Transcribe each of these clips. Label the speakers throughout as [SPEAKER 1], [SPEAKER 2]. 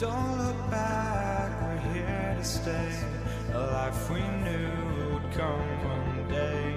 [SPEAKER 1] Don't look back, we're here to stay. A life we knew would come one day.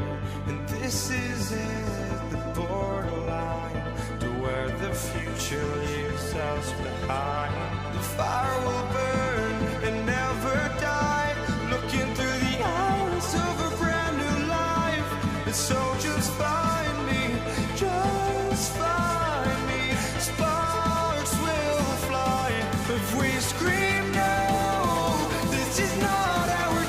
[SPEAKER 1] And this is it, the borderline to where the future leaves us behind. The fire will burn and never die, looking through the eyes of a brand new life. And so just find me, just find me. Sparks will fly if we scream no. This is not our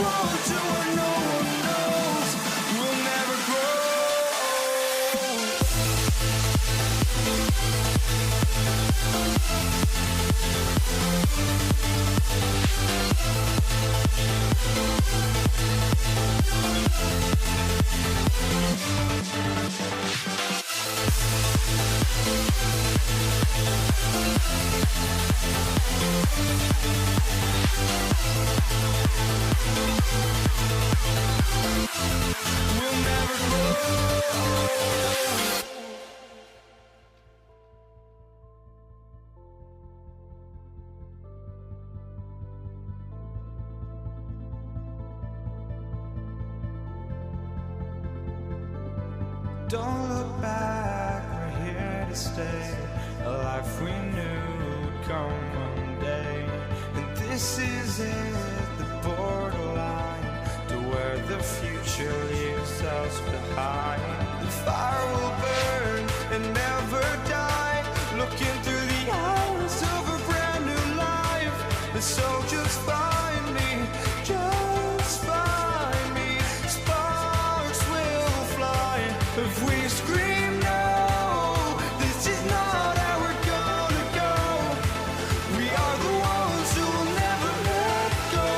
[SPEAKER 1] run to where no one knows. We'll never grow. We'll never grow. Don't look back, we're here to stay. A life we knew would come one day. And this is it, the borderline to where the future leaves us behind. The fire will burn and never die, looking through the eyes of a brand new life. And so just find me, just find me. Sparks will fly if we scream no. This is not how we're gonna go. We are the ones who will never let go.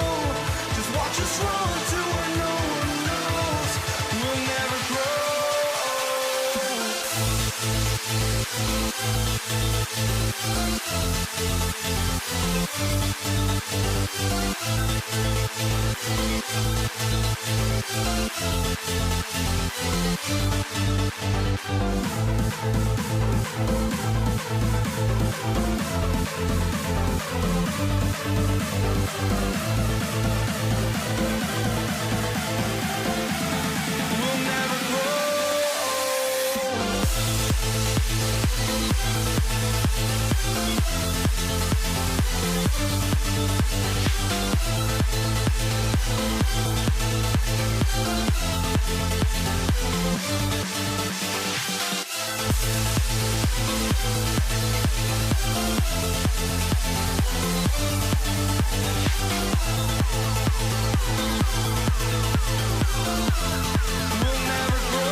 [SPEAKER 1] Just watch us run to where no one knows. We'll never grow. We'll never grow. We'll never grow.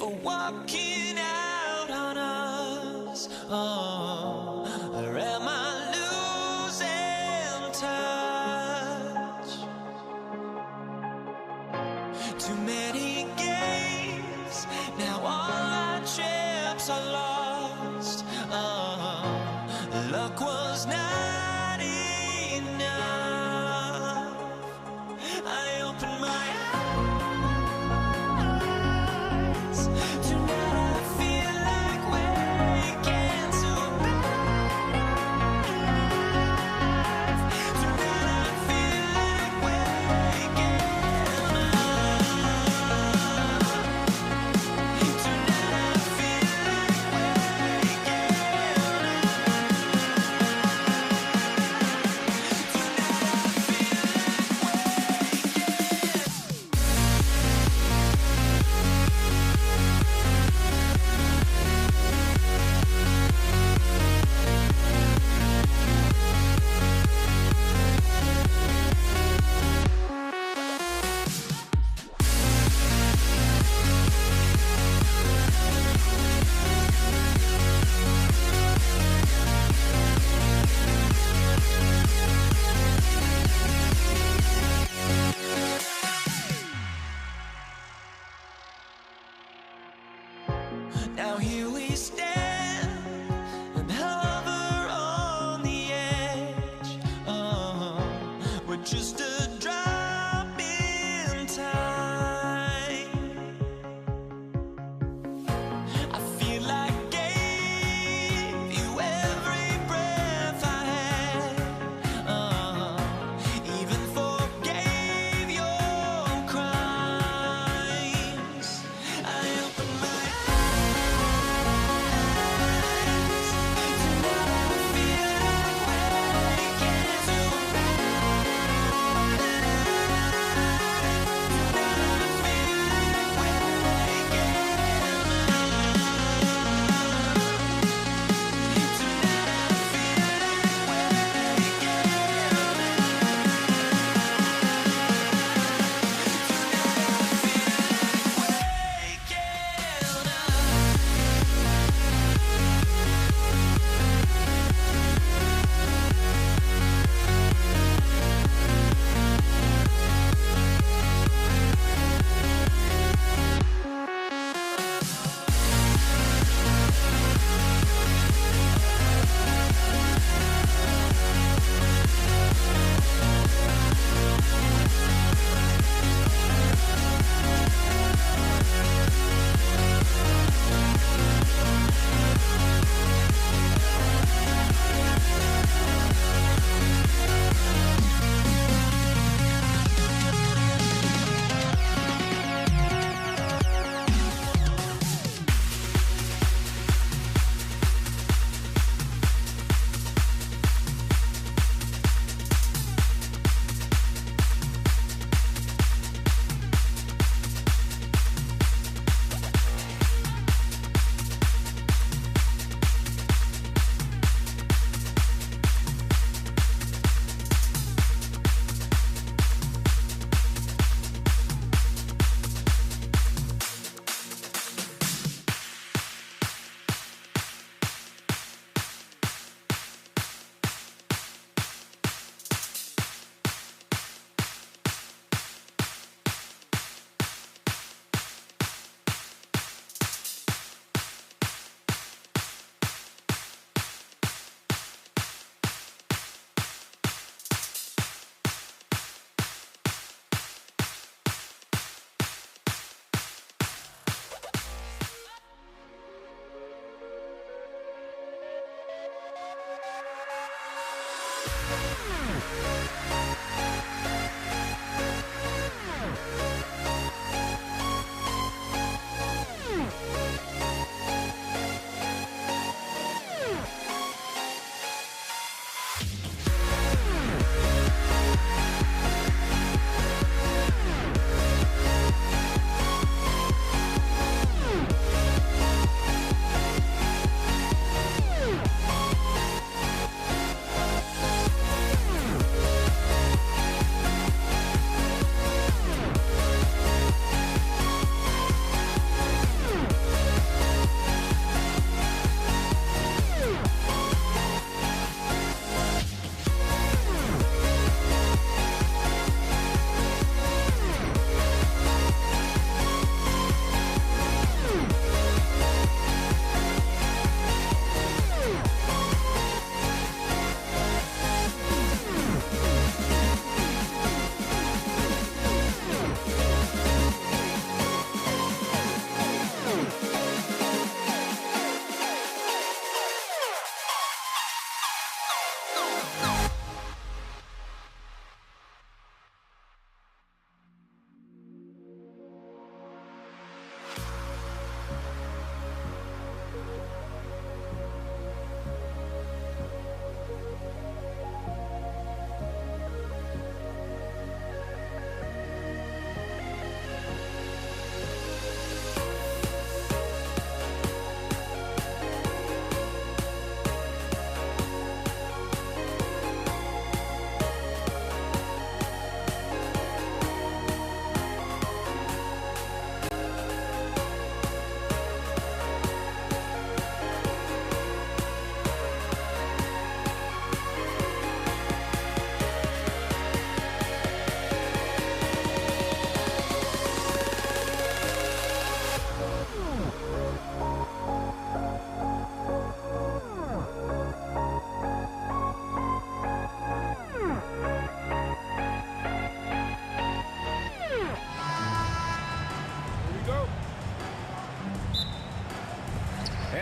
[SPEAKER 1] for walking out on us. Oh, or am I losing touch? Too many games, now all our chips are lost. Oh, luck was not enough. I opened my eyes. Tonight I feel like waking to life. Tonight I feel like waking up. Tonight I feel like waking now here we stand and hover on the edge. Oh, we're just a drop in time. I feel like gave you every breath I had. Even forgave your crimes. I opened my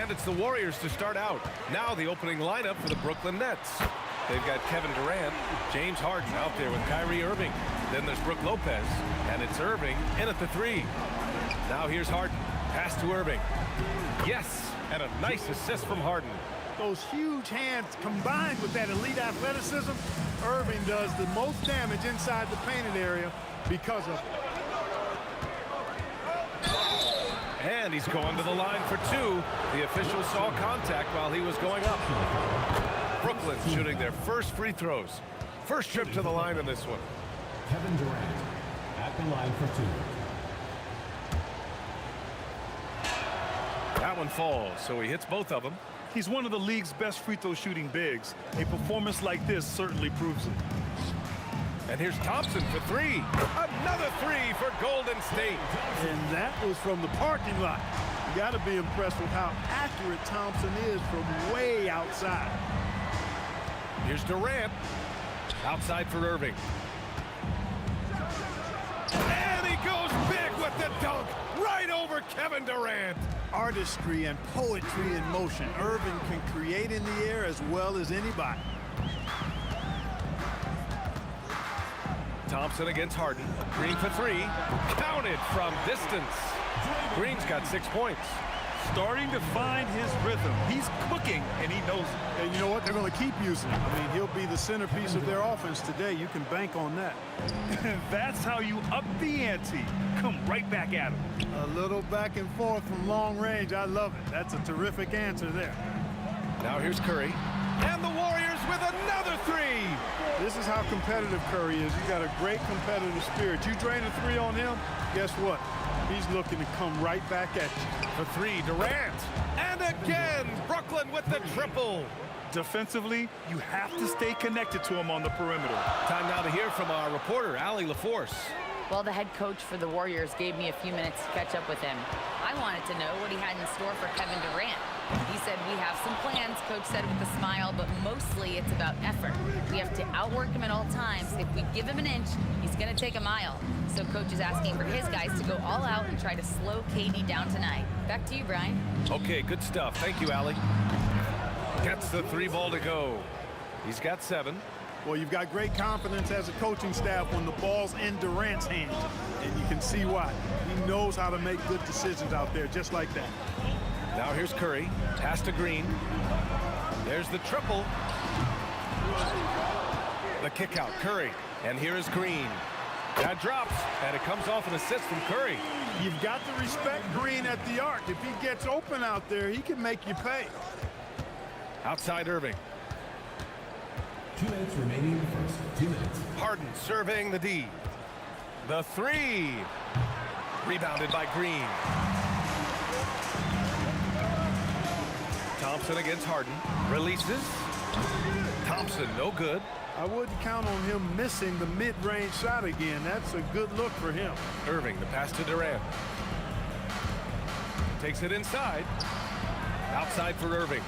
[SPEAKER 2] And it's the Warriors to start out. Now the opening lineup for the Brooklyn Nets. They've got Kevin Durant, James Harden out there with Kyrie Irving. Then there's Brook Lopez, and it's Irving in at the 3. Now here's Harden. Pass to Irving. Yes, and a nice assist from Harden.
[SPEAKER 3] Those huge hands combined with that elite athleticism, Irving does the most damage inside the painted area because of it.
[SPEAKER 2] And he's going to the line for 2. The official saw contact while he was going up. Brooklyn shooting their first free throws. First trip to the line in this one.
[SPEAKER 4] Kevin Durant at the line for 2.
[SPEAKER 2] That one falls, so he hits both of them.
[SPEAKER 3] He's one of the league's best free throw shooting bigs. A performance like this certainly proves it.
[SPEAKER 2] And here's Thompson for 3. Another 3 for Golden State.
[SPEAKER 3] And that was from the parking lot. You got to be impressed with how accurate Thompson is from way outside.
[SPEAKER 2] Here's Durant. Outside for Irving. And he goes big with the dunk. Right over Kevin Durant.
[SPEAKER 3] Artistry and poetry in motion. Irving can create in the air as well as anybody.
[SPEAKER 2] Thompson against Harden. Green for 3. Counted from distance. Green's got 6 points.
[SPEAKER 5] Starting to find his rhythm. He's cooking, and he knows it.
[SPEAKER 3] And you know what? They're going to keep using him. I mean, he'll be the centerpiece of their offense today. You can bank on that.
[SPEAKER 5] That's how you up the ante. Come right back at him.
[SPEAKER 3] A little back and forth from long range. I love it. That's a terrific answer there.
[SPEAKER 2] Now here's Curry. And the Warriors with another 3.
[SPEAKER 3] This is how competitive Curry is. You got a great competitive spirit. You drain a 3 on him, guess what? He's looking to come right back at you.
[SPEAKER 2] For 3, Durant. And again, Brooklyn with the triple.
[SPEAKER 5] Defensively, you have to stay connected to him on the perimeter.
[SPEAKER 2] Time now to hear from our reporter, Allie LaForce.
[SPEAKER 6] Well, the head coach for the Warriors gave me a few minutes to catch up with him. I wanted to know what he had in store for Kevin Durant. He said, we have some plans, Coach said with a smile, but mostly it's about effort. We have to outwork him at all times. If we give him an inch, he's going to take a mile. So Coach is asking for his guys to go all out and try to slow KD down tonight. Back to you, Brian.
[SPEAKER 2] Okay, good stuff. Thank you, Allie. Gets the 3 ball to go. He's got 7.
[SPEAKER 3] Well, you've got great confidence as a coaching staff when the ball's in Durant's hands. And you can see why. He knows how to make good decisions out there, just like that.
[SPEAKER 2] Now here's Curry. Pass to Green. There's the triple. The kick out, Curry. And here is Green. That drops, and it comes off an assist from Curry.
[SPEAKER 3] You've got to respect Green at the arc. If he gets open out there, he can make you pay.
[SPEAKER 2] Outside Irving.
[SPEAKER 4] 2 minutes remaining in the first. 2 minutes.
[SPEAKER 2] Harden surveying the D. The 3. Rebounded by Green. Thompson against Harden. Releases. Thompson, no good.
[SPEAKER 3] I wouldn't count on him missing the mid-range shot again. That's a good look for him.
[SPEAKER 2] Irving, the pass to Durant. Takes it inside. Outside for Irving.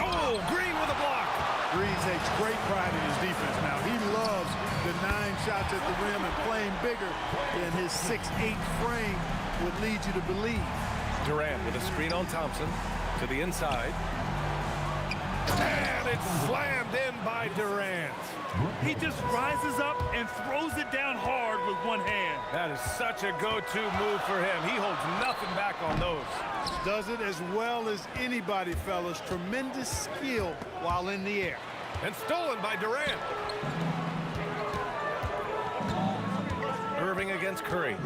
[SPEAKER 2] Oh, Green with a block.
[SPEAKER 3] Green takes great pride in his defense now. He loves the 9 shots at the rim and playing bigger than his 6'8" frame would lead you to believe.
[SPEAKER 2] Durant with a screen on Thompson to the inside. And it's slammed in by Durant.
[SPEAKER 5] He just rises up and throws it down hard with one hand.
[SPEAKER 2] That is such a go-to move for him. He holds nothing back on those.
[SPEAKER 3] Does it as well as anybody, fellas. Tremendous skill while in the air.
[SPEAKER 2] And stolen by Durant. Irving against Curry.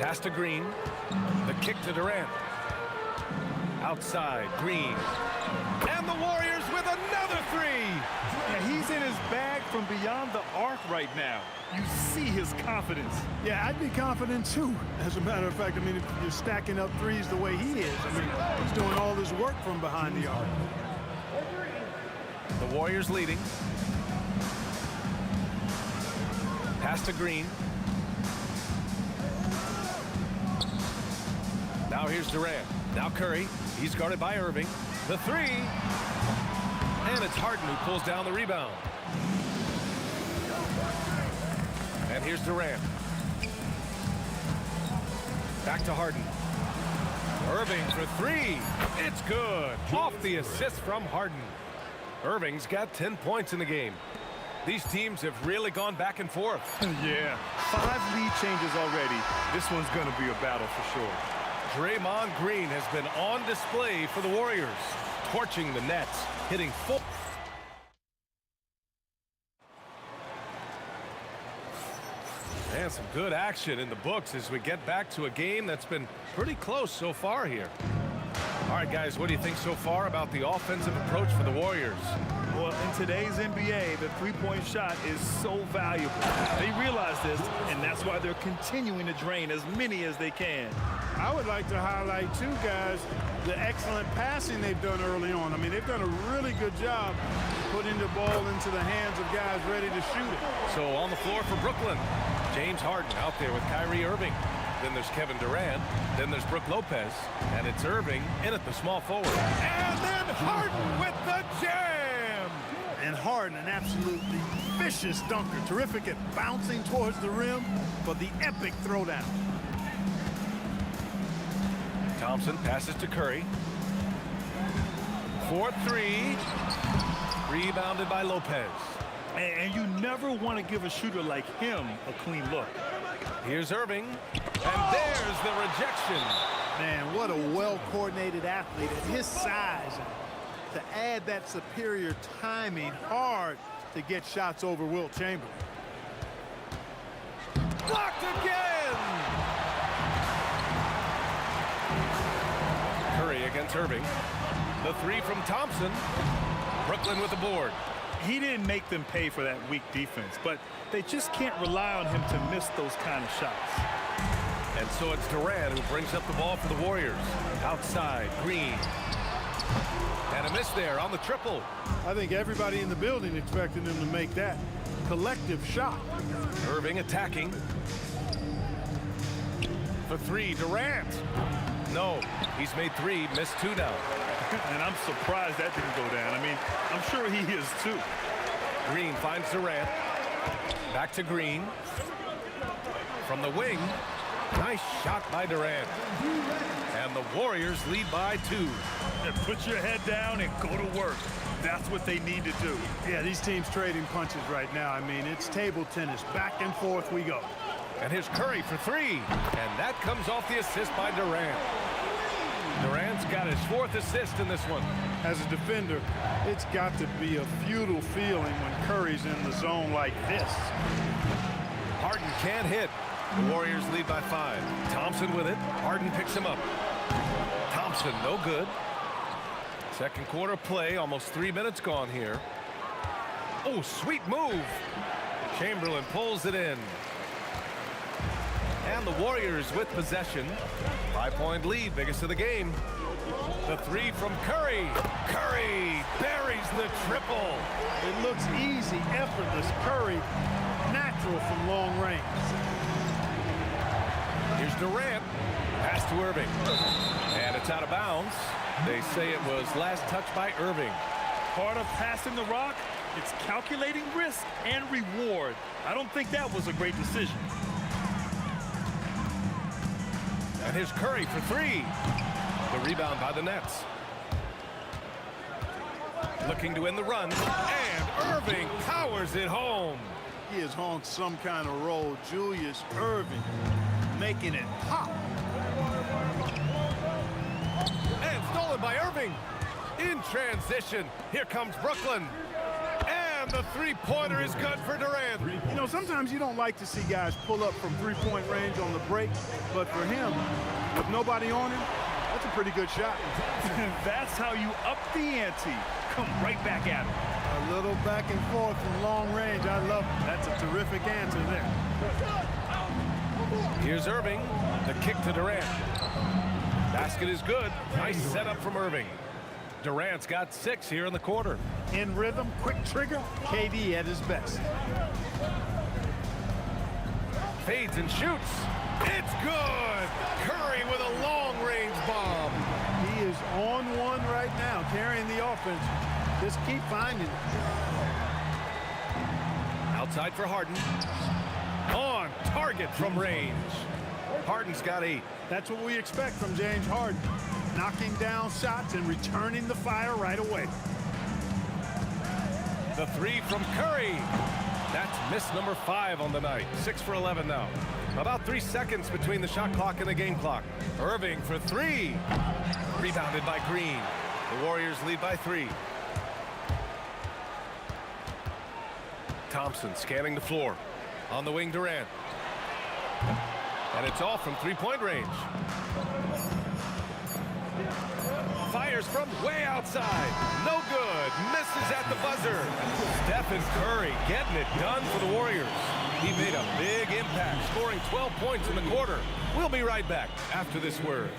[SPEAKER 2] Pass to Green. The kick to Durant. Outside, Green. And the Warriors with another 3.
[SPEAKER 5] Yeah, he's in his bag from beyond the arc right now. You see his confidence.
[SPEAKER 3] Yeah, I'd be confident too. As a matter of fact, I mean, if you're stacking up threes the way he is, I mean, he's doing all this work from behind the arc.
[SPEAKER 2] The Warriors leading. Pass to Green. Now here's Durant. Now Curry. He's guarded by Irving. The 3. And it's Harden who pulls down the rebound. And here's Durant. Back to Harden. Irving for three. It's good. Off the assist from Harden. Irving's got 10 points in the game. These teams have really gone back and forth.
[SPEAKER 5] Yeah, 5 lead changes already. This one's going to be a battle for sure.
[SPEAKER 2] Draymond Green has been on display for the Warriors, torching the Nets, hitting full. And some good action in the books as we get back to a game that's been pretty close so far here. All right, guys, what do you think so far about the offensive approach for the Warriors?
[SPEAKER 5] Well, in today's NBA, the three-point shot is so valuable. They realize this, and that's why they're continuing to drain as many as they can.
[SPEAKER 3] I would like to highlight, too, guys, the excellent passing they've done early on. I mean, they've done a really good job putting the ball into the hands of guys ready to shoot it.
[SPEAKER 2] So on the floor for Brooklyn, James Harden out there with Kyrie Irving. Then there's Kevin Durant. Then there's Brook Lopez. And it's Irving in at the small forward. And then Harden with the jam!
[SPEAKER 3] And Harden, an absolutely vicious dunker. Terrific at bouncing towards the rim for the epic throwdown.
[SPEAKER 2] Thompson passes to Curry. 4-3. Rebounded by Lopez.
[SPEAKER 5] And you never want to give a shooter like him a clean look.
[SPEAKER 2] Here's Irving. And there's the rejection.
[SPEAKER 3] Man, what a well-coordinated athlete at his size. To add that superior timing, hard to get shots over Wilt Chamberlain.
[SPEAKER 2] Blocked again! Curry against Irving. The three from Thompson. Brooklyn with the board.
[SPEAKER 5] He didn't make them pay for that weak defense, but they just can't rely on him to miss those kind of shots.
[SPEAKER 2] And so it's Durant who brings up the ball for the Warriors. Outside, Green. And a miss there on the triple.
[SPEAKER 3] I think everybody in the building expected him to make that collective shot.
[SPEAKER 2] Irving attacking. For three, Durant. No, he's made 3, missed 2 now.
[SPEAKER 5] And I'm surprised that didn't go down. I mean, I'm sure he is too.
[SPEAKER 2] Green finds Durant. Back to Green. From the wing. Nice shot by Durant. And the Warriors lead by 2.
[SPEAKER 5] And put your head down and go to work. That's what they need to do.
[SPEAKER 3] Yeah, these teams trading punches right now. I mean, it's table tennis. Back and forth we go.
[SPEAKER 2] And here's Curry for 3. And that comes off the assist by Durant. Durant's got his 4th assist in this one.
[SPEAKER 3] As a defender, it's got to be a futile feeling when Curry's in the zone like this.
[SPEAKER 2] Harden can't hit. The Warriors lead by 5. Thompson with it. Harden picks him up. Thompson, no good. Second quarter play, almost 3 minutes gone here. Oh, sweet move. Chamberlain pulls it in. And the Warriors with possession. 5-point lead, biggest of the game. The 3 from Curry. Curry buries the triple.
[SPEAKER 3] It looks easy, effortless. Curry, natural from long range.
[SPEAKER 2] Here's Durant. Pass to Irving. And it's out of bounds. They say it was last touched by Irving.
[SPEAKER 5] Part of passing the rock, it's calculating risk and reward. I don't think that was a great decision.
[SPEAKER 2] And here's Curry for 3. The rebound by the Nets. Looking to end the run. And Irving powers it home.
[SPEAKER 3] He is on some kind of roll. Julius Irving making it pop.
[SPEAKER 2] And stolen by Irving. In transition. Here comes Brooklyn. And the three-pointer is good for Durant.
[SPEAKER 3] You know, sometimes you don't like to see guys pull up from three-point range on the break, but for him, with nobody on him, that's a pretty good shot.
[SPEAKER 5] That's how you up the ante. Come right back at him.
[SPEAKER 3] A little back and forth from long range. I love it. That's a terrific answer there.
[SPEAKER 2] Here's Irving. The kick to Durant. Basket is good. Nice setup from Irving. Durant's got 6 here in the quarter.
[SPEAKER 3] In rhythm, quick trigger, KD at his best.
[SPEAKER 2] Fades and shoots. It's good. Curry with a long-range bomb.
[SPEAKER 3] He is on one right now, carrying the offense. Just keep finding it.
[SPEAKER 2] Outside for Harden. On target from range. Harden's got 8.
[SPEAKER 3] That's what we expect from James Harden. Knocking down shots and returning the fire right away.
[SPEAKER 2] The 3 from Curry. That's miss number 5 on the night. 6 for 11 now. About 3 seconds between the shot clock and the game clock. Irving for 3. Rebounded by Green. The Warriors lead by 3. Thompson scanning the floor. On the wing, Durant. And it's off from three-point range. Fires from way outside. No good. Misses at the buzzer. Stephen Curry getting it done for the Warriors. He made a big impact, scoring 12 points in the quarter. We'll be right back after this word.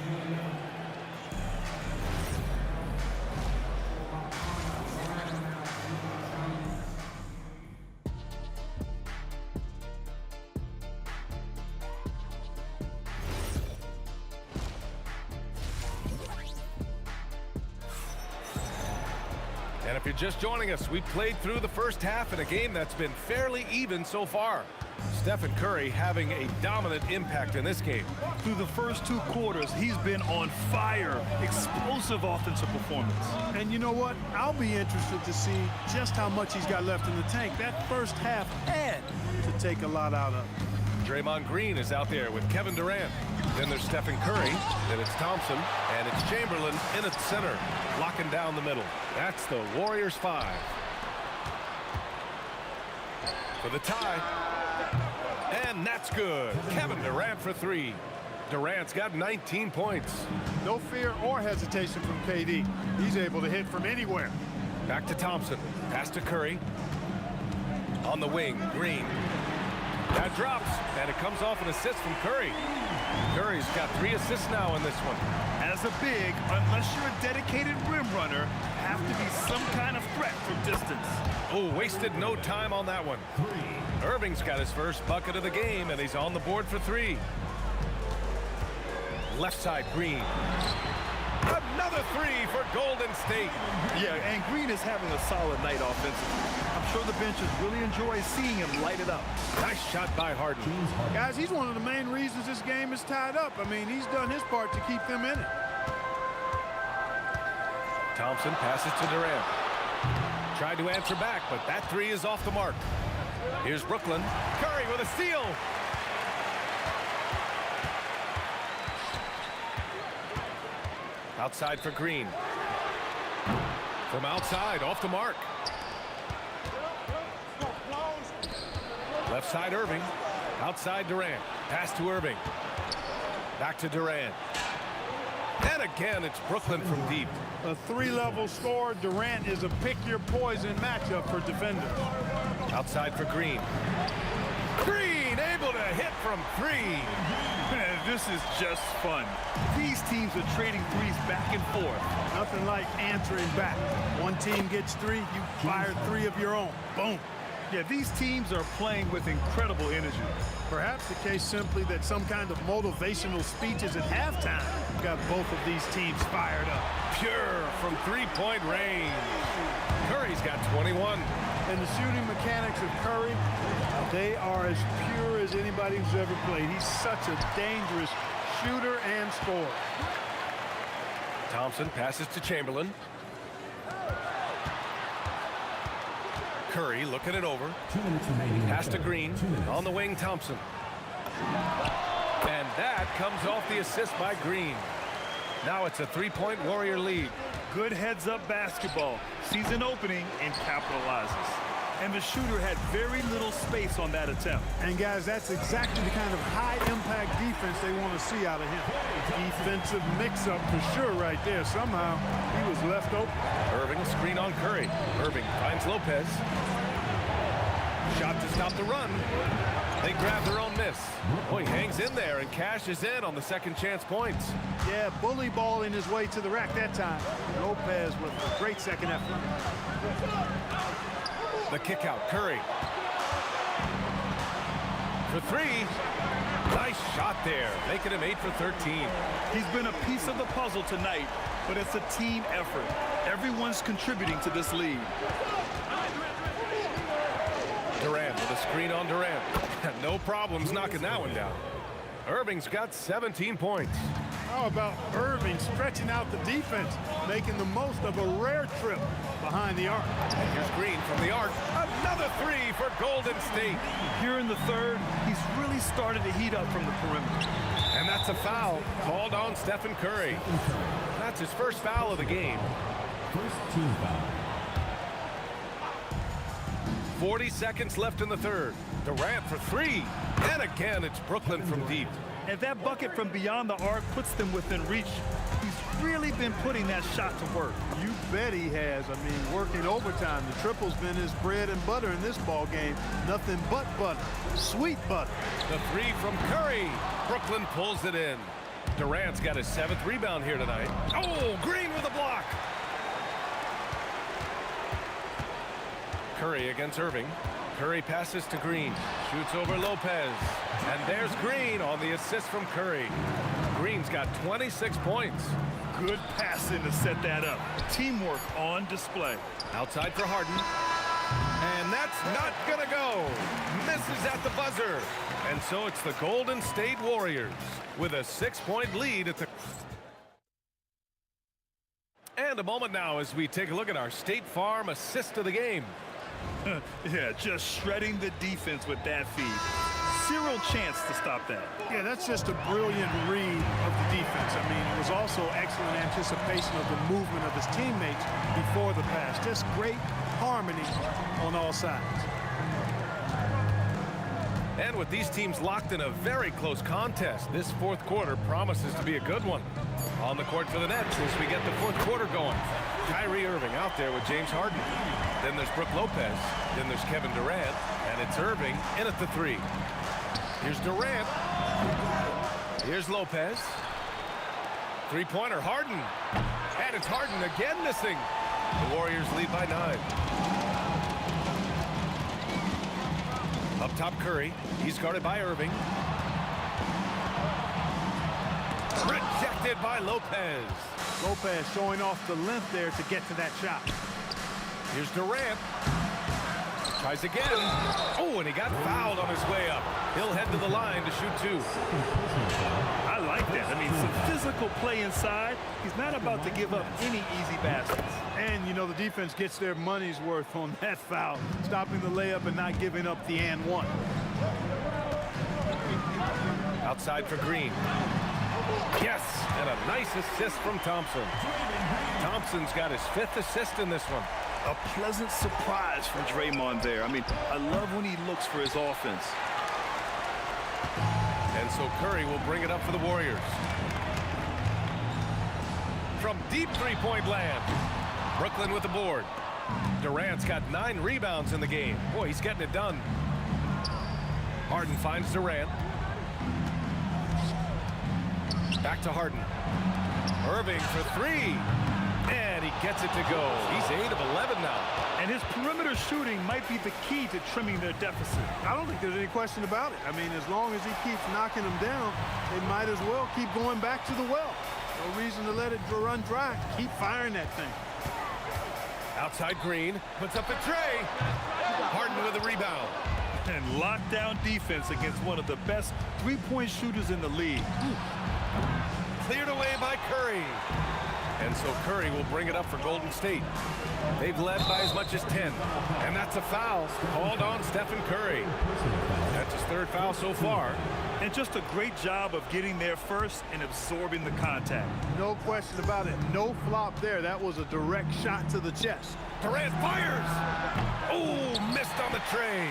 [SPEAKER 2] And if you're just joining us, we played through the first half in a game that's been fairly even so far. Stephen Curry having a dominant impact in this game.
[SPEAKER 5] Through the first 2 quarters, he's been on fire. Explosive offensive performance.
[SPEAKER 3] And you know what? I'll be interested to see just how much he's got left in the tank. That first half had to take a lot out of.
[SPEAKER 2] Draymond Green is out there with Kevin Durant. Then there's Stephen Curry, then it's Thompson, and it's Chamberlain in at center, locking down the middle. That's the Warriors 5. For the tie. And that's good. Kevin Durant for 3. Durant's got 19 points.
[SPEAKER 3] No fear or hesitation from KD. He's able to hit from anywhere.
[SPEAKER 2] Back to Thompson. Pass to Curry. On the wing, Green. That drops, and it comes off an assist from Curry. Curry's got 3 assists now in this one.
[SPEAKER 5] As a big, unless you're a dedicated rim runner, have to be some kind of threat from distance.
[SPEAKER 2] Oh, wasted no time on that one. Irving's got his first bucket of the game, and he's on the board for 3. Left side, Green. Another 3 for Golden State.
[SPEAKER 5] Yeah, and Green is having a solid night offensively. I'm sure the benches really enjoy seeing him light it up.
[SPEAKER 2] Nice shot by Harden.
[SPEAKER 3] Guys, he's one of the main reasons this game is tied up. I mean, he's done his part to keep them in it.
[SPEAKER 2] Thompson passes to Durant. Tried to answer back, but that 3 is off the mark. Here's Brooklyn. Curry with a steal. Outside for Green. From outside, off the mark. Left side, Irving. Outside, Durant. Pass to Irving. Back to Durant. And again, it's Brooklyn from deep.
[SPEAKER 3] A 3-level score. Durant is a pick-your-poison matchup for defenders.
[SPEAKER 2] Outside for Green. Green able to hit from 3.
[SPEAKER 5] Man, this is just fun. These teams are trading threes back and forth.
[SPEAKER 3] Nothing like answering back. One team gets 3, you fire 3 of your own. Boom.
[SPEAKER 5] Yeah, these teams are playing with incredible energy.
[SPEAKER 3] Perhaps the case simply that some kind of motivational speeches at halftime got both of these teams fired up.
[SPEAKER 2] Pure from 3-point range. Curry's got 21.
[SPEAKER 3] And the shooting mechanics of Curry, they are as pure as anybody who's ever played. He's such a dangerous shooter and scorer.
[SPEAKER 2] Thompson passes to Chamberlain. Curry looking it over.
[SPEAKER 4] 2 minutes remaining.
[SPEAKER 2] Pass to Green. On the wing, Thompson. And that comes off the assist by Green. Now it's a 3-point Warrior lead.
[SPEAKER 5] Good heads-up basketball. Sees an opening and capitalizes. And the shooter had very little space on that attempt.
[SPEAKER 3] And guys, that's exactly the kind of high-impact defense they want to see out of him. Defensive mix-up for sure right there. Somehow he was left open.
[SPEAKER 2] Irving screen on Curry. Irving finds Lopez. Shot to stop the run. They grab their own miss. Oh, he hangs in there and cashes in on the second chance points.
[SPEAKER 3] Yeah, bully balling his way to the rack that time. Lopez with a great second effort.
[SPEAKER 2] The kick out, Curry. For 3. Nice shot there, making him 8 for 13.
[SPEAKER 5] He's been a piece of the puzzle tonight, but it's a team effort. Everyone's contributing to this lead.
[SPEAKER 2] Durant with a screen on Durant. No problems knocking that one down. Irving's got 17 points.
[SPEAKER 3] How about Irving stretching out the defense, making the most of a rare trip behind the arc?
[SPEAKER 2] Here's Green from the arc. Another three for Golden State.
[SPEAKER 5] Here in the third, he's really started to heat up from the perimeter.
[SPEAKER 2] And that's a foul called on Stephen Curry. That's his first foul of the game.
[SPEAKER 4] First team foul.
[SPEAKER 2] 40 seconds left in the third. Durant for three. And again, it's Brooklyn from deep.
[SPEAKER 5] And that bucket from beyond the arc puts them within reach. He's really been putting that shot to work.
[SPEAKER 3] You bet he has. I mean, working overtime. The triple's been his bread and butter in this ball game. Nothing but butter. Sweet butter.
[SPEAKER 2] The three from Curry. Brooklyn pulls it in. Durant's got his 7th rebound here tonight. Oh, Green with a block. Curry against Irving. Curry passes to Green. Shoots over Lopez. And there's Green on the assist from Curry. Green's got 26 points.
[SPEAKER 5] Good passing to set that up. Teamwork on display.
[SPEAKER 2] Outside for Harden. And that's not gonna go. Misses at the buzzer. And so it's the Golden State Warriors with a 6-point lead at the... And a moment now as we take a look at our State Farm assist of the game.
[SPEAKER 5] Yeah, just shredding the defense with that feed. Zero chance to stop that.
[SPEAKER 3] Yeah, that's just a brilliant read of the defense. I mean, it was also excellent anticipation of the movement of his teammates before the pass. Just great harmony on all sides.
[SPEAKER 2] And with these teams locked in a very close contest, this fourth quarter promises to be a good one. On the court for the Nets as we get the fourth quarter going. Kyrie Irving out there with James Harden. Then there's Brook Lopez. Then there's Kevin Durant. And it's Irving in at the three. Here's Durant. Here's Lopez. Three-pointer, Harden. And it's Harden again missing. The Warriors lead by 9. Up top, Curry. He's guarded by Irving. Rejected by Lopez.
[SPEAKER 3] Lopez showing off the length there to get to that shot.
[SPEAKER 2] Here's Durant. Tries again. Oh, and he got fouled on his way up. He'll head to the line to shoot 2.
[SPEAKER 5] I like that. I mean, some physical play inside. He's not about to give up any easy baskets.
[SPEAKER 3] And, you know, the defense gets their money's worth on that foul, stopping the layup and not giving up the and one.
[SPEAKER 2] Outside for Green. Yes, and a nice assist from Thompson. Thompson's got his 5th assist in this one.
[SPEAKER 5] A pleasant surprise from Draymond there. I mean, I love when he looks for his offense.
[SPEAKER 2] And so Curry will bring it up for the Warriors. From deep three-point land, Brooklyn with the board. Durant's got 9 rebounds in the game. Boy, he's getting it done. Harden finds Durant. Back to Harden. Irving for 3. And he gets it to go. He's 8 of 11 now.
[SPEAKER 5] And his perimeter shooting might be the key to trimming their deficit.
[SPEAKER 3] I don't think there's any question about it. I mean, as long as he keeps knocking them down, they might as well keep going back to the well. No reason to let it run dry. Keep firing that thing.
[SPEAKER 2] Outside Green. Puts up a tray. Harden with a rebound.
[SPEAKER 5] And lockdown defense against one of the best three-point shooters in the league.
[SPEAKER 2] Cleared away by Curry. And so Curry will bring it up for Golden State. They've led by as much as 10. And that's a foul called on Stephen Curry. That's his 3rd foul so far.
[SPEAKER 5] And just a great job of getting there first and absorbing the contact.
[SPEAKER 3] No question about it. No flop there. That was a direct shot to the chest.
[SPEAKER 2] Durant fires. Oh, missed on the tray.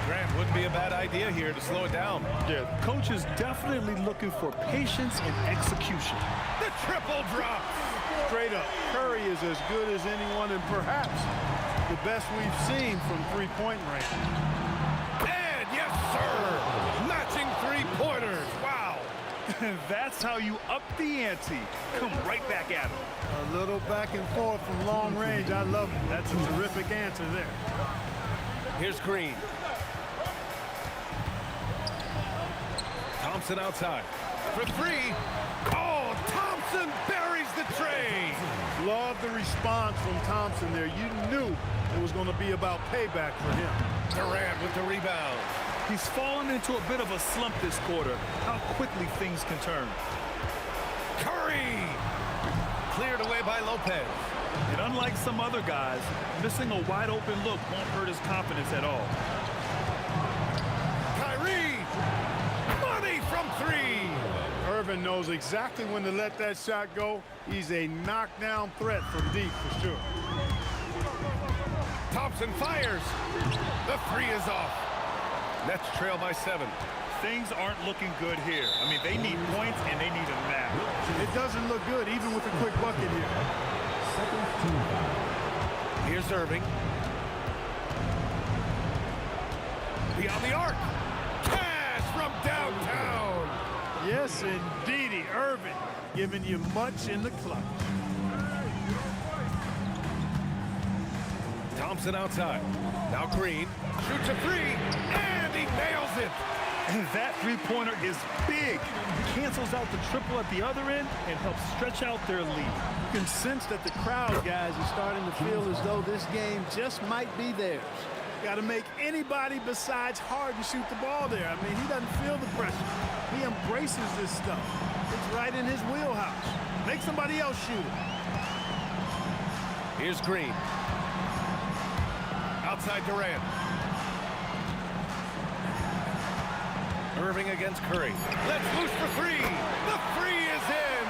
[SPEAKER 2] Grant, wouldn't be a bad idea here to slow it down.
[SPEAKER 5] Yeah, the coach is definitely looking for patience and execution.
[SPEAKER 2] The triple drop.
[SPEAKER 3] Straight up, Curry is as good as anyone and perhaps the best we've seen from three-point range.
[SPEAKER 2] And yes, sir, matching three-pointers. Wow.
[SPEAKER 5] That's how you up the ante. Come right back at him.
[SPEAKER 3] A little back and forth from long range. I love it. That's a terrific answer there.
[SPEAKER 2] Here's Green. Thompson outside for 3. Oh, Thompson buries the tray.
[SPEAKER 3] Love the response from Thompson there. You knew it was going to be about payback for him.
[SPEAKER 2] Durant with the rebound.
[SPEAKER 5] He's fallen into a bit of a slump this quarter. How quickly things can turn.
[SPEAKER 2] Curry! Cleared away by Lopez.
[SPEAKER 5] And unlike some other guys, missing a wide open look won't hurt his confidence at all.
[SPEAKER 2] Kyrie! Money from three!
[SPEAKER 3] Irvin knows exactly when to let that shot go. He's a knockdown threat from deep for sure.
[SPEAKER 2] Thompson fires. The three is off. Nets trail by 7.
[SPEAKER 5] Things aren't looking good here. I mean, they need points and they need a nap.
[SPEAKER 3] It doesn't look good even with a quick bucket here.
[SPEAKER 2] Here's Irving. Beyond the arc. Cash from downtown.
[SPEAKER 3] Yes, indeedy. Irvin giving you much in the clutch.
[SPEAKER 2] Thompson outside. Now Green shoots a three, and he nails it.
[SPEAKER 5] And that three-pointer is big. Cancels out the triple at the other end and helps stretch out their lead.
[SPEAKER 3] You can sense that the crowd, guys, is starting to feel as though this game just might be theirs. Got to make anybody besides Harden shoot the ball there. I mean, he doesn't feel the pressure. He embraces this stuff. It's right in his wheelhouse. Make somebody else shoot it.
[SPEAKER 2] Here's Green. Outside Durant. Irving against Curry. Let's loose for three. The three is in.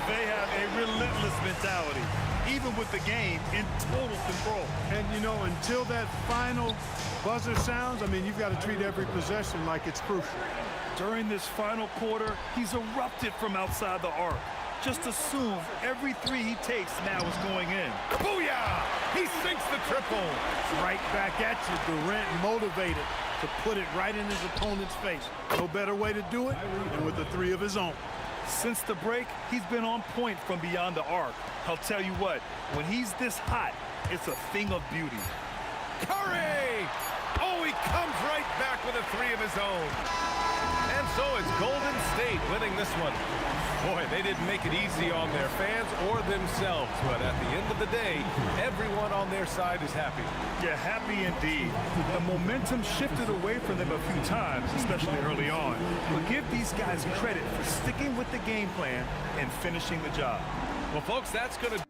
[SPEAKER 5] They have a relentless mentality, even with the game in total control.
[SPEAKER 3] And, you know, until that final buzzer sounds, I mean, you've got to treat every possession like it's crucial.
[SPEAKER 5] During this final quarter, he's erupted from outside the arc. Just assume every three he takes now is going in.
[SPEAKER 2] Booyah! He sinks the triple.
[SPEAKER 3] Right back at you, Durant motivated to put it right in his opponent's face. No better way to do it than with the three of his own.
[SPEAKER 5] Since the break, he's been on point from beyond the arc. I'll tell you what, when he's this hot, it's a thing of beauty.
[SPEAKER 2] Curry! Oh, he comes right back with a three of his own. And so it's Golden State winning this one. Boy, they didn't make it easy on their fans or themselves, but at the end of the day, everyone on their side is happy.
[SPEAKER 5] Yeah, happy indeed. The momentum shifted away from them a few times, especially early on. But give these guys credit for sticking with the game plan and finishing the job.
[SPEAKER 2] Well, folks, that's going to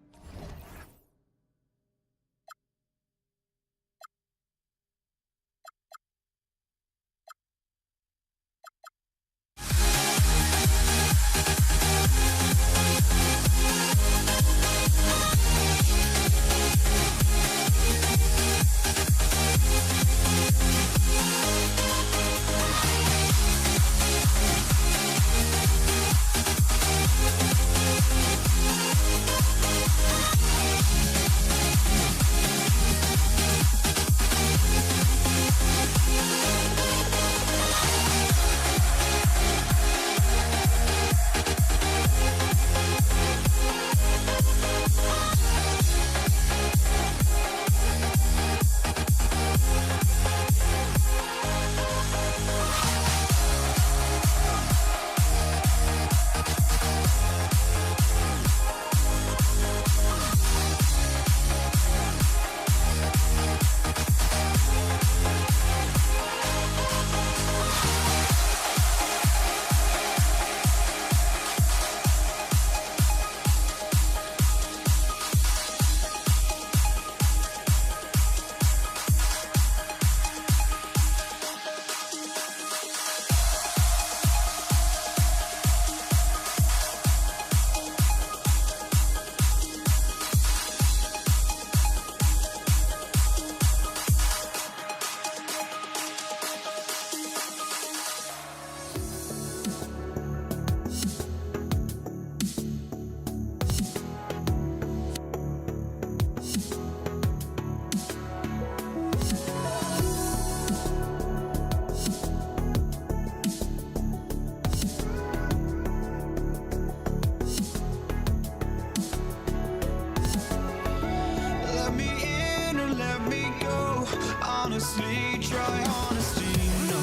[SPEAKER 1] honestly, try honesty, no.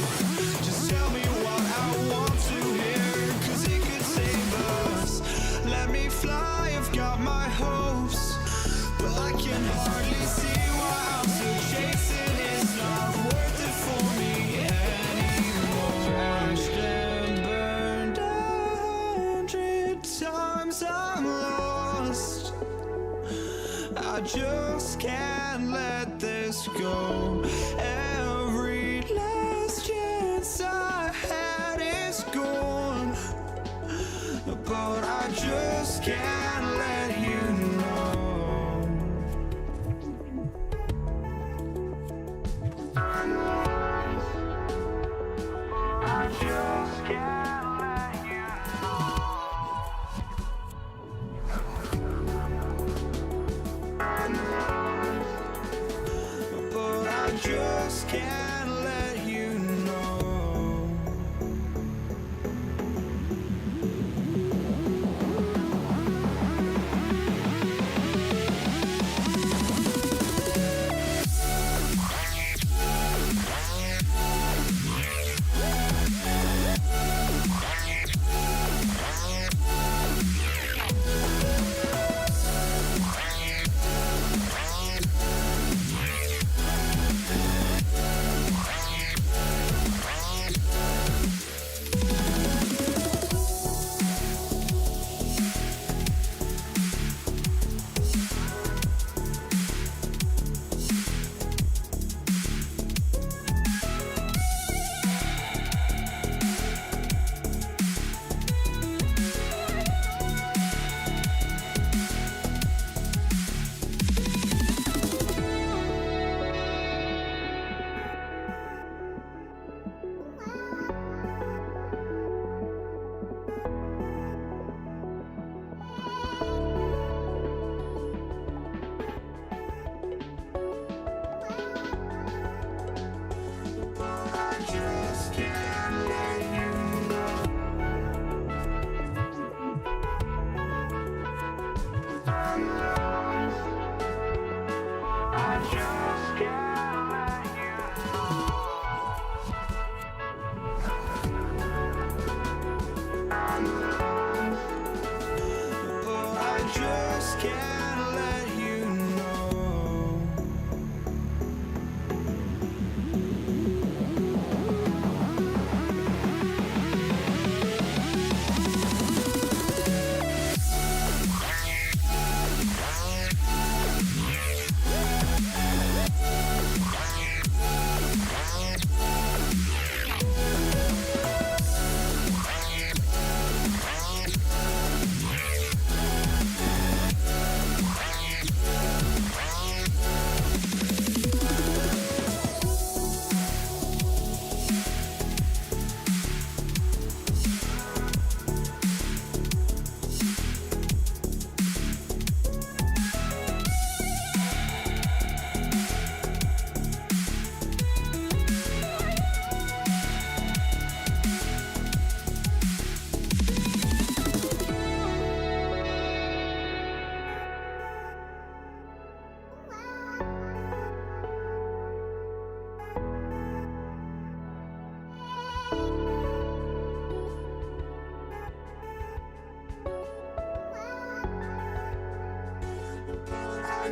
[SPEAKER 1] Just tell me what I want to hear, 'cause it could save us. Let me fly, I've got my hopes, but I can hardly see why I'm still chasing. It's not worth it for me, yeah. just can't let this go. Every last chance I had is gone, but I just can't let you know. I just can't let you know. But I just can't let you know.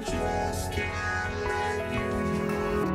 [SPEAKER 1] Just can't let you know.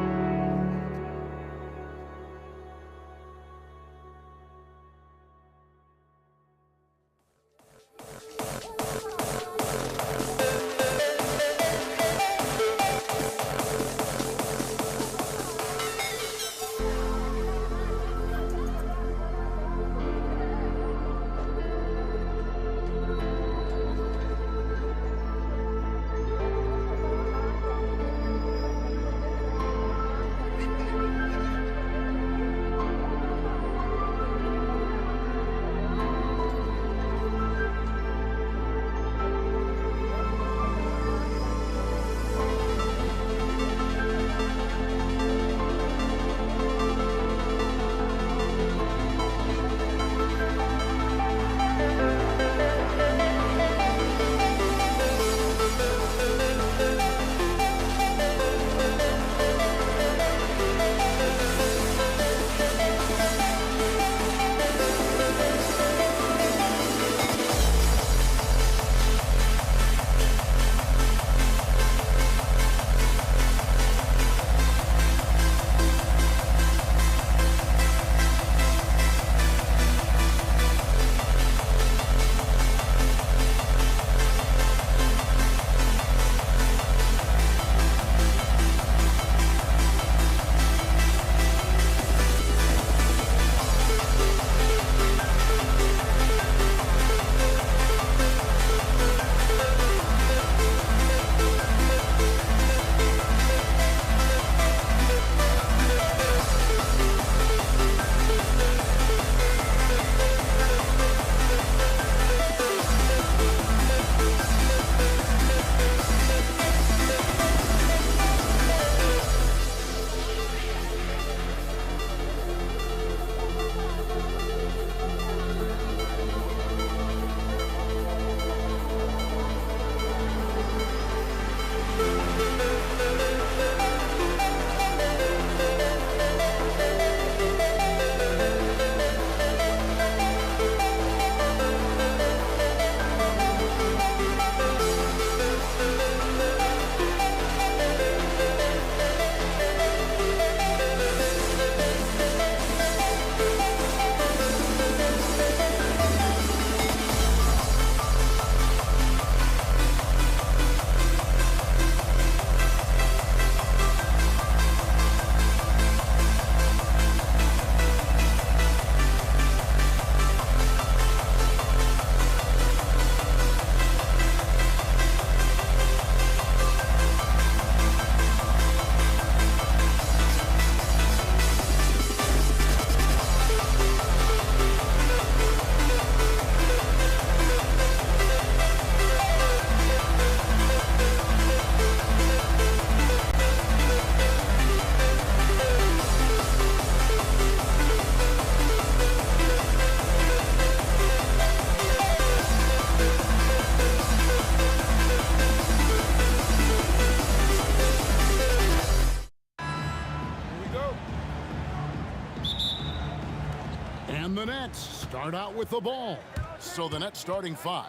[SPEAKER 7] Nets start out with the ball. So the Nets starting 5.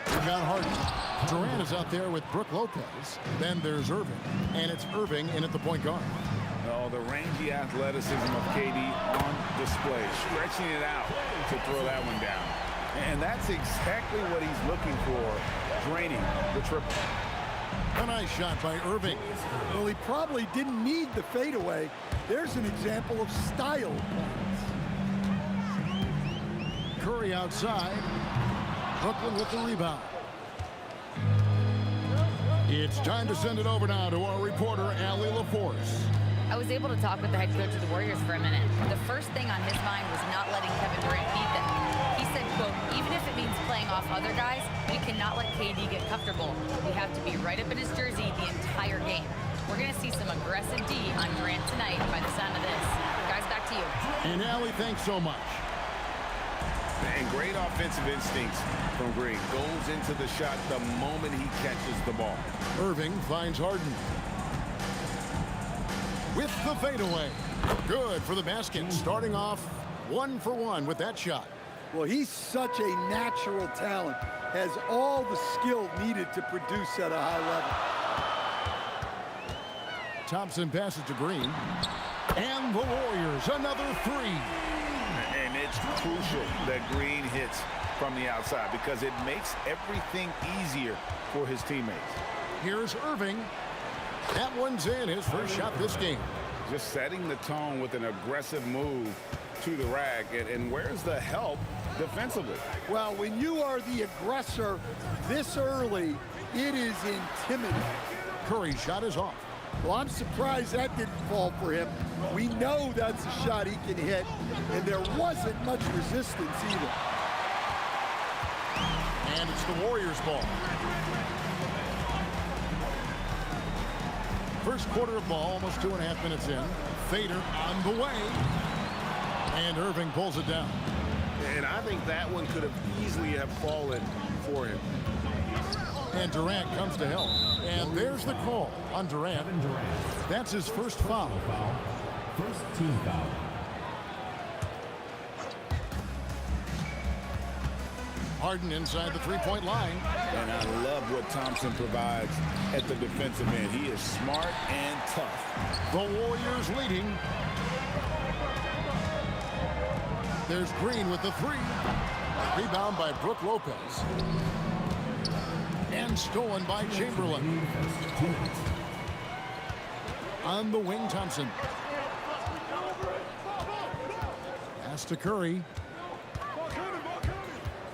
[SPEAKER 7] We've got Harden. Durant is out there with Brook Lopez. Then there's Irving. And it's Irving in at the point guard.
[SPEAKER 8] Oh, the rangy athleticism of KD on display, stretching it out to throw that one down. And that's exactly what he's looking for, draining the triple.
[SPEAKER 7] A nice shot by Irving.
[SPEAKER 3] Well, he probably didn't need the fadeaway. There's an example of style.
[SPEAKER 7] Curry outside. Brooklyn with the rebound. It's time to send it over now to our reporter, Allie LaForce.
[SPEAKER 6] I was able to talk with the head coach of the Warriors for a minute. The first thing on his mind was not letting Kevin Durant beat them. He said, quote, even if it means playing off other guys, we cannot let KD get comfortable. We have to be right up in his jersey the entire game. We're going to see some aggressive D on Durant tonight by the sound of this. Guys, back to you.
[SPEAKER 7] And Allie, thanks so much.
[SPEAKER 8] And great offensive instincts from Green. Goes into the shot the moment he catches the ball.
[SPEAKER 7] Irving finds Harden. With the fadeaway. Good for the basket. Starting off 1 for 1 with that shot.
[SPEAKER 3] Well, he's such a natural talent. Has all the skill needed to produce at a high level.
[SPEAKER 7] Thompson passes to Green. And the Warriors, another 3.
[SPEAKER 8] And it's crucial that Green hits from the outside because it makes everything easier for his teammates.
[SPEAKER 7] Here's Irving. That one's in, his first shot this game.
[SPEAKER 8] Just setting the tone with an aggressive move to the rack. And where's the help defensively?
[SPEAKER 3] Well, when you are the aggressor this early, it is intimidating.
[SPEAKER 7] Curry's shot is off.
[SPEAKER 3] Well, I'm surprised that didn't fall for him. We know that's a shot he can hit, and there wasn't much resistance either.
[SPEAKER 7] And it's the Warriors' ball. First quarter of ball, almost 2.5 minutes in. Fader on the way. And Irving pulls it down.
[SPEAKER 8] And I think that one could have easily have fallen for him.
[SPEAKER 7] And Durant comes to help. And there's the call on Durant. That's his first foul.
[SPEAKER 4] First team foul.
[SPEAKER 7] Harden inside the three-point line.
[SPEAKER 8] And I love what Thompson provides at the defensive end. He is smart and tough.
[SPEAKER 7] The Warriors leading. There's Green with the 3. Rebound by Brook Lopez. And stolen by Chamberlain. On the wing, Thompson. Pass to Curry.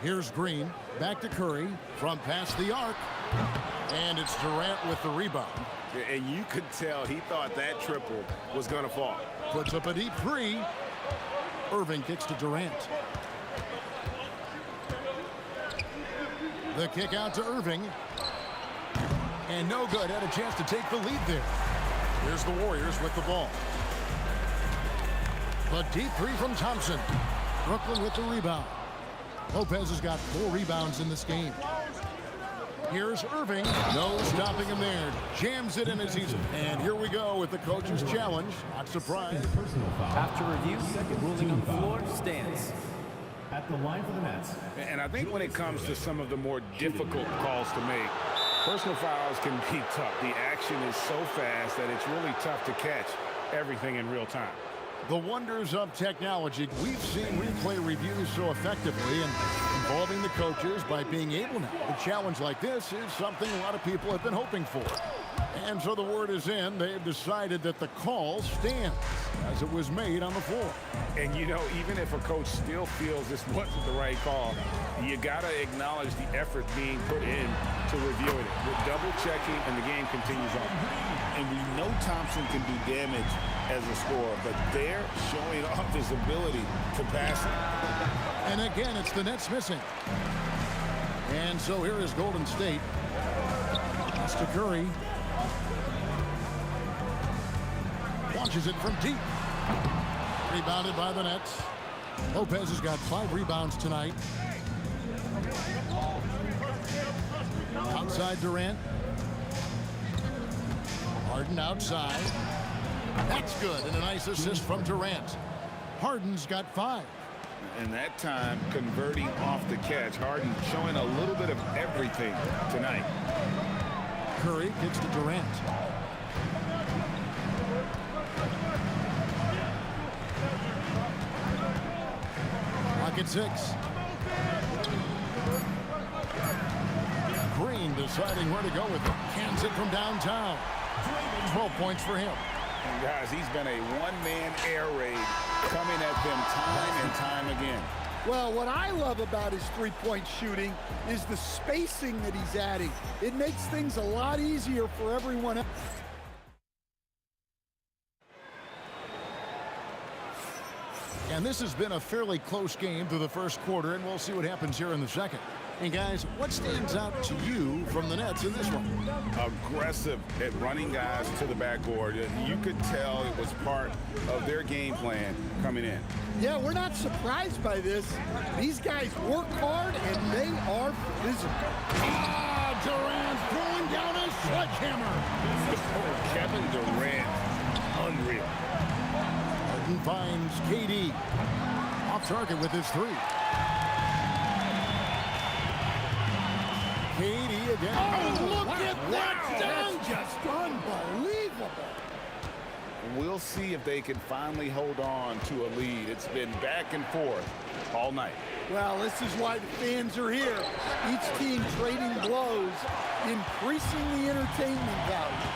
[SPEAKER 7] Here's Green. Back to Curry. From past the arc. And it's Durant with the rebound.
[SPEAKER 8] And you could tell he thought that triple was going to fall.
[SPEAKER 7] Puts up a deep 3. Irving kicks to Durant. The kick out to Irving. And no good. Had a chance to take the lead there. Here's the Warriors with the ball. The deep 3 from Thompson. Brooklyn with the rebound. Lopez has got 4 rebounds in this game. Here's Irving. No stopping him there. Jams it in as he's... And here we go with the coach's challenge. Not surprised.
[SPEAKER 9] After review, ruling on the floor stands.
[SPEAKER 4] At the line for the Nets.
[SPEAKER 8] And I think when it comes to some of the more difficult calls to make, personal fouls can be tough. The action is so fast that it's really tough to catch everything in real time.
[SPEAKER 7] The wonders of technology. We've seen replay reviews so effectively and involving the coaches by being able now. A challenge like this is something a lot of people have been hoping for. And so the word is in. They've decided that the call stands as it was made on the floor.
[SPEAKER 8] And, you know, even if a coach still feels this wasn't the right call, you got to acknowledge the effort being put in to reviewing it. With double checking, and the game continues on. And we know Thompson can do damage as a scorer, but they're showing off his ability to pass it.
[SPEAKER 7] And again, it's the Nets missing. And so here is Golden State. Pass to Curry. Launches it from deep. Rebounded by the Nets. Lopez has got 5 rebounds tonight. Outside Durant. Harden outside. That's good, and a nice assist from Durant. Harden's got 5.
[SPEAKER 8] And that time, converting off the catch. Harden showing a little bit of everything tonight.
[SPEAKER 7] Curry gets to Durant. Clock at 6. Green deciding where to go with it. Cans it from downtown. 12 points for him.
[SPEAKER 8] And guys, he's been a one-man air raid coming at them time and time again.
[SPEAKER 10] Well, what I love about his three-point shooting is the spacing that he's adding. It makes things a lot easier for everyone else.
[SPEAKER 7] And this has been a fairly close game through the first quarter, and we'll see what happens here in the second. And guys, what stands out to you from the Nets in this one?
[SPEAKER 8] Aggressive at running guys to the backboard. You could tell it was part of their game plan coming in.
[SPEAKER 10] Yeah, we're not surprised by this. These guys work hard, and they are physical.
[SPEAKER 7] Durant throwing down a sledgehammer.
[SPEAKER 8] Kevin Durant, unreal.
[SPEAKER 7] Harden finds KD. Off target with his three. KD again.
[SPEAKER 10] Oh, look at that dunk! Just unbelievable.
[SPEAKER 8] We'll see if they can finally hold on to a lead. It's been back and forth all night.
[SPEAKER 10] Well, this is why the fans are here. Each team trading blows, increasing the entertainment value.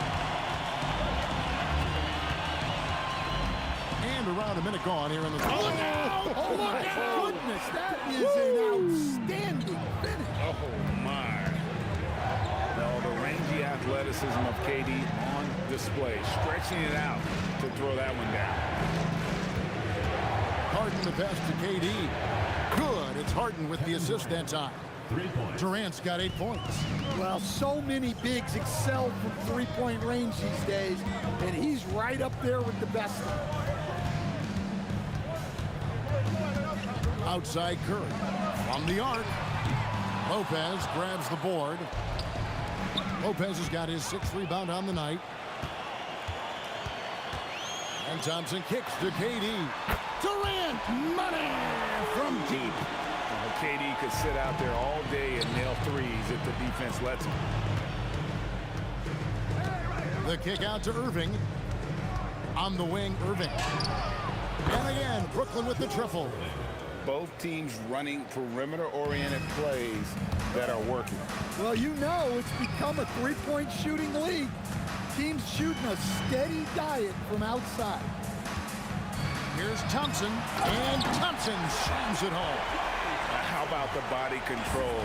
[SPEAKER 7] And around a minute gone here in the second.
[SPEAKER 10] Look out! Oh, my goodness, that is an outstanding finish.
[SPEAKER 8] Oh, my. No, the rangy athleticism of KD on display, stretching it out to throw that one down.
[SPEAKER 7] Harden the pass to KD. Good. It's Harden with the assist that time.
[SPEAKER 4] 3 points.
[SPEAKER 7] Durant's got 8 points.
[SPEAKER 10] Well, so many bigs excel from three-point range these days, and he's right up there with the best of them.
[SPEAKER 7] Outside Curry. From the arc. Lopez grabs the board. Lopez has got his 6th rebound on the night. And Thompson kicks to KD. Durant, money from deep.
[SPEAKER 8] Well, KD could sit out there all day and nail threes if the defense lets him.
[SPEAKER 7] The kick out to Irving. On the wing, Irving. And again, Brooklyn with the triple.
[SPEAKER 8] Both teams running perimeter-oriented plays that are working.
[SPEAKER 10] Well, you know it's become a three-point shooting league. Teams shooting a steady diet from outside.
[SPEAKER 7] Here's Thompson, and Thompson slams it home.
[SPEAKER 8] How about the body control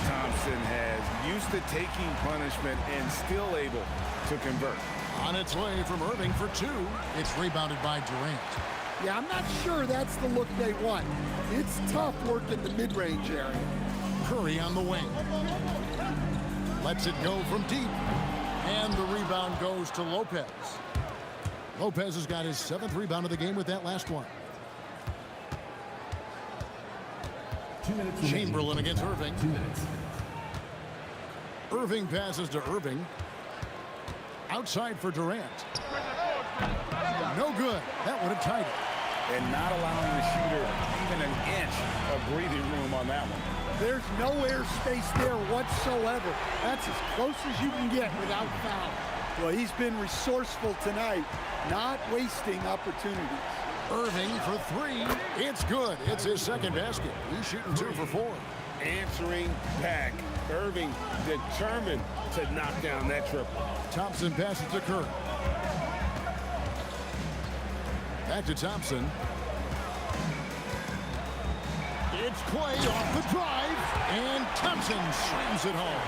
[SPEAKER 8] Thompson has? Used to taking punishment and still able to convert.
[SPEAKER 7] On its way from Irving for 2. It's rebounded by Durant.
[SPEAKER 10] Yeah, I'm not sure that's the look they want. It's tough work in the mid-range area.
[SPEAKER 7] Curry on the wing. Lets it go from deep. And the rebound goes to Lopez. Lopez has got his 7th rebound of the game with that last one.
[SPEAKER 4] 2 minutes.
[SPEAKER 7] Chamberlain against Irving.
[SPEAKER 4] 2 minutes.
[SPEAKER 7] Irving passes to Irving. Outside for Durant. No good. That would have tied it.
[SPEAKER 8] And not allowing the shooter even an inch of breathing room on that one.
[SPEAKER 10] There's no airspace there whatsoever. That's as close as you can get without foul. Well, he's been resourceful tonight, not wasting opportunities.
[SPEAKER 7] Irving for 3. It's good. It's his 2nd basket. He's shooting 2 for 4.
[SPEAKER 8] Answering back. Irving determined to knock down that triple.
[SPEAKER 7] Thompson passes to Curry. Back to Thompson. It's Clay off the drive, and Thompson slams it home.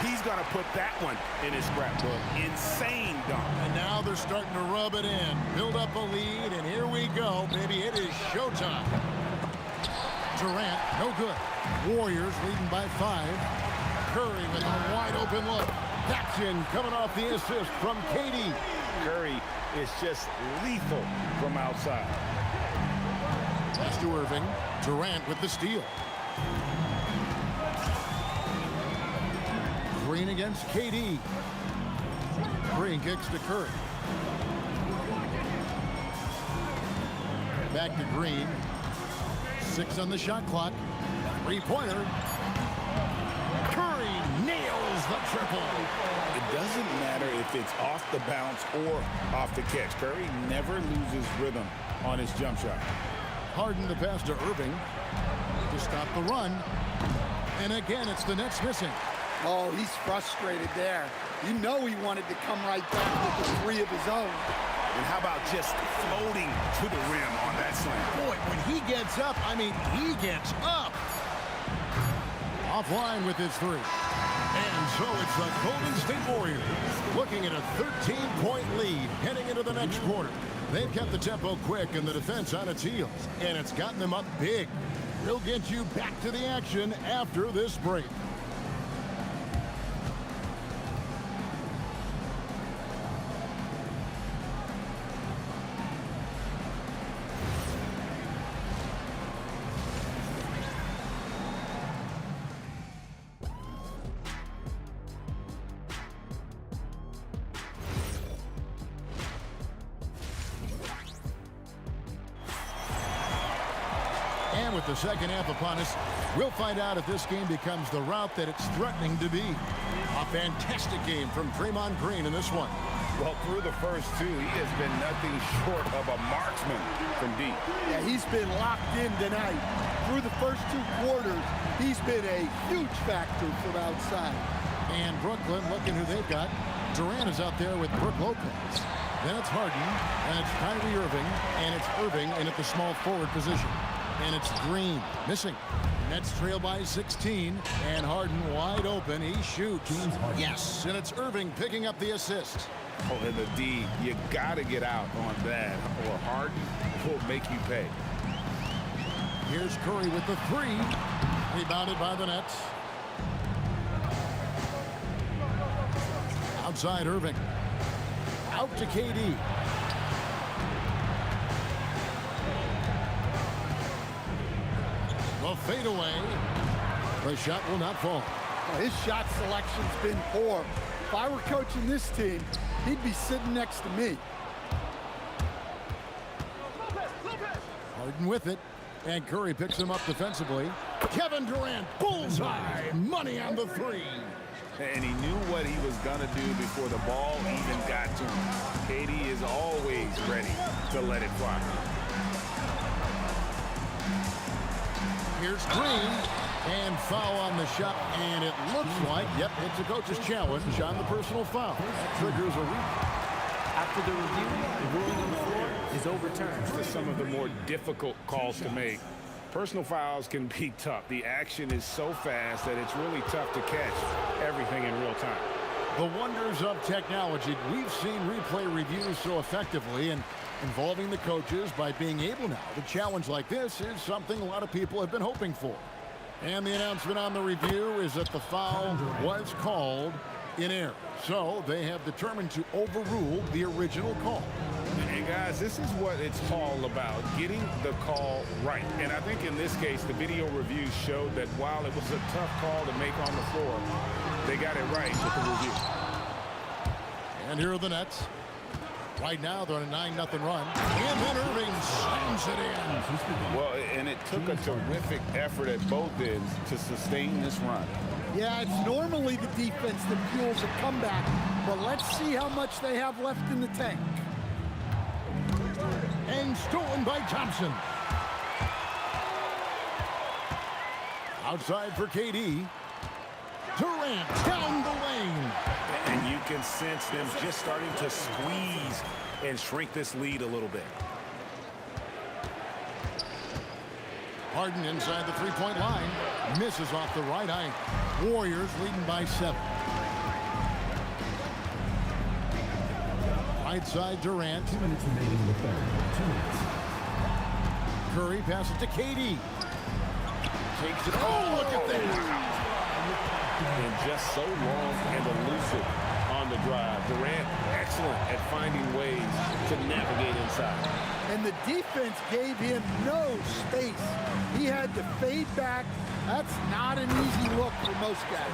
[SPEAKER 8] He's going to put that one in his scrapbook. Insane dunk.
[SPEAKER 7] And now they're starting to rub it in. Build up a lead, and here we go, baby. It is showtime. Durant, no good. Warriors leading by 5. Curry with a wide open look. Jackson coming off the assist from KD.
[SPEAKER 8] Curry is just lethal from outside.
[SPEAKER 7] Pass to Irving. Durant with the steal. Green against KD. Green kicks to Curry. Back to Green. 6 on the shot clock. Three-pointer. Curry nails the triple.
[SPEAKER 8] It doesn't matter if it's off the bounce or off the catch. Curry never loses rhythm on his jump shot.
[SPEAKER 7] Harden the pass to Irving to stop the run. And again, it's the Nets missing.
[SPEAKER 10] Oh, he's frustrated there. You know he wanted to come right back with the three of his own.
[SPEAKER 5] And how about just floating to the rim on that slam?
[SPEAKER 7] Boy, when he gets up, I mean, he gets up. Offline with his three. And so it's the Golden State Warriors looking at a 13-point lead heading into the next quarter. They've kept the tempo quick and the defense on its heels, and it's gotten them up big. We'll get you back to the action after this break. And with the second half upon us, we'll find out if this game becomes the route that it's threatening to be. A fantastic game from Draymond Green in this one.
[SPEAKER 8] Well, through the first two, he has been nothing short of a marksman from deep.
[SPEAKER 10] Yeah, he's been locked in tonight. Through the first two quarters, he's been a huge factor from outside.
[SPEAKER 7] And Brooklyn, looking who they've got. Durant is out there with Brook Lopez. Then it's Harden, and it's Kyrie Irving, and it's Irving in at the small forward position. And it's Green missing. Nets trail by 16, and Harden wide open. He shoots. Yes, and it's Irving picking up the assist.
[SPEAKER 8] Oh, and the D, you got to get out on that, or Harden will make you pay.
[SPEAKER 7] Here's Curry with the three. Rebounded by the Nets. Outside Irving. Out to KD. The fadeaway. The shot will not fall.
[SPEAKER 10] Well, his shot selection's been poor. If I were coaching this team, he'd be sitting next to me.
[SPEAKER 7] Harden with it. And Curry picks him up defensively. Kevin Durant, bullseye. Money on the three.
[SPEAKER 8] And he knew what he was going to do before the ball even got to him. KD is always ready to let it fly.
[SPEAKER 7] Here's Green, and foul on the shot, and it looks like, yep, it's a coach's challenge on the personal foul. That triggers a reach.
[SPEAKER 9] After the review, the ruling on the floor is overturned.
[SPEAKER 8] For some of the more difficult calls to make, personal fouls can be tough. The action is so fast that it's really tough to catch everything in real time.
[SPEAKER 7] The wonders of technology. We've seen replay reviews so effectively, and involving the coaches by being able now to challenge like this is something a lot of people have been hoping for. And the announcement on the review is that the foul was called in error. So they have determined to overrule the original call.
[SPEAKER 8] And guys, this is what it's all about, getting the call right. And I think in this case, the video review showed that while it was a tough call to make on the floor, they got it right with the review.
[SPEAKER 7] And here are the Nets. Right now, they're on a 9-0 run. And then Irving slams it in.
[SPEAKER 8] Well, and it took a terrific effort at both ends to sustain this run.
[SPEAKER 10] Yeah, it's normally the defense that fuels a comeback, but let's see how much they have left in the tank.
[SPEAKER 7] And stolen by Thompson. Outside for KD. Durant down the lane.
[SPEAKER 5] And you can sense them just starting to squeeze and shrink this lead a little bit.
[SPEAKER 7] Harden inside the three-point line. Misses off the right eye. Warriors leading by 7. Right side Durant.
[SPEAKER 4] 2 minutes remaining in the third. 2 minutes.
[SPEAKER 7] Curry passes to KD. Takes it. Oh, look at that.
[SPEAKER 8] And just so long and elusive on the drive. Durant, excellent at finding ways to navigate inside.
[SPEAKER 10] And the defense gave him no space. He had to fade back. That's not an easy look for most guys.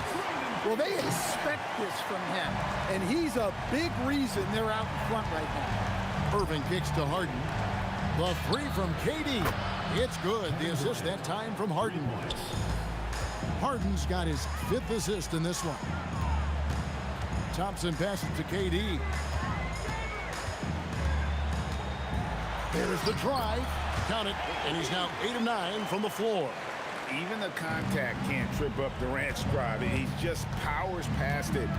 [SPEAKER 10] Well, they expect this from him, and he's a big reason they're out in front right now.
[SPEAKER 7] Irving kicks to Harden. The three from KD. It's good. The assist that time from Harden. Harden's got his 5th assist in this one. Thompson passes to KD. There's the drive. Count it. And he's now 8 of 9 from the floor.
[SPEAKER 8] Even the contact can't trip up Durant's drive. He just powers past it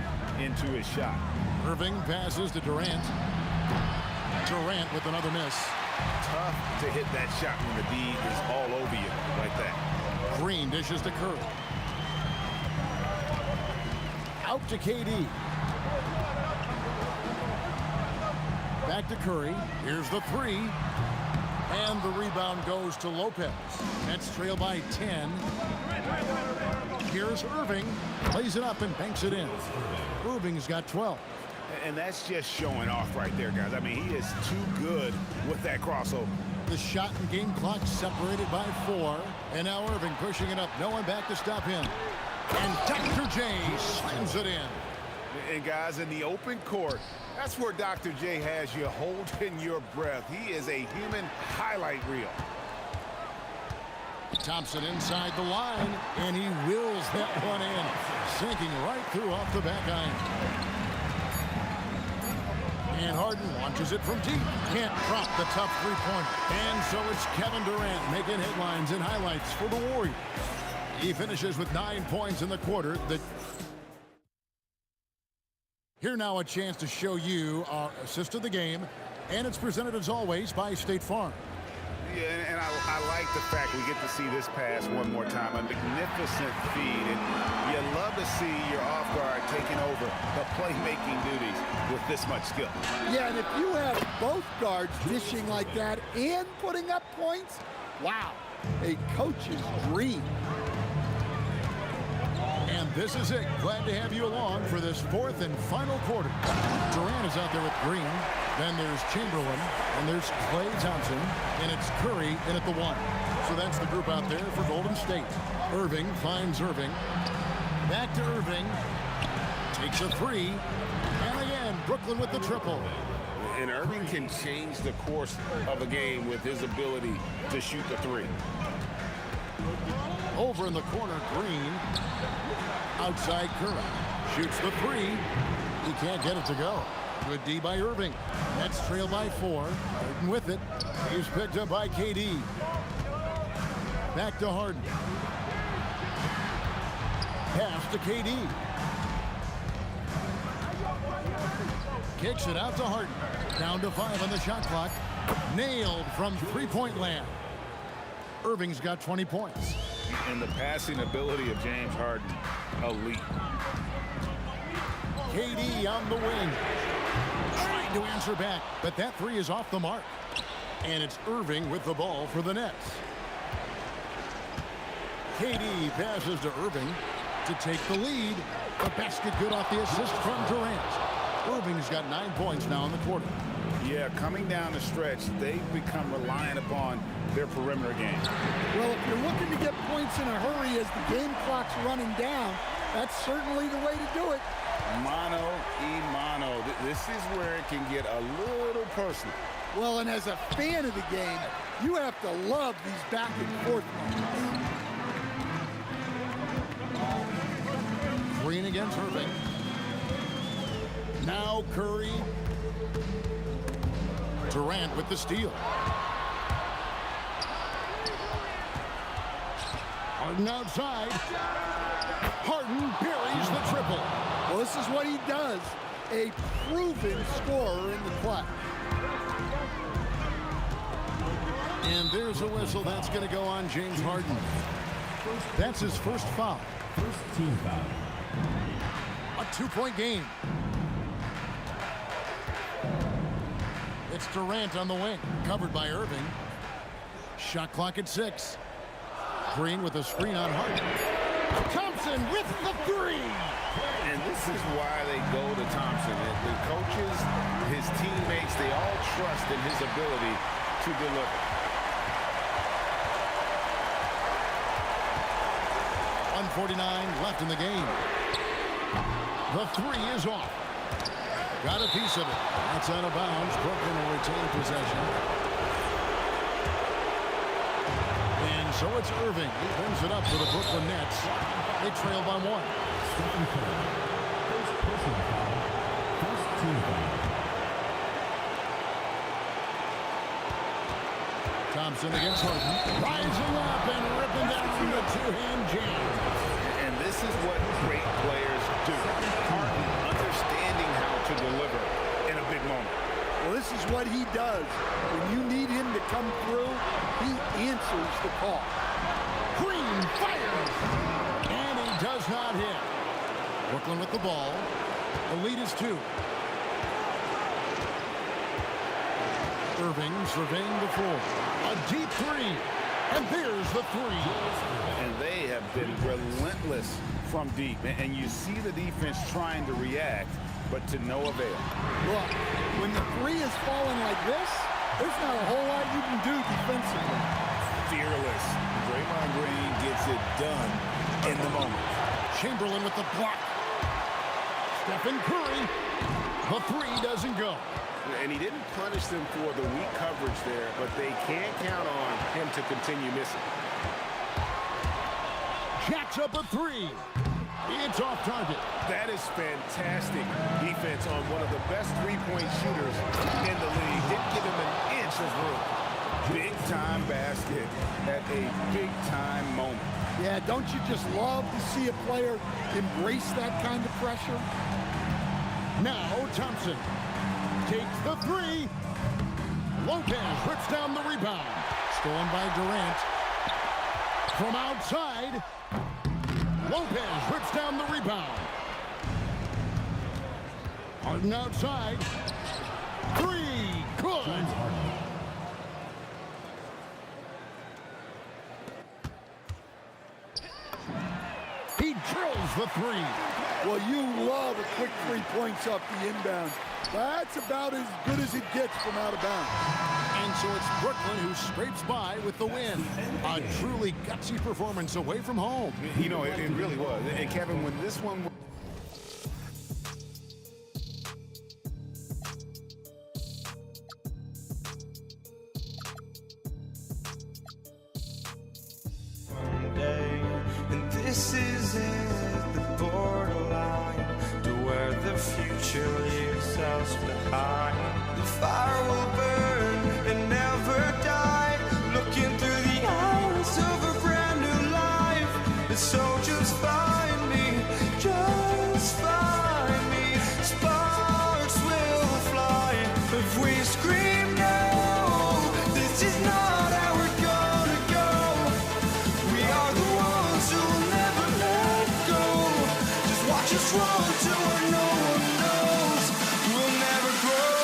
[SPEAKER 8] into his shot.
[SPEAKER 7] Irving passes to Durant. Durant with another miss.
[SPEAKER 8] Tough to hit that shot when the D is all over you like that.
[SPEAKER 7] Green dishes to Curry. Out to KD. Back to Curry. Here's the 3. And the rebound goes to Lopez. Nets trail by 10. Here's Irving. Plays it up and banks it in. Irving's got 12.
[SPEAKER 8] And that's just showing off right there, guys. I mean, he is too good with that crossover.
[SPEAKER 7] The shot and game clock separated by 4. And now Irving pushing it up. No one back to stop him. And Dr. J slams it in.
[SPEAKER 8] And guys, in the open court, that's where Dr. J has you holding your breath. He is a human highlight reel.
[SPEAKER 7] Thompson inside the line, and he wills that one in, sinking right through off the back iron. And Harden launches it from deep. Can't drop the tough three-pointer. And so it's Kevin Durant making headlines and highlights for the Warriors. He finishes with 9 points in the quarter. Here now a chance to show you our assist of the game, and it's presented as always by State Farm.
[SPEAKER 8] Yeah, and I like the fact we get to see this pass one more time. A magnificent feed, and you love to see your off guard taking over the playmaking duties with this much skill.
[SPEAKER 10] Yeah, and if you have both guards dishing like that and putting up points, wow, a coach's dream.
[SPEAKER 7] And this is it. Glad to have you along for this 4th and final quarter. Durant is out there with Green. Then there's Chamberlain. And there's Klay Thompson. And it's Curry in at the 1. So that's the group out there for Golden State. Irving finds Irving. Back to Irving. Takes a 3. And again, Brooklyn with the triple.
[SPEAKER 8] And Irving can change the course of a game with his ability to shoot the 3.
[SPEAKER 7] Over in the corner, Green. Outside Curry. Shoots the 3. He can't get it to go. Good D by Irving. Nets trail by 4. Harden with it. He's picked up by KD. Back to Harden. Pass to KD. Kicks it out to Harden. Down to 5 on the shot clock. Nailed from three-point land. Irving's got 20 points.
[SPEAKER 8] And the passing ability of James Harden, elite.
[SPEAKER 7] KD on the wing. Trying to answer back, but that 3 is off the mark. And it's Irving with the ball for the Nets. KD passes to Irving to take the lead. The basket good off the assist from Durant. Irving's got 9 points now in the quarter.
[SPEAKER 8] Yeah, coming down the stretch, they've become reliant upon their perimeter game.
[SPEAKER 10] Well, if you're looking to get points in a hurry as the game clock's running down, that's certainly the way to do it.
[SPEAKER 8] Mano y mano. This is where it can get a little personal.
[SPEAKER 10] Well, and as a fan of the game, you have to love these back and forth moments.
[SPEAKER 7] Green against Irving. Now Curry. Durant with the steal. Harden outside. Harden buries the triple.
[SPEAKER 10] Well, this is what he does. A proven scorer in the clutch.
[SPEAKER 7] And there's a whistle. That's going to go on James Harden. That's his first foul.
[SPEAKER 4] First team foul.
[SPEAKER 7] A 2-point game. It's Durant on the wing, covered by Irving. Shot clock at 6. Green with a screen on Harden. Thompson with the 3.
[SPEAKER 8] And this is why they go to Thompson. The coaches, his teammates, they all trust in his ability to deliver.
[SPEAKER 7] 1:49 left in the game. The 3 is off. Got a piece of it. That's out of bounds. Brooklyn will retain possession. So it's Irving. He brings it up for the Brooklyn Nets. They trail by 1.
[SPEAKER 4] Stephen Curry. First personal foul. First team foul.
[SPEAKER 7] Thompson against Harden. Rising up and ripping down the two-hand jam.
[SPEAKER 8] And this is what great players do. Harden understanding how to deliver in a big moment.
[SPEAKER 10] Well, this is what he does. When you need him to come through, he answers the call.
[SPEAKER 7] Green fires. And he does not hit. Brooklyn with the ball. The lead is 2. Irving surveying the floor. A deep 3. And there's the 3.
[SPEAKER 8] And they have been relentless from deep. And you see the defense trying to react, but to no avail.
[SPEAKER 10] Look, when the 3 is falling like this, there's not a whole lot you can do defensively.
[SPEAKER 8] Fearless. Draymond Green gets it done in the moment.
[SPEAKER 7] Chamberlain with the block. Stephen Curry. The 3 doesn't go.
[SPEAKER 8] And he didn't punish them for the weak coverage there, but they can't count on him to continue missing.
[SPEAKER 7] Jacks up a 3. It's off target.
[SPEAKER 8] That is fantastic defense on one of the best three-point shooters in the league. Didn't give him an inch of room. Big-time basket at a big-time moment.
[SPEAKER 10] Yeah, don't you just love to see a player embrace that kind of pressure?
[SPEAKER 7] Now Thompson takes the 3. Lopez rips down the rebound. Stolen by Durant. From outside, Lopez rips down the rebound. Harden outside. 3. Good. He drills the 3.
[SPEAKER 10] Well, you love a quick 3 points off the inbound. That's about as good as it gets from out of bounds.
[SPEAKER 7] And so it's Brooklyn who scrapes by with the win. A truly gutsy performance away from home.
[SPEAKER 8] You know, it really was. And Kevin, when this one...
[SPEAKER 1] And this is it, the borderline to where the future leaves us behind. The fire will burn and never die, looking through the eyes of a brand new life. And so just find me, just find me. Sparks will fly if we scream no. This is not how we're gonna go. We are the ones who will never let go. Just watch us run to where no one knows. We'll never grow.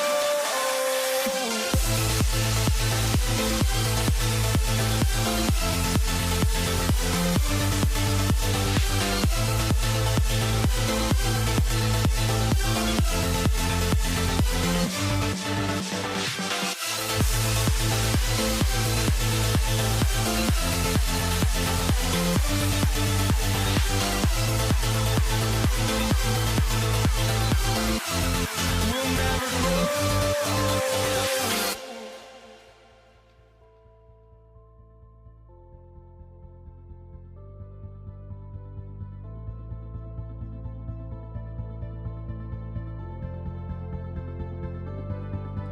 [SPEAKER 1] We'll never grow.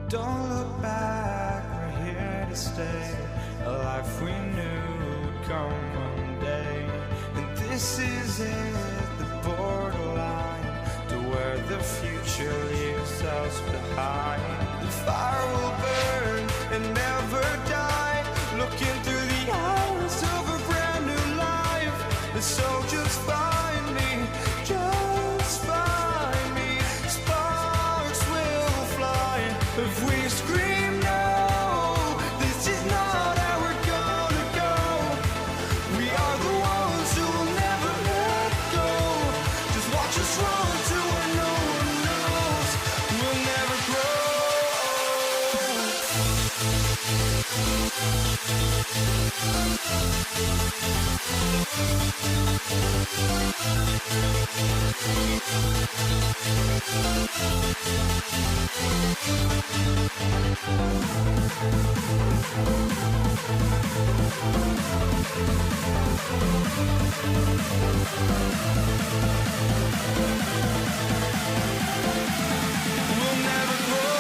[SPEAKER 1] Don't look back, we're here to stay. A life we knew would come one day. And this is it, the borderline to where the future leaves us behind. The fire will burn and never die, looking through the eyes of a brand new life. And so just find me, just find me. Sparks will fly if we scream no. This is not how we're gonna go. We are the ones who will never let go. Just watch us run to where no one knows. We'll never grow. We'll never grow. We'll never grow.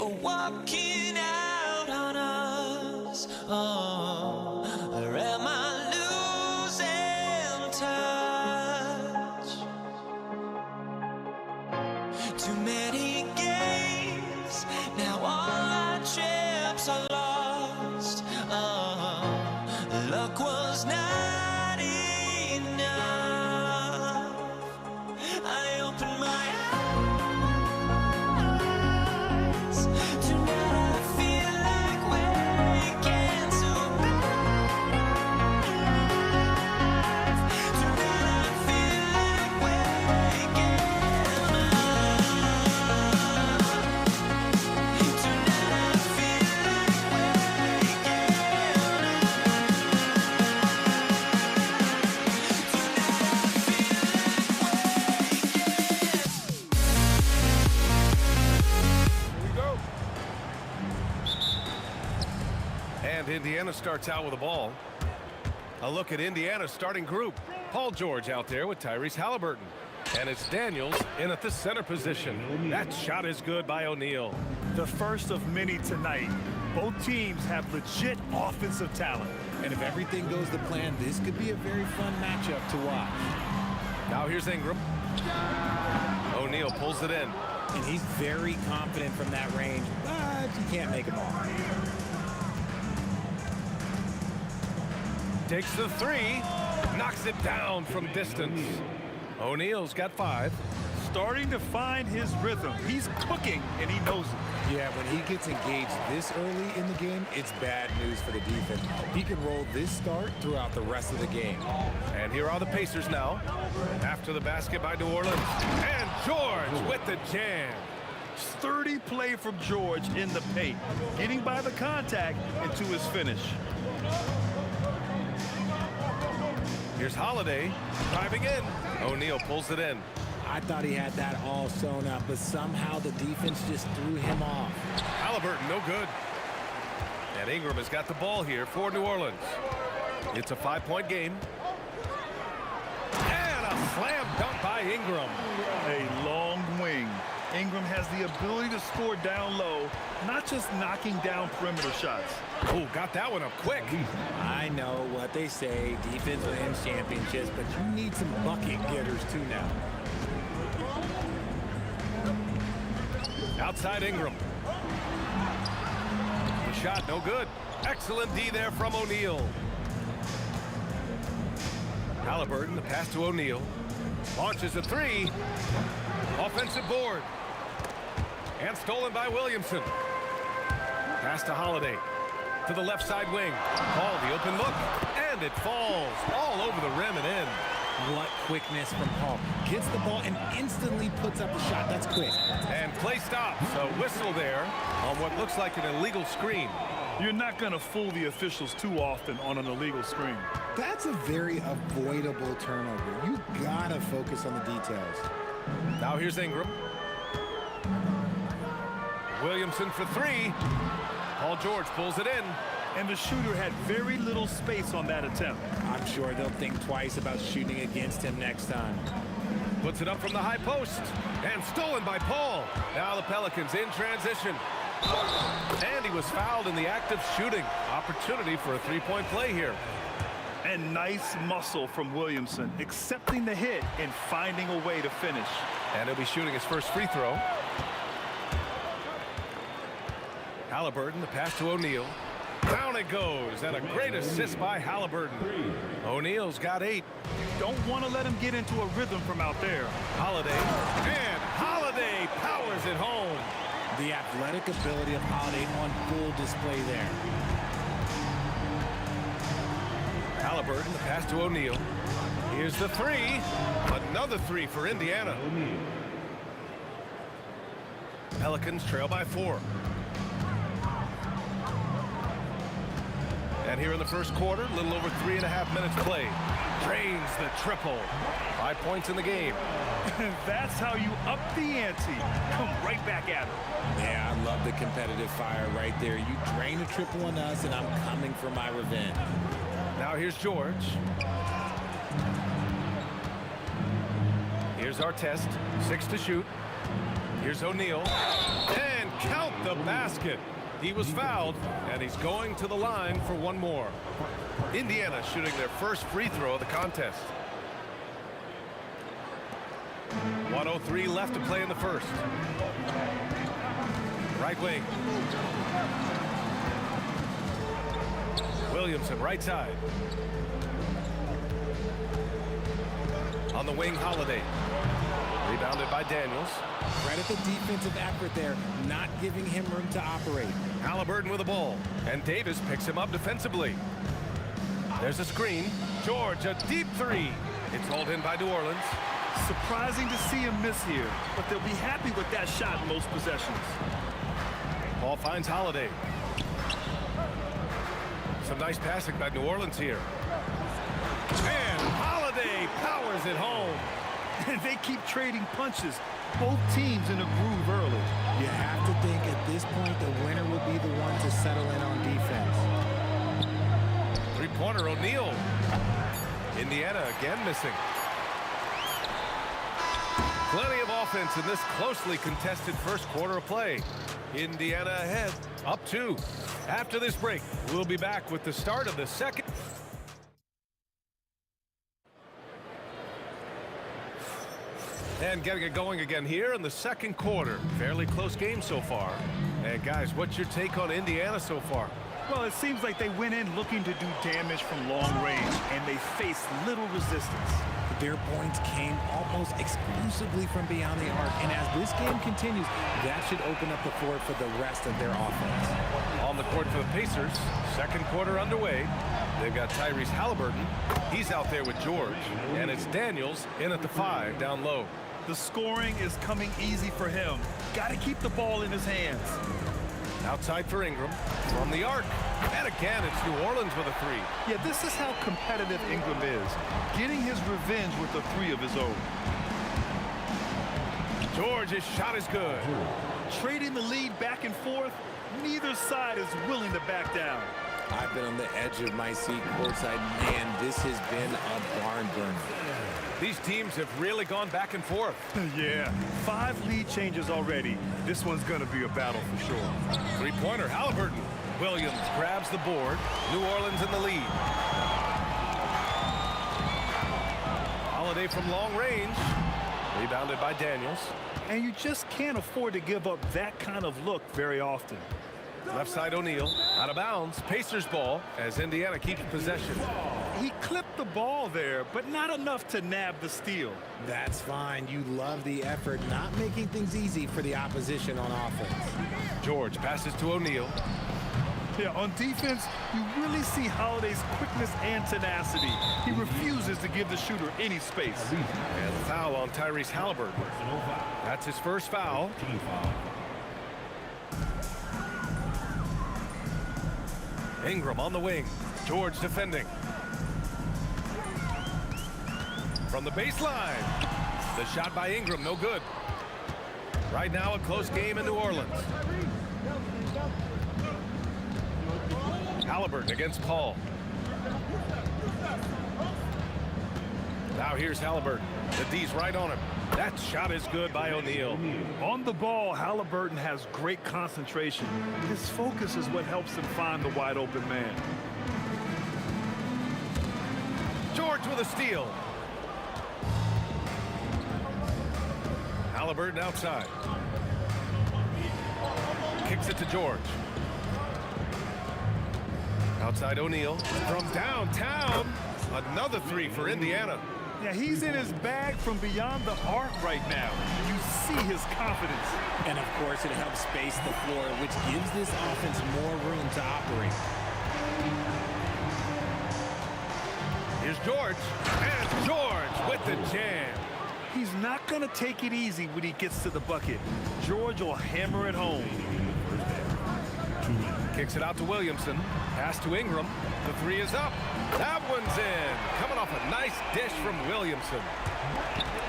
[SPEAKER 1] for walking out on us. Oh, or am I losing touch? Too many games, now all our chips are lost. Oh, luck was not enough. I opened my eyes. Tonight I feel like waking to life. Tonight I feel like waking up. Tonight I feel like waking
[SPEAKER 2] And Indiana starts out with the ball. A look at Indiana's starting group. Paul George out there with Tyrese Halliburton. And it's Daniels in at the center position. That shot is good by O'Neal.
[SPEAKER 5] The first of many tonight. Both teams have legit offensive talent.
[SPEAKER 9] And if everything goes to plan, this could be a very fun matchup to watch.
[SPEAKER 2] Now here's Ingram. O'Neal pulls it in.
[SPEAKER 9] And he's very confident from that range, but you can't make him all.
[SPEAKER 2] Takes the three. Knocks it down from distance. O'Neal's got 5.
[SPEAKER 5] Starting to find his rhythm. He's cooking, and he knows it.
[SPEAKER 9] Yeah, when he gets engaged this early in the game, it's bad news for the defense. He can roll this start throughout the rest of the game.
[SPEAKER 2] And here are the Pacers now. After the basket by New Orleans. And George with the jam.
[SPEAKER 5] Sturdy play from George in the paint, getting by the contact and to his finish.
[SPEAKER 2] Here's Holiday driving in. O'Neal pulls it in.
[SPEAKER 9] I thought he had that all sewn up, but somehow the defense just threw him off.
[SPEAKER 2] Halliburton, no good. And Ingram has got the ball here for New Orleans. It's a 5-point game. And a slam dunk by Ingram.
[SPEAKER 5] A long wing. Ingram has the ability to score down low, not just knocking down perimeter shots.
[SPEAKER 2] Oh, got that one up quick.
[SPEAKER 9] I know what they say, defense wins championships, but you need some bucket getters too now.
[SPEAKER 2] Outside Ingram. The shot, no good. Excellent D there from O'Neal. Halliburton, the pass to O'Neal. Launches a 3. Offensive board. And stolen by Williamson. Pass to Holiday. To the left side wing. Paul, the open look. And it falls all over the rim and in.
[SPEAKER 9] What quickness from Paul. Gets the ball and instantly puts up a shot. That's quick.
[SPEAKER 2] And play stops. A whistle there on what looks like an illegal screen.
[SPEAKER 5] You're not going to fool the officials too often on an illegal screen.
[SPEAKER 9] That's a very avoidable turnover. You gotta focus on the details.
[SPEAKER 2] Now here's Ingram. Williamson for 3. Paul George pulls it in.
[SPEAKER 5] And the shooter had very little space on that attempt.
[SPEAKER 9] I'm sure they'll think twice about shooting against him next time.
[SPEAKER 2] Puts it up from the high post. And stolen by Paul. Now the Pelicans in transition. And he was fouled in the act of shooting. Opportunity for a 3-point play here.
[SPEAKER 5] And nice muscle from Williamson, accepting the hit and finding a way to finish.
[SPEAKER 2] And he'll be shooting his first free throw. Halliburton, the pass to O'Neal. Down it goes, and a great assist by Halliburton. O'Neal's got 8.
[SPEAKER 5] Don't want to let him get into a rhythm from out there.
[SPEAKER 2] Holiday, and Holiday powers it home.
[SPEAKER 9] The athletic ability of Holiday on full display there.
[SPEAKER 2] Halliburton, the pass to O'Neal. Here's the 3. Another 3 for Indiana. Pelicans trail by 4. And here in the first quarter, a little over 3.5 minutes played. Drains the triple. 5 points in the game.
[SPEAKER 5] That's how you up the ante. Come right back at it.
[SPEAKER 9] Yeah, I love the competitive fire right there. You drain a triple on us, and I'm coming for my revenge.
[SPEAKER 2] Now here's George. Here's our test. 6 to shoot. Here's O'Neal. And count the basket. He was fouled, and he's going to the line for one more. Indiana shooting their first free throw of the contest. 1:03 left to play in the first. Right wing. Williamson, right side. On the wing, Holiday. Rebounded by Daniels.
[SPEAKER 9] Credit the defensive effort there, not giving him room to operate.
[SPEAKER 2] Halliburton with the ball, and Davis picks him up defensively. There's a screen. George, a deep three. It's hauled in by New Orleans.
[SPEAKER 5] Surprising to see him miss here, but they'll be happy with that shot in most possessions.
[SPEAKER 2] Ball finds Holiday. Some nice passing by New Orleans here. And Holiday powers it home.
[SPEAKER 5] And they keep trading punches. Both teams in a groove early.
[SPEAKER 9] You have to think at this point the winner will be the one to settle in on defense.
[SPEAKER 2] Three-pointer, O'Neal. Indiana again missing. Plenty of offense in this closely contested first quarter of play. Indiana ahead, up 2. After this break, we'll be back with the start of the second. And getting it going again here in the second quarter. Fairly close game so far. And guys, what's your take on Indiana so far?
[SPEAKER 5] Well, it seems like they went in looking to do damage from long range, and they faced little resistance.
[SPEAKER 9] Their points came almost exclusively from beyond the arc, and as this game continues, that should open up the floor for the rest of their offense.
[SPEAKER 2] On the court for the Pacers, second quarter underway. They've got Tyrese Halliburton. He's out there with George, and it's Daniels in at the 5 down low.
[SPEAKER 5] The scoring is coming easy for him. Got to keep the ball in his hands.
[SPEAKER 2] Outside for Ingram from the arc. And again, it's New Orleans with a 3.
[SPEAKER 5] Yeah, this is how competitive Ingram is. Getting his revenge with a 3 of his own.
[SPEAKER 2] George's shot is good.
[SPEAKER 5] Trading the lead back and forth, neither side is willing to back down.
[SPEAKER 9] I've been on the edge of my seat courtside. Man, this has been a barn burner.
[SPEAKER 2] These teams have really gone back and forth.
[SPEAKER 5] Yeah, 5 lead changes already. This one's going to be a battle for sure.
[SPEAKER 2] Three-pointer, Halliburton. Williams grabs the board. New Orleans in the lead. Holiday from long range. Rebounded by Daniels.
[SPEAKER 5] And you just can't afford to give up that kind of look very often.
[SPEAKER 2] Left side O'Neal. Out of bounds. Pacers ball as Indiana keeps possession.
[SPEAKER 5] He clipped the ball there, but not enough to nab the steal.
[SPEAKER 9] That's fine. You love the effort, not making things easy for the opposition on offense.
[SPEAKER 2] George passes to O'Neal.
[SPEAKER 5] Yeah, on defense, you really see Holiday's quickness and tenacity. He refuses to give the shooter any space.
[SPEAKER 2] And the foul on Tyrese Halliburton. That's his first foul. Ingram on the wing. George defending. From the baseline. The shot by Ingram, no good. Right now, a close game in New Orleans. Halliburton against Paul. Now here's Halliburton. The D's right on him. That shot is good by O'Neal.
[SPEAKER 5] On the ball, Halliburton has great concentration. His focus is what helps him find the wide open man.
[SPEAKER 2] George with a steal. Halliburton outside. Kicks it to George. Outside O'Neal. From downtown. Another 3 for Indiana.
[SPEAKER 5] Yeah, he's in his bag from beyond the arc right now. You see his confidence.
[SPEAKER 9] And of course, it helps space the floor, which gives this offense more room to operate.
[SPEAKER 2] Here's George. And George with the jam.
[SPEAKER 5] He's not going to take it easy when he gets to the bucket. George will hammer it home.
[SPEAKER 2] Kicks it out to Williamson. Pass to Ingram. The 3 is up. That one's in. Coming off a nice dish from Williamson.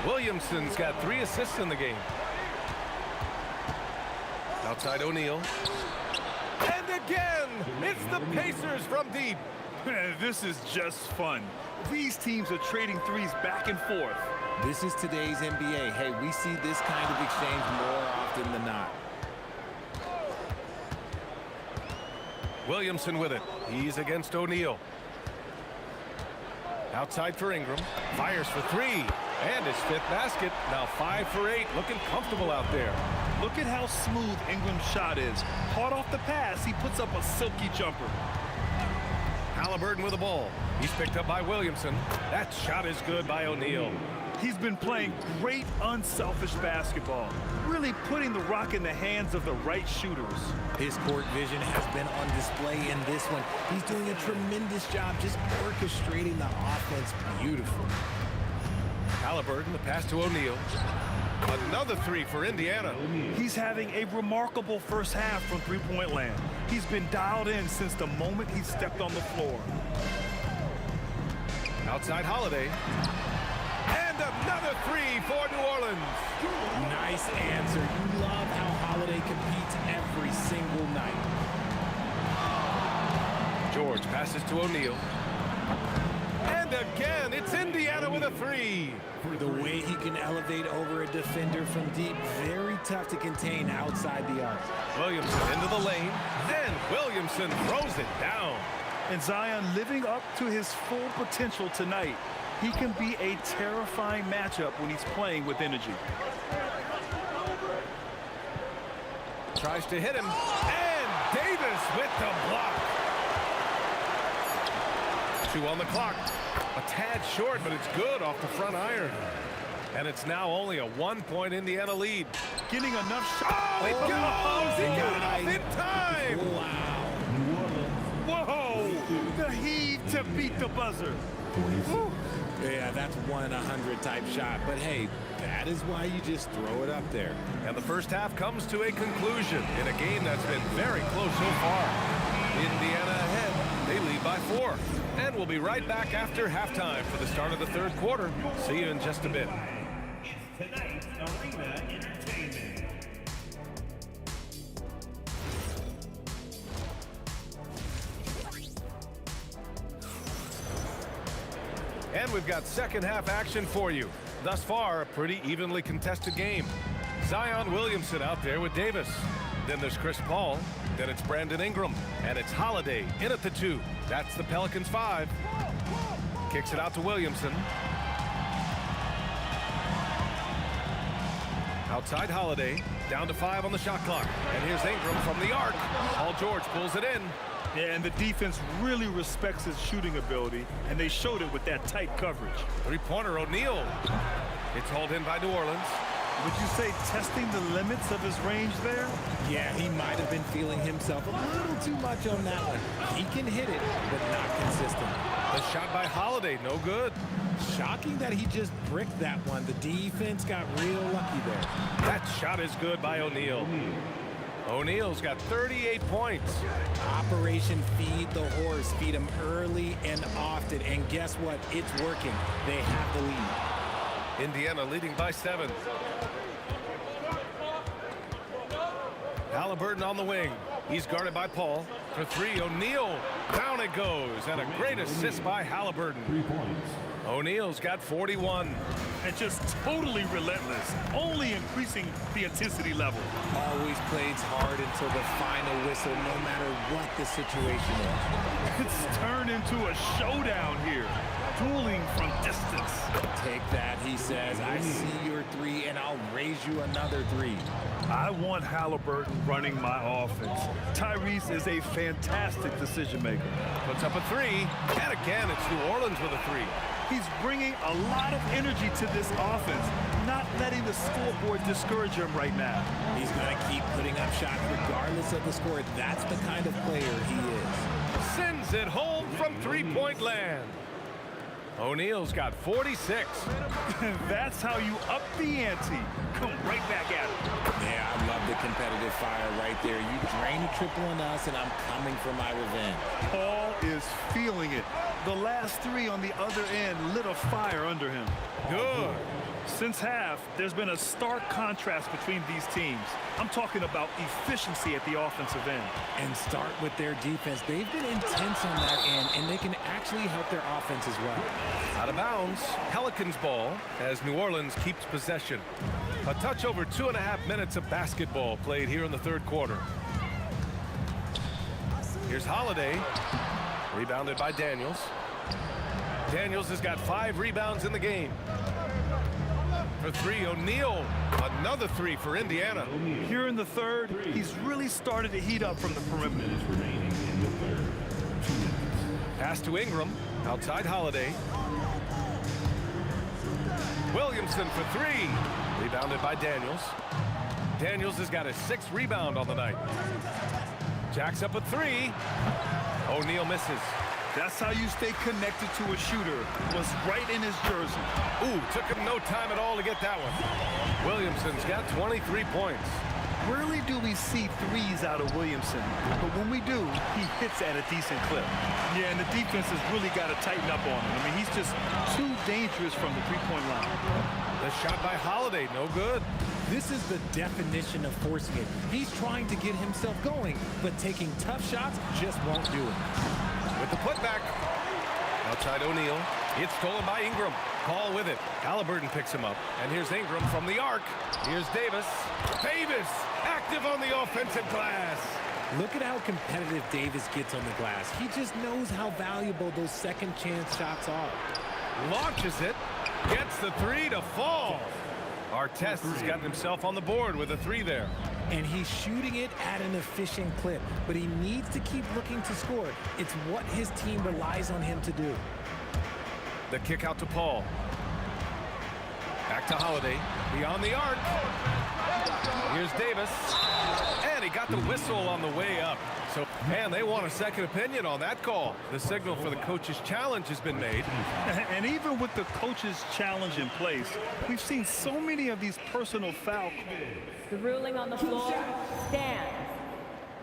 [SPEAKER 2] Williamson's got 3 assists in the game. Outside O'Neal. And again, it's the Pacers from deep.
[SPEAKER 5] This is just fun. These teams are trading threes back and forth.
[SPEAKER 9] This is today's NBA. Hey, we see this kind of exchange more often than not.
[SPEAKER 2] Williamson with it. He's against O'Neal. Outside for Ingram. Fires for three. And his fifth basket. Now 5 for 8. Looking comfortable out there.
[SPEAKER 5] Look at how smooth Ingram's shot is. Caught off the pass, he puts up a silky jumper.
[SPEAKER 2] Halliburton with the ball. He's picked up by Williamson. That shot is good by O'Neal.
[SPEAKER 5] He's been playing great unselfish basketball, really putting the rock in the hands of the right shooters.
[SPEAKER 9] His court vision has been on display in this one. He's doing a tremendous job just orchestrating the offense beautifully.
[SPEAKER 2] Halliburton, the pass to O'Neal. Another three for Indiana.
[SPEAKER 5] He's having a remarkable first half from three-point land. He's been dialed in since the moment he stepped on the floor.
[SPEAKER 2] Outside Holiday. And another three for New Orleans.
[SPEAKER 9] Nice answer. You love how Holiday competes every single night.
[SPEAKER 2] George passes to O'Neal. And again, it's Indiana with a three.
[SPEAKER 9] The way he can elevate over a defender from deep, very tough to contain outside the arc.
[SPEAKER 2] Williamson into the lane. Then Williamson throws it down.
[SPEAKER 5] And Zion living up to his full potential tonight. He can be a terrifying matchup when he's playing with energy.
[SPEAKER 2] Tries to hit him. And Davis with the block. 2 on the clock. A tad short, but it's good off the front iron. And it's now only a 1-point Indiana lead.
[SPEAKER 5] Getting enough shots.
[SPEAKER 2] Oh, it goes! He got it off in time!
[SPEAKER 9] Wow.
[SPEAKER 5] Whoa! The heave to beat the buzzer. Whew.
[SPEAKER 9] Yeah, that's 1 in 100 type shot. But hey, that is why you just throw it up there.
[SPEAKER 2] And the first half comes to a conclusion in a game that's been very close so far. Indiana ahead. They lead by 4. And we'll be right back after halftime for the start of the third quarter. See you in just a bit.
[SPEAKER 4] Tonight's Arena Entertainment.
[SPEAKER 2] And we've got second half action for you. Thus far, a pretty evenly contested game. Zion Williamson out there with Davis. Then there's Chris Paul. Then it's Brandon Ingram. And it's Holiday in at the 2. That's the Pelicans 5. Kicks it out to Williamson. Outside Holiday. Down to 5 on the shot clock. And here's Ingram from the arc. Paul George pulls it in.
[SPEAKER 5] Yeah, and the defense really respects his shooting ability, and they showed it with that tight coverage.
[SPEAKER 2] Three-pointer O'Neal. It's hauled in by New Orleans.
[SPEAKER 5] Would you say testing the limits of his range there?
[SPEAKER 9] Yeah, he might have been feeling himself a little too much on that one. He can hit it, but not consistent.
[SPEAKER 2] The shot by Holiday, no good.
[SPEAKER 9] Shocking that he just bricked that one. The defense got real lucky there.
[SPEAKER 2] That shot is good by O'Neal. O'Neal's got 38 points.
[SPEAKER 9] Operation Feed the Horse. Feed him early and often. And guess what? It's working. They have the lead.
[SPEAKER 2] Indiana leading by 7. Halliburton on the wing. He's guarded by Paul. For 3, O'Neal. Down it goes. And a great assist by Halliburton.
[SPEAKER 4] 3 points.
[SPEAKER 2] O'Neal's got 41.
[SPEAKER 5] And just totally relentless, only increasing the intensity level.
[SPEAKER 9] Always plays hard until the final whistle, no matter what the situation is.
[SPEAKER 5] It's turned into a showdown here. Dueling from distance.
[SPEAKER 9] Take that, he says. I see your 3, and I'll raise you another 3.
[SPEAKER 5] I want Halliburton running my offense. Tyrese is a fantastic decision maker.
[SPEAKER 2] Puts up a 3. And again, it's New Orleans with a 3.
[SPEAKER 5] He's bringing a lot of energy to this offense, not letting the scoreboard discourage him right now.
[SPEAKER 9] He's going to keep putting up shots regardless of the score. That's the kind of player he is.
[SPEAKER 2] Sends it home from three-point land. O'Neal's got 46.
[SPEAKER 5] That's how you up the ante. Come right back at it.
[SPEAKER 9] Yeah, I love the competitive fire right there. You drain a triple on us, and I'm coming for my revenge.
[SPEAKER 5] Paul is feeling it. The last 3 on the other end lit a fire under him.
[SPEAKER 2] Good.
[SPEAKER 5] Since half, there's been a stark contrast between these teams. I'm talking about efficiency at the offensive end.
[SPEAKER 9] And start with their defense. They've been intense on that end, and they can actually help their offense as well.
[SPEAKER 2] Out of bounds, Pelicans ball as New Orleans keeps possession. A touch over 2.5 minutes of basketball played here in the third quarter. Here's Holiday. Rebounded by Daniels. Daniels has got 5 rebounds in the game. For 3, O'Neal. Another 3 for Indiana.
[SPEAKER 5] Here in the third, he's really started to heat up from the perimeter.
[SPEAKER 2] Pass to Ingram. Outside Holiday. Williamson for 3. Rebounded by Daniels. Daniels has got a 6th rebound on the night. Jacks up a 3. O'Neal misses.
[SPEAKER 5] That's how you stay connected to a shooter. Was right in his jersey.
[SPEAKER 2] Ooh, took him no time at all to get that one. Williamson's got 23 points.
[SPEAKER 5] Rarely do we see threes out of Williamson, but when we do, he hits at a decent clip. Yeah, and the defense has really got to tighten up on him. I mean, he's just too dangerous from the three-point line.
[SPEAKER 2] The shot by Holiday, no good.
[SPEAKER 9] This is the definition of forcing it. He's trying to get himself going, but taking tough shots just won't do it.
[SPEAKER 2] With the putback. Outside O'Neal. It's stolen by Ingram. Paul with it. Halliburton picks him up. And here's Ingram from the arc. Here's Davis. Davis active on the offensive glass.
[SPEAKER 9] Look at how competitive Davis gets on the glass. He just knows how valuable those second chance shots are.
[SPEAKER 2] Launches it. Gets the 3 to fall. Artest has gotten himself on the board with a 3 there.
[SPEAKER 9] And he's shooting it at an efficient clip, but he needs to keep looking to score. It's what his team relies on him to do.
[SPEAKER 2] The kick out to Paul. Back to Holiday. Beyond the arc. Here's Davis. And he got the whistle on the way up. So, man, they want a second opinion on that call. The signal for the coach's challenge has been made.
[SPEAKER 5] And even with the coach's challenge in place, we've seen so many of these personal fouls.
[SPEAKER 11] The ruling on the floor stands.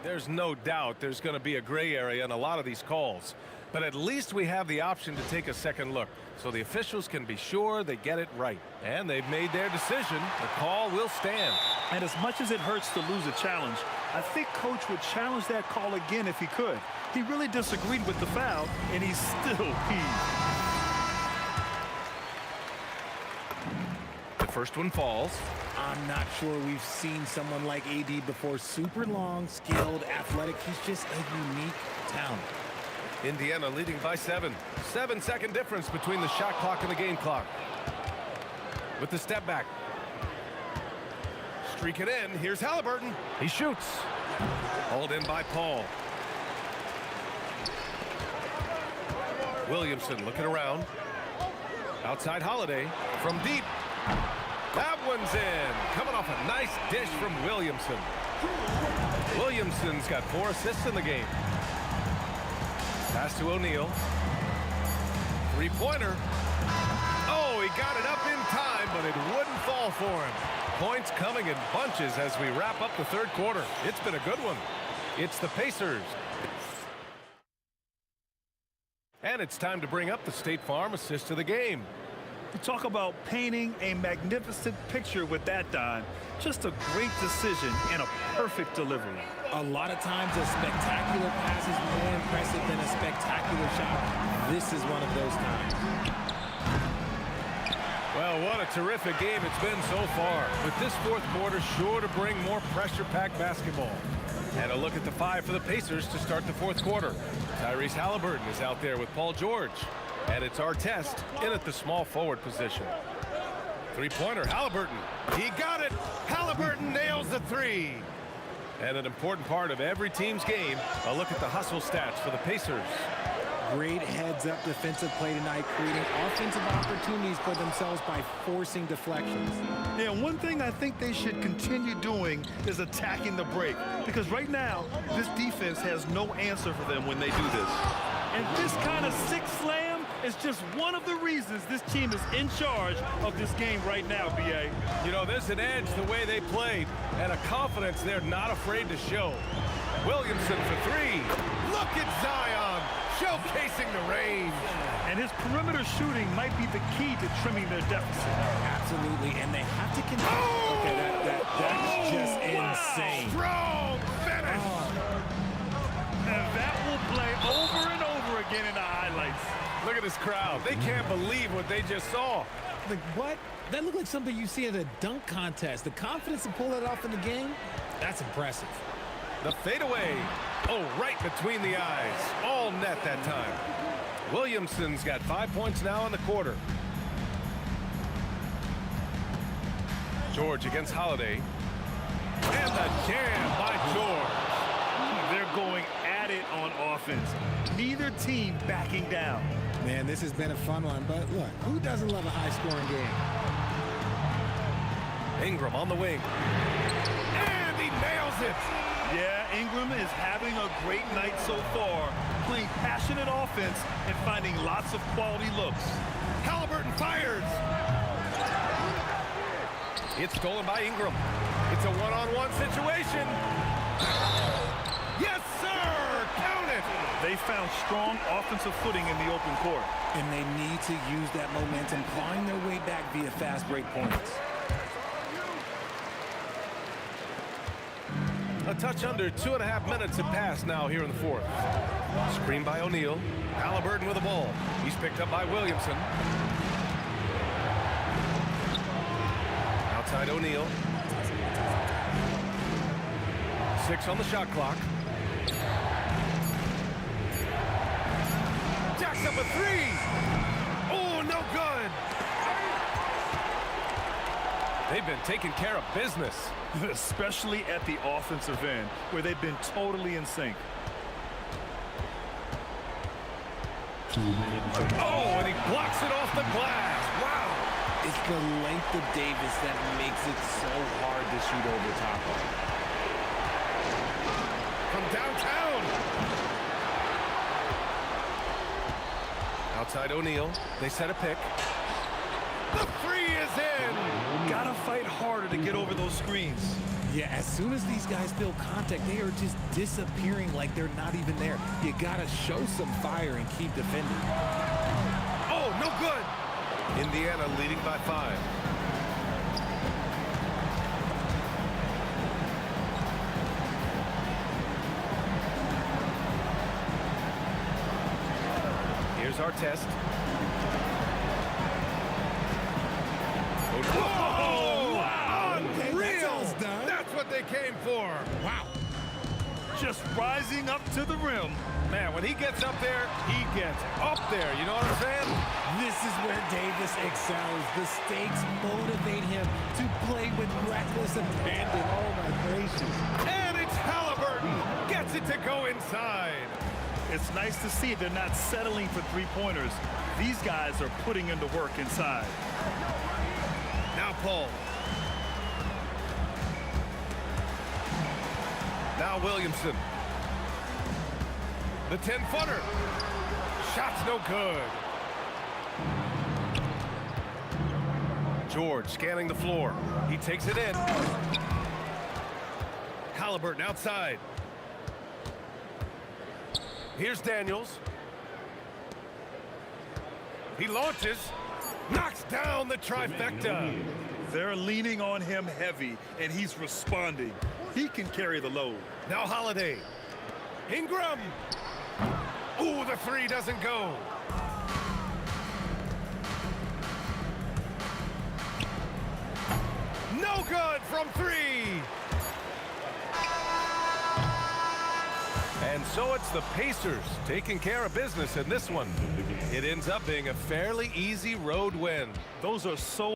[SPEAKER 2] There's no doubt there's going to be a gray area in a lot of these calls. But at least we have the option to take a second look, so the officials can be sure they get it right. And they've made their decision. The call will stand.
[SPEAKER 5] And as much as it hurts to lose a challenge, I think Coach would challenge that call again if he could. He really disagreed with the foul, and he's still peeved.
[SPEAKER 2] The first one falls.
[SPEAKER 9] I'm not sure we've seen someone like AD before. Super long, skilled, athletic. He's just a unique talent.
[SPEAKER 2] Indiana leading by 7. 7-second difference between the shot clock and the game clock. With the step back. Streak it in. Here's Halliburton. He shoots. Hauled in by Paul. Williamson looking around. Outside Holiday. From deep. That one's in. Coming off a nice dish from Williamson. Williamson's got 4 assists in the game. Pass to O'Neal. 3-pointer. Oh, he got it up in time, but it wouldn't fall for him. Points coming in bunches as we wrap up the third quarter. It's been a good one. It's the Pacers. And it's time to bring up the State Farm assist of the game.
[SPEAKER 5] You talk about painting a magnificent picture with that dime. Just a great decision and a perfect delivery.
[SPEAKER 9] A lot of times a spectacular pass is more impressive than a spectacular shot. This is one of those times.
[SPEAKER 2] Well, what a terrific game it's been so far. With this fourth quarter sure to bring more pressure-packed basketball. And a look at the 5 for the Pacers to start the fourth quarter. Tyrese Halliburton is out there with Paul George. And it's Artest in at the small forward position. 3-pointer, Halliburton. He got it. Halliburton nails the 3. And an important part of every team's game, a look at the hustle stats for the Pacers.
[SPEAKER 9] Great heads-up defensive play tonight, creating offensive opportunities for themselves by forcing deflections.
[SPEAKER 5] Yeah, one thing I think they should continue doing is attacking the break. Because right now, this defense has no answer for them when they do this. And this kind of sick slam is just one of the reasons this team is in charge of this game right now, B.A.
[SPEAKER 2] You know, there's an edge the way they played and a confidence they're not afraid to show. Williamson for 3. Look at Zion showcasing the range.
[SPEAKER 5] And his perimeter shooting might be the key to trimming their deficit.
[SPEAKER 9] Absolutely, and they have to continue.
[SPEAKER 2] Oh!
[SPEAKER 9] Okay, that's just insane.
[SPEAKER 2] Strong finish.
[SPEAKER 5] And that will play over and over again in the highlights.
[SPEAKER 2] Look at this crowd. They can't believe what they just saw.
[SPEAKER 9] Like, what? That looked like something you see at a dunk contest. The confidence to pull that off in the game, that's impressive.
[SPEAKER 2] The fadeaway. Oh, right between the eyes. All net that time. Williamson's got 5 points now in the quarter. George against Holiday. And the jam by George.
[SPEAKER 5] They're going at it on offense. Neither team backing down.
[SPEAKER 9] Man, this has been a fun one, but look, who doesn't love a high-scoring game?
[SPEAKER 2] Ingram on the wing. And he nails it.
[SPEAKER 5] Yeah, Ingram is having a great night so far, playing passionate offense and finding lots of quality looks.
[SPEAKER 2] Halliburton fires. It's stolen by Ingram. It's a one-on-one situation. Yes, sir! Count it!
[SPEAKER 5] They found strong offensive footing in the open court.
[SPEAKER 9] And they need to use that momentum, clawing their way back via fast break points.
[SPEAKER 2] A touch under 2.5 minutes have passed now here in the fourth. Screen by O'Neal. Halliburton with the ball. He's picked up by Williamson. Outside O'Neal. 6 on the shot clock. Jacks up a 3. Oh, no good. They've been taking care of business.
[SPEAKER 5] Especially at the offensive end, where they've been totally in sync.
[SPEAKER 2] Oh, and he blocks it off the glass. Wow.
[SPEAKER 9] It's the length of Davis that makes it so hard to shoot over top of.
[SPEAKER 2] From downtown. Outside O'Neal. They set a pick. The 3 is in.
[SPEAKER 5] Gotta fight harder to get over those screens.
[SPEAKER 9] Yeah, as soon as these guys feel contact, they are just disappearing like they're not even there. You gotta show some fire and keep defending.
[SPEAKER 2] Oh, no good. Indiana leading by 5. Here's our test. Oh, wow. Unreal. That's what they came for.
[SPEAKER 9] Wow.
[SPEAKER 5] Just rising up to the rim.
[SPEAKER 2] Man, when he gets up there, he gets up there. You know what I'm saying?
[SPEAKER 9] This is where Davis excels. The stakes motivate him to play with reckless abandon. Oh, my gracious.
[SPEAKER 2] And it's Halliburton. Gets it to go inside.
[SPEAKER 5] It's nice to see they're not settling for three-pointers. These guys are putting in the work inside.
[SPEAKER 2] Now Paul. Now Williamson. The 10-footer. Shot's no good. George scanning the floor. He takes it in. Halliburton outside. Here's Daniels. He launches. Knocks down the trifecta.
[SPEAKER 5] They're leaning on him heavy, and he's responding. He can carry the load.
[SPEAKER 2] Now Holiday. Ingram. Ooh, the 3 doesn't go. No good from 3. And so it's the Pacers taking care of business in this one. It ends up being a fairly easy road win.
[SPEAKER 5] Those are so...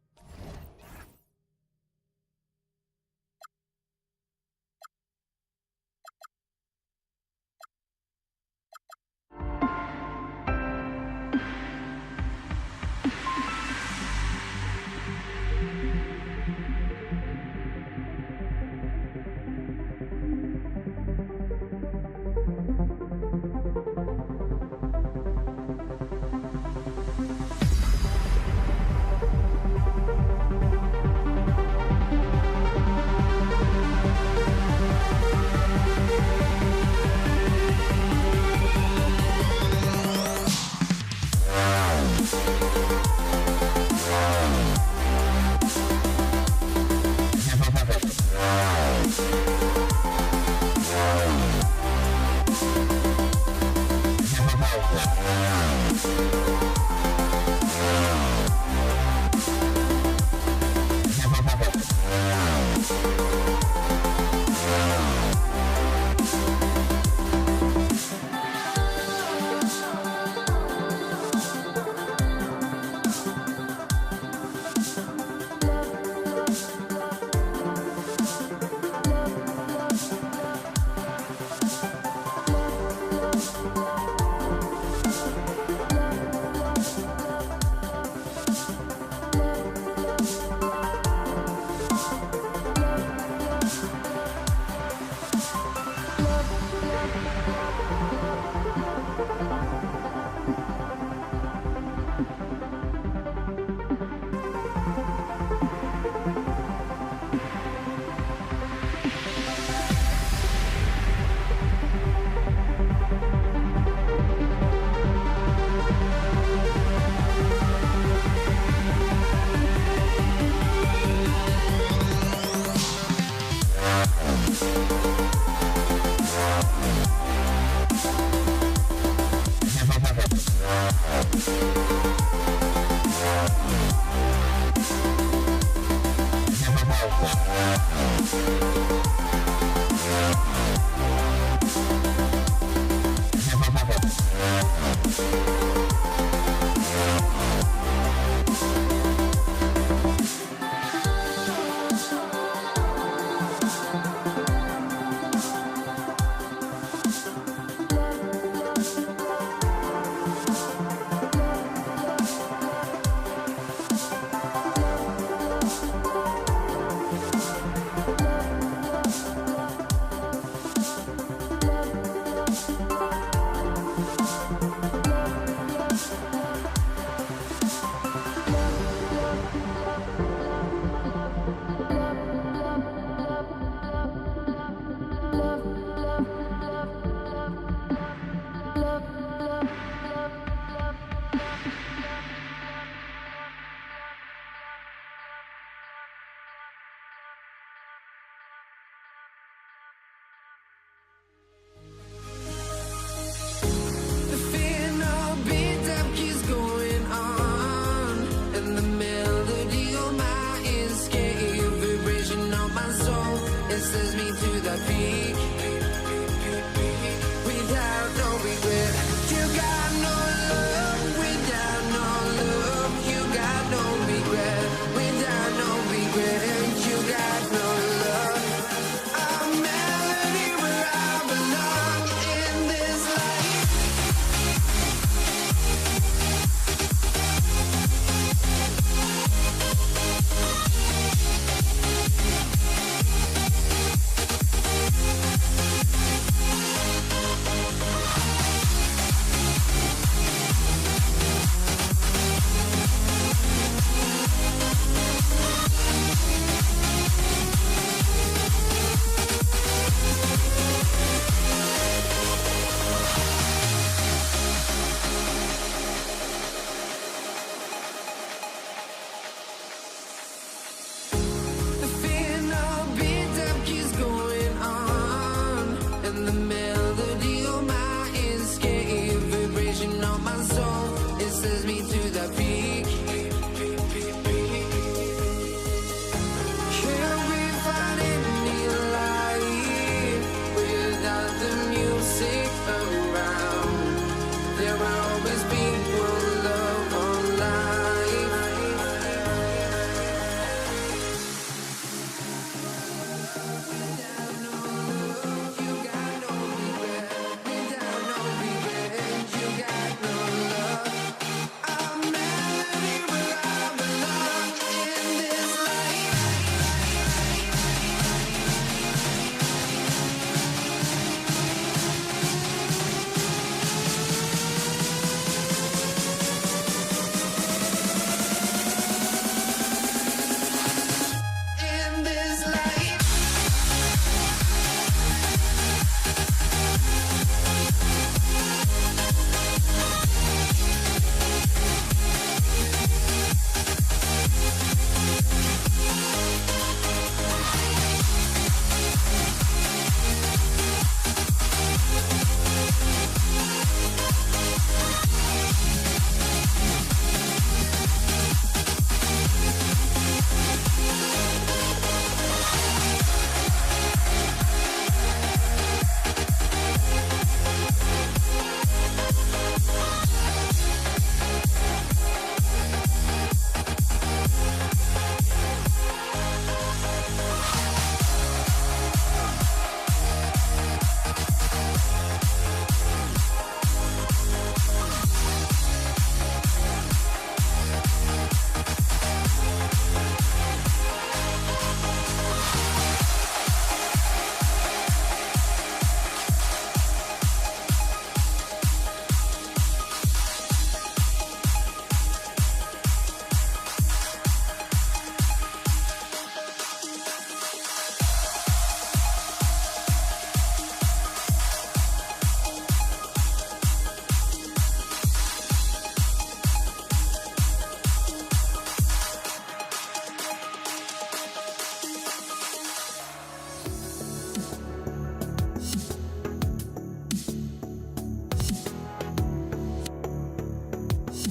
[SPEAKER 1] Let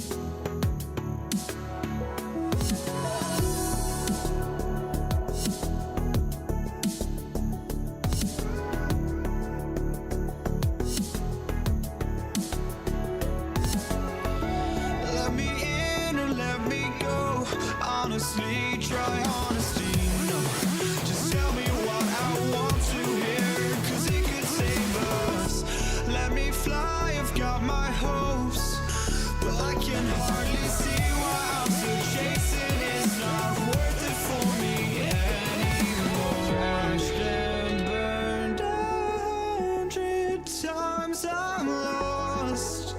[SPEAKER 1] me in or let me go. Honestly, try honesty. No, just tell me what I want to hear, 'cause it could save us. Let me fly, I've got my hopes, but I can hardly see why I'm still chasing. It's not worth it for me anymore. Crashed and burned 100 times, I'm lost.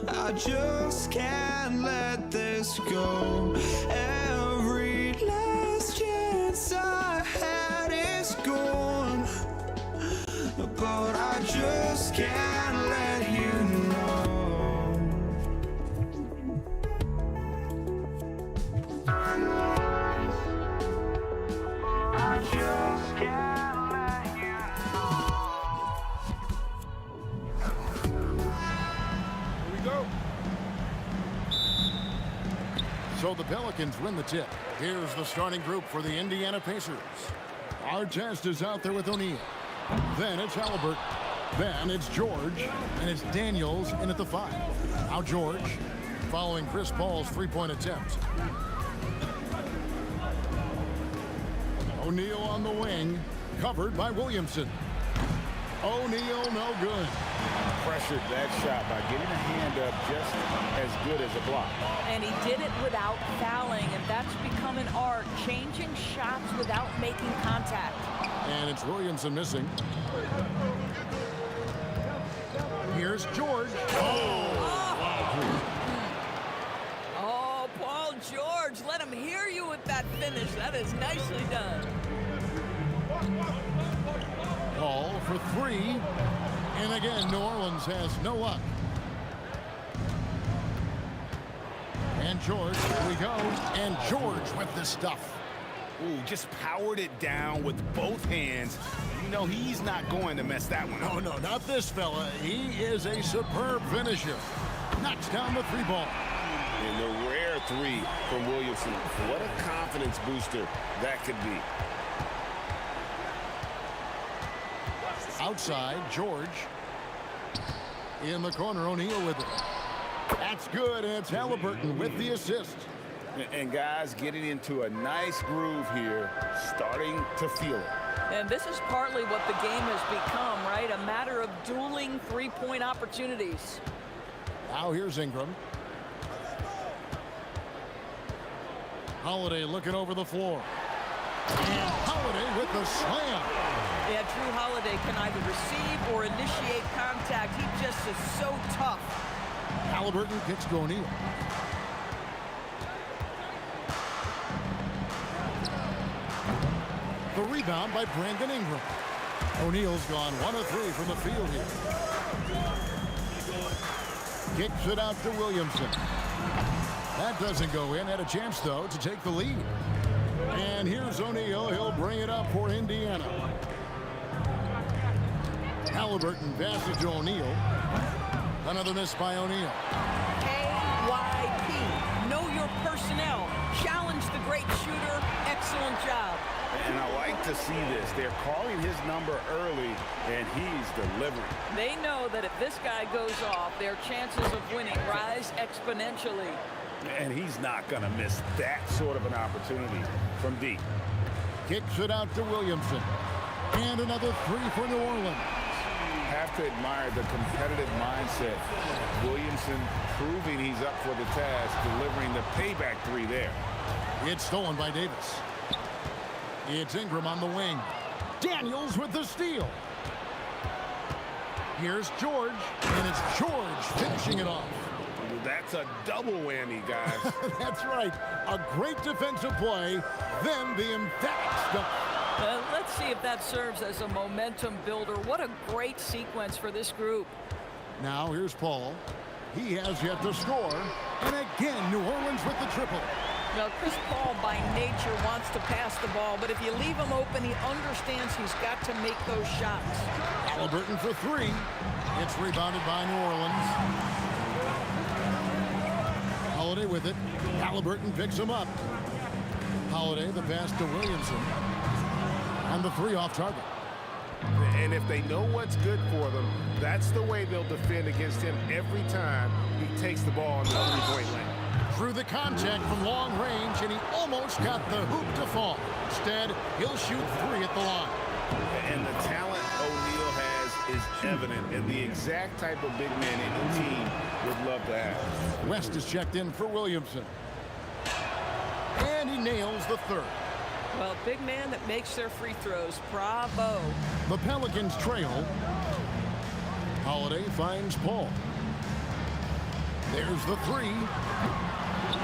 [SPEAKER 1] I just can't let this go. Every last chance I had is gone, but I just can't let you know. I just can't let you know.
[SPEAKER 8] Here we go.
[SPEAKER 7] So the Pelicans win the tip. Here's the starting group for the Indiana Pacers. Artest is out there with O'Neal. Then it's Halliburton. Then it's George. And it's Daniels in at the 5. Now George, following Chris Paul's three-point attempt. O'Neal on the wing, covered by Williamson. O'Neal no good.
[SPEAKER 8] Pressured that shot by getting a hand up just as good as a block.
[SPEAKER 12] And he did it without fouling, and that's become an art, changing shots without making contact.
[SPEAKER 7] And it's Williamson missing. Here's George.
[SPEAKER 12] Oh, Paul George, let him hear you with that finish. That is nicely done.
[SPEAKER 7] Paul for 3. And again, New Orleans has no luck. And George, here we go. And George with the stuff.
[SPEAKER 8] Ooh, just powered it down with both hands. You know he's not going to mess that one up.
[SPEAKER 7] Oh, no, not this fella. He is a superb finisher. Knocks down the 3-ball.
[SPEAKER 8] And the rare 3 from Williamson. What a confidence booster that could be.
[SPEAKER 7] Outside, George. In the corner, O'Neal with it. That's good, and it's Halliburton with the assist.
[SPEAKER 8] And guys getting into a nice groove here, starting to feel it.
[SPEAKER 12] And this is partly what the game has become, right? A matter of dueling three-point opportunities.
[SPEAKER 7] Now here's Ingram. Holiday looking over the floor. And Holiday with the slam.
[SPEAKER 12] Yeah, Drew Holiday can either receive or initiate contact. He just is so tough.
[SPEAKER 7] Halliburton kicks to O'Neal. The rebound by Brandon Ingram. O'Neal's gone 1 of 3 from the field here. Kicks it out to Williamson. That doesn't go in. Had a chance, though, to take the lead. And here's O'Neal. He'll bring it up for Indiana. Halliburton passes to O'Neal. Another miss by O'Neal.
[SPEAKER 12] KYP. Know your personnel. Challenge the great shooter. Excellent job.
[SPEAKER 8] And I like to see this. They're calling his number early, and he's delivering.
[SPEAKER 12] They know that if this guy goes off, their chances of winning rise exponentially.
[SPEAKER 8] And he's not going to miss that sort of an opportunity from deep.
[SPEAKER 7] Kicks it out to Williamson. And another 3 for New Orleans.
[SPEAKER 8] Have to admire the competitive mindset. Williamson proving he's up for the task, delivering the payback 3 there.
[SPEAKER 7] It's stolen by Davis. It's Ingram on the wing. Daniels with the steal. Here's George, and it's George finishing it off.
[SPEAKER 8] That's a double whammy, guys.
[SPEAKER 7] That's right. A great defensive play, then the emphatic stuff.
[SPEAKER 12] Let's see if that serves as a momentum builder. What a great sequence for this group.
[SPEAKER 7] Now here's Paul. He has yet to score. And again, New Orleans with the triple.
[SPEAKER 12] Now, Chris Paul by nature wants to pass the ball, but if you leave him open, he understands he's got to make those shots.
[SPEAKER 7] Halliburton for 3. It's rebounded by New Orleans. with it. Halliburton picks him up. Holiday, the pass to Williamson. On the 3 off target.
[SPEAKER 8] And if they know what's good for them, that's the way they'll defend against him every time he takes the ball in the three-point lane.
[SPEAKER 7] Through the contact from long range, and he almost got the hoop to fall. Instead, he'll shoot 3 at the line.
[SPEAKER 8] And the talent O'Neal has is evident, and the exact type of big man any team would love to have.
[SPEAKER 7] West is checked in for Williamson. And he nails the 3rd.
[SPEAKER 12] Well, big man that makes their free throws. Bravo.
[SPEAKER 7] The Pelicans trail. Holiday finds Paul. There's the 3.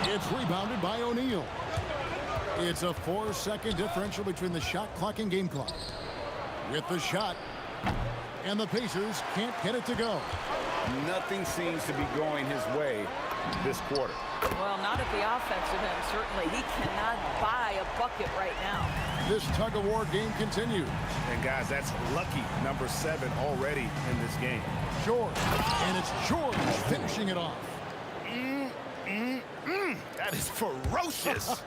[SPEAKER 7] It's rebounded by O'Neal. It's a 4-second differential between the shot clock and game clock. With the shot. And the Pacers can't get it to go.
[SPEAKER 8] Nothing seems to be going his way this quarter.
[SPEAKER 12] Well, not at the offensive end, certainly. He cannot buy a bucket right now.
[SPEAKER 7] This tug-of-war game continues.
[SPEAKER 8] And, guys, that's lucky number 7 already in this game.
[SPEAKER 7] George. And it's George finishing it off.
[SPEAKER 8] That is ferocious.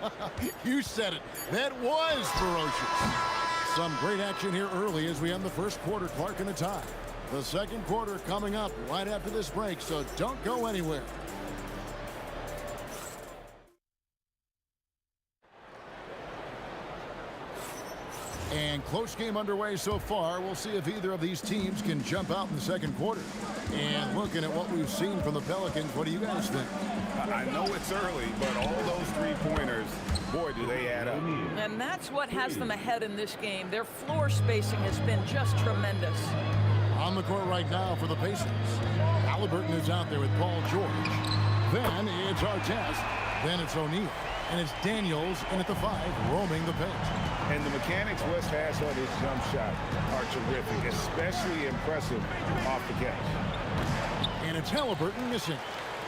[SPEAKER 7] You said it. That was ferocious. Some great action here early as we end the first quarter. Clark in a tie. The second quarter coming up right after this break, so don't go anywhere. And close game underway so far. We'll see if either of these teams can jump out in the second quarter. And looking at what we've seen from the Pelicans, what do you guys think?
[SPEAKER 8] I know it's early, but all those three-pointers, boy, do they add up.
[SPEAKER 12] And that's what has them ahead in this game. Their floor spacing has been just tremendous.
[SPEAKER 7] On the court right now for the Pacers. Halliburton is out there with Paul George. Then it's Artest. Then it's O'Neal. And it's Daniels in at the 5, roaming the paint.
[SPEAKER 8] And the mechanics West has on his jump shot are terrific, especially impressive off the catch.
[SPEAKER 7] And it's Halliburton missing.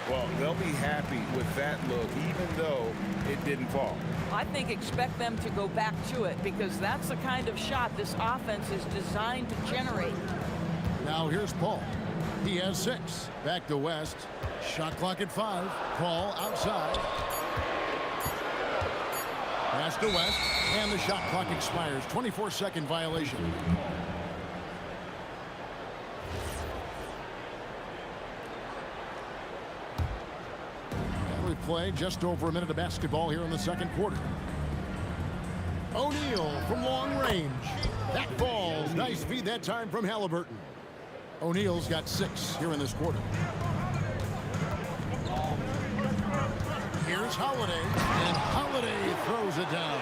[SPEAKER 8] Well, they'll be happy with that look, even though it didn't fall.
[SPEAKER 12] I think expect them to go back to it because that's the kind of shot this offense is designed to generate.
[SPEAKER 7] Now here's Paul. He has 6. Back to West. Shot clock at 5. Paul outside. Pass to West. And the shot clock expires. 24-second violation. And we play just over a minute of basketball here in the second quarter. O'Neal from long range. That falls. Nice feed that time from Halliburton. O'Neal's got 6 here in this quarter. Here's Holiday, and Holiday throws it down.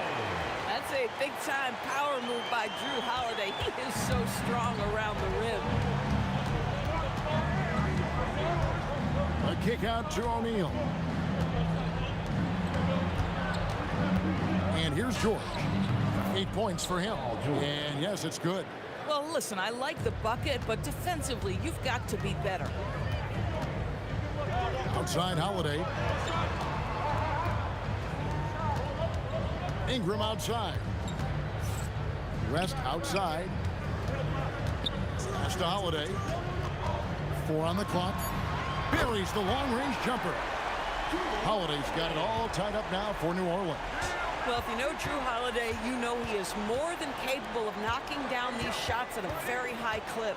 [SPEAKER 12] That's a big-time power move by Drew Holiday. He is so strong around the rim.
[SPEAKER 7] A kick out to O'Neal. And here's George. 8 points for him. And yes, it's good.
[SPEAKER 12] Well, listen, I like the bucket, but defensively, you've got to be better.
[SPEAKER 7] Outside Holiday. Ingram outside. West outside. Pass to Holiday. 4 on the clock. Buries the long-range jumper. Holiday's got it all tied up now for New Orleans.
[SPEAKER 12] Well, if you know Drew Holiday, you know he is more than capable of knocking down these shots at a very high clip.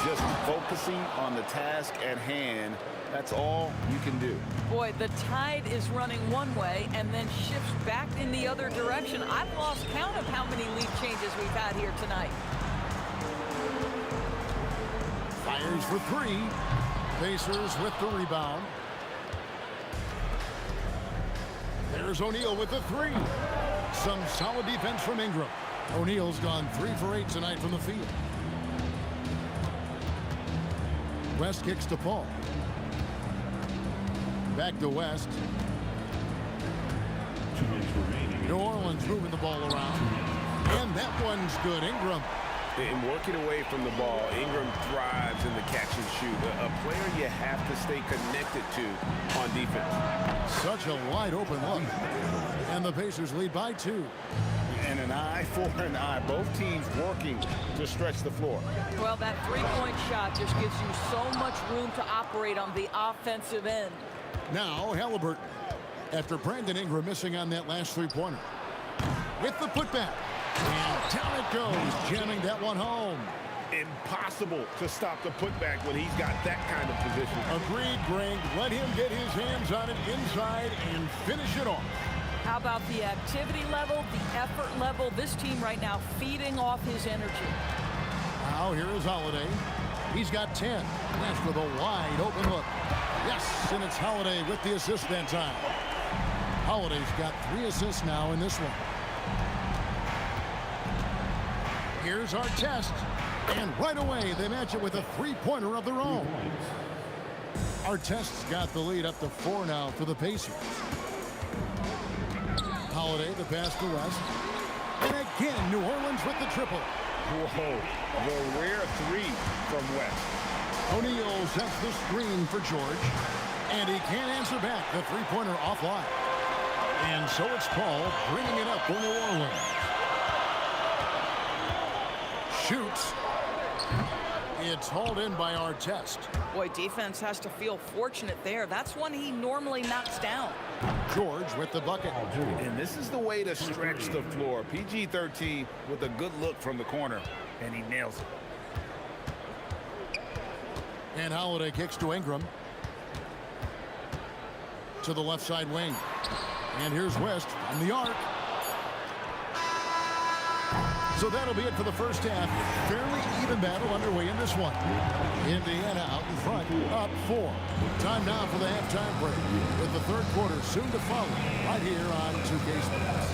[SPEAKER 8] Just focusing on the task at hand, that's all you can do.
[SPEAKER 12] Boy, the tide is running one way and then shifts back in the other direction. I've lost count of how many lead changes we've had here tonight.
[SPEAKER 7] Fires for 3. Pacers with the rebound. There's O'Neal with the 3. Some solid defense from Ingram. O'Neal's gone 3 for 8 tonight from the field. West kicks to Paul. Back to West. New Orleans moving the ball around. And that one's good. Ingram.
[SPEAKER 8] And working away from the ball, Ingram thrives in the catch and shoot. A player you have to stay connected to on defense.
[SPEAKER 7] Such a wide open look. And the Pacers lead by 2.
[SPEAKER 8] And an eye for an eye. Both teams working to stretch the floor.
[SPEAKER 12] Well, that three-point shot just gives you so much room to operate on the offensive end.
[SPEAKER 7] Now Halliburton. after Brandon Ingram missing on that last three-pointer. With the putback. And down it goes, jamming that one home.
[SPEAKER 8] Impossible to stop the putback when he's got that kind of position.
[SPEAKER 7] Agreed, Greg. Let him get his hands on it inside and finish it off.
[SPEAKER 12] How about the activity level, the effort level? This team right now feeding off his energy.
[SPEAKER 7] Now here is Holiday. He's got 10. That's with a wide open look. Yes, and it's Holiday with the assist that time. Holiday's got 3 assists now in this one. Here's our test. And right away, they match it with a three-pointer of their own. Artest's got the lead up to 4 now for the Pacers. Holiday, the pass to West. And again, New Orleans with the triple.
[SPEAKER 8] Whoa, the rare 3 from West.
[SPEAKER 7] O'Neal sets the screen for George. And he can't answer back the three-pointer offline. And so it's Paul bringing it up for New Orleans. Shoots. It's hauled in by Artest.
[SPEAKER 12] Boy, defense has to feel fortunate there. That's one he normally knocks down.
[SPEAKER 7] George with the bucket.
[SPEAKER 8] And this is the way to stretch the floor. PG-13 with a good look from the corner, and he nails it.
[SPEAKER 7] And Holiday kicks to Ingram. To the left side wing. And here's West on the arc. So that'll be it for the first half. Fairly even battle underway in this one. Indiana out in front, up 4. Time now for the halftime break, with the third quarter soon to follow, right here on 2K Sports.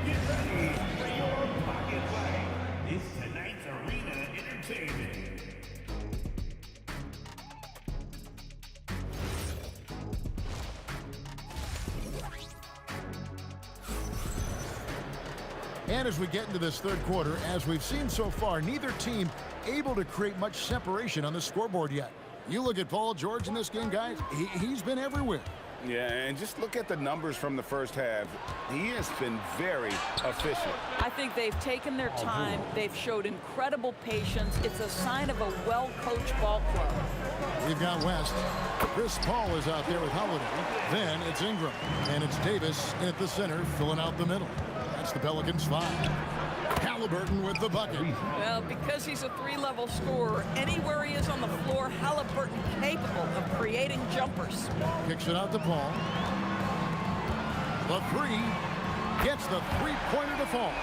[SPEAKER 4] Get ready for your pocket play. It's tonight's Arena Entertainment.
[SPEAKER 7] And as we get into this third quarter, as we've seen so far, neither team able to create much separation on the scoreboard yet. You look at Paul George in this game, guys, he's been everywhere.
[SPEAKER 8] Yeah, and just look at the numbers from the first half. He has been very efficient.
[SPEAKER 12] I think they've taken their time. They've showed incredible patience. It's a sign of a well-coached ball club.
[SPEAKER 7] We've got West. Chris Paul is out there with Holiday. Then it's Ingram. And it's Davis at the center, filling out the middle. That's the Pelicans 5. Halliburton with the bucket.
[SPEAKER 12] Well, because he's a 3-level scorer, anywhere he is on the floor, Halliburton capable of creating jumpers.
[SPEAKER 7] Kicks it out to Paul. The 3 gets the three-pointer to fall.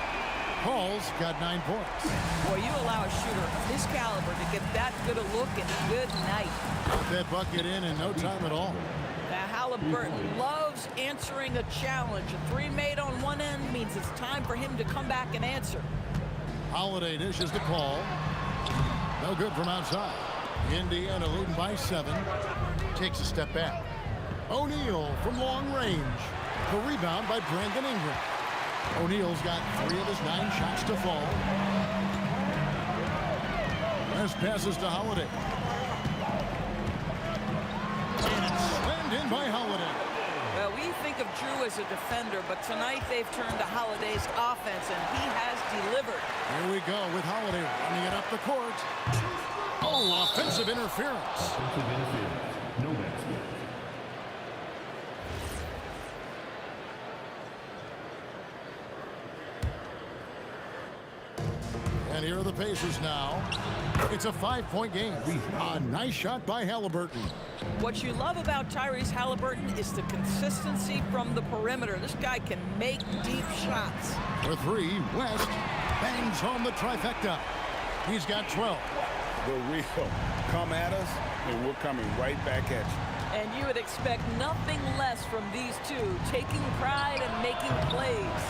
[SPEAKER 7] Paul's got 9 points.
[SPEAKER 12] Boy, you allow a shooter of his caliber to get that good a look and good night.
[SPEAKER 7] Got that bucket in no time at all.
[SPEAKER 12] Now, Halliburton loves answering a challenge. A 3 made on one end means it's time for him to come back and answer.
[SPEAKER 7] Holiday dishes to Paul. No good from outside. Indiana leading by 7. Takes a step back. O'Neal from long range. The rebound by Brandon Ingram. O'Neal's got 3 of his 9 shots to fall. This passes to Holiday. And it's slammed in by Holiday.
[SPEAKER 12] Well, we think of Drew as a defender, but tonight they've turned to Holiday's offense, and he has delivered.
[SPEAKER 7] Here we go with Holiday running it up the court. Oh, offensive interference.
[SPEAKER 4] Offensive interference. No basket.
[SPEAKER 7] And here are the Pacers now. It's a 5-point game. A nice shot by Halliburton.
[SPEAKER 12] What you love about Tyrese Halliburton is the consistency from the perimeter. This guy can make deep shots.
[SPEAKER 7] For 3, West bangs home the trifecta. He's got 12.
[SPEAKER 8] The real come at us, and we're coming right back at you.
[SPEAKER 12] And you would expect nothing less from these two, taking pride and making plays.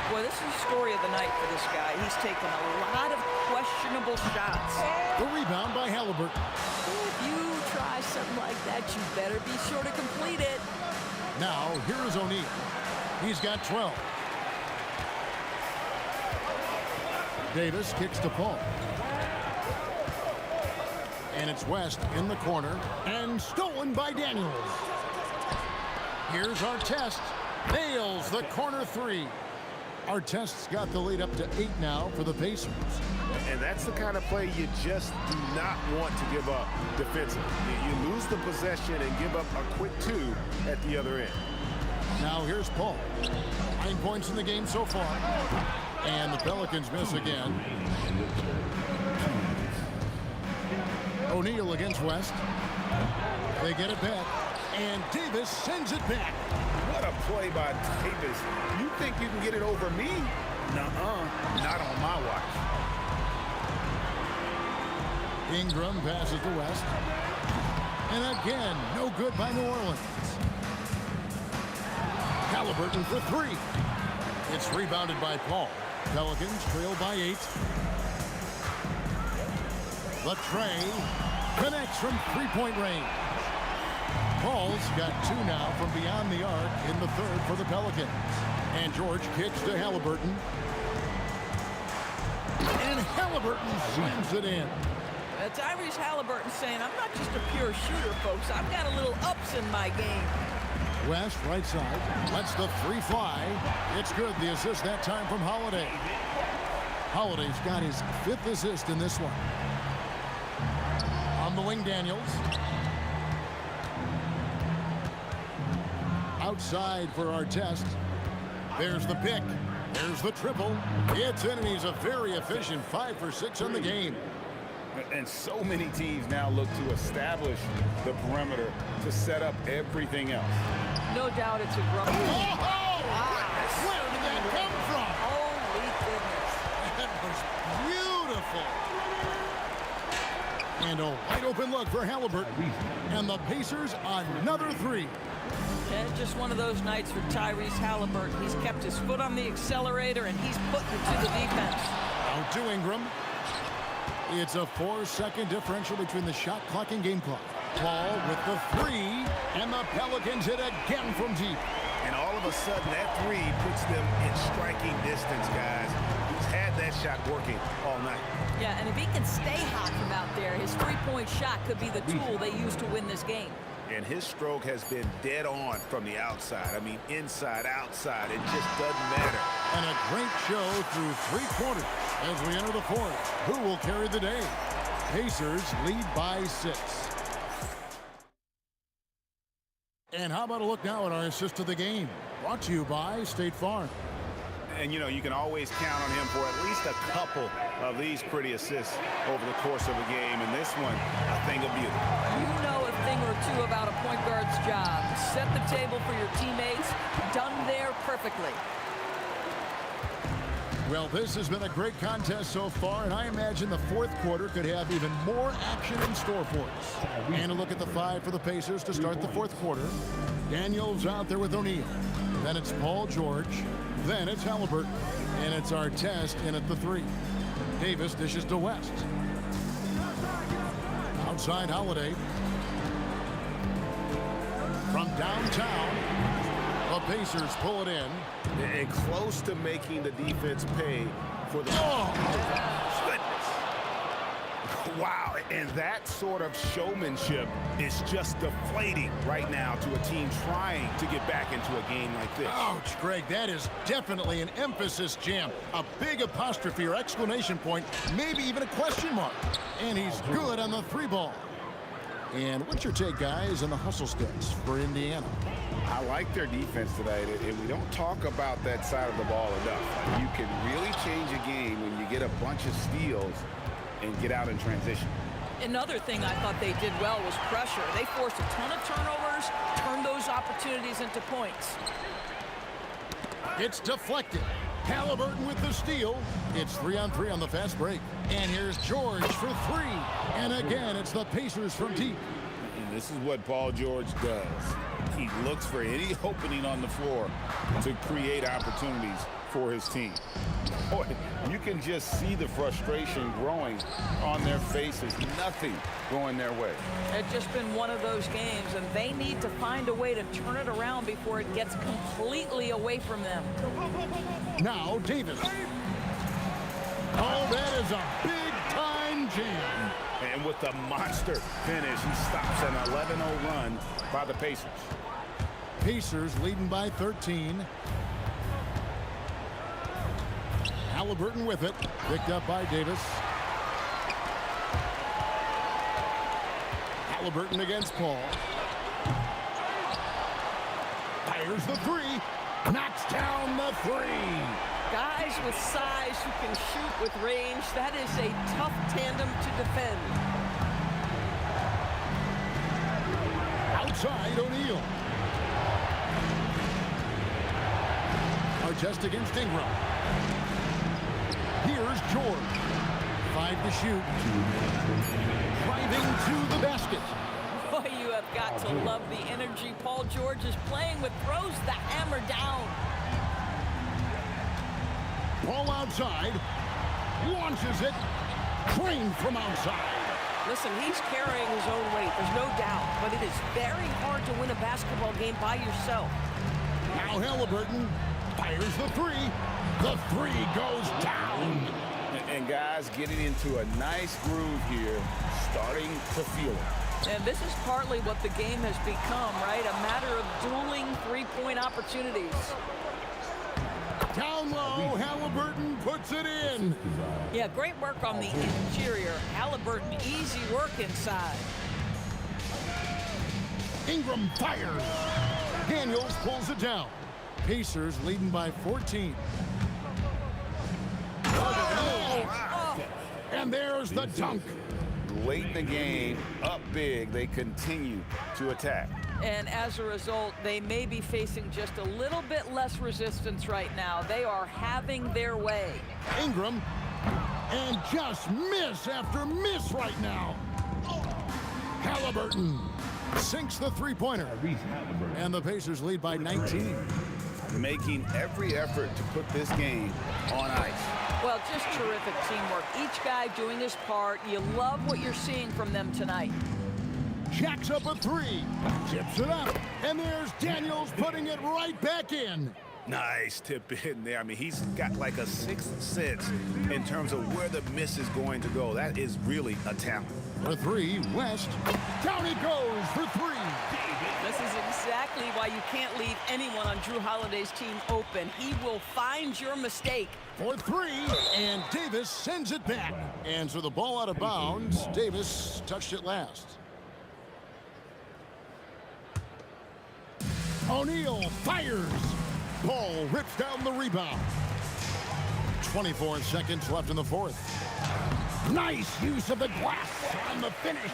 [SPEAKER 12] Boy, this is the story of the night for this guy. He's taken a lot of questionable shots.
[SPEAKER 7] The rebound by Halliburton.
[SPEAKER 12] If you try something like that, you better be sure to complete it.
[SPEAKER 7] Now, here is O'Neal. He's got 12. Davis kicks to Paul. And it's West in the corner. And stolen by Daniels. Here's Artest. Nails the corner 3. Artest's got the lead up to 8 now for the Pacers.
[SPEAKER 8] And that's the kind of play you just do not want to give up defensively. You lose lose the possession and give up a quick 2 at the other end.
[SPEAKER 7] Now here's Paul. 9 points in the game so far. And the Pelicans miss again. O'Neal against West. They get it back. And Davis sends it back.
[SPEAKER 8] What a play by Davis. You think you can get it over me? Nuh-uh. Not on my watch.
[SPEAKER 7] Ingram passes to West. And again, no good by New Orleans. Halliburton for 3. It's rebounded by Paul. Pelicans trail by 8. Latrey connects from 3-point range. Paul's got 2 now from beyond the arc in the third for the Pelicans. And George kicks to Halliburton. And Halliburton slams it in.
[SPEAKER 12] Tyrese Halliburton saying, I'm not just a pure shooter, folks. I've got a little ups in my game.
[SPEAKER 7] West, right side, lets the 3 fly. It's good. The assist that time from Holiday. Holiday's got his 5th assist in this one. On the wing, Daniels. Outside for Artest. There's the pick. There's the triple. It's in, and he's a very efficient 5 for 6 on the game.
[SPEAKER 8] And so many teams now look to establish the perimeter to set up everything else.
[SPEAKER 12] No doubt it's a grunt.
[SPEAKER 7] Oh! Where did that come from?
[SPEAKER 12] Holy goodness.
[SPEAKER 7] That was beautiful. And a wide open look for Halliburton. And the Pacers another 3.
[SPEAKER 12] Yeah, just one of those nights for Tyrese Halliburton. He's kept his foot on the accelerator, and he's putting it to the defense.
[SPEAKER 7] Out to Ingram. It's a 4-second differential between the shot clock and game clock. Paul with the 3, and the Pelicans hit again from deep.
[SPEAKER 8] And all of a sudden, that 3 puts them in striking distance, guys. He's had that shot working all night.
[SPEAKER 12] Yeah, and if he can stay hot from out there, his 3-point shot could be the tool they use to win this game.
[SPEAKER 8] And his stroke has been dead on from the outside. I mean, inside, outside, it just doesn't matter.
[SPEAKER 7] And a great show through 3 quarters as we enter the 4th. Who will carry the day? Pacers lead by 6. And how about a look now at our assist of the game? Brought to you by State Farm.
[SPEAKER 8] And, you know, you can always count on him for at least a couple of these pretty assists over the course of a game. And this one, a thing of beauty.
[SPEAKER 12] You know a thing or two about a point guard's job. Set the table for your teammates. Done there perfectly.
[SPEAKER 7] Well, this has been a great contest so far, and I imagine the 4th quarter could have even more action in store for us. And a look at the 5 for the Pacers to start the 4th quarter. Daniels out there with O'Neal. Then it's Paul George. Then it's Halliburton. And it's Artest in at the 3. Davis dishes to West. Outside Holiday. From downtown, the Pacers pull it in.
[SPEAKER 8] And close to making the defense pay for the... Goodness. Wow, and that sort of showmanship is just deflating right now to a team trying to get back into a game like this.
[SPEAKER 7] Ouch, Greg, that is definitely an emphasis jam. A big apostrophe or exclamation point, maybe even a question mark. And he's good on the 3 ball. And what's your take, guys, on the hustle sticks for Indiana?
[SPEAKER 8] I like their defense tonight, and we don't talk about that side of the ball enough. You can really change a game when you get a bunch of steals and get out in transition.
[SPEAKER 12] Another thing I thought they did well was pressure. They forced a ton of turnovers, turned those opportunities into points.
[SPEAKER 7] It's deflected. Halliburton with the steal. It's 3-on-3 on the fast break. And here's George for 3. And again, it's the Pacers from deep.
[SPEAKER 8] And this is what Paul George does. He looks for any opening on the floor to create opportunities for his team. Boy, you can just see the frustration growing on their faces. Nothing going their way.
[SPEAKER 12] It's just been one of those games, and they need to find a way to turn it around before it gets completely away from them.
[SPEAKER 7] Now Davis. Oh, that is a big-time jam.
[SPEAKER 8] And with the monster finish, he stops an 11-0 run by the Pacers.
[SPEAKER 7] Pacers leading by 13. Halliburton with it, picked up by Davis. Halliburton against Paul. Fires the three. Knocks down the three.
[SPEAKER 12] Guys with size who can shoot with range, that is a tough tandem to defend.
[SPEAKER 7] Outside, O'Neal. Just against Ingram. Here's George. 5 to shoot. Driving to the basket.
[SPEAKER 12] Boy, you have got to love the energy Paul George is playing with. Throws the hammer down.
[SPEAKER 7] Ball outside. Launches it. Trained from outside.
[SPEAKER 12] Listen, he's carrying his own weight. There's no doubt. But it is very hard to win a basketball game by yourself.
[SPEAKER 7] Now Halliburton fires the three. The three goes down.
[SPEAKER 8] And guys getting into a nice groove here, starting to feel it.
[SPEAKER 12] And this is partly what the game has become, right? A matter of dueling three-point opportunities.
[SPEAKER 7] Down low, Halliburton puts it in.
[SPEAKER 12] Yeah, great work on the interior. Halliburton, easy work inside.
[SPEAKER 7] Ingram fires. Daniels pulls it down. Pacers leading by 14. And there's the dunk.
[SPEAKER 8] Late in the game, up big, they continue to attack.
[SPEAKER 12] And as a result, they may be facing just a little bit less resistance right now. They are having their way.
[SPEAKER 7] Ingram, and just miss after miss right now. Halliburton sinks the three-pointer. And the Pacers lead by 19.
[SPEAKER 8] Making every effort to put this game on ice.
[SPEAKER 12] Well, just terrific teamwork. Each guy doing his part. You love what you're seeing from them tonight.
[SPEAKER 7] Jacks up a three. Tips it up. And there's Daniels putting it right back in.
[SPEAKER 8] Nice tip in there. I mean, he's got like a sixth sense in terms of where the miss is going to go. That is really a talent.
[SPEAKER 7] For three, West. Down he goes for three.
[SPEAKER 12] This is exactly why you can't leave anyone on Drew Holiday's team open. He will find your mistake.
[SPEAKER 7] For three, and Davis sends it back. And so the ball out of bounds. Davis touched it last. O'Neal fires. Ball rips down the rebound. 24 seconds left in the fourth. Nice use of the glass on the finish.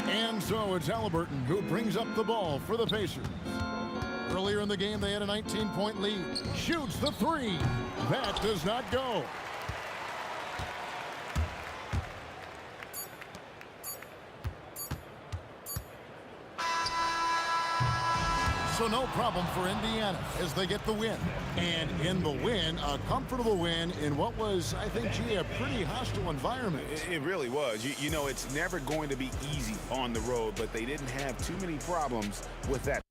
[SPEAKER 7] And so it's Halliburton who brings up the ball for the Pacers. Earlier in the game, they had a 19-point lead. Shoots the three. That does not go. So no problem for Indiana as they get the win. And in the win, a comfortable win in what was, I think, gee, a pretty hostile environment.
[SPEAKER 8] It really was. You know, it's never going to be easy on the road, but they didn't have too many problems with that.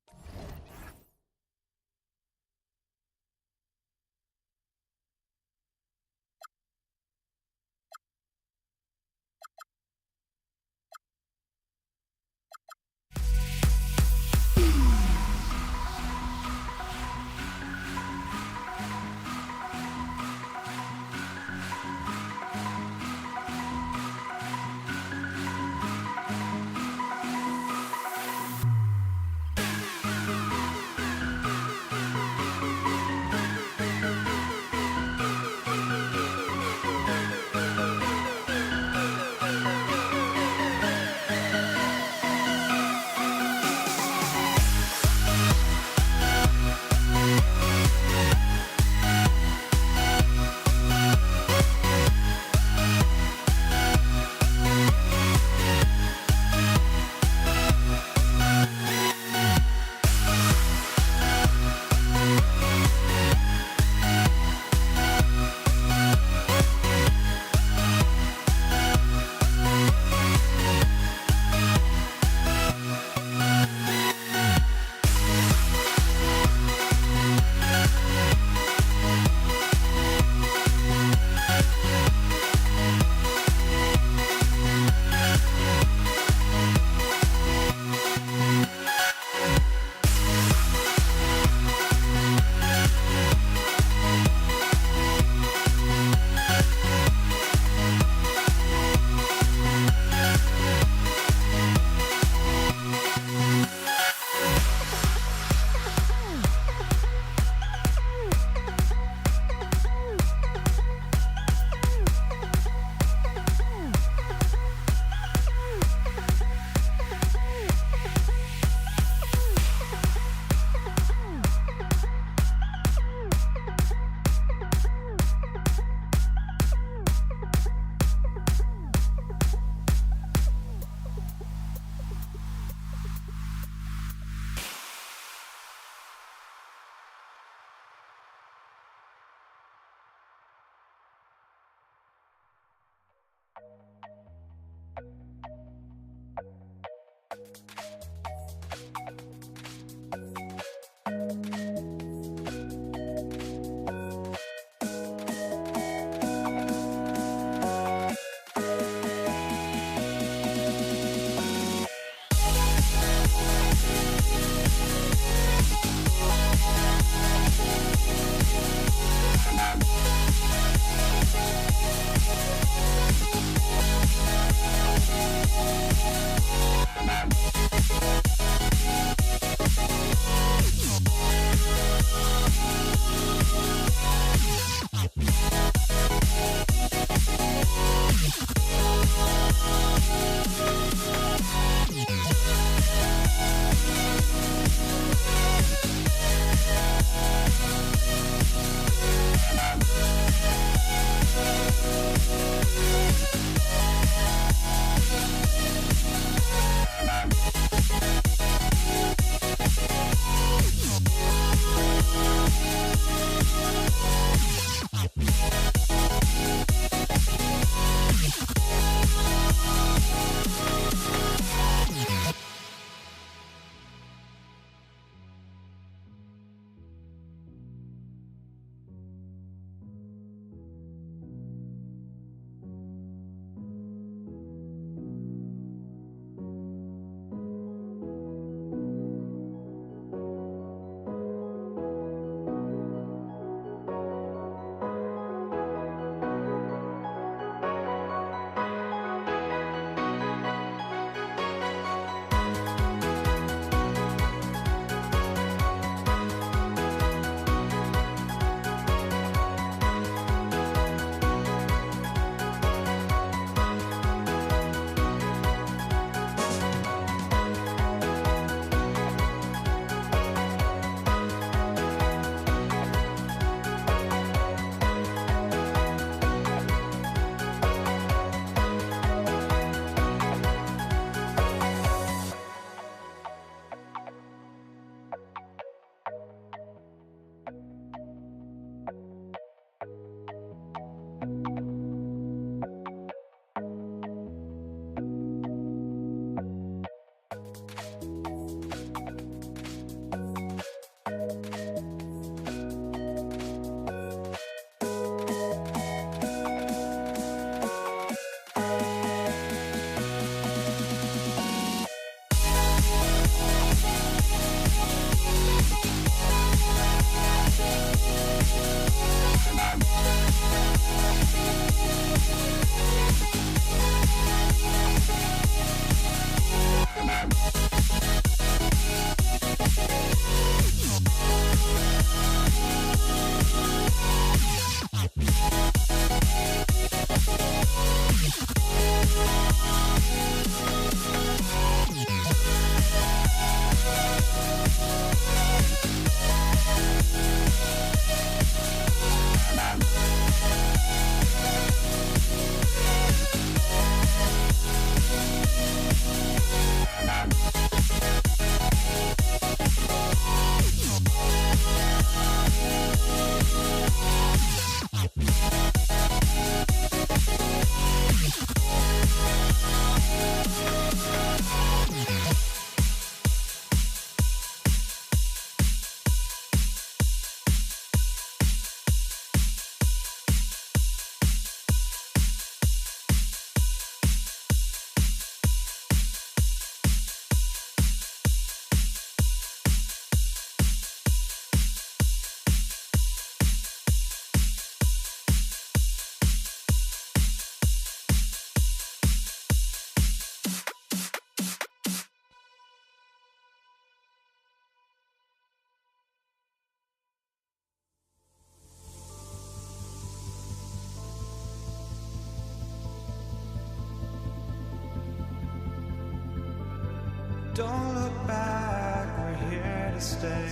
[SPEAKER 1] Don't look back, we're here to stay.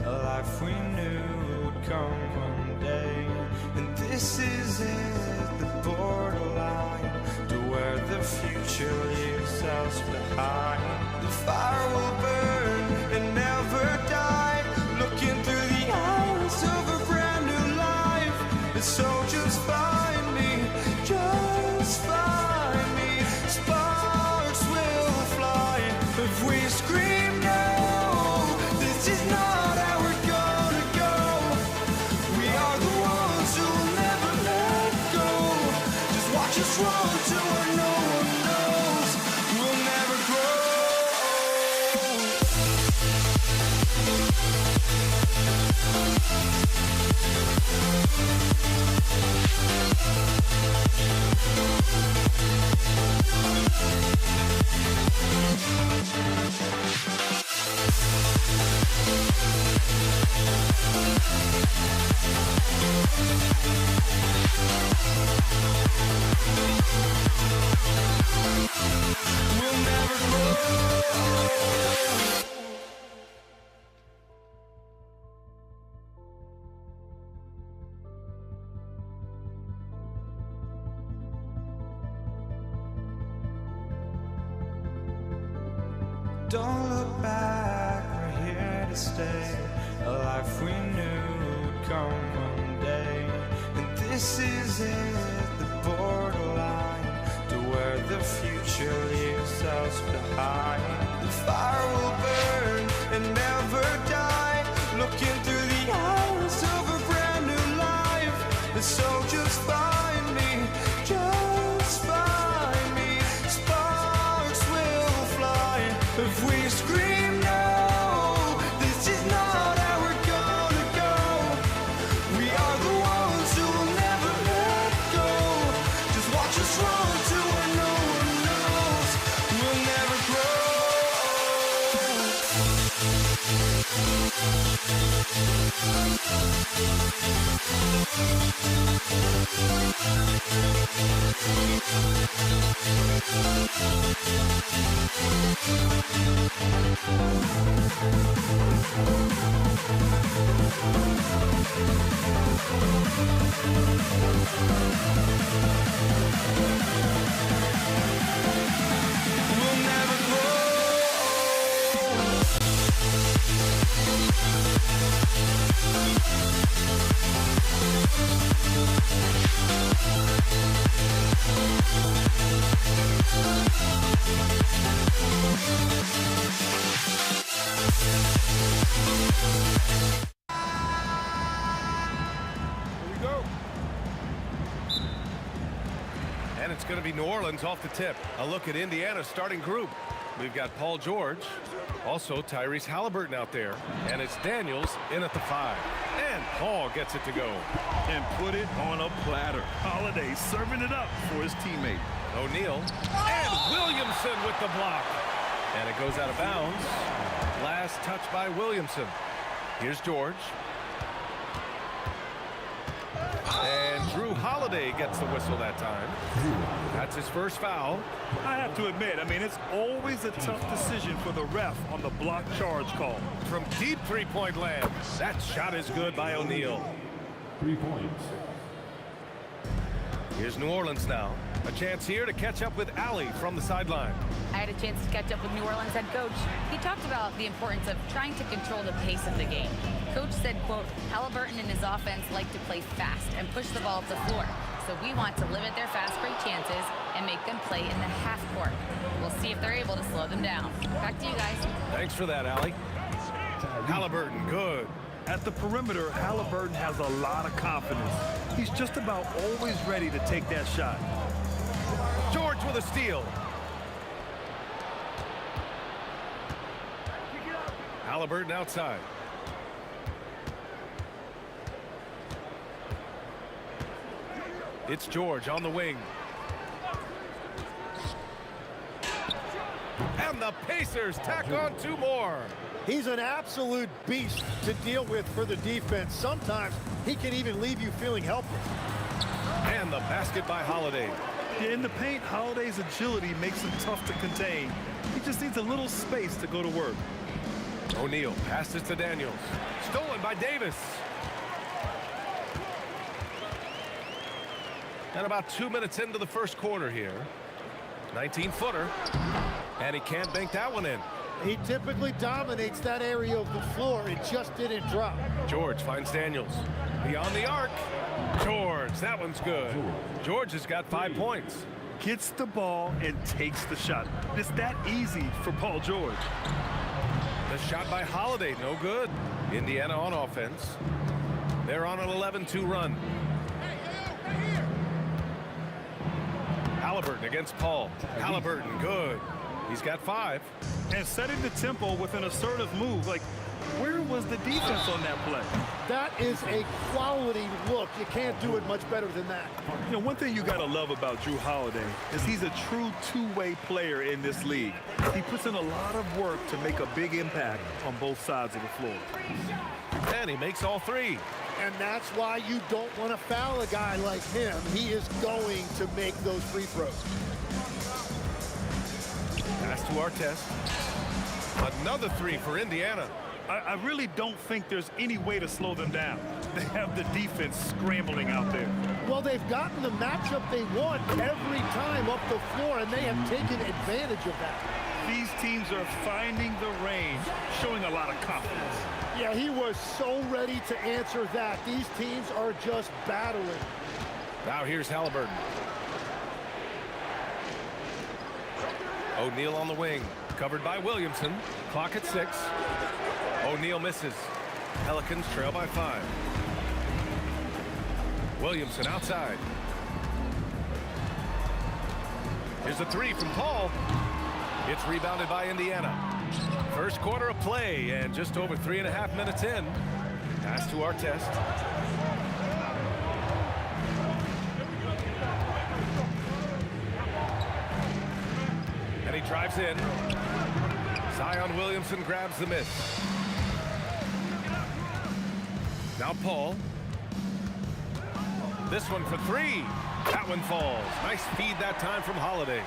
[SPEAKER 1] A life we knew would come one day. And this is it, the borderline to where the future leaves us behind. The fire will burn and never die, looking through the eyes of a brand new life. And so just find me, just find me. Sparks will fly if we scream no. This is not how we're gonna go. We are the ones who will never let go. Just watch us run to where no one knows. We'll never grow. Don't look back, we're here to stay. A life we knew would come one day. And this is it, the borderline to where the future leaves us behind. The fire will burn and never die, looking through the eyes of a brand new life. And so just find me, just find me. Sparks will fly if we scream no. This is not how we're gonna go. We are the ones who will never let go. Just watch us run to where no one knows. We'll never grow. We'll never grow.
[SPEAKER 2] And it's going to be New Orleans off the tip. A look at Indiana's starting group. We've got Paul George, also Tyrese Halliburton out there, and it's Daniels in at the 5. And Paul gets it to go.
[SPEAKER 5] And put it on a platter. Holiday serving it up for his teammate.
[SPEAKER 2] O'Neal and Williamson with the block. And it goes out of bounds. Last touch by Williamson. Here's George. And Drew Holiday gets the whistle that time. That's his first foul.
[SPEAKER 5] I have to admit, I mean, it's always a tough decision for the ref on the block charge call.
[SPEAKER 2] From deep three-point land. That shot is good by O'Neal.
[SPEAKER 4] 3 points.
[SPEAKER 2] Here's New Orleans now. A chance here to catch up with Allie from the sideline.
[SPEAKER 6] I had a chance to catch up with New Orleans head coach. He talked about the importance of trying to control the pace of the game. Coach said, quote, Halliburton and his offense like to play fast and push the ball up the floor. So we want to limit their fast break chances and make them play in the half court. We'll see if they're able to slow them down. Back to you guys.
[SPEAKER 2] Thanks for that, Allie. Halliburton, good.
[SPEAKER 5] At the perimeter, Halliburton has a lot of confidence. He's just about always ready to take that shot.
[SPEAKER 2] George with a steal. Halliburton outside. It's George on the wing. And the Pacers tack on 2 more.
[SPEAKER 10] He's an absolute beast to deal with for the defense. Sometimes he can even leave you feeling helpless.
[SPEAKER 2] And the basket by Holiday.
[SPEAKER 5] In the paint, Holiday's agility makes him tough to contain. He just needs a little space to go to work.
[SPEAKER 2] O'Neal passes to Daniels. Stolen by Davis. And about 2 minutes into the first quarter here. 19-footer. And he can't bank that one in.
[SPEAKER 10] He typically dominates that area of the floor. It just didn't drop.
[SPEAKER 2] George finds Daniels. Beyond the arc. George, that one's good. George has got 5 points.
[SPEAKER 5] Gets the ball and takes the shot. It's that easy for Paul George.
[SPEAKER 2] The shot by Holiday, no good. Indiana on offense. They're on an 11-2 run. Halliburton against Paul. Halliburton, good. He's got 5.
[SPEAKER 5] And setting the tempo with an assertive move. Like, where was the defense on that play?
[SPEAKER 10] That is a quality look. You can't do it much better than that.
[SPEAKER 5] You know, one thing you got to love about Drew Holiday is he's a true two-way player in this league. He puts in a lot of work to make a big impact on both sides of the floor.
[SPEAKER 2] And he makes all 3.
[SPEAKER 10] And that's why you don't want to foul a guy like him. He is going to make those free throws.
[SPEAKER 2] Pass to Artest. Another 3 for Indiana.
[SPEAKER 5] I really don't think there's any way to slow them down. They have the defense scrambling out there.
[SPEAKER 10] Well, they've gotten the matchup they want every time up the floor, and they have taken advantage of that.
[SPEAKER 5] These teams are finding the range, showing a lot of confidence.
[SPEAKER 10] Yeah, he was so ready to answer that. These teams are just battling.
[SPEAKER 2] Now here's Halliburton. O'Neal on the wing, covered by Williamson. Clock at 6. O'Neal misses. Pelicans trail by 5. Williamson outside. Here's a 3 from Paul. It's rebounded by Indiana. First quarter of play and just over 3.5 minutes in. Pass to Artest. And he drives in. Zion Williamson grabs the miss. Now Paul. This one for 3. That one falls. Nice feed that time from Holiday.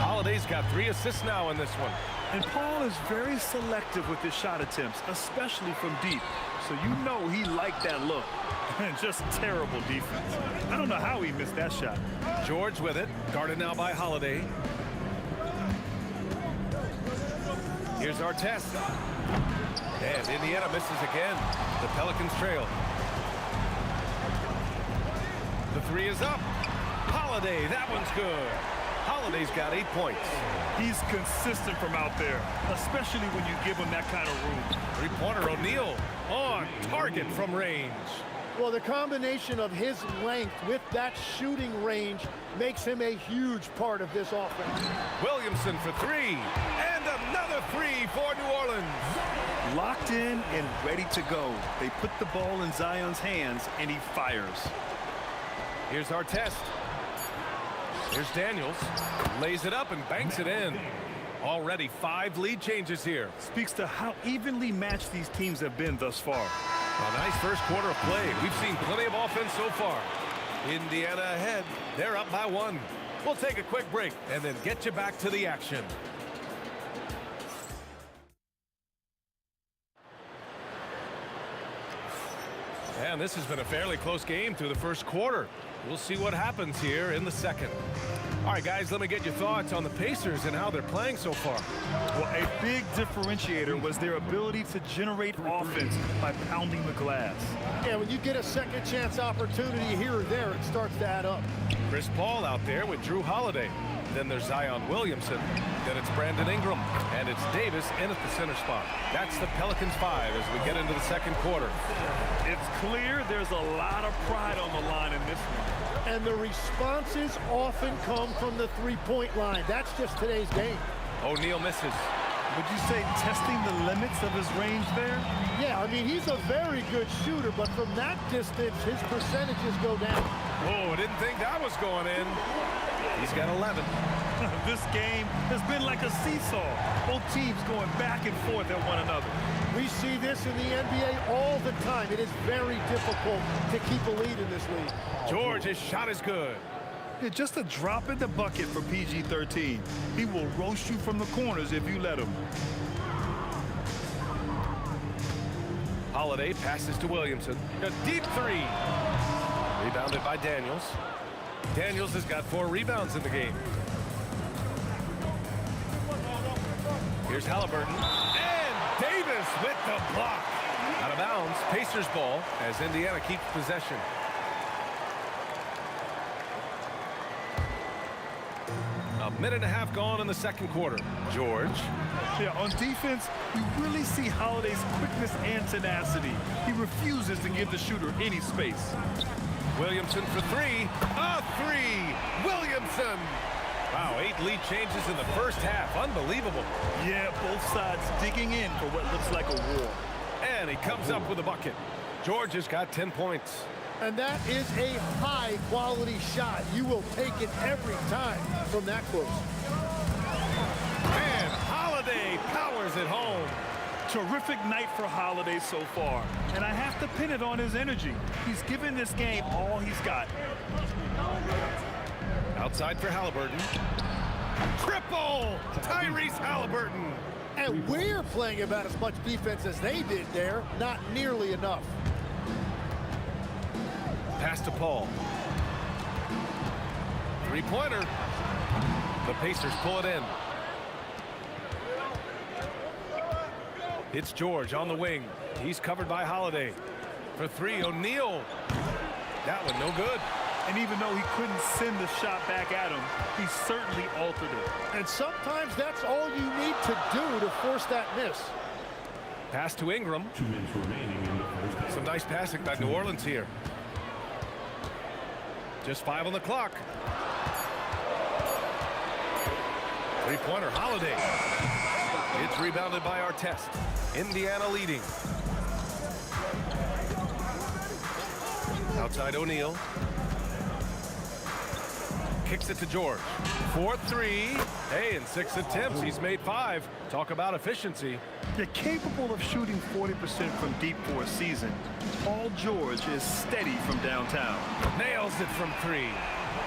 [SPEAKER 2] Holiday's got 3 assists now in this one.
[SPEAKER 5] And Paul is very selective with his shot attempts, especially from deep. So you know he liked that look. And just terrible defense. I don't know how he missed that shot.
[SPEAKER 2] George with it. Guarded now by Holiday. Here's Artest. And Indiana misses again. The Pelicans trail. The 3 is up. Holiday, that one's good. Holiday's got 8 points.
[SPEAKER 5] He's consistent from out there, especially when you give him that kind of room.
[SPEAKER 2] Three-pointer O'Neal on target from range.
[SPEAKER 10] Well, the combination of his length with that shooting range makes him a huge part of this offense.
[SPEAKER 2] Williamson for 3. And another 3 for New Orleans.
[SPEAKER 5] Locked in and ready to go. They put the ball in Zion's hands, and he fires.
[SPEAKER 2] Here's Artest. Here's Daniels. Lays it up and banks it in. Already 5 lead changes here.
[SPEAKER 5] Speaks to how evenly matched these teams have been thus far.
[SPEAKER 2] A nice first quarter of play. We've seen plenty of offense so far. Indiana ahead. They're up by 1. We'll take a quick break and then get you back to the action. And this has been a fairly close game through the first quarter. We'll see what happens here in the second. All right, guys, let me get your thoughts on the Pacers and how they're playing so far.
[SPEAKER 5] Well, a big differentiator was their ability to generate offense by pounding the glass.
[SPEAKER 10] Yeah, when you get a second chance opportunity here or there, it starts to add up.
[SPEAKER 2] Chris Paul out there with Drew Holiday. Then there's Zion Williamson. Then it's Brandon Ingram. And it's Davis in at the center spot. That's the Pelicans 5 as we get into the second quarter.
[SPEAKER 5] It's clear there's a lot of pride on the line in this one.
[SPEAKER 10] And the responses often come from the three-point line. That's just today's game.
[SPEAKER 2] O'Neal misses.
[SPEAKER 5] Would you say testing the limits of his range there?
[SPEAKER 10] Yeah, I mean, he's a very good shooter, but from that distance, his percentages go down.
[SPEAKER 2] Oh, I didn't think that was going in. He's got 11.
[SPEAKER 5] This game has been like a seesaw. Both teams going back and forth at one another.
[SPEAKER 10] We see this in the NBA all the time. It is very difficult to keep a lead in this league.
[SPEAKER 2] George, his shot is good.
[SPEAKER 5] Yeah, just a drop in the bucket for PG-13. He will roast you from the corners if you let him.
[SPEAKER 2] Holiday passes to Williamson. A deep 3. Rebounded by Daniels. Daniels has got 4 rebounds in the game. Here's Halliburton. And Davis with the block. Out of bounds. Pacers ball as Indiana keeps possession. A minute and a half gone in the second quarter. George.
[SPEAKER 5] Yeah, on defense, you really see Holiday's quickness and tenacity. He refuses to give the shooter any space.
[SPEAKER 2] Williamson for 3. A 3. Williamson. Wow, 8 lead changes in the first half. Unbelievable.
[SPEAKER 5] Yeah, both sides digging in for what looks like a war.
[SPEAKER 2] And he comes up with a bucket. George has got 10 points.
[SPEAKER 10] And that is a high-quality shot. You will take it every time from that close.
[SPEAKER 2] And Holiday powers it home.
[SPEAKER 5] Terrific night for Holiday so far. And I have to pin it on his energy. He's given this game all he's got.
[SPEAKER 2] Outside for Halliburton. Triple! Tyrese Halliburton.
[SPEAKER 10] And we're playing about as much defense as they did there. Not nearly enough.
[SPEAKER 2] Pass to Paul. Three-pointer. The Pacers pull it in. It's George on the wing. He's covered by Holiday. For three, O'Neal. That one no good.
[SPEAKER 5] And even though he couldn't send the shot back at him, he certainly altered it.
[SPEAKER 10] And sometimes that's all you need to do to force that miss.
[SPEAKER 2] Pass to Ingram.
[SPEAKER 4] 2 minutes remaining in the first half.
[SPEAKER 2] Some nice passing by New Orleans here. Just 5 on the clock. Three-pointer, Holiday. It's rebounded by Artest. Indiana leading. Outside O'Neal. Kicks it to George. 4-3. Hey, in 6 attempts, he's made 5. Talk about efficiency.
[SPEAKER 5] They're capable of shooting 40% from deep for a season. Paul George is steady from downtown.
[SPEAKER 2] Nails it from 3.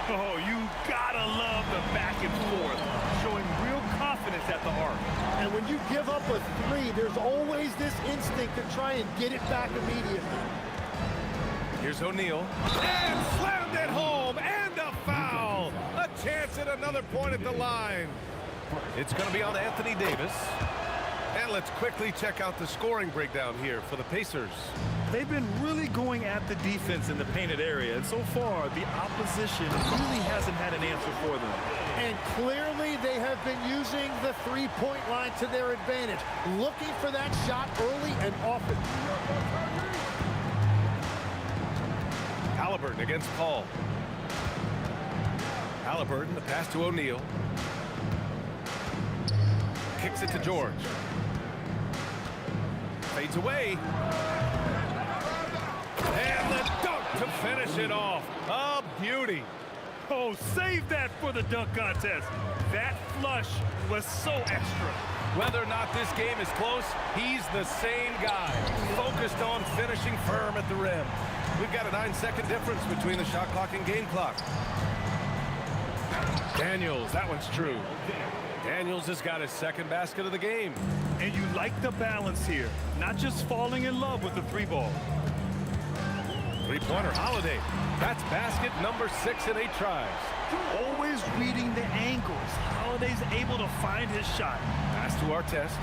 [SPEAKER 5] Oh, you gotta love the back and forth, showing real confidence at the arc.
[SPEAKER 10] And when you give up a 3, there's always this instinct to try and get it back immediately.
[SPEAKER 2] Here's O'Neal. And slammed it home. And a foul. A chance at another point at the line. It's going to be on Anthony Davis. And let's quickly check out the scoring breakdown here for the Pacers.
[SPEAKER 5] They've been really going at the defense in the painted area, and so far, the opposition really hasn't had an answer for them.
[SPEAKER 10] And clearly, they have been using the three-point line to their advantage, looking for that shot early and often.
[SPEAKER 2] Halliburton against Paul. Halliburton, the pass to O'Neal. Kicks it to George. Fades away. And the dunk to finish it off. A beauty.
[SPEAKER 5] Oh, save that for the dunk contest. That flush was so extra.
[SPEAKER 2] Whether or not this game is close, he's the same guy, focused on finishing firm at the rim. We've got a 9-second difference between the shot clock and game clock. Daniels, that one's true. Daniels has got his second basket of the game.
[SPEAKER 5] And you like the balance here, not just falling in love with the 3-ball.
[SPEAKER 2] Three-pointer, Holiday. That's basket number 6 in 8 tries.
[SPEAKER 5] Always reading the angles. Holiday's able to find his shot.
[SPEAKER 2] Pass to Artest.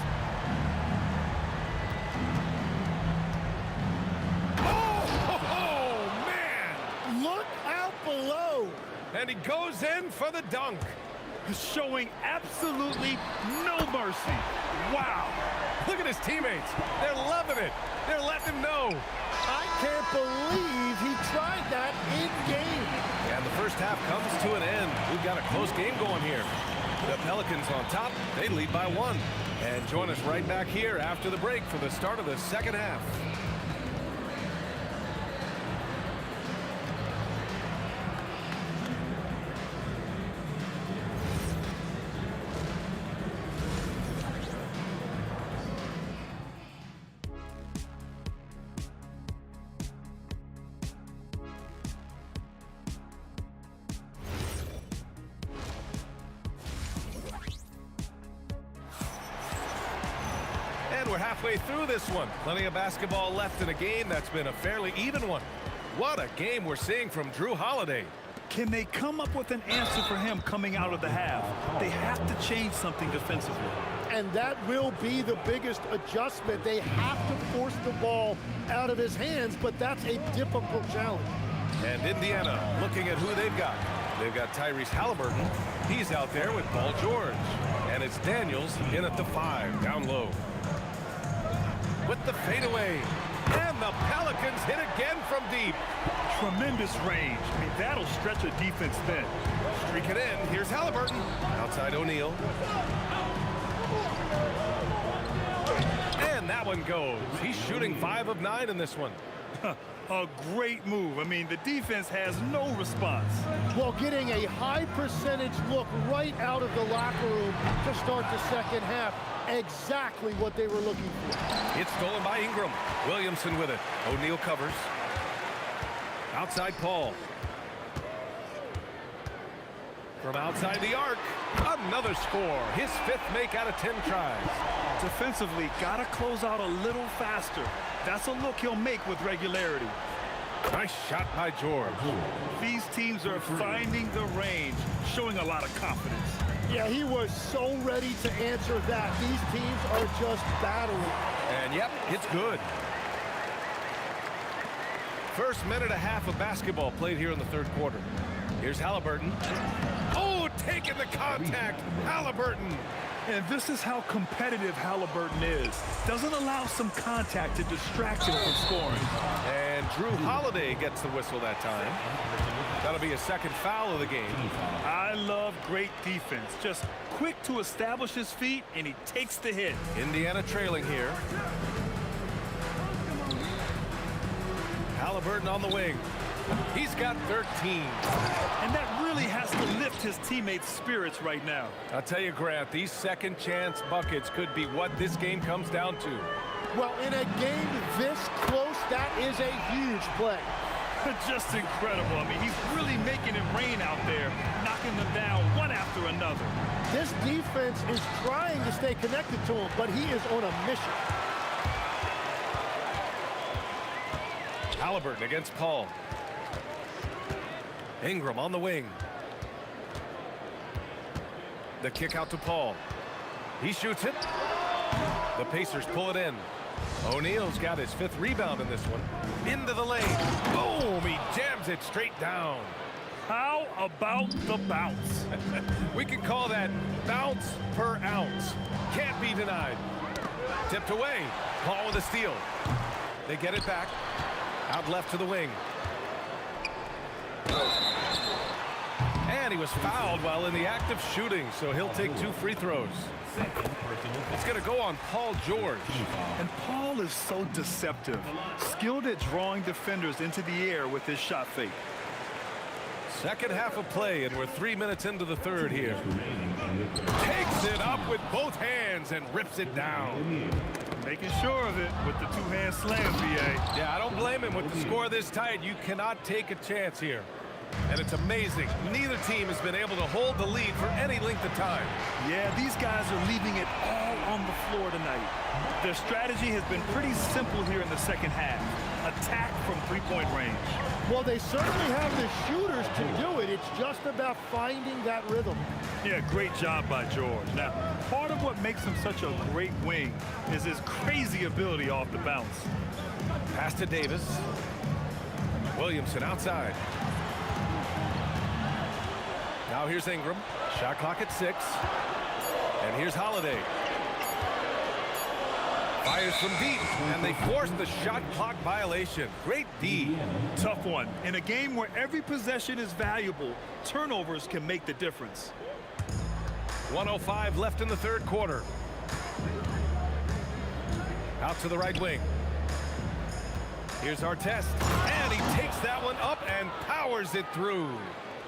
[SPEAKER 2] Oh, man!
[SPEAKER 10] Look out below.
[SPEAKER 2] And he goes in for the dunk.
[SPEAKER 5] Showing absolutely no mercy. Wow.
[SPEAKER 2] Look at his teammates. They're loving it. They're letting him know.
[SPEAKER 10] I can't believe he tried that in game.
[SPEAKER 2] And the first half comes to an end. We've got a close game going here. The Pelicans on top. They lead by 1. And join us right back here after the break for the start of the second half. We're halfway through this one. Plenty of basketball left in a game that's been a fairly even one. What a game we're seeing from Drew Holiday.
[SPEAKER 5] Can they come up with an answer for him coming out of the half? They have to change something defensively.
[SPEAKER 10] And that will be the biggest adjustment. They have to force the ball out of his hands, but that's a difficult challenge.
[SPEAKER 2] And Indiana looking at who they've got. They've got Tyrese Halliburton. He's out there with Paul George. And it's Daniels in at the 5, down low. With the fadeaway. And the Pelicans hit again from deep.
[SPEAKER 5] Tremendous range. I mean, that'll stretch a defense thin.
[SPEAKER 2] Streak it in. Here's Halliburton. Outside O'Neal. And that one goes. He's shooting 5 of 9 in this one.
[SPEAKER 5] A great move. I mean, the defense has no response.
[SPEAKER 10] Well, getting a high percentage look right out of the locker room to start the second half. Exactly what they were looking for.
[SPEAKER 2] It's stolen by Ingram. Williamson with it. O'Neal covers. Outside Paul. From outside the arc, another score. His 5th make out of 10 tries.
[SPEAKER 5] Defensively, gotta close out a little faster. That's a look he'll make with regularity.
[SPEAKER 2] Nice shot by George.
[SPEAKER 5] These teams are finding the range, showing a lot of confidence.
[SPEAKER 10] Yeah, he was so ready to answer that. These teams are just battling.
[SPEAKER 2] And yep, it's good. First minute and a half of basketball played here in the third quarter. Here's Halliburton. Oh, taking the contact. Halliburton.
[SPEAKER 5] And this is how competitive Halliburton is. Doesn't allow some contact to distract him from scoring.
[SPEAKER 2] And Drew Holiday gets the whistle that time. That'll be a second foul of the game.
[SPEAKER 5] I love great defense. Just quick to establish his feet, and he takes the hit.
[SPEAKER 2] Indiana trailing here. Halliburton on the wing. He's got 13.
[SPEAKER 5] And that really has to lift his teammates' spirits right now.
[SPEAKER 2] I'll tell you, Grant, these second chance buckets could be what this game comes down to.
[SPEAKER 10] Well, in a game this close, that is a huge play.
[SPEAKER 5] Just incredible. I mean, he's really making it rain out there, knocking them down one after another.
[SPEAKER 10] This defense is trying to stay connected to him, but he is on a mission.
[SPEAKER 2] Halliburton against Paul. Ingram on the wing. The kick out to Paul. He shoots it. The Pacers pull it in. O'Neal's got his 5th rebound in this one. Into the lane. Boom! He jams it straight down.
[SPEAKER 5] How about the bounce?
[SPEAKER 2] We can call that bounce per ounce. Can't be denied. Tipped away. Paul with a steal. They get it back. Out left to the wing. And he was fouled while in the act of shooting, so he'll take 2 free throws. It's going to go on Paul George.
[SPEAKER 5] And Paul is so deceptive. Skilled at drawing defenders into the air with his shot fake.
[SPEAKER 2] Second half of play, and we're 3 minutes into the third here. Takes it up with both hands and rips it down.
[SPEAKER 5] Making sure of it with the 2-hand slam, VA.
[SPEAKER 2] Yeah, I don't blame him. With the score this tight, you cannot take a chance here. And it's amazing. Neither team has been able to hold the lead for any length of time.
[SPEAKER 5] Yeah, these guys are leaving it all on the floor tonight. Their strategy has been pretty simple here in the second half. Attack from 3-point range.
[SPEAKER 10] Well, they certainly have the shooters to do it. It's just about finding that rhythm.
[SPEAKER 5] Yeah, great job by George. Now, part of what makes him such a great wing is his crazy ability off the bounce.
[SPEAKER 2] Pass to Davis. Williamson outside. Now here's Ingram. Shot clock at 6. And here's Holiday. Fires from deep, and they force the shot clock violation. Great D.
[SPEAKER 5] Tough one. In a game where every possession is valuable, turnovers can make the difference.
[SPEAKER 2] 1:05 left in the third quarter. Out to the right wing. Here's Artest, and he takes that one up and powers it through.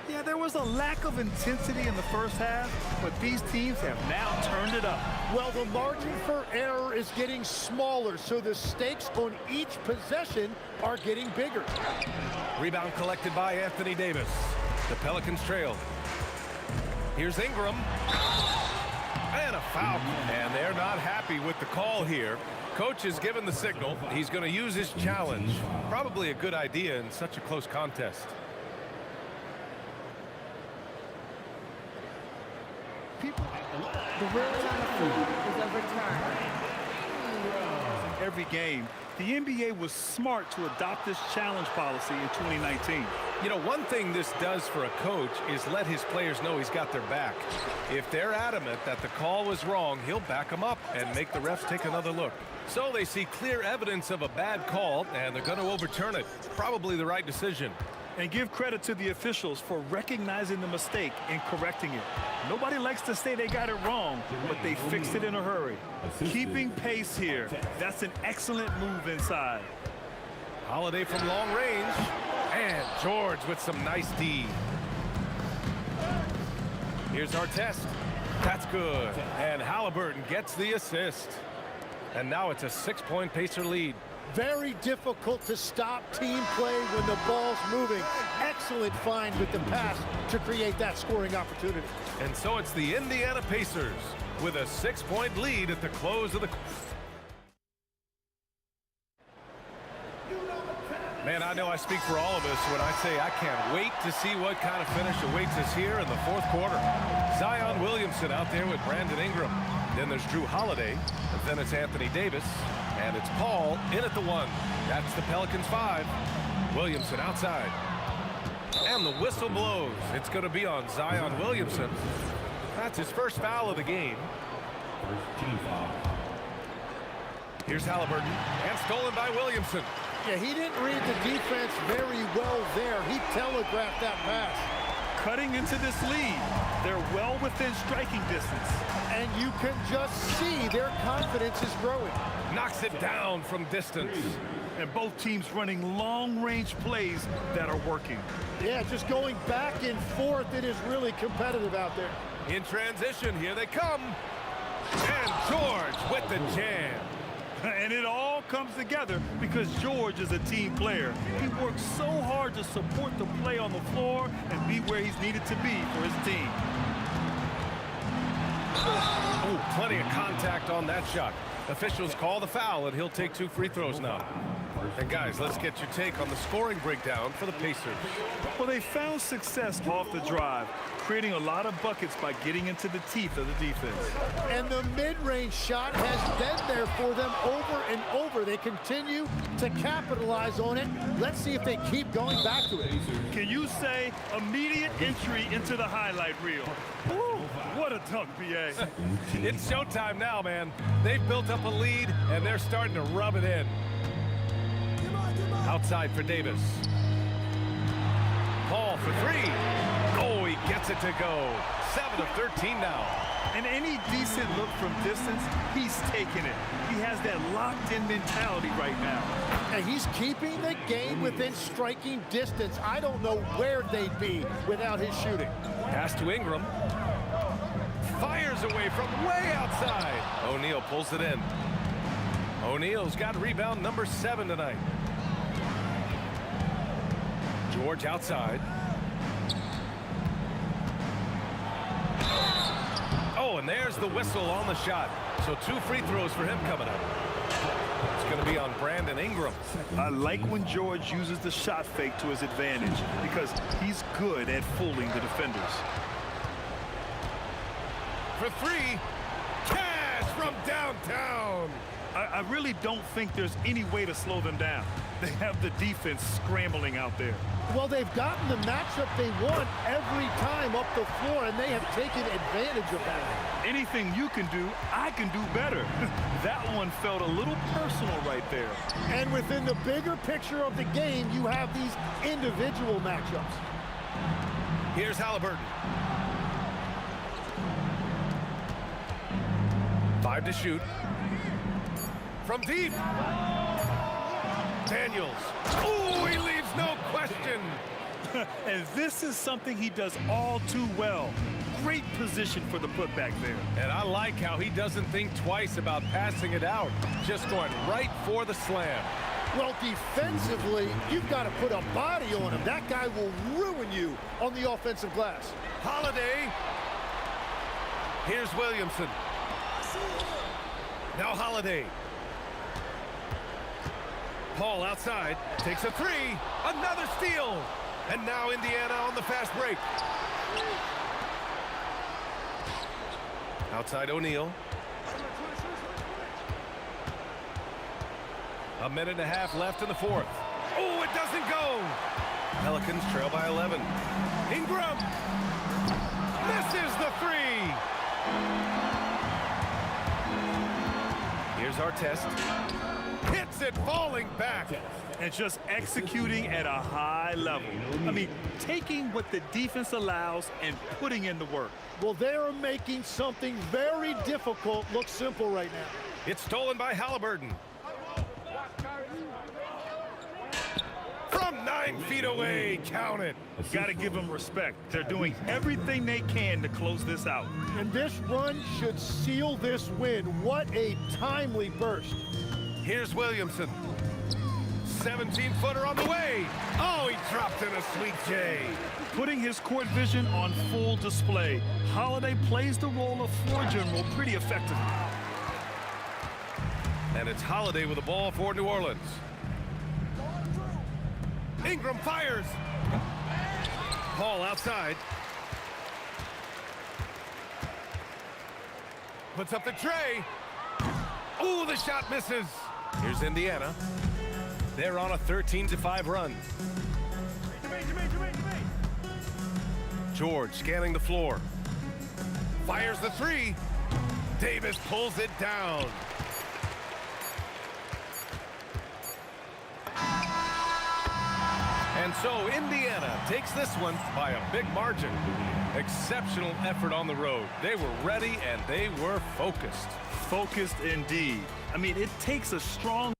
[SPEAKER 5] Yeah, there was a lack of intensity in the first half, but these teams have now turned it up.
[SPEAKER 10] Well, the margin for error is getting smaller, so the stakes on each possession are getting bigger.
[SPEAKER 2] Rebound collected by Anthony Davis. The Pelicans trail. Here's Ingram. And a foul. And they're not happy with the call here. Coach has given the signal. He's going to use his challenge. Probably a good idea in such a close contest.
[SPEAKER 11] The ruling on the floor is overturned.
[SPEAKER 5] Every game, the NBA was smart to adopt this challenge policy in 2019.
[SPEAKER 2] You know, one thing this does for a coach is let his players know he's got their back. If they're adamant that the call was wrong, he'll back them up and make the refs take another look. So they see clear evidence of a bad call, and they're going to overturn it. Probably the right decision.
[SPEAKER 5] And give credit to the officials for recognizing the mistake and correcting it. Nobody likes to say they got it wrong, but they fixed it in a hurry. Keeping pace here. That's an excellent move inside.
[SPEAKER 2] Holiday from long range. And George with some nice D. Here's Artest. That's good. And Halliburton gets the assist. And now it's a 6-point Pacer lead.
[SPEAKER 10] Very difficult to stop team play when the ball's moving. Excellent find with the pass to create that scoring opportunity.
[SPEAKER 2] And so it's the Indiana Pacers with a 6-point lead at the close of the... Man, I know I speak for all of us when I say I can't wait to see what kind of finish awaits us here in the fourth quarter. Zion Williamson out there with Brandon Ingram. Then there's Drew Holiday, and then it's Anthony Davis, and it's Paul in at the 1. That's the Pelicans 5. Williamson outside. And the whistle blows. It's going to be on Zion Williamson. That's his first foul of the game. Here's Halliburton, and stolen by Williamson.
[SPEAKER 10] Yeah, he didn't read the defense very well there. He telegraphed that pass.
[SPEAKER 5] Cutting into this lead, they're well within striking distance.
[SPEAKER 10] And you can just see their confidence is growing.
[SPEAKER 2] Knocks it down from distance.
[SPEAKER 5] And both teams running long-range plays that are working.
[SPEAKER 10] Yeah, just going back and forth. It is really competitive out there.
[SPEAKER 2] In transition, here they come. And George with the jam.
[SPEAKER 5] And it all comes together because George is a team player. He works so hard to support the play on the floor and be where he's needed to be for his team.
[SPEAKER 2] Oh, plenty of contact on that shot. Officials call the foul, and he'll take 2 free throws now. And guys, let's get your take on the scoring breakdown for the Pacers.
[SPEAKER 5] Well, they found success off the drive, creating a lot of buckets by getting into the teeth of the defense.
[SPEAKER 10] And the mid-range shot has been there for them over and over. They continue to capitalize on it. Let's see if they keep going back to it.
[SPEAKER 5] Can you say immediate entry into the highlight reel? Woo, what a dunk, B.A.
[SPEAKER 2] It's showtime now, man. They've built up a lead, and they're starting to rub it in. Outside for Davis. Paul for 3. Oh, he gets it to go. 7 of 13 now.
[SPEAKER 5] And any decent look from distance, he's taking it. He has that locked-in mentality right now.
[SPEAKER 10] And he's keeping the game within striking distance. I don't know where they'd be without his shooting.
[SPEAKER 2] Pass to Ingram. Fires away from way outside. O'Neal pulls it in. O'Neal's got rebound number 7 tonight. George outside. Oh, and there's the whistle on the shot. So 2 free throws for him coming up. It's going to be on Brandon Ingram.
[SPEAKER 5] I like when George uses the shot fake to his advantage because he's good at fooling the defenders.
[SPEAKER 2] For 3, Cash from downtown.
[SPEAKER 5] I really don't think there's any way to slow them down. They have the defense scrambling out there.
[SPEAKER 10] Well, they've gotten the matchup they want every time up the floor, and they have taken advantage of that.
[SPEAKER 5] Anything you can do, I can do better. That one felt a little personal right there.
[SPEAKER 10] And within the bigger picture of the game, you have these individual matchups.
[SPEAKER 2] Here's Halliburton. 5 to shoot. From deep. Daniels. Oh, he leaves no question.
[SPEAKER 5] And this is something he does all too well. Great position for the putback there.
[SPEAKER 2] And I like how he doesn't think twice about passing it out. Just going right for the slam.
[SPEAKER 10] Well, defensively, you've got to put a body on him. That guy will ruin you on the offensive glass.
[SPEAKER 2] Holiday. Here's Williamson. Now Holiday. Paul outside, takes a 3, another steal, and now Indiana on the fast break. Outside O'Neal. A minute and a half left in the 4th. Oh, it doesn't go. Pelicans trail by 11. Ingram misses the 3. Here's Artest. Hits it, falling back.
[SPEAKER 5] And just executing at a high level. I mean, taking what the defense allows and putting in the work.
[SPEAKER 10] Well, they're making something very difficult look simple right now.
[SPEAKER 2] It's stolen by Halliburton. From 9 feet away, count it.
[SPEAKER 5] Got to give them respect. They're doing everything they can to close this out.
[SPEAKER 10] And this run should seal this win. What a timely burst.
[SPEAKER 2] Here's Williamson. 17-footer on the way. Oh, he dropped in a sweet J.
[SPEAKER 5] Putting his court vision on full display. Holiday plays the role of floor general pretty effectively.
[SPEAKER 2] And it's Holiday with the ball for New Orleans. Ingram fires. Hall outside. Puts up the tray. Ooh, the shot misses. Here's Indiana. They're on a 13-5 run. George scanning the floor. Fires the three. Davis pulls it down. And so Indiana takes this one by a big margin. Exceptional effort on the road. They were ready and they were focused.
[SPEAKER 5] Focused indeed. I mean, it takes a strong...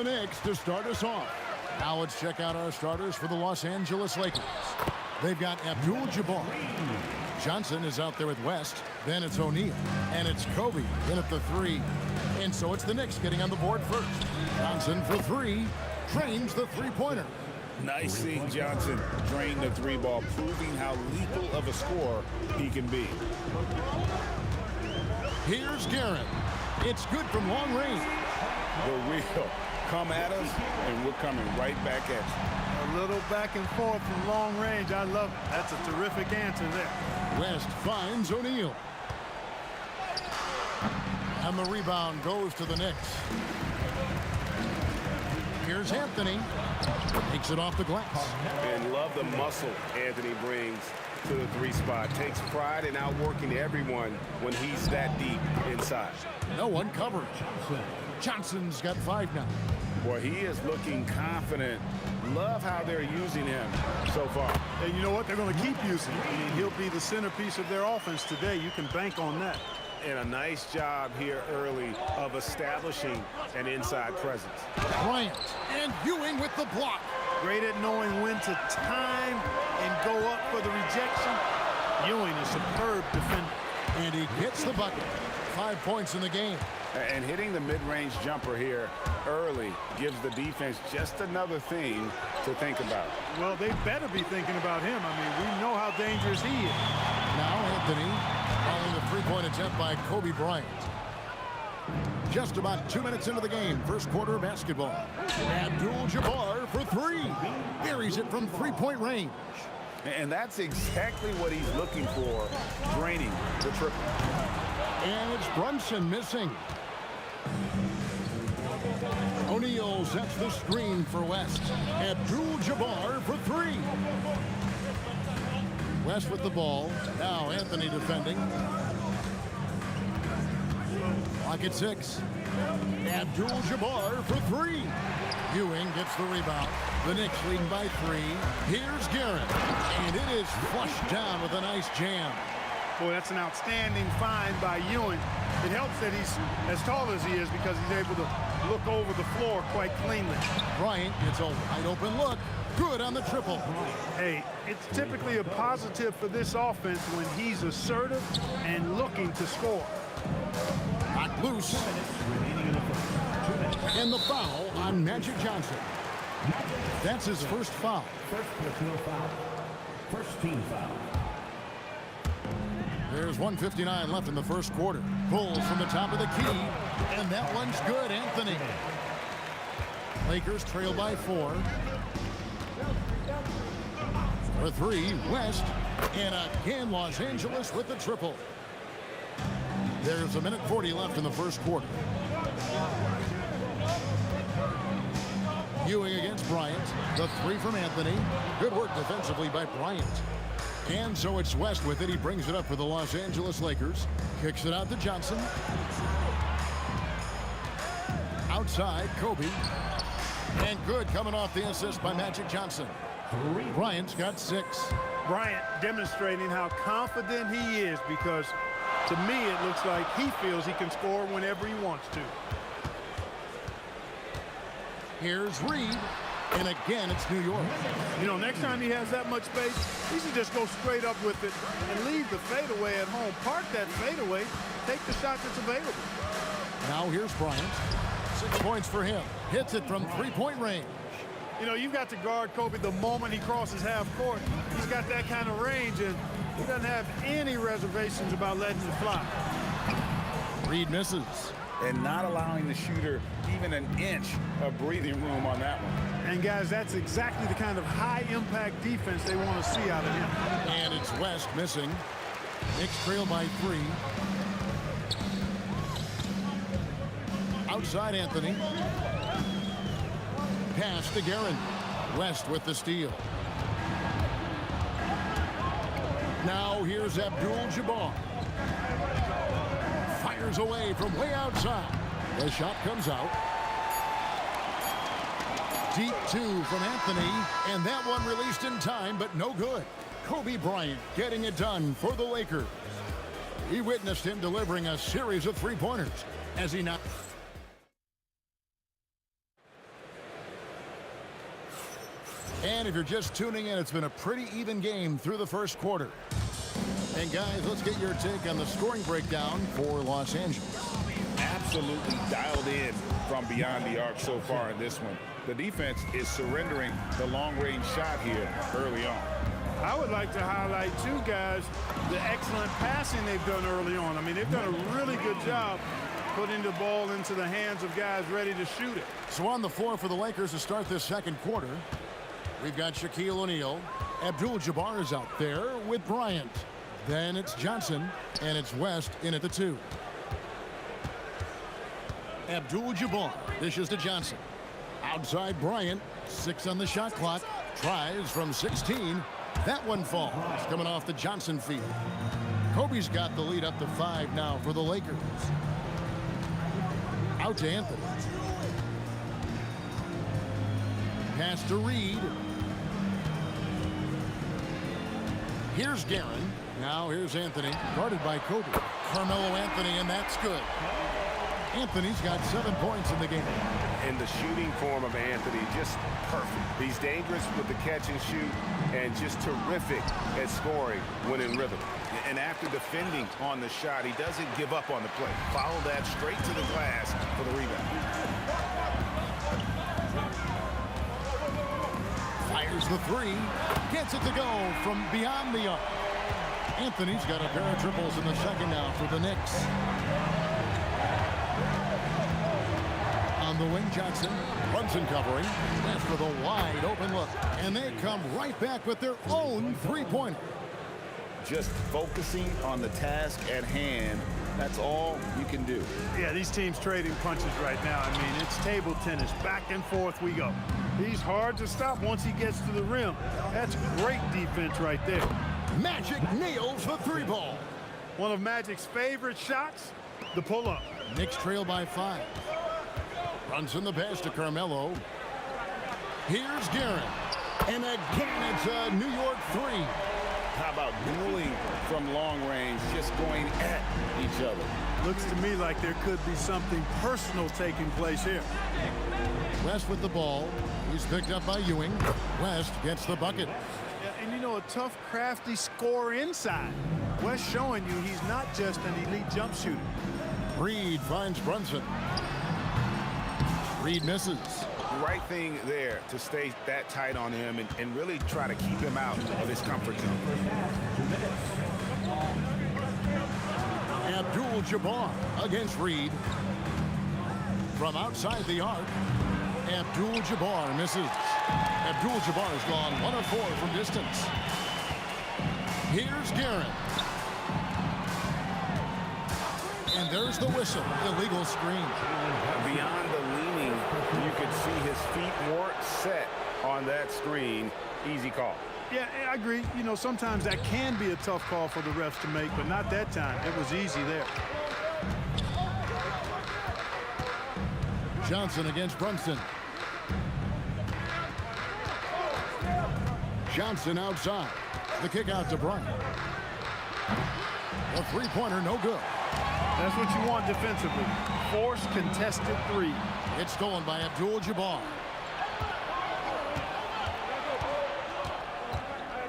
[SPEAKER 7] the Knicks to start us off. Now let's check out our starters for the Los Angeles Lakers. They've got Abdul-Jabbar. Johnson is out there with West. Then it's O'Neal. And it's Kobe in at the 3. And so it's the Knicks getting on the board first. Johnson for 3. Drains the three-pointer.
[SPEAKER 8] Nice seeing Johnson drain the 3-ball, proving how lethal of a scorer he can be.
[SPEAKER 7] Here's Garrett. It's good from long range.
[SPEAKER 8] The wheel. Come at us, and we're coming right back at you.
[SPEAKER 3] A little back and forth from long range. I love it. That's a terrific answer there.
[SPEAKER 7] West finds O'Neal. And the rebound goes to the Knicks. Here's Anthony. Takes it off the glass.
[SPEAKER 8] And love the muscle Anthony brings to the 3 spot. Takes pride in outworking everyone when he's that deep inside.
[SPEAKER 7] No one covers. Johnson's got 5 now.
[SPEAKER 8] Boy, he is looking confident. Love how they're using him so far.
[SPEAKER 3] And you know what? They're going to keep using him. I mean, he'll be the centerpiece of their offense today. You can bank on that.
[SPEAKER 8] And a nice job here early of establishing an inside presence.
[SPEAKER 7] Bryant and Ewing with the block.
[SPEAKER 3] Great at knowing when to time and go up for the rejection. Ewing, a superb defender.
[SPEAKER 7] And he gets the bucket. 5 points in the game.
[SPEAKER 8] And hitting the mid-range jumper here early gives the defense just another thing to think about.
[SPEAKER 3] Well, they better be thinking about him. I mean, we know how dangerous he is.
[SPEAKER 7] Now Anthony following the three-point attempt by Kobe Bryant. Just about 2 minutes into the game, first quarter of basketball. Abdul-Jabbar for 3. Buries it from three-point range.
[SPEAKER 8] And that's exactly what he's looking for, draining the triple.
[SPEAKER 7] And it's Brunson missing. O'Neal sets the screen for West. Abdul-Jabbar for 3. West with the ball. Now Anthony defending. Clock at 6. Abdul-Jabbar for 3. Ewing gets the rebound. The Knicks leading by 3. Here's Garrett. And it is flushed down with a nice jam.
[SPEAKER 3] Boy, that's an outstanding find by Ewing. It helps that he's as tall as he is because he's able to look over the floor quite cleanly.
[SPEAKER 7] Bryant gets a wide open look. Good on the triple.
[SPEAKER 3] Hey, it's typically a positive for this offense when he's assertive and looking to score.
[SPEAKER 7] Knocked loose. And the foul on Magic Johnson. That's his first foul.
[SPEAKER 4] First personal foul. First team foul.
[SPEAKER 7] There's 1:59 left in the first quarter. Pulls from the top of the key. And that one's good, Anthony. Lakers trail by 4. For 3, West. And again, Los Angeles with the triple. There's 1:40 left in the first quarter. Ewing against Bryant. The 3 from Anthony. Good work defensively by Bryant. And so it's West with it. He brings it up for the Los Angeles Lakers. Kicks it out to Johnson. Outside, Kobe. And good coming off the assist by Magic Johnson. Bryant's got 6.
[SPEAKER 3] Bryant demonstrating how confident he is because to me it looks like he feels he can score whenever he wants to.
[SPEAKER 7] Here's Reed. And again, it's New York.
[SPEAKER 3] You know, next time he has that much space, he should just go straight up with it and leave the fadeaway at home. Park that fadeaway, take the shot that's available.
[SPEAKER 7] Now here's Bryant. 6 points for him. Hits it from three-point range.
[SPEAKER 3] You know, you've got to guard Kobe the moment he crosses half court. He's got that kind of range, and he doesn't have any reservations about letting it fly.
[SPEAKER 7] Reed misses.
[SPEAKER 8] And not allowing the shooter even an inch of breathing room on that one.
[SPEAKER 3] And guys, that's exactly the kind of high-impact defense they want to see out of him.
[SPEAKER 7] And it's West missing. Knicks trail by 3. Outside Anthony. Pass to Guerin. West with the steal. Now here's Abdul-Jabbar. Fires away from way outside. The shot comes out. Deep 2 from Anthony. And that one released in time, but no good. Kobe Bryant getting it done for the Lakers. He witnessed him delivering a series of three-pointers as he knocked. And if you're just tuning in, it's been a pretty even game through the first quarter. And guys, let's get your take on the scoring breakdown for Los Angeles.
[SPEAKER 8] Absolutely dialed in from beyond the arc so far in this one. The defense is surrendering the long-range shot here early on.
[SPEAKER 3] I would like to highlight, too, guys, the excellent passing they've done early on. I mean, they've done a really good job putting the ball into the hands of guys ready to shoot it.
[SPEAKER 7] So on the floor for the Lakers to start this second quarter, we've got Shaquille O'Neal. Abdul-Jabbar is out there with Bryant. Then it's Johnson, and it's West in at the 2. Abdul-Jabbar dishes to Johnson. Outside Bryant, 6 on the shot clock. Tries from 16. That one falls, coming off the Johnson feed. Kobe's got the lead up to 5 now for the Lakers. Out to Anthony. Pass to Reed. Here's Guerin. Now here's Anthony, guarded by Kobe. Carmelo Anthony, and that's good. Anthony's got 7 points in the game.
[SPEAKER 8] And the shooting form of Anthony, just perfect. He's dangerous with the catch and shoot and just terrific at scoring when in rhythm. And after defending on the shot, he doesn't give up on the play. Follow that straight to the glass for the rebound.
[SPEAKER 7] Fires the 3. Gets it to go from beyond the arc. Anthony's got a pair of triples in the second now for the Knicks. On the wing, Johnson. Brunson covering. That's for the wide open look. And they come right back with their own three-pointer.
[SPEAKER 8] Just focusing on the task at hand. That's all you can do.
[SPEAKER 3] Yeah, these teams trading punches right now. I mean, it's table tennis. Back and forth we go. He's hard to stop once he gets to the rim. That's great defense right there.
[SPEAKER 7] Magic nails the 3-ball.
[SPEAKER 3] One of Magic's favorite shots, the pull-up.
[SPEAKER 7] Knicks trail by 5. Brunson the pass to Carmelo. Here's Guerin. And again, it's a New York 3.
[SPEAKER 8] How about dueling from long range, just going at each other?
[SPEAKER 3] Looks to me like there could be something personal taking place here.
[SPEAKER 7] West with the ball. He's picked up by Ewing. West gets the bucket.
[SPEAKER 3] Yeah, and you know, a tough, crafty scorer inside. West showing you he's not just an elite jump shooter.
[SPEAKER 7] Reed finds Brunson. Reed misses.
[SPEAKER 8] The right thing there to stay that tight on him and really try to keep him out of his comfort zone.
[SPEAKER 7] Abdul-Jabbar against Reed. From outside the arc, Abdul-Jabbar misses. Abdul-Jabbar's gone 1 of 4 from distance. Here's Guerin. And there's the whistle. Illegal screen.
[SPEAKER 8] Beyond the leaning, you could see his feet weren't set on that screen. Easy call.
[SPEAKER 3] Yeah, I agree. You know, sometimes that can be a tough call for the refs to make, but not that time. It was easy there.
[SPEAKER 7] Johnson against Brunson. Johnson outside. The kick out to Bryant. A three-pointer, no good.
[SPEAKER 3] That's what you want defensively. Force contested 3.
[SPEAKER 7] It's stolen by Abdul-Jabbar.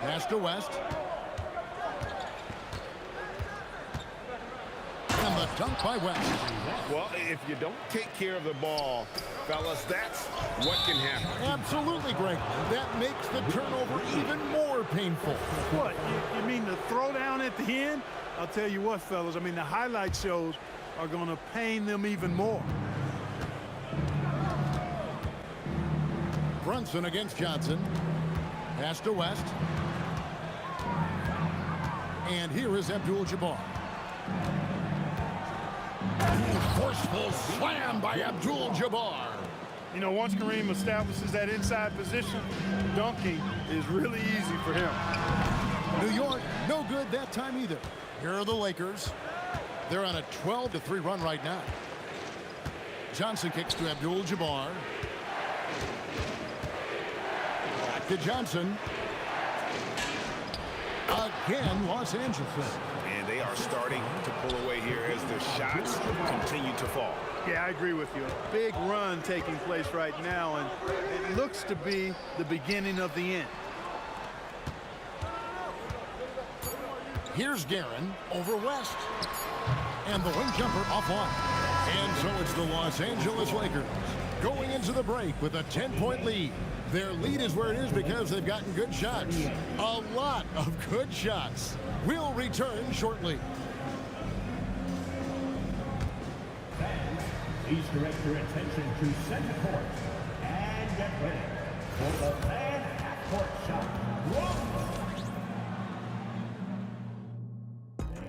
[SPEAKER 7] Pass to West. And the dunk by West.
[SPEAKER 8] Well, if you don't take care of the ball, fellas, that's what can happen.
[SPEAKER 7] Absolutely, Greg. That makes the turnover even more painful.
[SPEAKER 3] What? You mean the throwdown at the end? I'll tell you what, fellas. I mean, the highlight shows are going to pain them even more.
[SPEAKER 7] Brunson against Johnson. Pass to West. And here is Abdul-Jabbar. Forceful slam by Abdul-Jabbar.
[SPEAKER 3] You know, once Kareem establishes that inside position, dunking is really easy for him.
[SPEAKER 7] New York, no good that time either. Here are the Lakers. They're on a 12-3 run right now. Johnson kicks to Abdul-Jabbar. Back to Johnson. Again, Los Angeles.
[SPEAKER 8] And they are are starting to pull away here as their shots continue to fall.
[SPEAKER 3] Yeah, I agree with you. A big run taking place right now, and it looks to be the beginning of the end.
[SPEAKER 7] Here's Guerin over West. And the wing jumper offline. And so it's the Los Angeles Lakers going into the break with a 10-point lead. Their lead is where it is because they've gotten good shots. A lot of good shots. We'll return shortly.
[SPEAKER 4] Fans, please direct your attention to center court and get ready for the fan half-court shot.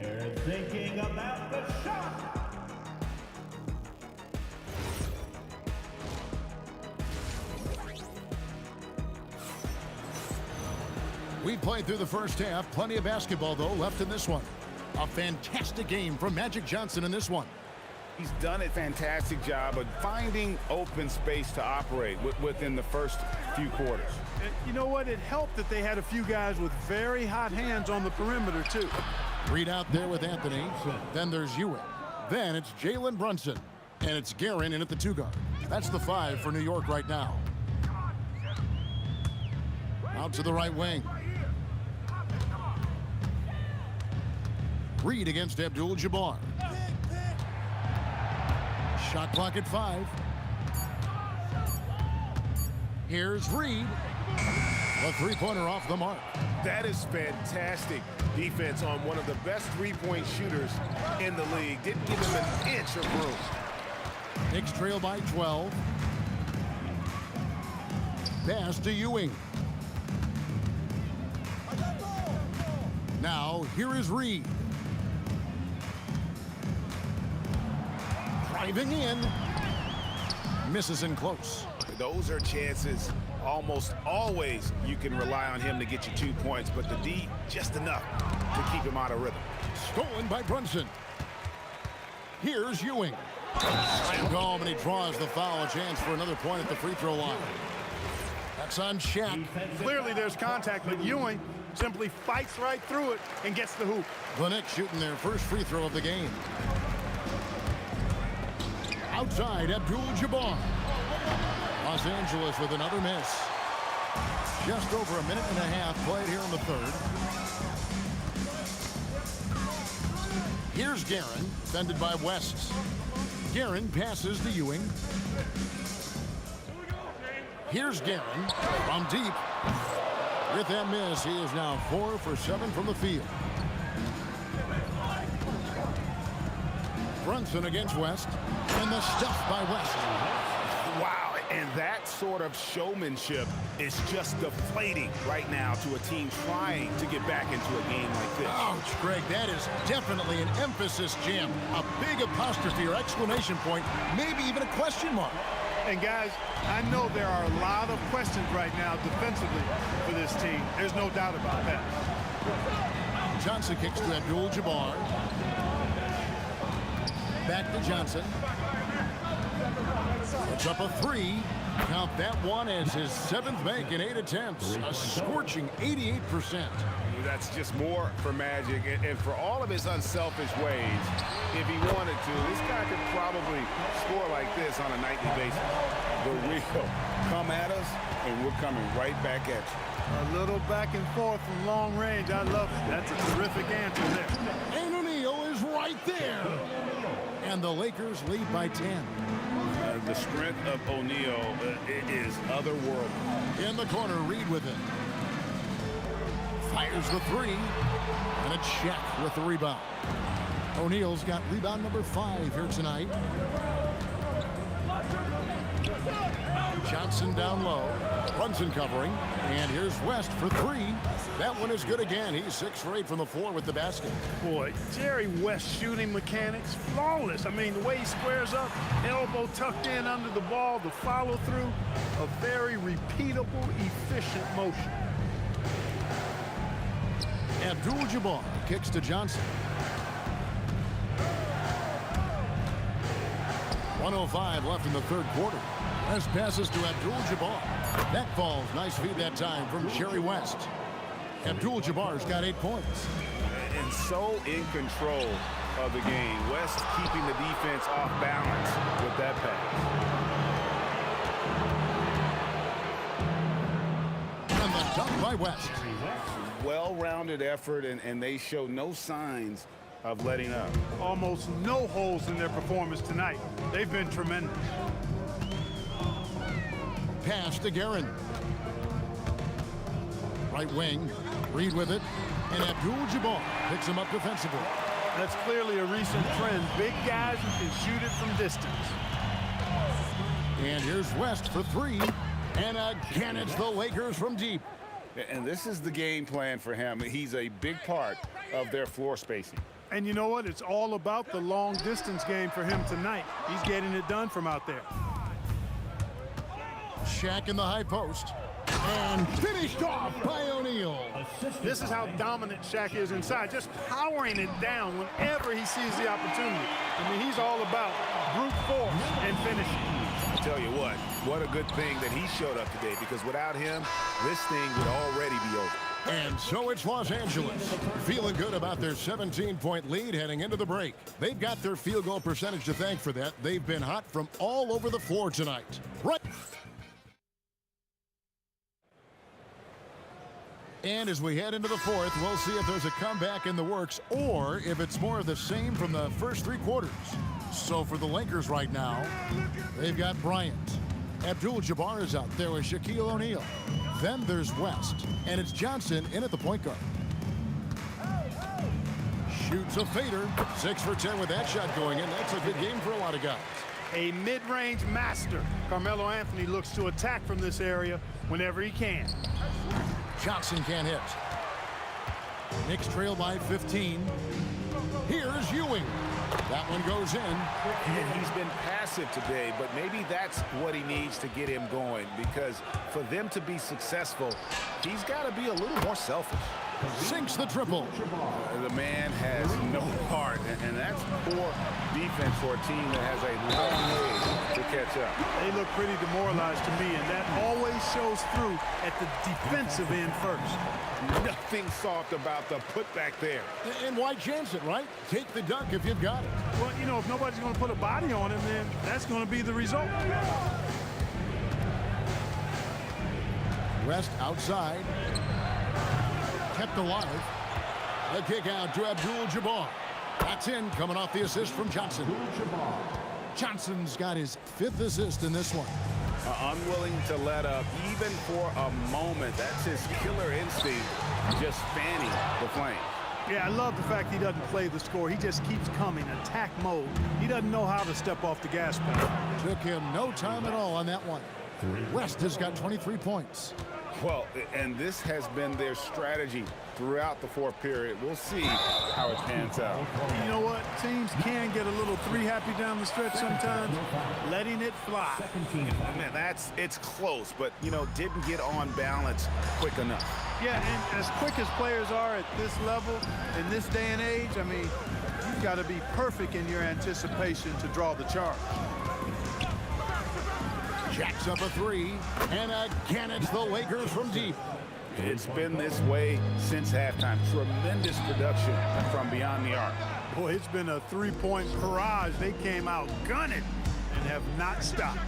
[SPEAKER 4] They're thinking about the shot.
[SPEAKER 7] We played through the first half. Plenty of basketball, though, left in this one. A fantastic game from Magic Johnson in this one.
[SPEAKER 8] He's done a fantastic job of finding open space to operate within the first few quarters.
[SPEAKER 3] And you know what? It helped that they had a few guys with very hot hands on the perimeter, too.
[SPEAKER 7] Reed out there with Anthony. Then there's Ewing. Then it's Jalen Brunson. And it's Guerin in at the 2 guard. That's the 5 for New York right now. Out to the right wing. Reed against Abdul-Jabbar. Shot clock at 5. Here's Reed. A 3-pointer off the mark.
[SPEAKER 2] That is fantastic defense on one of the best 3-point shooters in the league. Didn't give him an inch of room.
[SPEAKER 7] Knicks trail by 12. Pass to Ewing. Now, here is Reed. Driving in. Misses in close.
[SPEAKER 8] Those are chances almost always you can rely on him to get you 2 points, but the D just enough to keep him out of rhythm.
[SPEAKER 7] Stolen by Brunson. Here's Ewing. Slam home, and he draws the foul. A chance for another point at the free throw line. That's on Shaq.
[SPEAKER 3] Clearly there's contact, but Ewing simply fights right through it and gets the hoop.
[SPEAKER 7] The Knicks shooting their first free throw of the game. Outside, Abdul-Jabbar. Los Angeles with another miss. Just over a minute and a half played here in the third. Here's Guerin, defended by West. Guerin passes to Ewing. Here's Guerin from deep. With that miss, he is now 4 for 7 from the field. Brunson against West, and the stuff by West.
[SPEAKER 8] Wow, and that sort of showmanship is just deflating right now to a team trying to get back into a game like this.
[SPEAKER 7] Ouch, Greg, that is definitely an emphasis jam. A big apostrophe or exclamation point, maybe even a question mark.
[SPEAKER 3] And guys, I know there are a lot of questions right now defensively for this team. There's no doubt about that.
[SPEAKER 7] Johnson kicks to Abdul-Jabbar. Back to Johnson. Puts up a 3. Count that one as his 7th make in 8 attempts. A scorching 88%.
[SPEAKER 8] That's just more for Magic, and for all of his unselfish ways, if he wanted to, this guy could probably score like this on a nightly basis. The real come at us, and we're coming right back at you.
[SPEAKER 3] A little back and forth from long range. I love it. That's a terrific answer there.
[SPEAKER 7] And O'Neal is right there. And the Lakers lead by 10.
[SPEAKER 8] The strength of O'Neal is otherworldly.
[SPEAKER 7] In the corner, Reed with it. Fires the 3. And a check with the rebound. O'Neal's got rebound number 5 here tonight. Johnson down low. Brunson covering. And here's West for 3. That one is good again. He's 6 for 8 from the floor with the basket.
[SPEAKER 3] Boy, Jerry West shooting mechanics, flawless. I mean, the way he squares up, elbow tucked in under the ball, the follow through, a very repeatable, efficient motion.
[SPEAKER 7] Abdul-Jabbar kicks to Johnson. 1:05 left in the third quarter. As passes to Abdul-Jabbar. That falls. Nice feed that time from Jerry West. Abdul-Jabbar's got 8 points.
[SPEAKER 8] And and so in control of the game. West keeping the defense off balance with that pass.
[SPEAKER 7] And the dunk by West.
[SPEAKER 8] Well-rounded effort, and they show no signs of letting up.
[SPEAKER 3] Almost no holes in their performance tonight. They've been tremendous.
[SPEAKER 7] Pass to Guerin. Right wing, Reed with it, and Abdul-Jabbar picks him up defensively.
[SPEAKER 3] That's clearly a recent trend. Big guys who can shoot it from distance.
[SPEAKER 7] And here's West for three. And again, it's the Lakers from deep.
[SPEAKER 8] And this is the game plan for him. He's a big part of their floor spacing.
[SPEAKER 3] And you know what? It's all about the long distance game for him tonight. He's getting it done from out there.
[SPEAKER 7] Shaq in the high post. And finished off by O'Neal.
[SPEAKER 3] This is how dominant Shaq is inside, just powering it down whenever he sees the opportunity. I mean, he's all about brute force and finishing.
[SPEAKER 8] I tell you what a good thing that he showed up today, because without him, this thing would already be over.
[SPEAKER 7] And so it's Los Angeles, feeling good about their 17-point lead heading into the break. They've got their field goal percentage to thank for that. They've been hot from all over the floor tonight. Right. And as we head into the fourth, we'll see if there's a comeback in the works or if it's more of the same from the first three quarters. So for the Lakers right now, they've got Bryant. Abdul-Jabbar is out there with Shaquille O'Neal. Then there's West, and it's Johnson in at the point guard. Shoots a fader. 6 for 10 with that shot going in. That's a good game for a lot of guys.
[SPEAKER 3] A mid-range master. Carmelo Anthony looks to attack from this area whenever he can.
[SPEAKER 7] Johnson can't hit. Knicks trail by 15. Here's Ewing. That one goes in.
[SPEAKER 8] He's been passive today, but maybe that's what he needs to get him going, because for them to be successful, he's got to be a little more selfish.
[SPEAKER 7] Sinks the triple.
[SPEAKER 8] The man has no heart, and that's poor defense for a team that has a long way to catch up.
[SPEAKER 3] They look pretty demoralized to me, and that always shows through at the defensive end first.
[SPEAKER 8] Nothing soft about the putback there.
[SPEAKER 7] And why chance it, right? Take the dunk if you've got it.
[SPEAKER 3] Well, you know, if nobody's going to put a body on him, then that's going to be the result.
[SPEAKER 7] West outside. Kept alive. The kick out to Abdul-Jabbar. That's in, coming off the assist from Johnson. Johnson's got his 5th assist in this one.
[SPEAKER 8] Unwilling to let up even for a moment. That's his killer instinct, just fanning the flames.
[SPEAKER 3] Yeah, I love the fact he doesn't play the score. He just keeps coming, attack mode. He doesn't know how to step off the gas pedal.
[SPEAKER 7] Took him no time at all on that one. West has got 23 points.
[SPEAKER 8] Well, and this has been their strategy throughout the fourth period. We'll see how it pans out.
[SPEAKER 3] You know what? Teams can get a little three-happy down the stretch sometimes. Letting it fly.
[SPEAKER 8] Man, it's close, but, you know, didn't get on balance quick enough.
[SPEAKER 3] Yeah, and as quick as players are at this level, in this day and age, I mean, you've got to be perfect in your anticipation to draw the charge.
[SPEAKER 7] Jacks up a 3, and again it's the Lakers from deep.
[SPEAKER 8] It's been this way since halftime. Tremendous production from beyond the arc.
[SPEAKER 3] Boy, it's been a three-point barrage. They came out gunning and have not stopped.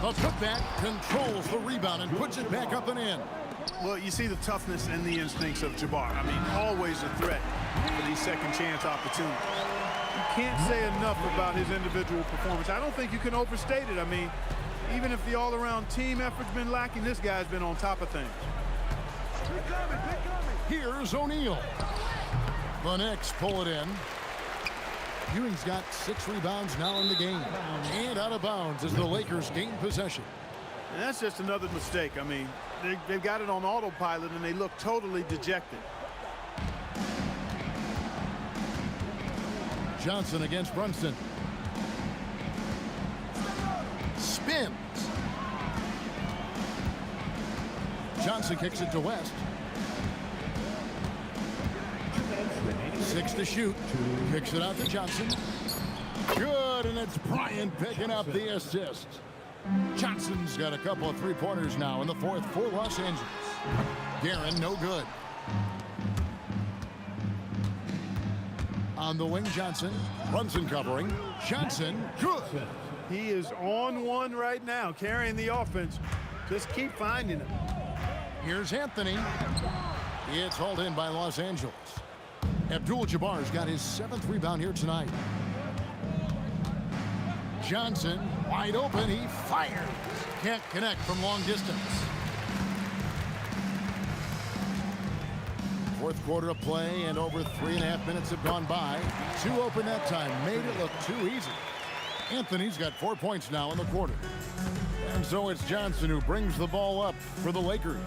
[SPEAKER 7] The putback controls the rebound and puts it back up and in.
[SPEAKER 3] Well, you see the toughness and the instincts of Jabbar. I mean, always a threat for these second-chance opportunities. You can't say enough about his individual performance. I don't think you can overstate it. I mean, even if the all-around team effort's been lacking, this guy's been on top of things.
[SPEAKER 7] Here's O'Neal. The Knicks pull it in. Ewing's got 6 rebounds now in the game. And out of bounds as the Lakers gain possession.
[SPEAKER 3] And that's just another mistake. I mean, they've got it on autopilot, and they look totally dejected.
[SPEAKER 7] Johnson against Brunson. Spins. Johnson kicks it to West. 6 to shoot. Kicks it out to Johnson. Good, and it's Bryant picking up the assist. Johnson's got a couple of three-pointers now in the fourth for Los Angeles. Guerin, no good. On the wing, Johnson. Brunson covering. Johnson, good.
[SPEAKER 3] He is on one right now, carrying the offense. Just keep finding him.
[SPEAKER 7] Here's Anthony. It's hauled in by Los Angeles. Abdul-Jabbar's got his 7th rebound here tonight. Johnson, wide open, he fires. Can't connect from long distance. Fourth quarter of play, and over 3.5 minutes have gone by. 2 open that time, made it look too easy. Anthony's got 4 points now in the quarter. And so it's Johnson who brings the ball up for the Lakers.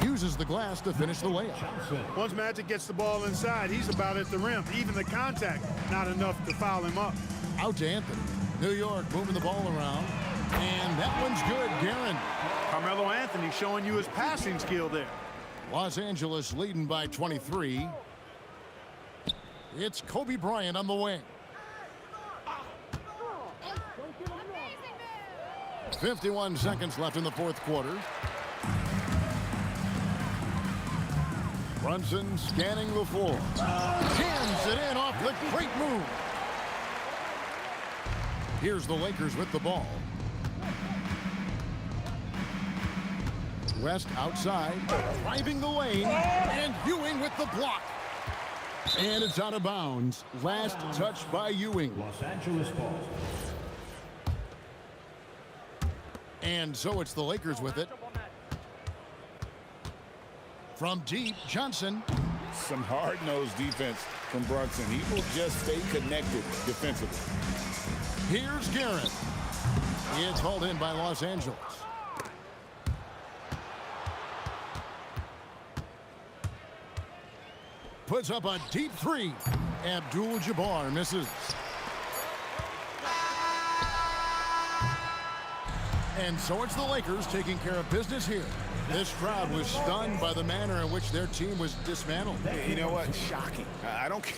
[SPEAKER 7] Uses the glass to finish the layup.
[SPEAKER 3] Once Magic gets the ball inside, he's about at the rim. Even the contact, not enough to foul him up.
[SPEAKER 7] Out to Anthony. New York moving the ball around. And that one's good, Guerin.
[SPEAKER 3] Carmelo Anthony showing you his passing skill there.
[SPEAKER 7] Los Angeles leading by 23. It's Kobe Bryant on the wing. 51 seconds left in the fourth quarter. Brunson scanning the floor. Jams it in off the great move. Here's the Lakers with the ball. West outside, driving the lane, and Ewing with the block. And it's out of bounds. Last touch by Ewing.
[SPEAKER 4] Los Angeles ball.
[SPEAKER 7] And so it's the Lakers with it. From deep, Johnson.
[SPEAKER 8] Some hard-nosed defense from Brunson. He will just stay connected defensively.
[SPEAKER 7] Here's Guerin. It's hauled in by Los Angeles. Puts up a deep 3. Abdul-Jabbar misses. And so it's the Lakers taking care of business here. This crowd was stunned by the manner in which their team was dismantled.
[SPEAKER 8] You know what? Shocking. I don't care.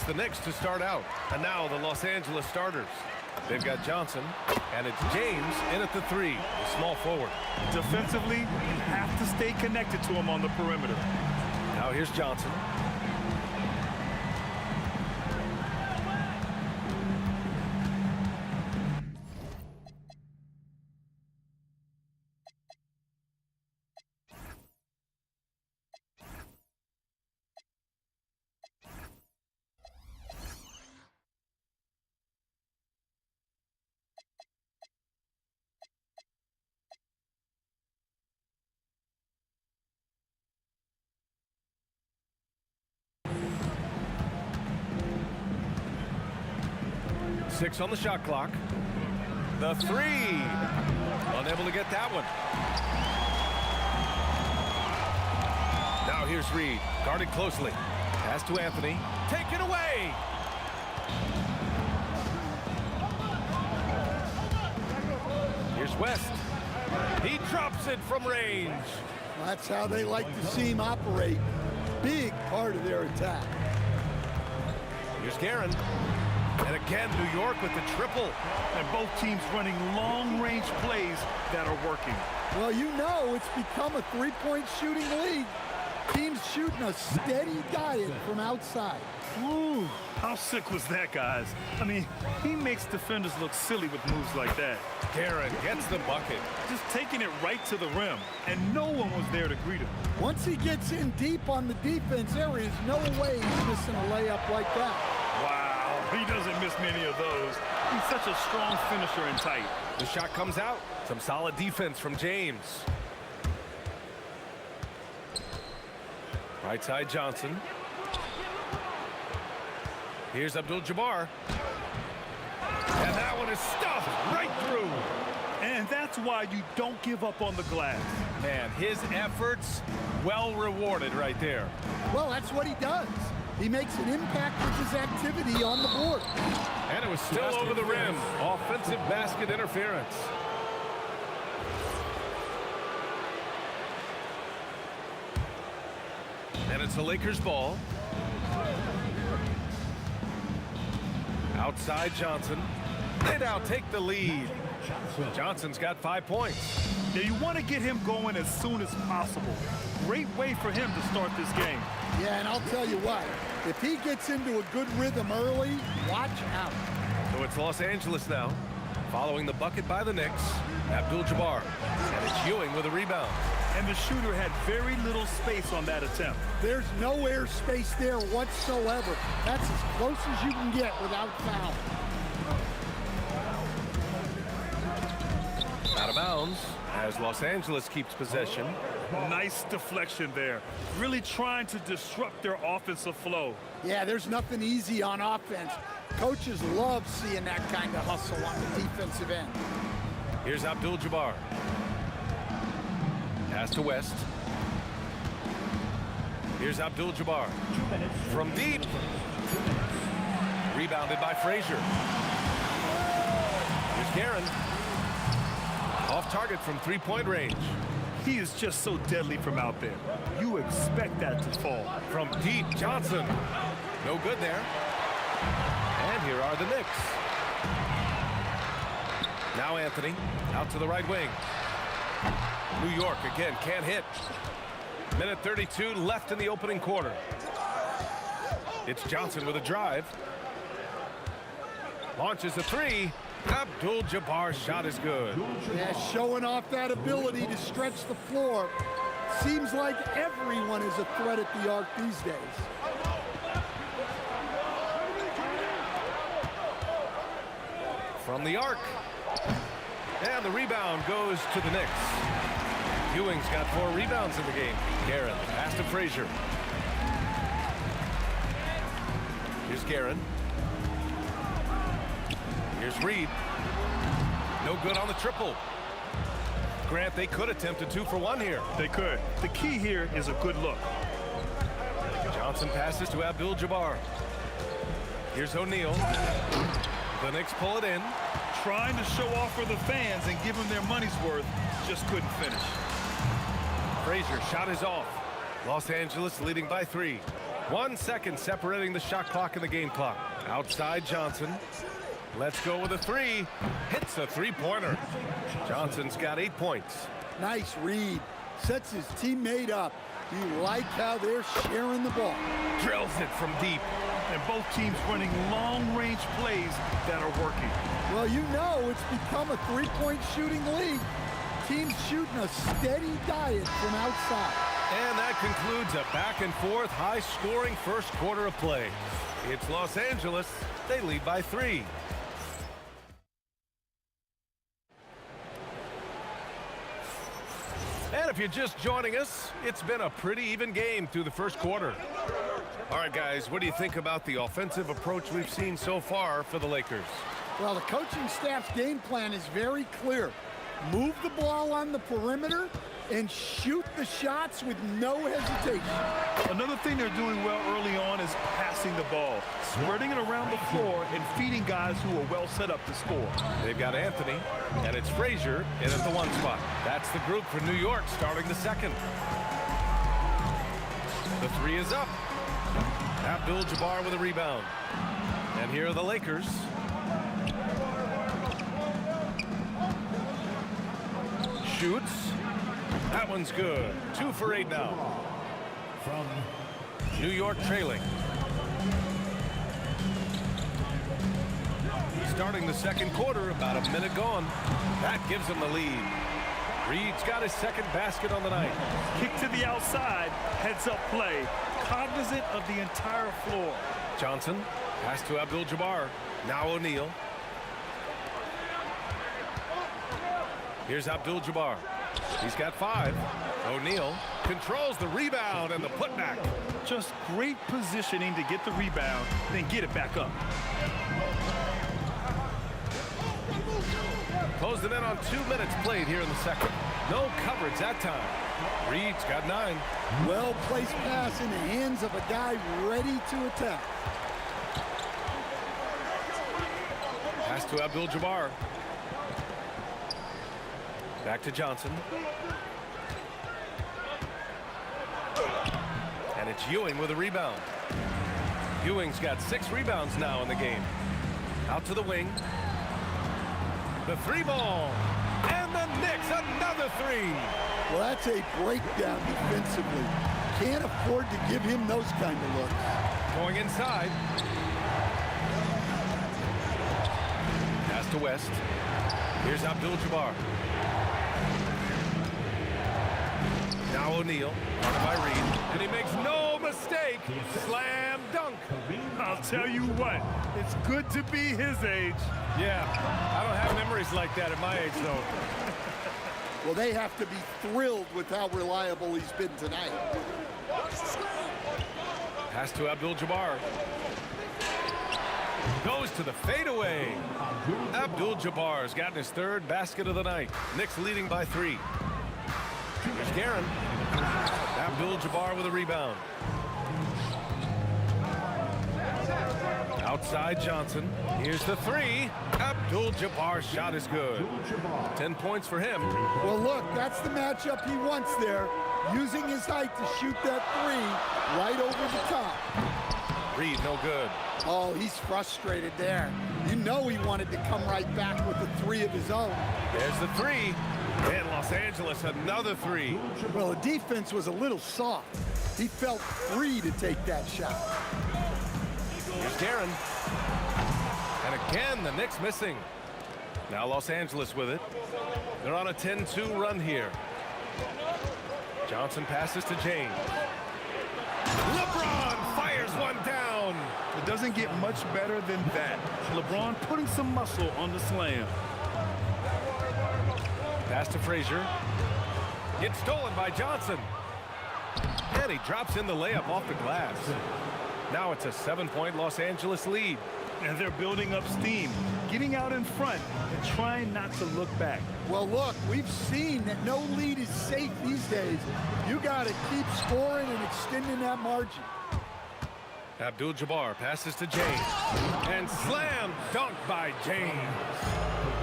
[SPEAKER 2] It's the Knicks to start out. And now the Los Angeles starters. They've got Johnson, and it's James in at the 3, the small forward.
[SPEAKER 5] Defensively, you have to stay connected to him on the perimeter.
[SPEAKER 2] Now here's Johnson. Six on the shot clock. The 3. Unable to get that one. Now here's Reed. Guarded closely. Pass to Anthony. Taken away. Here's West. He drops it from range.
[SPEAKER 10] Well, that's how they like to see him operate. Big part of their attack.
[SPEAKER 2] Here's Guerin. And again, New York with the triple.
[SPEAKER 5] And both teams running long-range plays that are working.
[SPEAKER 10] Well, you know it's become a three-point shooting league. Teams shooting a steady diet from outside.
[SPEAKER 5] Ooh, how sick was that, guys? I mean, he makes defenders look silly with moves like that.
[SPEAKER 2] Guerin gets the bucket.
[SPEAKER 5] Just taking it right to the rim, and no one was there to greet him.
[SPEAKER 10] Once he gets in deep on the defense, there is no way he's missing a layup like that.
[SPEAKER 5] Wow, he doesn't miss many of those. He's such a strong finisher and tight.
[SPEAKER 2] The shot comes out. Some solid defense from James. Right side Johnson. Here's Abdul-Jabbar. And that one is stuffed right through.
[SPEAKER 5] And that's why you don't give up on the glass.
[SPEAKER 2] Man, his efforts well rewarded right there.
[SPEAKER 10] Well, that's what he does. He makes an impact with his activity on the board.
[SPEAKER 2] And it was still over the rim. Offensive basket interference. And it's the Lakers ball. Outside Johnson. They now take the lead. Johnson's got 5 points.
[SPEAKER 5] Now you want to get him going as soon as possible. Great way for him to start this game.
[SPEAKER 10] Yeah, and I'll tell you what, if he gets into a good rhythm early, watch out.
[SPEAKER 2] So it's Los Angeles now. Following the bucket by the Knicks, Abdul-Jabbar. And it's Ewing with a rebound.
[SPEAKER 5] And the shooter had very little space on that attempt.
[SPEAKER 10] There's no air space there whatsoever. That's as close as you can get without foul.
[SPEAKER 2] Out of bounds as Los Angeles keeps possession.
[SPEAKER 5] Nice deflection there. Really trying to disrupt their offensive flow.
[SPEAKER 10] Yeah, there's nothing easy on offense. Coaches love seeing that kind of hustle on the defensive end.
[SPEAKER 2] Here's Abdul-Jabbar. Pass to West. Here's Abdul-Jabbar. From deep. Rebounded by Frazier. Here's Guerin. Off target from three-point range.
[SPEAKER 5] He is just so deadly from out there. You expect that to fall.
[SPEAKER 2] From deep, Johnson. No good there. And here are the Knicks. Now Anthony, out to the right wing. New York again, can't hit. Minute 32 left in the opening quarter. It's Johnson with a drive. Launches a 3. Abdul-Jabbar's shot is good.
[SPEAKER 10] Yeah, showing off that ability to stretch the floor. Seems like everyone is a threat at the arc these days.
[SPEAKER 2] From the arc. And the rebound goes to the Knicks. Ewing's got 4 rebounds in the game. Guerin, pass to Frazier. Here's Guerin. Here's Reed. No good on the triple. Grant, they could attempt a 2-for-1 here.
[SPEAKER 5] They could. The key here is a good look.
[SPEAKER 2] Johnson passes to Abdul-Jabbar. Here's O'Neal. The Knicks pull it in.
[SPEAKER 5] Trying to show off for the fans and give them their money's worth. Just couldn't finish.
[SPEAKER 2] Frazier, shot is off. Los Angeles leading by 3. 1 second separating the shot clock and the game clock. Outside Johnson. Let's go with a three. Hits a three-pointer. Johnson's got 8 points.
[SPEAKER 10] Nice read. Sets his teammate up. You like how they're sharing the ball.
[SPEAKER 2] Drills it from deep.
[SPEAKER 5] And both teams running long-range plays that are working.
[SPEAKER 10] Well, you know it's become a three-point shooting league. Teams shooting a steady diet from outside.
[SPEAKER 2] And that concludes a back-and-forth, high-scoring first quarter of play. It's Los Angeles. They lead by 3. And if you're just joining us, it's been a pretty even game through the first quarter. All right, guys, what do you think about the offensive approach we've seen so far for the Lakers?
[SPEAKER 10] Well, the coaching staff's game plan is very clear. Move the ball on the perimeter and shoot the shots with no hesitation.
[SPEAKER 5] Another thing they're doing well early on is passing the ball, spreading it around the floor and feeding guys who are well set up to score.
[SPEAKER 2] They've got Anthony, and it's Frazier in at the 1 spot. That's the group for New York starting the second. The 3 is up. Abdul-Jabbar with a rebound. And here are the Lakers. Shoots. That one's good. 2 for 8 now.
[SPEAKER 4] From
[SPEAKER 2] New York trailing. Starting the second quarter, about a minute gone. That gives them the lead. Reed's got his second basket on the night.
[SPEAKER 5] Kick to the outside, heads-up play, cognizant of the entire floor.
[SPEAKER 2] Johnson, pass to Abdul-Jabbar. Now O'Neal. Here's Abdul-Jabbar. He's got 5. O'Neal controls the rebound and the putback.
[SPEAKER 5] Just great positioning to get the rebound, then get it back up.
[SPEAKER 2] Closed it in on 2 minutes played here in the second. No coverage that time. Reed's got 9.
[SPEAKER 10] Well-placed pass in the hands of a guy ready to attack.
[SPEAKER 2] Pass to Abdul-Jabbar. Back to Johnson. And it's Ewing with a rebound. Ewing's got 6 rebounds now in the game. Out to the wing. The 3 ball. And the Knicks, another 3.
[SPEAKER 10] Well, that's a breakdown defensively. Can't afford to give him those kind of looks.
[SPEAKER 2] Going inside. Pass to West. Here's Abdul-Jabbar. Now O'Neal, by Reed, and he makes no mistake. Slam dunk.
[SPEAKER 5] I'll tell you what, it's good to be his age.
[SPEAKER 2] Yeah, I don't have memories like that at my age, though.
[SPEAKER 10] Well, they have to be thrilled with how reliable he's been tonight.
[SPEAKER 2] Pass to Abdul-Jabbar. Goes to the fadeaway. Abdul-Jabbar's gotten his 3rd basket of the night. Knicks leading by 3. Here's Guerin. Abdul-Jabbar with a rebound. Outside Johnson. Here's the 3. Abdul-Jabbar's shot is good. 10 points for him.
[SPEAKER 10] Well, look, that's the matchup he wants there. Using his height to shoot that 3 right over the top.
[SPEAKER 2] Reed, no good.
[SPEAKER 10] Oh, he's frustrated there. You know he wanted to come right back with the 3 of his own.
[SPEAKER 2] There's the 3. And Los Angeles, another 3.
[SPEAKER 10] Well, the defense was a little soft. He felt free to take that shot.
[SPEAKER 2] Here's Guerin. And again, the Knicks missing. Now Los Angeles with it. They're on a 10-2 run here. Johnson passes to James. LeBron fires one down.
[SPEAKER 5] It doesn't get much better than that. LeBron putting some muscle on the slam.
[SPEAKER 2] Pass to Frazier. Gets stolen by Johnson. And he drops in the layup off the glass. Now it's a 7-point Los Angeles lead.
[SPEAKER 5] And they're building up steam, getting out in front and trying not to look back.
[SPEAKER 10] Well, look, we've seen that no lead is safe these days. You got to keep scoring and extending that margin.
[SPEAKER 2] Abdul-Jabbar passes to James. And slam dunk by James.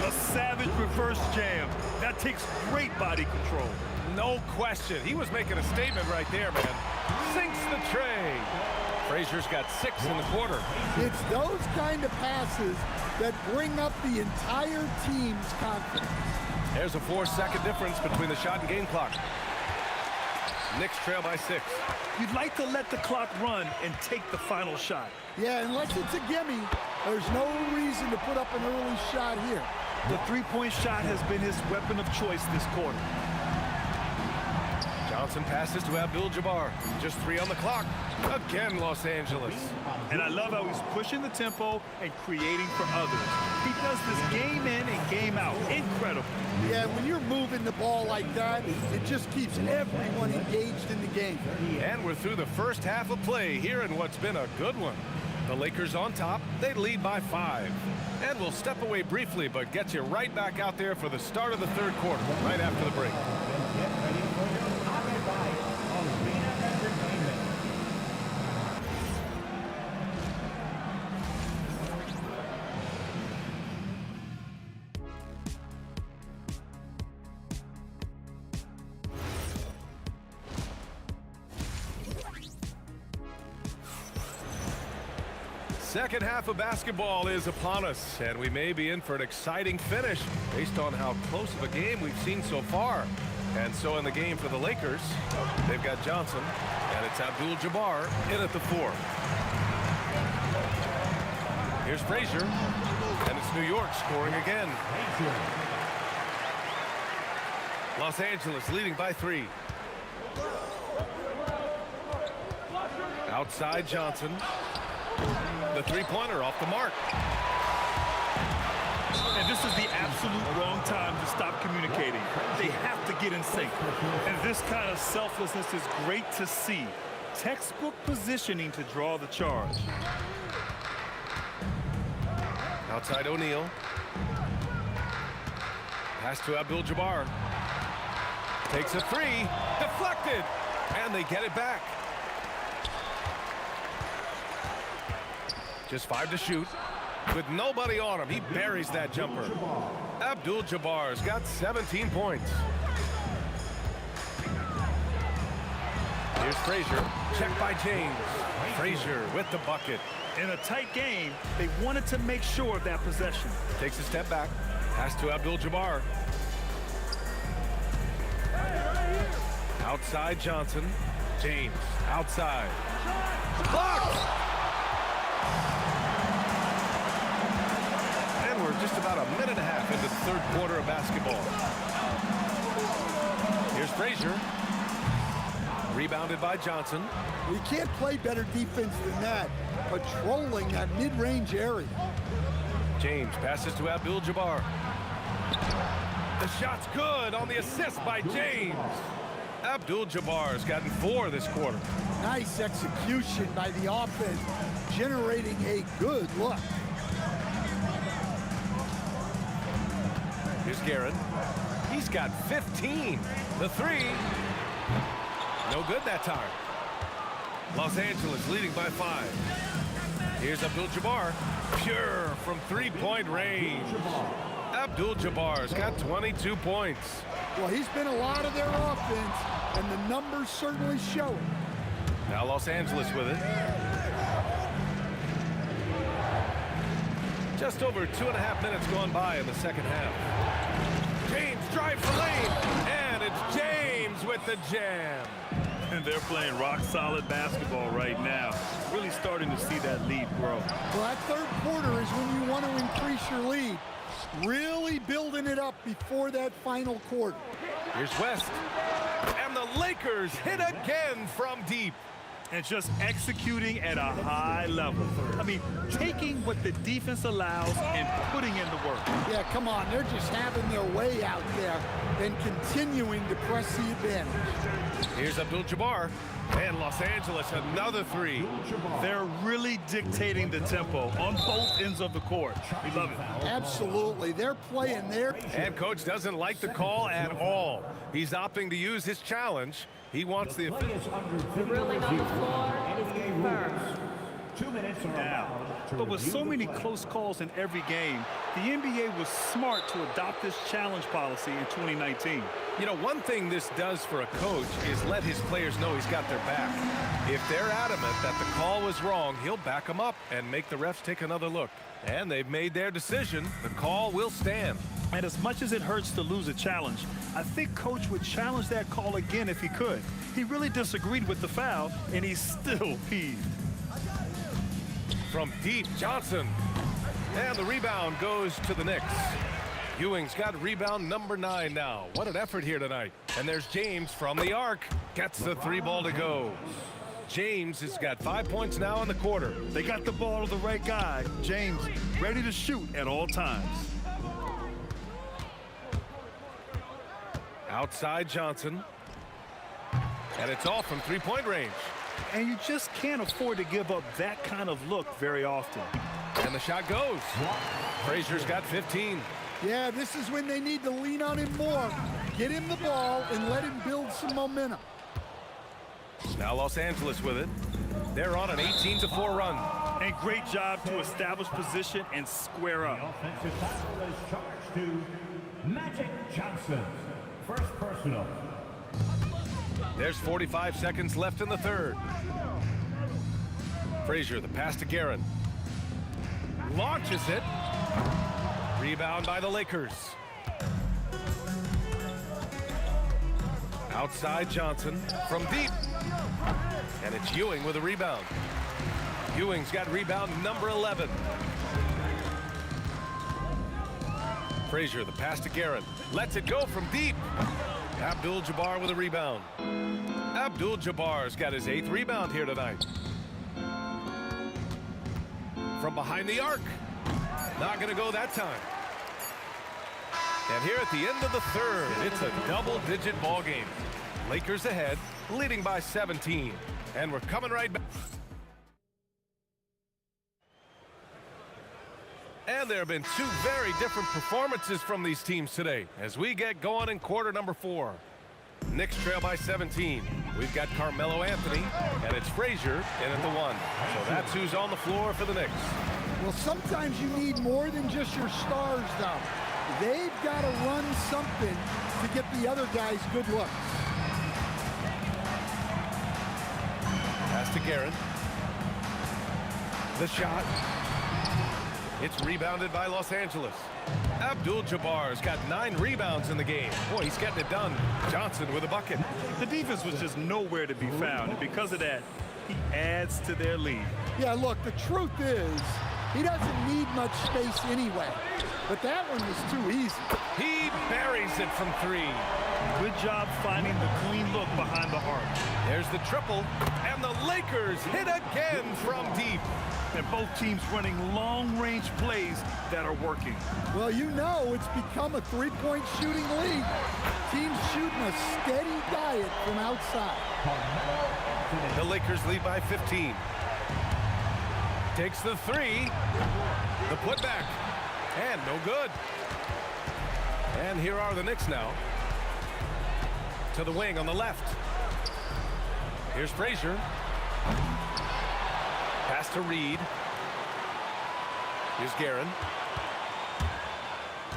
[SPEAKER 5] A savage reverse jam. That takes great body control.
[SPEAKER 2] No question. He was making a statement right there, man. Sinks the tray. Frazier's got 6 in the quarter.
[SPEAKER 10] It's those kind of passes that bring up the entire team's confidence.
[SPEAKER 2] There's a 4-second difference between the shot and game clock. Knicks trail by 6.
[SPEAKER 5] You'd like to let the clock run and take the final shot.
[SPEAKER 10] Yeah, unless it's a gimme, there's no reason to put up an early shot here.
[SPEAKER 5] The three-point shot has been his weapon of choice this quarter.
[SPEAKER 2] Johnson passes to Abdul-Jabbar. Just 3 on the clock. Again, Los Angeles.
[SPEAKER 5] And I love how he's pushing the tempo and creating for others. He does this game in and game out. Incredible.
[SPEAKER 10] Yeah, when you're moving the ball like that, it just keeps everyone engaged in the game.
[SPEAKER 2] And we're through the first half of play here in what's been a good one. The Lakers on top. They lead by 5. And we'll step away briefly, but get you right back out there for the start of the third quarter, right after the break.
[SPEAKER 4] Get ready for your occupied arena entertainment.
[SPEAKER 2] Second half of basketball is upon us, and we may be in for an exciting finish based on how close of a game we've seen so far. And so in the game for the Lakers, they've got Johnson, and it's Abdul-Jabbar in at the 4. Here's Frazier, and it's New York scoring again. Los Angeles leading by 3. Outside Johnson. The three-pointer off the mark.
[SPEAKER 5] And this is the absolute wrong time to stop communicating. They have to get in sync. And this kind of selflessness is great to see. Textbook positioning to draw the charge.
[SPEAKER 2] Outside O'Neal. Pass to Abdul-Jabbar. Takes a 3. Deflected. And they get it back. Just 5 to shoot. With nobody on him, he buries that jumper. Abdul-Jabbar's got 17 points. Here's Frazier. Check by James. Frazier with the bucket.
[SPEAKER 5] In a tight game, they wanted to make sure of that possession.
[SPEAKER 2] Takes a step back. Pass to Abdul-Jabbar. Outside Johnson. James outside. Blocked! Just about a minute and a half into the third quarter of basketball. Here's Frazier. Rebounded by Johnson.
[SPEAKER 10] We can't play better defense than that, patrolling that mid-range area.
[SPEAKER 2] James passes to Abdul-Jabbar. The shot's good on the assist by James. Abdul-Jabbar's gotten 4 this quarter.
[SPEAKER 10] Nice execution by the offense, generating a good look.
[SPEAKER 2] Here's Garrett. He's got 15. The 3. No good that time. Los Angeles leading by 5. Here's Abdul-Jabbar. Pure from three-point range. Abdul-Jabbar's got 22 points.
[SPEAKER 10] Well, he's been a lot of their offense, and the numbers certainly show it.
[SPEAKER 2] Now Los Angeles with it. Just over 2.5 minutes gone by in the second half. James drives the lane, and it's James with the jam.
[SPEAKER 5] And they're playing rock-solid basketball right now. Really starting to see that lead grow.
[SPEAKER 10] Well, that third quarter is when you want to increase your lead. Really building it up before that final quarter.
[SPEAKER 2] Here's West. And the Lakers hit again from deep.
[SPEAKER 5] And just executing at a high level. I mean, taking what the defense allows and putting in the work.
[SPEAKER 10] Yeah, come on. They're just having their way out there and continuing to press the advantage.
[SPEAKER 2] Here's Abdul-Jabbar. And Los Angeles, another 3.
[SPEAKER 5] They're really dictating the tempo on both ends of the court. We love it.
[SPEAKER 10] Absolutely. They're playing there.
[SPEAKER 2] And coach doesn't like the call at all. He's opting to use his challenge. He wants the
[SPEAKER 11] The ruling on the floor is confirmed.
[SPEAKER 4] 2 minutes are
[SPEAKER 5] Now, But with so many close calls in every game, the NBA was smart to adopt this challenge policy in 2019.
[SPEAKER 2] You know, one thing this does for a coach is let his players know he's got their back. If they're adamant that the call was wrong, he'll back them up and make the refs take another look. And they've made their decision. The call will stand.
[SPEAKER 5] And as much as it hurts to lose a challenge, I think Coach would challenge that call again if he could. He really disagreed with the foul, and he's still peeved.
[SPEAKER 2] From deep, Johnson. And the rebound goes to the Knicks. Ewing's got rebound number 9 now. What an effort here tonight. And there's James from the arc. Gets the 3-ball to go. James has got 5 points now in the quarter.
[SPEAKER 5] They got the ball to the right guy. James ready to shoot at all times.
[SPEAKER 2] Outside Johnson. And it's off from 3-point range.
[SPEAKER 5] And you just can't afford to give up that kind of look very often.
[SPEAKER 2] And the shot goes. Frazier's got 15.
[SPEAKER 10] Yeah, this is when they need to lean on him more. Get him the ball and let him build some momentum.
[SPEAKER 2] Now Los Angeles with it. They're on an 18-4 run.
[SPEAKER 5] And great job to establish position and square up.
[SPEAKER 4] The offensive foul is charged to Magic Johnson. First personal.
[SPEAKER 2] There's 45 seconds left in the third. Frazier, the pass to Guerin. Launches it. Rebound by the Lakers. Outside Johnson from deep. And it's Ewing with a rebound. Ewing's got rebound number 11. Frazier, the pass to Guerin. Lets it go from deep. Abdul-Jabbar with a rebound. Abdul-Jabbar's got his 8th rebound here tonight. From behind the arc. Not going to go that time. And here at the end of the third, it's a double-digit ball game. Lakers ahead, leading by 17. And we're coming right back. And there have been 2 very different performances from these teams today as we get going in quarter number 4. Knicks trail by 17. We've got Carmelo Anthony, and it's Frazier in at the 1. So that's who's on the floor for the Knicks.
[SPEAKER 10] Well, sometimes you need more than just your stars, though. They've got to run something to get the other guys good looks.
[SPEAKER 2] Pass to Guerin. The shot. It's rebounded by Los Angeles. Abdul-Jabbar's got 9 rebounds in the game. Boy, he's getting it done. Johnson with a bucket.
[SPEAKER 5] The defense was just nowhere to be found, and because of that, he adds to their lead.
[SPEAKER 10] Yeah, look, the truth is, he doesn't need much space anyway. But that one was too easy.
[SPEAKER 2] He buries it from 3.
[SPEAKER 5] Good job finding the clean look behind the arc.
[SPEAKER 2] There's the triple, and the Lakers hit again from deep.
[SPEAKER 5] And both teams running long-range plays that are working.
[SPEAKER 10] Well, you know it's become a 3-point shooting league. Teams shooting a steady diet from outside.
[SPEAKER 2] The Lakers lead by 15. Takes the 3. The putback. And no good. And here are the Knicks now. To the wing on the left. Here's Frazier. Pass to Reed. Here's Guerin.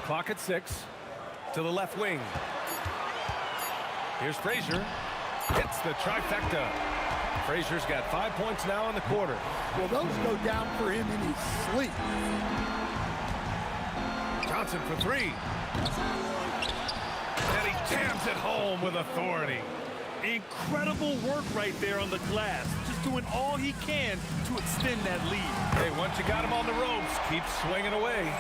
[SPEAKER 2] Clock at 6. To the left wing. Here's Frazier. Hits the trifecta. Frazier's got 5 points now in the quarter.
[SPEAKER 10] Well, those go down for him in his sleep.
[SPEAKER 2] Johnson for 3. And he jams it home with authority.
[SPEAKER 5] Incredible work right there on the glass. Just doing all he can to extend that lead.
[SPEAKER 2] Hey, once you got him on the ropes, keep swinging away.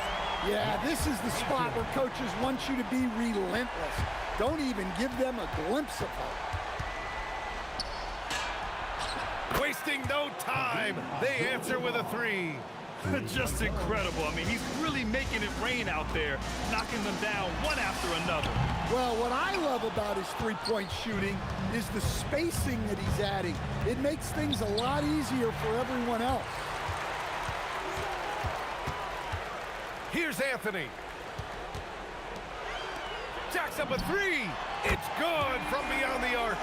[SPEAKER 10] Yeah, this is the spot where coaches want you to be relentless. Don't even give them a glimpse of hope.
[SPEAKER 2] Wasting no time. They answer with a 3.
[SPEAKER 5] Just incredible. I mean, he's really making it rain out there, knocking them down one after another.
[SPEAKER 10] Well, what I love about his three-point shooting is the spacing that he's adding. It makes things a lot easier for everyone else.
[SPEAKER 2] Here's Anthony. Jacks up a 3. It's good from beyond the arc.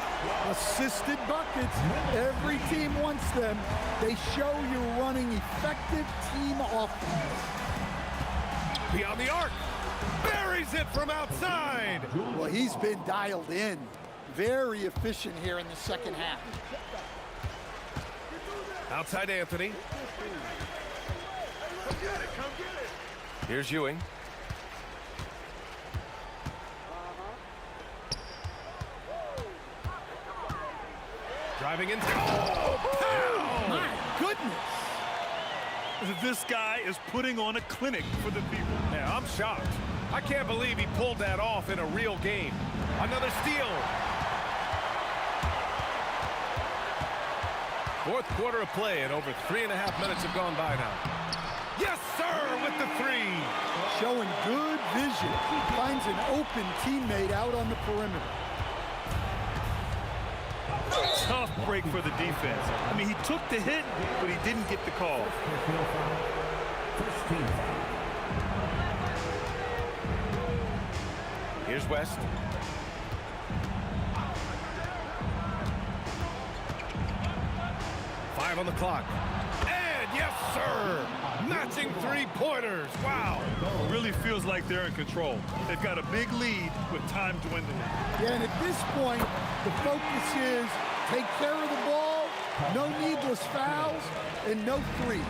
[SPEAKER 10] Assisted buckets. Every team wants them. They show you're running effective team offense.
[SPEAKER 2] Beyond the arc. Buries it from outside.
[SPEAKER 10] Well, he's been dialed in. Very efficient here in the second half.
[SPEAKER 2] Outside Anthony. Here's Ewing. Driving in. Oh,
[SPEAKER 10] my goodness.
[SPEAKER 5] This guy is putting on a clinic for the people.
[SPEAKER 2] Yeah, I'm shocked. I can't believe he pulled that off in a real game. Another steal. Fourth quarter of play, and over 3.5 minutes have gone by now. Yes, sir, with the three.
[SPEAKER 10] Showing good vision. Finds an open teammate out on the perimeter.
[SPEAKER 5] Tough break for the defense. I mean, he took the hit, but he didn't get the call.
[SPEAKER 2] Here's West. Five on the clock. And yes, sir! Matching three-pointers. Wow.
[SPEAKER 5] Really feels like they're in control. They've got a big lead with time dwindling.
[SPEAKER 10] Yeah, and at this point, the focus is take care of the ball, no needless fouls, and no threes.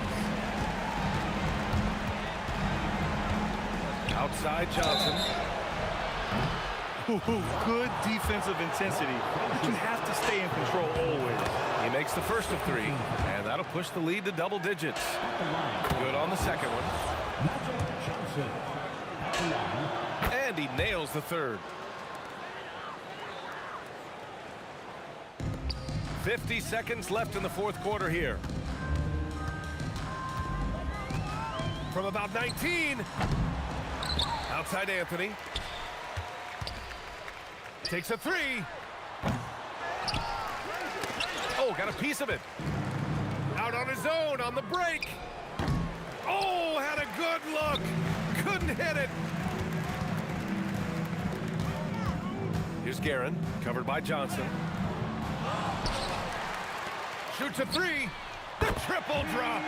[SPEAKER 2] Outside Johnson.
[SPEAKER 5] Good defensive intensity, but you have to stay in control always.
[SPEAKER 2] He makes the first of three, and that'll push the lead to double digits. Good on the second one. And he nails the third. 50 seconds left in the fourth quarter here. From about 19. Outside Anthony. Takes a three. Oh, got a piece of it. Out on his own on the break. Oh, had a good look. Couldn't hit it. Here's Guerin, covered by Johnson. Shoots a three. The triple drop.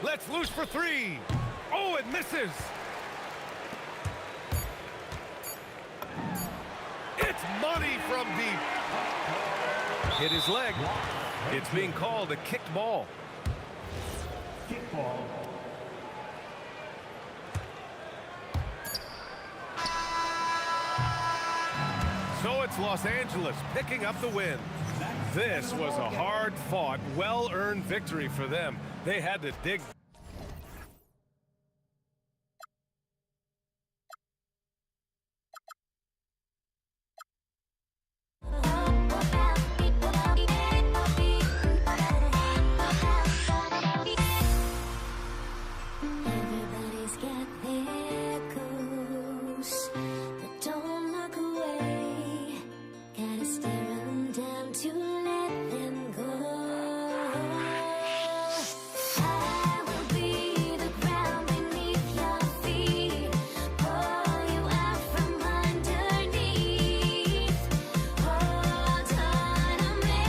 [SPEAKER 2] Let's loose for three. Oh, it misses. It's money from deep. Hit his leg. It's being called a kicked ball.
[SPEAKER 4] Kick ball.
[SPEAKER 2] So it's Los Angeles picking up the win. This was a hard-fought, well-earned victory for them. They had to dig.
[SPEAKER 13] Everybody's got their goals, but don't look away. Gotta stare them down to let them go. I will be the ground beneath your feet, pull you out from underneath. Hold on to me.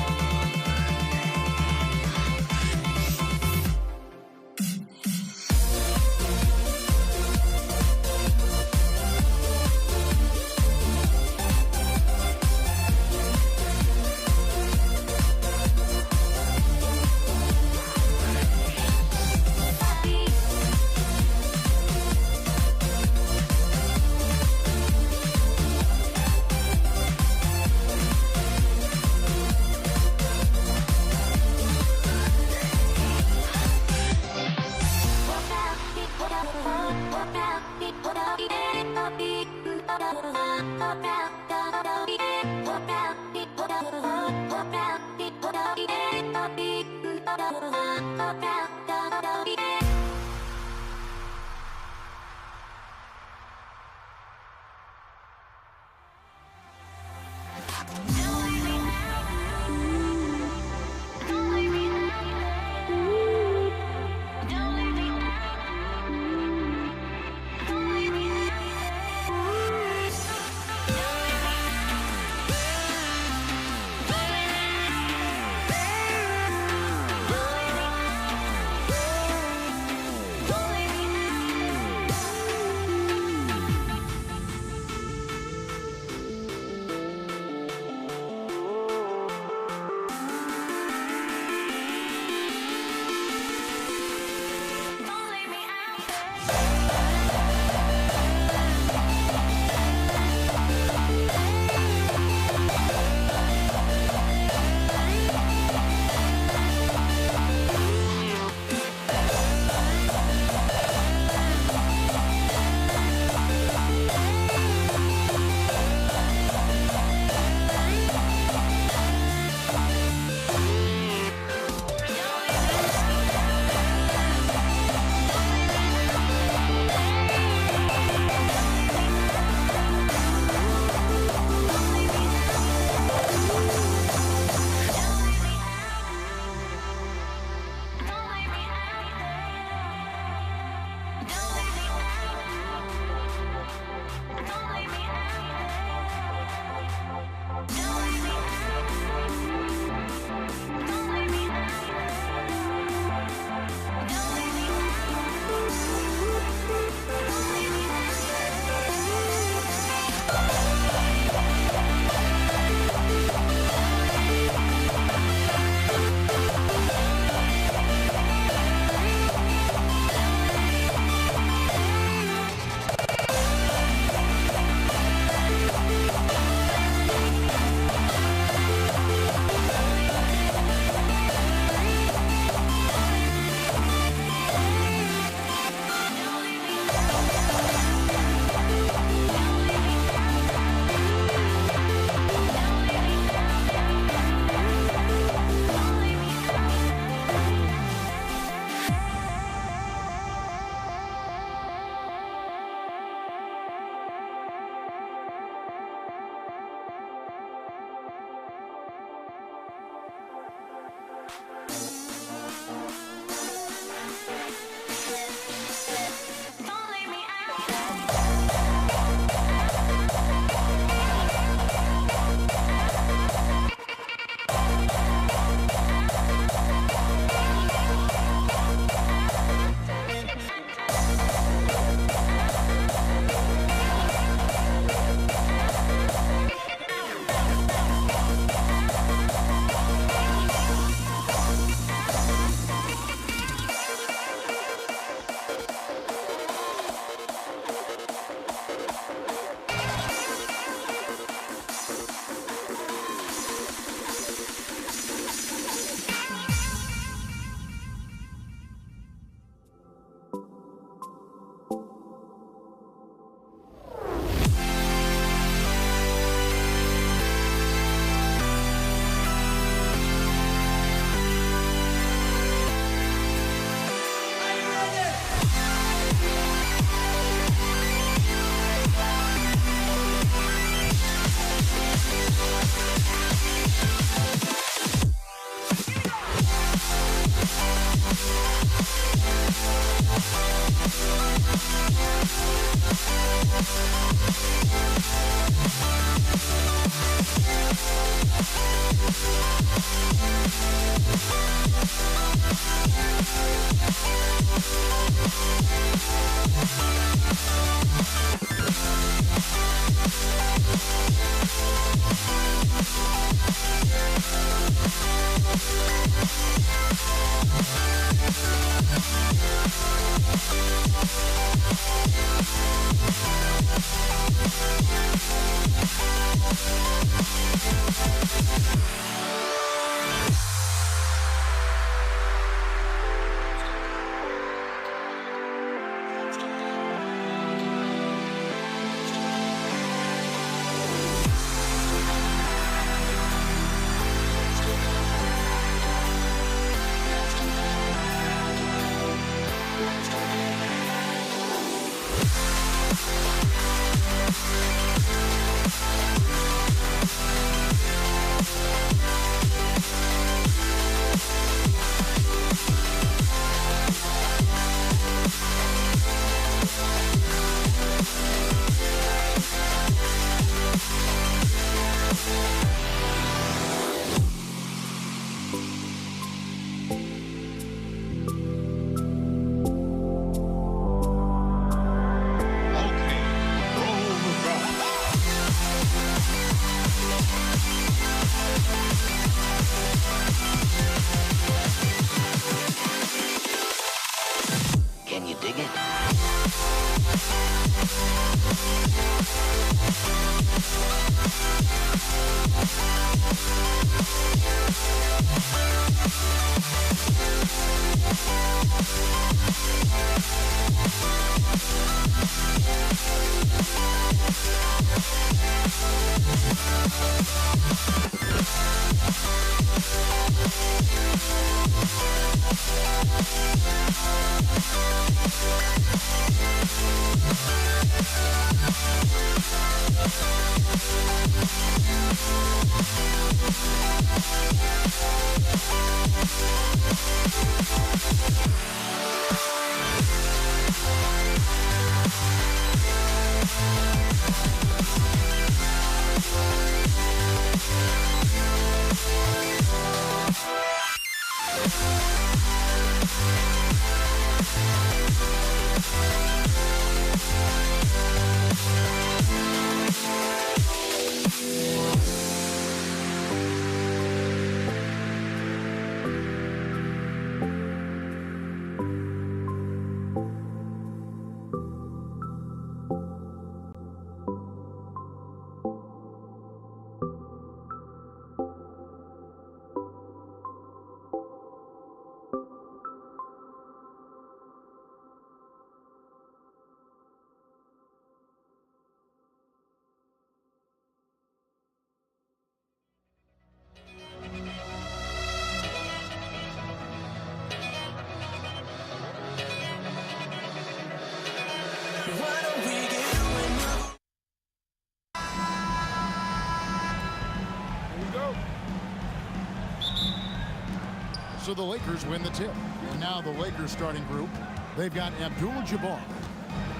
[SPEAKER 7] So the Lakers win the tip. And now the Lakers starting group. They've got Abdul-Jabbar.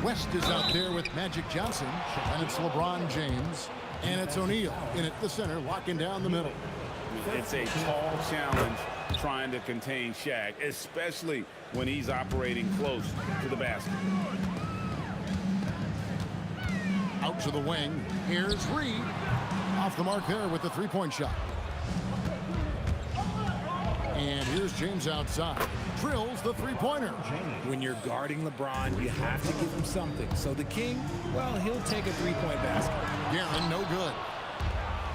[SPEAKER 7] West is out there with Magic Johnson. And it's LeBron James. And it's O'Neal in at the center, locking down the middle.
[SPEAKER 8] It's a tall challenge trying to contain Shaq, especially when he's operating close to the basket.
[SPEAKER 7] Out to the wing. Here's Reed. Off the mark there with the three-point shot. And here's James outside. Drills the three-pointer.
[SPEAKER 9] When you're guarding LeBron, you have to give him something. So the King, well, he'll take a three-point basket.
[SPEAKER 7] Guerin, no good.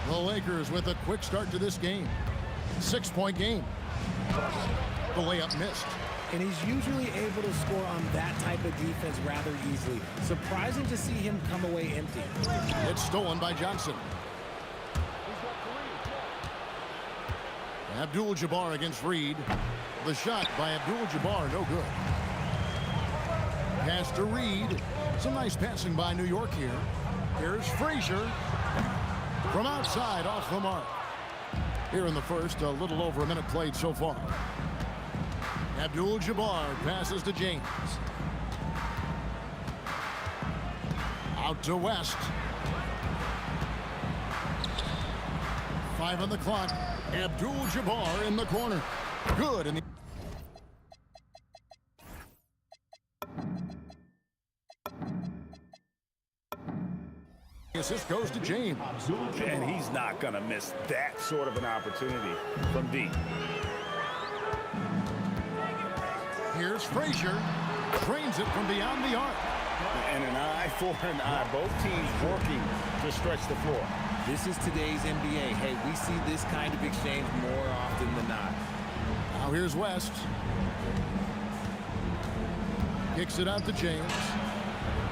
[SPEAKER 7] The Lakers with a quick start to this game. 6-point game. The layup missed.
[SPEAKER 9] And he's usually able to score on that type of defense rather easily. Surprising to see him come away empty.
[SPEAKER 7] It's stolen by Johnson. Abdul-Jabbar against Reed. The shot by Abdul-Jabbar, no good. Pass to Reed. Some nice passing by New York here. Here's Frazier. From outside, off the mark. Here in the first, a little over a minute played so far. Abdul-Jabbar passes to James. Out to West. 5 on the clock. Abdul-Jabbar in the corner. Good. And the assist goes to James.
[SPEAKER 8] And he's not going to miss that sort of an opportunity from deep.
[SPEAKER 7] Here's Frazier. Trains it from beyond the arc.
[SPEAKER 8] And an eye for an eye. Both teams working to stretch the floor.
[SPEAKER 9] This is today's NBA. Hey, we see this kind of exchange more often than not.
[SPEAKER 7] Now here's West. Kicks it out to James.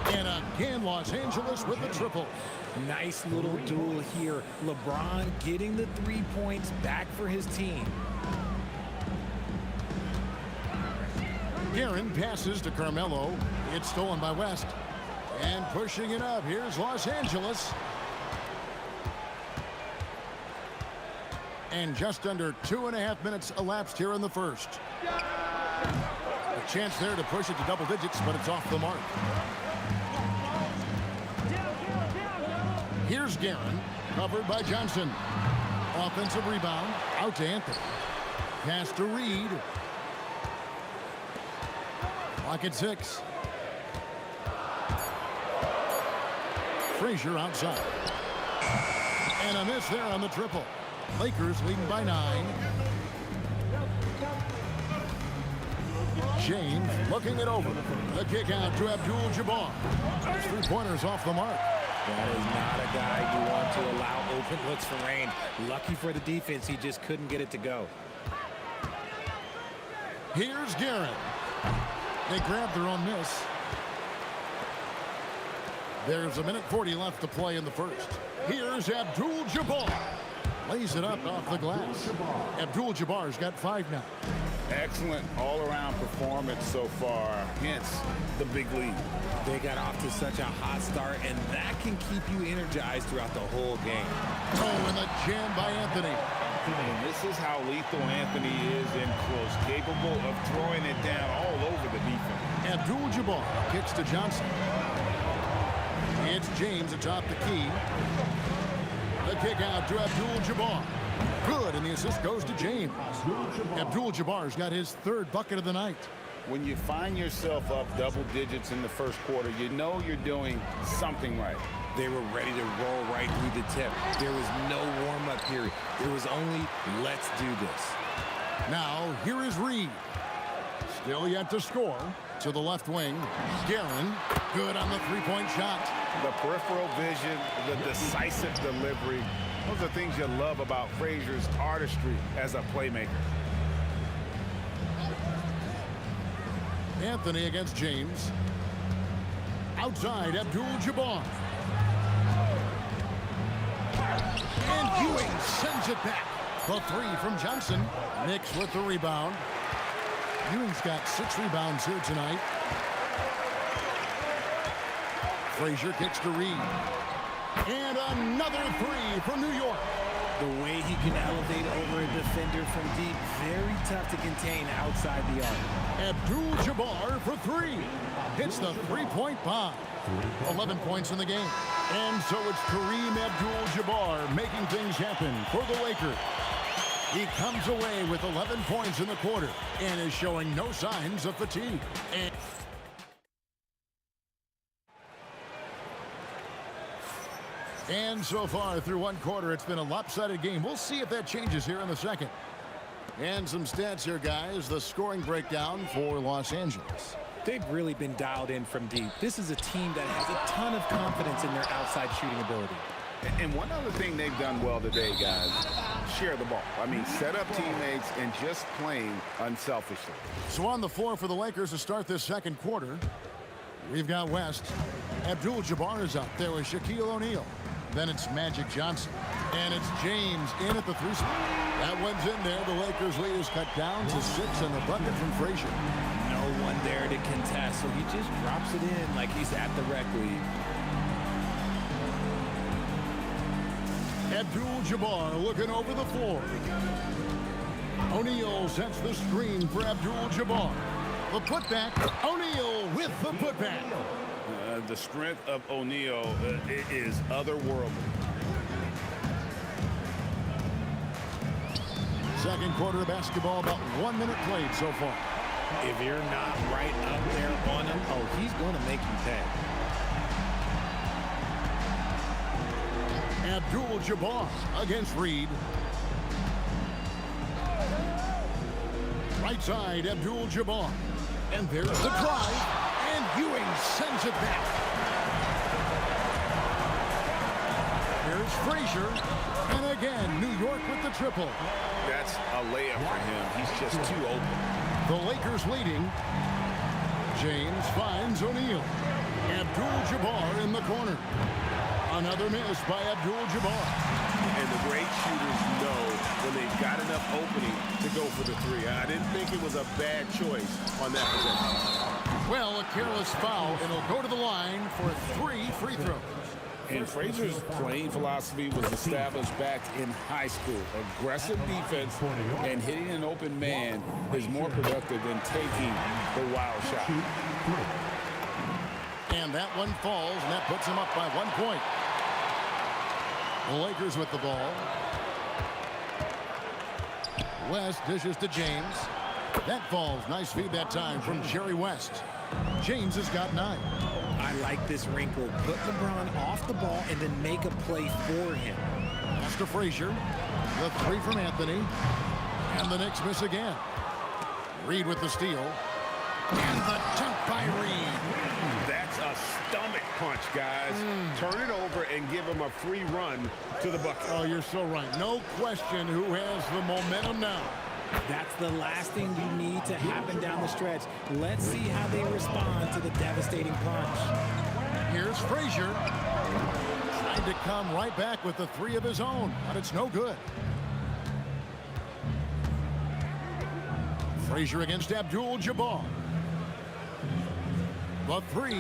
[SPEAKER 7] And again, Los Angeles with the triple.
[SPEAKER 9] Nice little duel here. LeBron getting the 3 points back for his team.
[SPEAKER 7] Guerin passes to Carmelo. It's stolen by West. And pushing it up. Here's Los Angeles. And just under 2.5 minutes elapsed here in the first. A chance there to push it to double digits, but it's off the mark. Here's Guerin, covered by Johnson. Offensive rebound, out to Anthony. Pass to Reed. Clock at 6. Frazier outside. And a miss there on the triple. Lakers leading by 9. James looking it over. The kick out to Abdul-Jabbar. 3-pointers off the mark.
[SPEAKER 9] That is not a guy you want to allow open looks for rain. Lucky for the defense, he just couldn't get it to go.
[SPEAKER 7] Here's Guerin. They grabbed their own miss. There's 1:40 left to play in the first. Here's Abdul-Jabbar. Lays it up off the glass. Abdul-Jabbar's got 5 now.
[SPEAKER 8] Excellent all-around performance so far. Hence the big lead.
[SPEAKER 9] They got off to such a hot start, and that can keep you energized throughout the whole game.
[SPEAKER 7] Oh, and the jam by Anthony.
[SPEAKER 8] And this is how lethal Anthony is in close, capable of throwing it down all over the defense.
[SPEAKER 7] Abdul-Jabbar kicks to Johnson. It's James atop the key. The kick out to Abdul-Jabbar. Good, and the assist goes to James. Abdul-Jabbar's got his 3rd bucket of the night.
[SPEAKER 8] When you find yourself up double digits in the first quarter, you know you're doing something right.
[SPEAKER 9] They were ready to roll right through the tip. There was no warm-up period. There was only, let's do this.
[SPEAKER 7] Now, here is Reed. Still yet to score. To the left wing. Guerin, good on the 3-point shot.
[SPEAKER 8] The peripheral vision, the decisive delivery. Those are things you love about Frazier's artistry as a playmaker.
[SPEAKER 7] Anthony against James. Outside, Abdul-Jabbar. And Ewing sends it back. The three from Johnson. Knicks with the rebound. Ewing's got 6 rebounds here tonight. Frazier kicks to Reed. And another three from New York.
[SPEAKER 9] The way he can elevate over a defender from deep, very tough to contain outside the arc.
[SPEAKER 7] Abdul-Jabbar for 3. Hits the three-point bomb. 11 points in the game. And so it's Kareem Abdul-Jabbar making things happen for the Lakers. He comes away with 11 points in the quarter and is showing no signs of fatigue. And so far through one quarter, it's been a lopsided game. We'll see if that changes here in the second. And some stats here, guys. The scoring breakdown for Los Angeles.
[SPEAKER 9] They've really been dialed in from deep. This is a team that has a ton of confidence in their outside shooting ability.
[SPEAKER 8] And one other thing they've done well today, guys, share the ball. I mean, set up teammates and just playing unselfishly.
[SPEAKER 7] So on the floor for the Lakers to start this second quarter, we've got West. Abdul-Jabbar is up there with Shaquille O'Neal. Then it's Magic Johnson. And it's James in at the 3 spot. That one's in there. The Lakers lead is cut down to 6 and the bucket from Frazier.
[SPEAKER 9] No one there to contest, so he just drops it in like he's at the rec league.
[SPEAKER 7] Abdul-Jabbar looking over the floor. O'Neal sets the screen for Abdul-Jabbar. The putback. O'Neal with the putback.
[SPEAKER 8] The strength of O'Neal is otherworldly.
[SPEAKER 7] Second quarter of basketball, about 1 minute played so far.
[SPEAKER 9] If you're not right up there on him, oh, he's going to make you pay.
[SPEAKER 7] Abdul-Jabbar against Reed. Right side, Abdul-Jabbar. And there's the drive. And Ewing sends it back. Here's Frazier. And again, New York with the triple.
[SPEAKER 8] That's a layup for him. He's just too open.
[SPEAKER 7] The Lakers leading. James finds O'Neal. Abdul-Jabbar in the corner. Another miss by Abdul-Jabbar.
[SPEAKER 8] And the great shooters know when they've got enough opening to go for the 3. I didn't think it was a bad choice on that possession.
[SPEAKER 7] Well, a careless foul, and he'll go to the line for 3 free throws.
[SPEAKER 8] And Frazier's playing philosophy was established back in high school. Aggressive defense and hitting an open man is more productive than taking the wild shot.
[SPEAKER 7] And that one falls, and that puts him up by 1 point. The Lakers with the ball. West dishes to James. That falls. Nice feed that time from Jerry West. James has got 9.
[SPEAKER 9] I like this wrinkle. Put LeBron off the ball and then make a play for him.
[SPEAKER 7] Pass to Frazier. The 3 from Anthony. And the Knicks miss again. Reed with the steal. And the dunk by Reed.
[SPEAKER 8] That's a stomach punch, guys. Turn it over and give him a free run to the bucket.
[SPEAKER 7] Oh, you're so right. No question who has the momentum now.
[SPEAKER 9] That's the last thing you need to happen down the stretch. Let's see how they respond to the devastating punch.
[SPEAKER 7] Here's Frazier. Trying to come right back with the 3 of his own, but it's no good. Frazier against Abdul-Jabbar. The 3.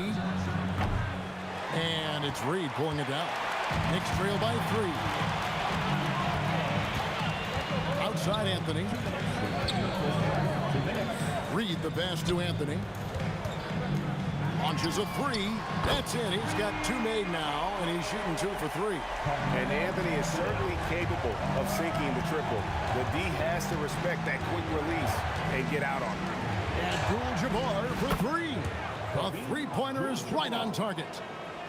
[SPEAKER 7] And it's Reed pulling it down. Knicks trail by 3. Outside Anthony. Reed the pass to Anthony. Launches a 3. That's it. He's got 2 made now, and he's shooting 2 for 3.
[SPEAKER 8] And Anthony is certainly capable of sinking the triple. The D has to respect that quick release and get out on it.
[SPEAKER 7] Abdul-Jabbar for 3. The 3-pointer is right on target.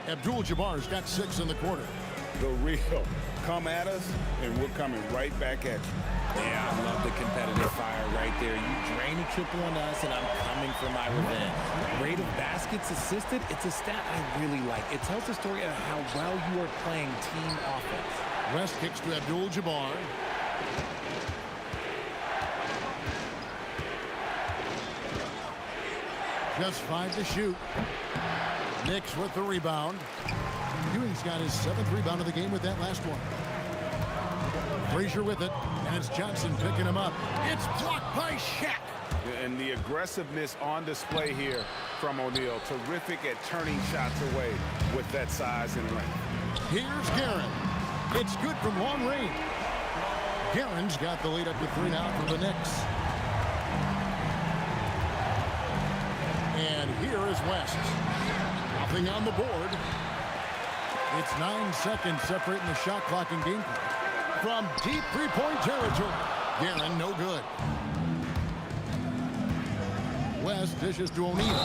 [SPEAKER 7] Abdul-Jabbar's got 6 in the quarter.
[SPEAKER 8] The real come at us, and we're coming right back at you.
[SPEAKER 9] Yeah, I love the competitive fire right there. You drain a triple on us, and I'm coming for my revenge. Rate of baskets assisted, it's a stat I really like. It tells the story of how well you are playing team offense.
[SPEAKER 7] West kicks to Abdul-Jabbar. Just 5 to shoot. Knicks with the rebound. Ewing's got his 7th rebound of the game with that last one. Frazier with it, and it's Johnson picking him up. It's blocked by Shaq.
[SPEAKER 8] And the aggressiveness on display here from O'Neal. Terrific at turning shots away with that size and length.
[SPEAKER 7] Here's Guerin. It's good from long range. Guerin's got the lead up to 3 now for the Knicks. And here is West. Nothing on the board. It's 9 seconds separating the shot clock and game clock. From deep three-point territory. Guerin, no good. West dishes to O'Neal.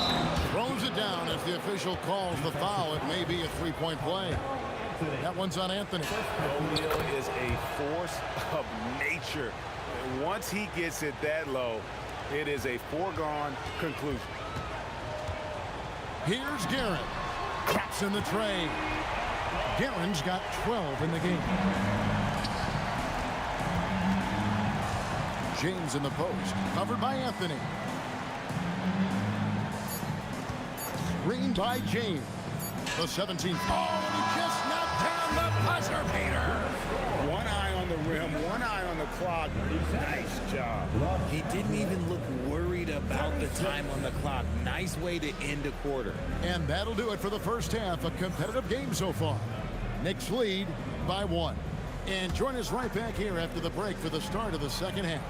[SPEAKER 7] Throws it down as the official calls the foul. It may be a three-point play. That one's on Anthony.
[SPEAKER 8] O'Neal is a force of nature. And once he gets it that low, it is a foregone conclusion.
[SPEAKER 7] Here's Guerin. Taps in the tray. Guerin's got 12 in the game. James in the post. Covered by Anthony. Screen by James. The 17th. Oh, and he just knocked down the buzzer beater.
[SPEAKER 8] One eye on the rim, one eye on the clock. Nice job.
[SPEAKER 9] He didn't even look worried about the time on the clock. Nice way to end a quarter.
[SPEAKER 7] And that'll do it for the first half. A competitive game so far. Knicks lead by 1. And join us right back here after the break for the start of the second half.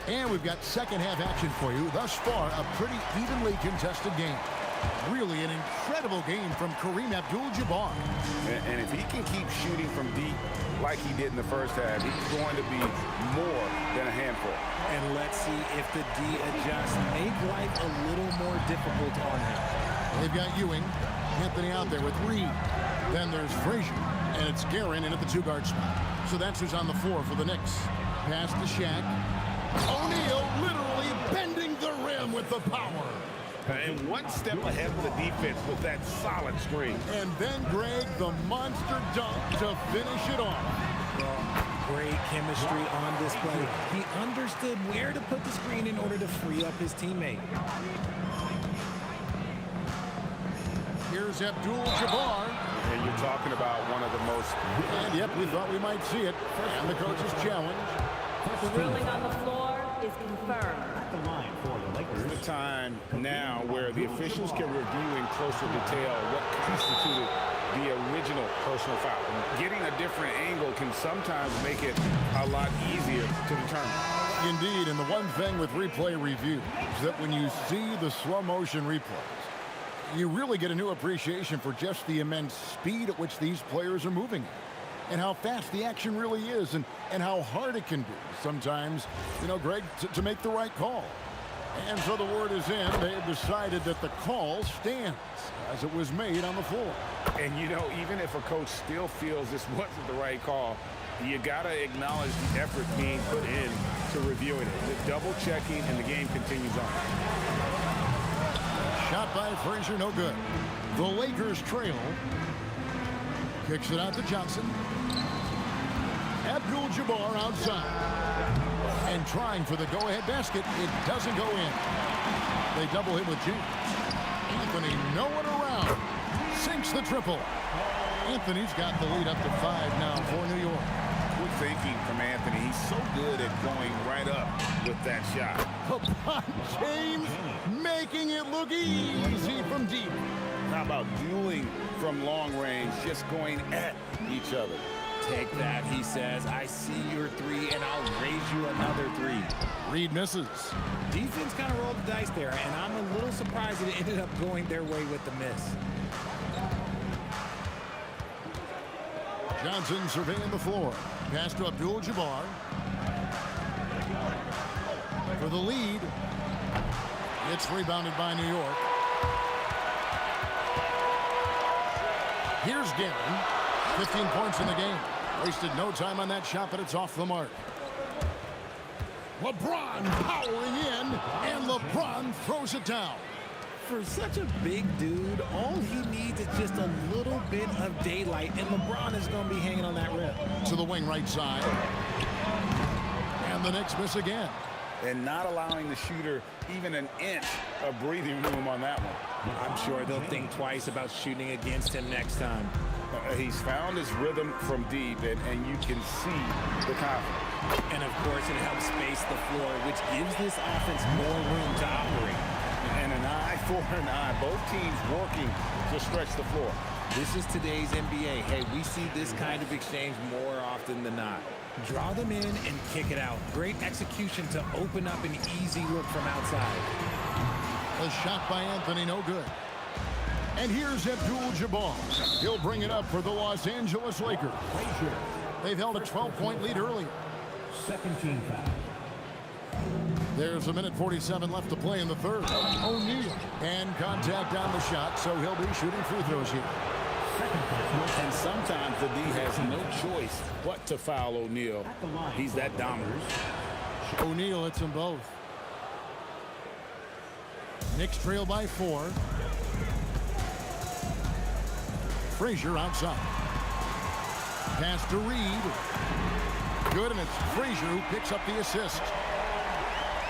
[SPEAKER 7] And we've got second half action for you. Thus far, a pretty evenly contested game. Really an incredible game from Kareem Abdul-Jabbar.
[SPEAKER 8] And if he can keep shooting from deep like he did in the first half, he's going to be more than a handful.
[SPEAKER 9] And let's see if the D adjusts, make life a little more difficult on him.
[SPEAKER 7] They've got Ewing, Anthony out there with Reed. Then there's Frazier, and it's Guerin in at the 2-guard spot. So that's who's on the floor for the Knicks. Pass to Shaq. O'Neal literally bending the rim with the power.
[SPEAKER 8] And one step ahead of the defense with that solid screen.
[SPEAKER 7] And then Greg, the monster dunk to finish it off.
[SPEAKER 9] Great chemistry on display. He understood where to put the screen in order to free up his teammate.
[SPEAKER 7] Here's Abdul-Jabbar.
[SPEAKER 8] And you're talking about one of the most...
[SPEAKER 7] And yep, we thought we might see it. And the coach's challenge.
[SPEAKER 11] The ruling on the floor is confirmed.
[SPEAKER 4] At the line for the Lakers.
[SPEAKER 8] The time now where the officials can review in closer detail what constituted the original personal foul. Getting a different angle can sometimes make it a lot easier to determine.
[SPEAKER 7] Indeed, and the one thing with replay review is that when you see the slow motion replays, you really get a new appreciation for just the immense speed at which these players are moving and how fast the action really is and how hard it can be sometimes, Greg, to make the right call. And so the word is in. They have decided that the call stands as it was made on the floor.
[SPEAKER 8] And, even if a coach still feels this wasn't the right call, you got to acknowledge the effort being put in to reviewing it. The double checking, and the game continues on.
[SPEAKER 7] Shot by Frazier, no good. The Lakers trail. Kicks it out to Johnson. Abdul-Jabbar outside. And trying for the go-ahead basket. It doesn't go in. They double him with James. Anthony, no one around. Sinks the triple. Anthony's got the lead up to 5 now for New York.
[SPEAKER 8] Good thinking from Anthony. He's so good at going right up with that shot.
[SPEAKER 7] LeBron James making it look easy from deep.
[SPEAKER 8] How about dueling from long range, just going at each other?
[SPEAKER 9] Take that, he says. I see your 3, and I'll raise you another 3.
[SPEAKER 7] Reed misses.
[SPEAKER 9] Defense kind of rolled the dice there, and I'm a little surprised that it ended up going their way with the miss.
[SPEAKER 7] Johnson surveying the floor. Pass to Abdul-Jabbar. For the lead. It's rebounded by New York. Here's Guerin. 15 points in the game. Wasted no time on that shot, but it's off the mark. LeBron powering in, and LeBron throws it down.
[SPEAKER 9] For such a big dude, all he needs is just a little bit of daylight, and LeBron is going to be hanging on that rim.
[SPEAKER 7] To the wing right side. And the Knicks miss again.
[SPEAKER 8] And not allowing the shooter even an inch of breathing room on that one.
[SPEAKER 9] I'm sure they'll think twice about shooting against him next time.
[SPEAKER 8] He's found his rhythm from deep, and you can see the confidence.
[SPEAKER 9] And, of course, it helps space the floor, which gives this offense more room to operate.
[SPEAKER 8] And an eye for an eye. Both teams working to stretch the floor.
[SPEAKER 9] This is today's NBA. Hey, we see this kind of exchange more often than not. Draw them in and kick it out. Great execution to open up an easy look from outside.
[SPEAKER 7] A shot by Anthony, no good. And here's Abdul-Jabbar. He'll bring it up for the Los Angeles Lakers. They've held a 12-point lead earlier.
[SPEAKER 4] Second team foul.
[SPEAKER 7] There's a minute 47 left to play in the third. O'Neal. And contact on the shot, so he'll be shooting free throws here.
[SPEAKER 8] And sometimes the D has no choice but to foul O'Neal. He's that dominant.
[SPEAKER 7] O'Neal hits them both. Knicks trail by 4. Frazier outside. Pass to Reed. Good, and it's Frazier who picks up the assist.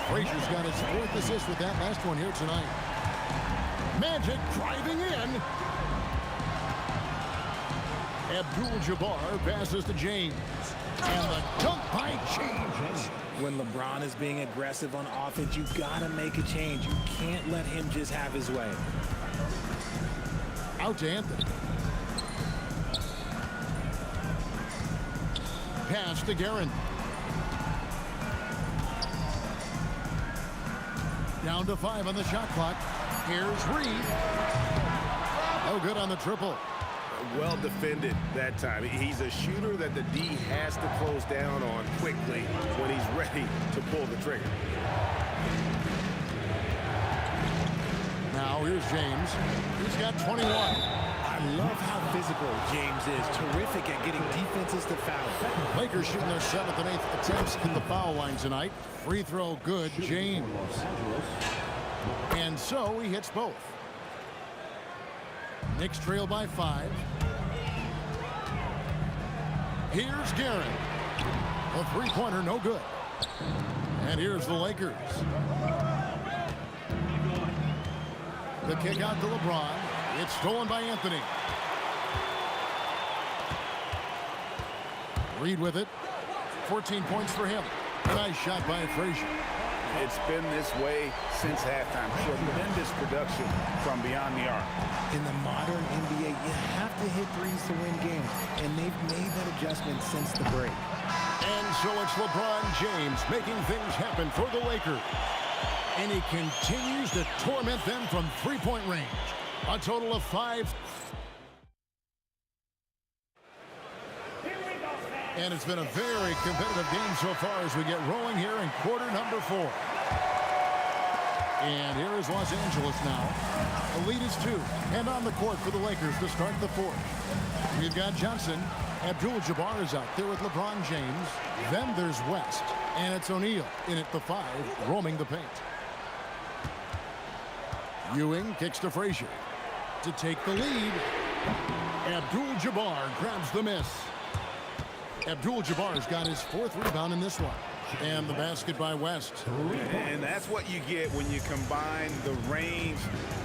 [SPEAKER 7] Frazier's got his 4th assist with that last one here tonight. Magic driving in. Abdul-Jabbar passes to James. And the dunk by James.
[SPEAKER 9] When LeBron is being aggressive on offense, you've got to make a change. You can't let him just have his way.
[SPEAKER 7] Out to Anthony. Pass to Guerin. Down to 5 on the shot clock. Here's Reed. No good on the triple.
[SPEAKER 2] Well defended that time. He's a shooter that the D has to close down on quickly when he's ready to pull the trigger.
[SPEAKER 7] Now here's James. He's got 21.
[SPEAKER 9] I love how physical James is. Terrific at getting defenses to foul.
[SPEAKER 7] Lakers shooting their 7th and 8th attempts at the foul line tonight. Free throw good, James. And so he hits both. Knicks trail by 5. Here's Guerin. A three-pointer, no good. And here's the Lakers. The kick out to LeBron. It's stolen by Anthony. Reed with it. 14 points for him. Nice shot by Frazier.
[SPEAKER 8] It's been this way since halftime. Tremendous production from beyond the arc.
[SPEAKER 9] In the modern NBA, you have to hit threes to win games, and they've made that adjustment since the break.
[SPEAKER 7] And so it's LeBron James making things happen for the Lakers. And he continues to torment them from three-point range. A total of 5. And it's been a very competitive game so far as we get rolling here in quarter number 4. And here is Los Angeles now. The lead is 2. And on the court for the Lakers to start the 4th. We've got Johnson. Abdul-Jabbar is out there with LeBron James. Then there's West. And it's O'Neal in at the 5, roaming the paint. Ewing kicks to Frazier to take the lead. Abdul-Jabbar grabs the miss. Abdul-Jabbar's got his 4th rebound in this one. And the basket by West.
[SPEAKER 2] And that's what you get when you combine the range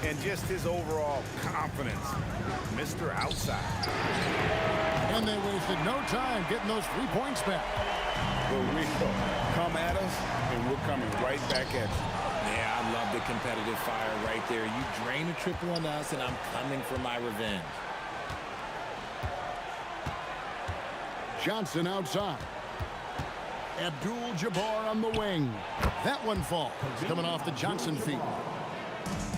[SPEAKER 2] and just his overall confidence. Mr. Outside.
[SPEAKER 7] And they wasted no time getting those 3 points back.
[SPEAKER 8] But we come at us, and we're coming right back at you.
[SPEAKER 9] Yeah, I love the competitive fire right there. You drain a triple on us, and I'm coming for my revenge.
[SPEAKER 7] Johnson outside. Abdul-Jabbar on the wing. That one falls. Coming off the Johnson feet.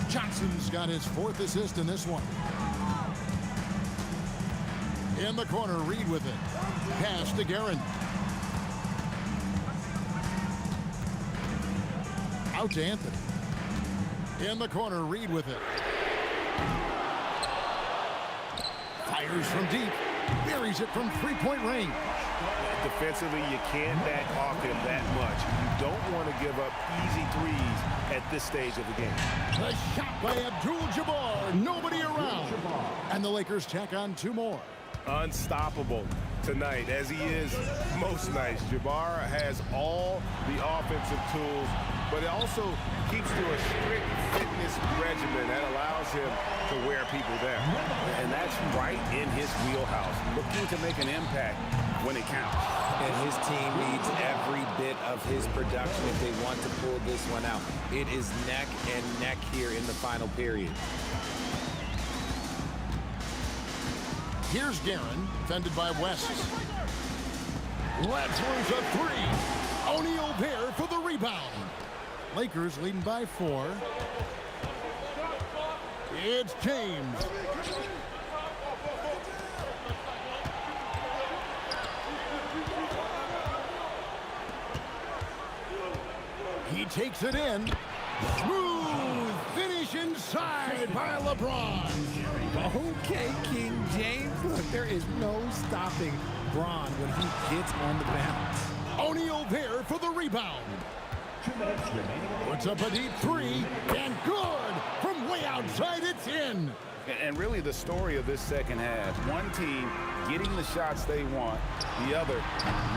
[SPEAKER 7] Johnson's got his 4th assist in this one. In the corner, Reed with it. Pass to Guerin. Out to Anthony. In the corner, Reed with it. Fires from deep. Buries it from three-point range.
[SPEAKER 8] Defensively, you can't back off him that much. You don't want to give up easy threes at this stage of the game.
[SPEAKER 7] The shot by Abdul-Jabbar. Nobody around. And the Lakers tack on 2 more.
[SPEAKER 8] Unstoppable tonight, as he is most nights. Jabbar has all the offensive tools, but it also keeps to a strict fitness regimen that allows him to wear people down. And that's right in his wheelhouse, looking to make an impact when it counts.
[SPEAKER 9] And his team needs every bit of his production if they want to pull this one out. It is neck and neck here in the final period.
[SPEAKER 7] Here's Guerin, defended by West. Lets loose a 3. O'Neal there for the rebound. Lakers leading by 4. It's James. He takes it in. Smooth finish inside by LeBron.
[SPEAKER 9] Okay, King James. Look, there is no stopping Bron when he gets on the bounce.
[SPEAKER 7] O'Neal there for the rebound. Puts up a deep 3, and good. From way outside, it's in.
[SPEAKER 8] And really the story of this second half, one team getting the shots they want, the other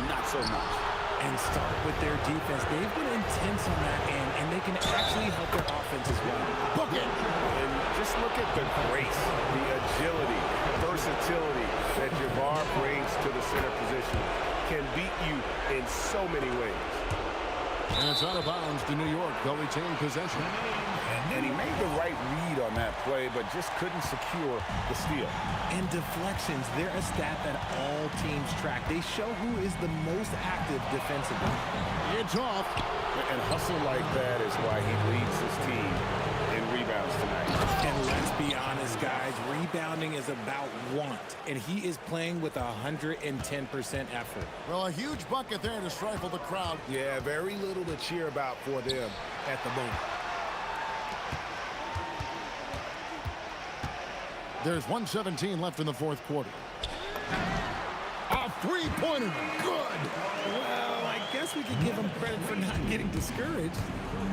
[SPEAKER 8] not so much.
[SPEAKER 9] And start with their defense. They've been intense on that end, and they can actually help their offense as well.
[SPEAKER 7] Bucket.
[SPEAKER 8] And just look at the grace, the agility, versatility that Jabbar brings to the center position. Can beat you in so many ways.
[SPEAKER 7] And it's out of bounds to New York. They'll retain possession.
[SPEAKER 8] And he made the right read on that play, but just couldn't secure the steal.
[SPEAKER 9] And deflections, they're a stat that all teams track. They show who is the most active defensively.
[SPEAKER 7] It's off.
[SPEAKER 8] And hustle like that is why he leads his team in rebounds tonight.
[SPEAKER 9] And let's be honest, guys, rebounding is about want. And he is playing with 110% effort.
[SPEAKER 7] Well, a huge bucket there to stifle the crowd.
[SPEAKER 8] Yeah, very little to cheer about for them at the moment.
[SPEAKER 7] There's 1:17 left in the fourth quarter. A three-pointer. Good.
[SPEAKER 9] Well, I guess we could give him credit for not getting discouraged.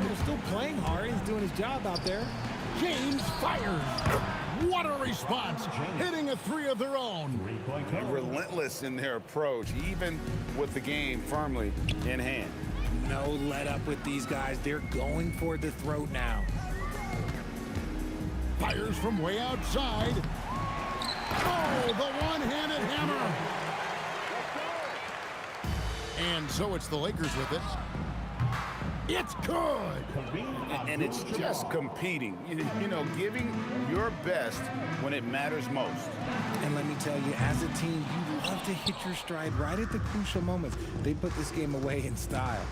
[SPEAKER 9] They're still playing hard. He's doing his job out there.
[SPEAKER 7] James fires. What a response. Hitting a 3 of their own.
[SPEAKER 8] Relentless in their approach, even with the game firmly in hand.
[SPEAKER 9] No let up with these guys. They're going for the throat now.
[SPEAKER 7] Fires from way outside. Oh, the one-handed hammer. And so it's the Lakers with it. It's good.
[SPEAKER 8] And it's just competing. You know, giving your best when it matters most.
[SPEAKER 9] And let me tell you, as a team, you love to hit your stride right at the crucial moments. They put this game away in style.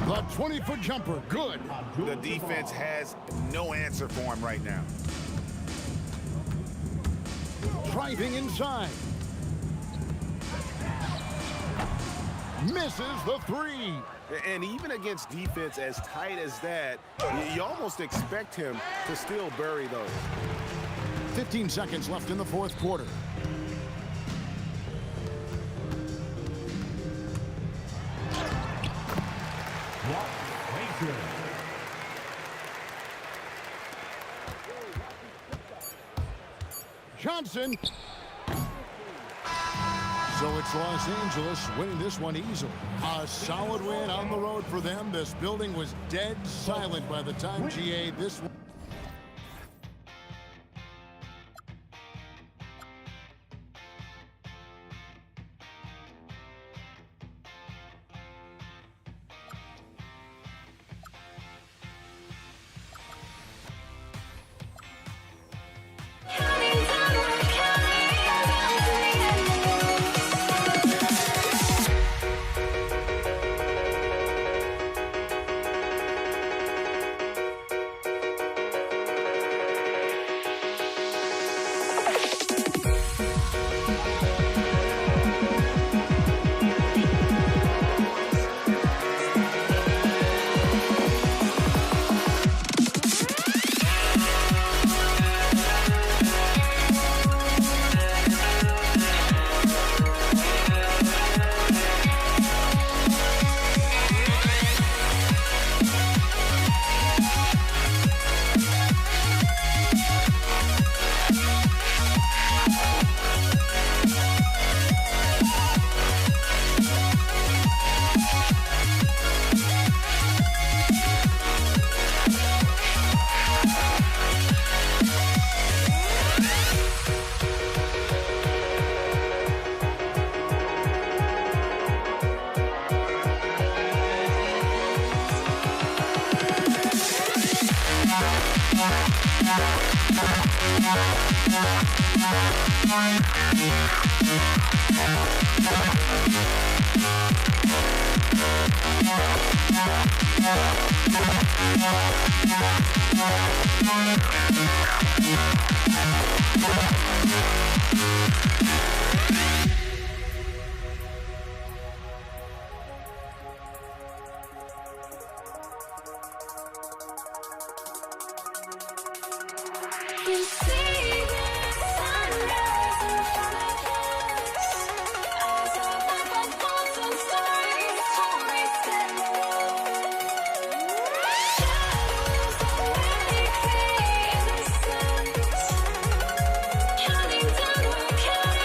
[SPEAKER 7] The 20-foot jumper, good.
[SPEAKER 8] The defense has no answer for him right now.
[SPEAKER 7] Driving inside. Misses the 3.
[SPEAKER 8] And even against defense as tight as that, you almost expect him to still bury those.
[SPEAKER 7] 15 seconds left in the fourth quarter. Johnson. So it's Los Angeles winning this one easily. A solid win on the road for them. This building was dead silent by the time GA this one.
[SPEAKER 13] You see the sunrise in front of us. Eyes are like photos, stories told shadows already fade in the sun. Counting down, we're counting.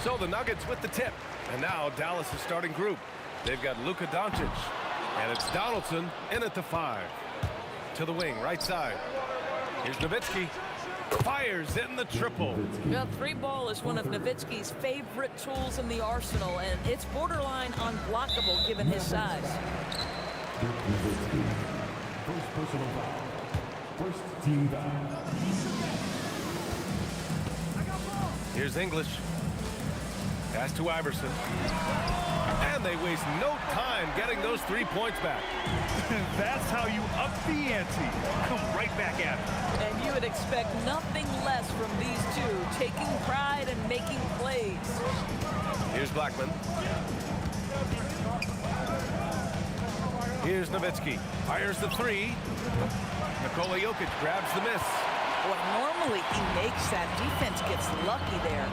[SPEAKER 2] So the Nuggets with the tip. And now Dallas' starting group. They've got Luka Doncic. And it's Donaldson in at the 5. To the wing, right side. Here's Nowitzki. Fires in the triple.
[SPEAKER 12] Well, 3-ball is one of Nowitzki's favorite tools in the arsenal, and it's borderline unblockable given his size.
[SPEAKER 4] First personal foul. First team foul.
[SPEAKER 2] Here's English. Pass to Iverson. And they waste no time getting those 3 points back.
[SPEAKER 5] That's how you up the ante. Come right back at it.
[SPEAKER 12] And you would expect nothing less from these two, taking pride and making plays.
[SPEAKER 2] Here's Blackman. Here's Nowitzki. Fires the 3. Nikola Jokic grabs the miss.
[SPEAKER 12] Boy, normally he makes that. Defense gets lucky there.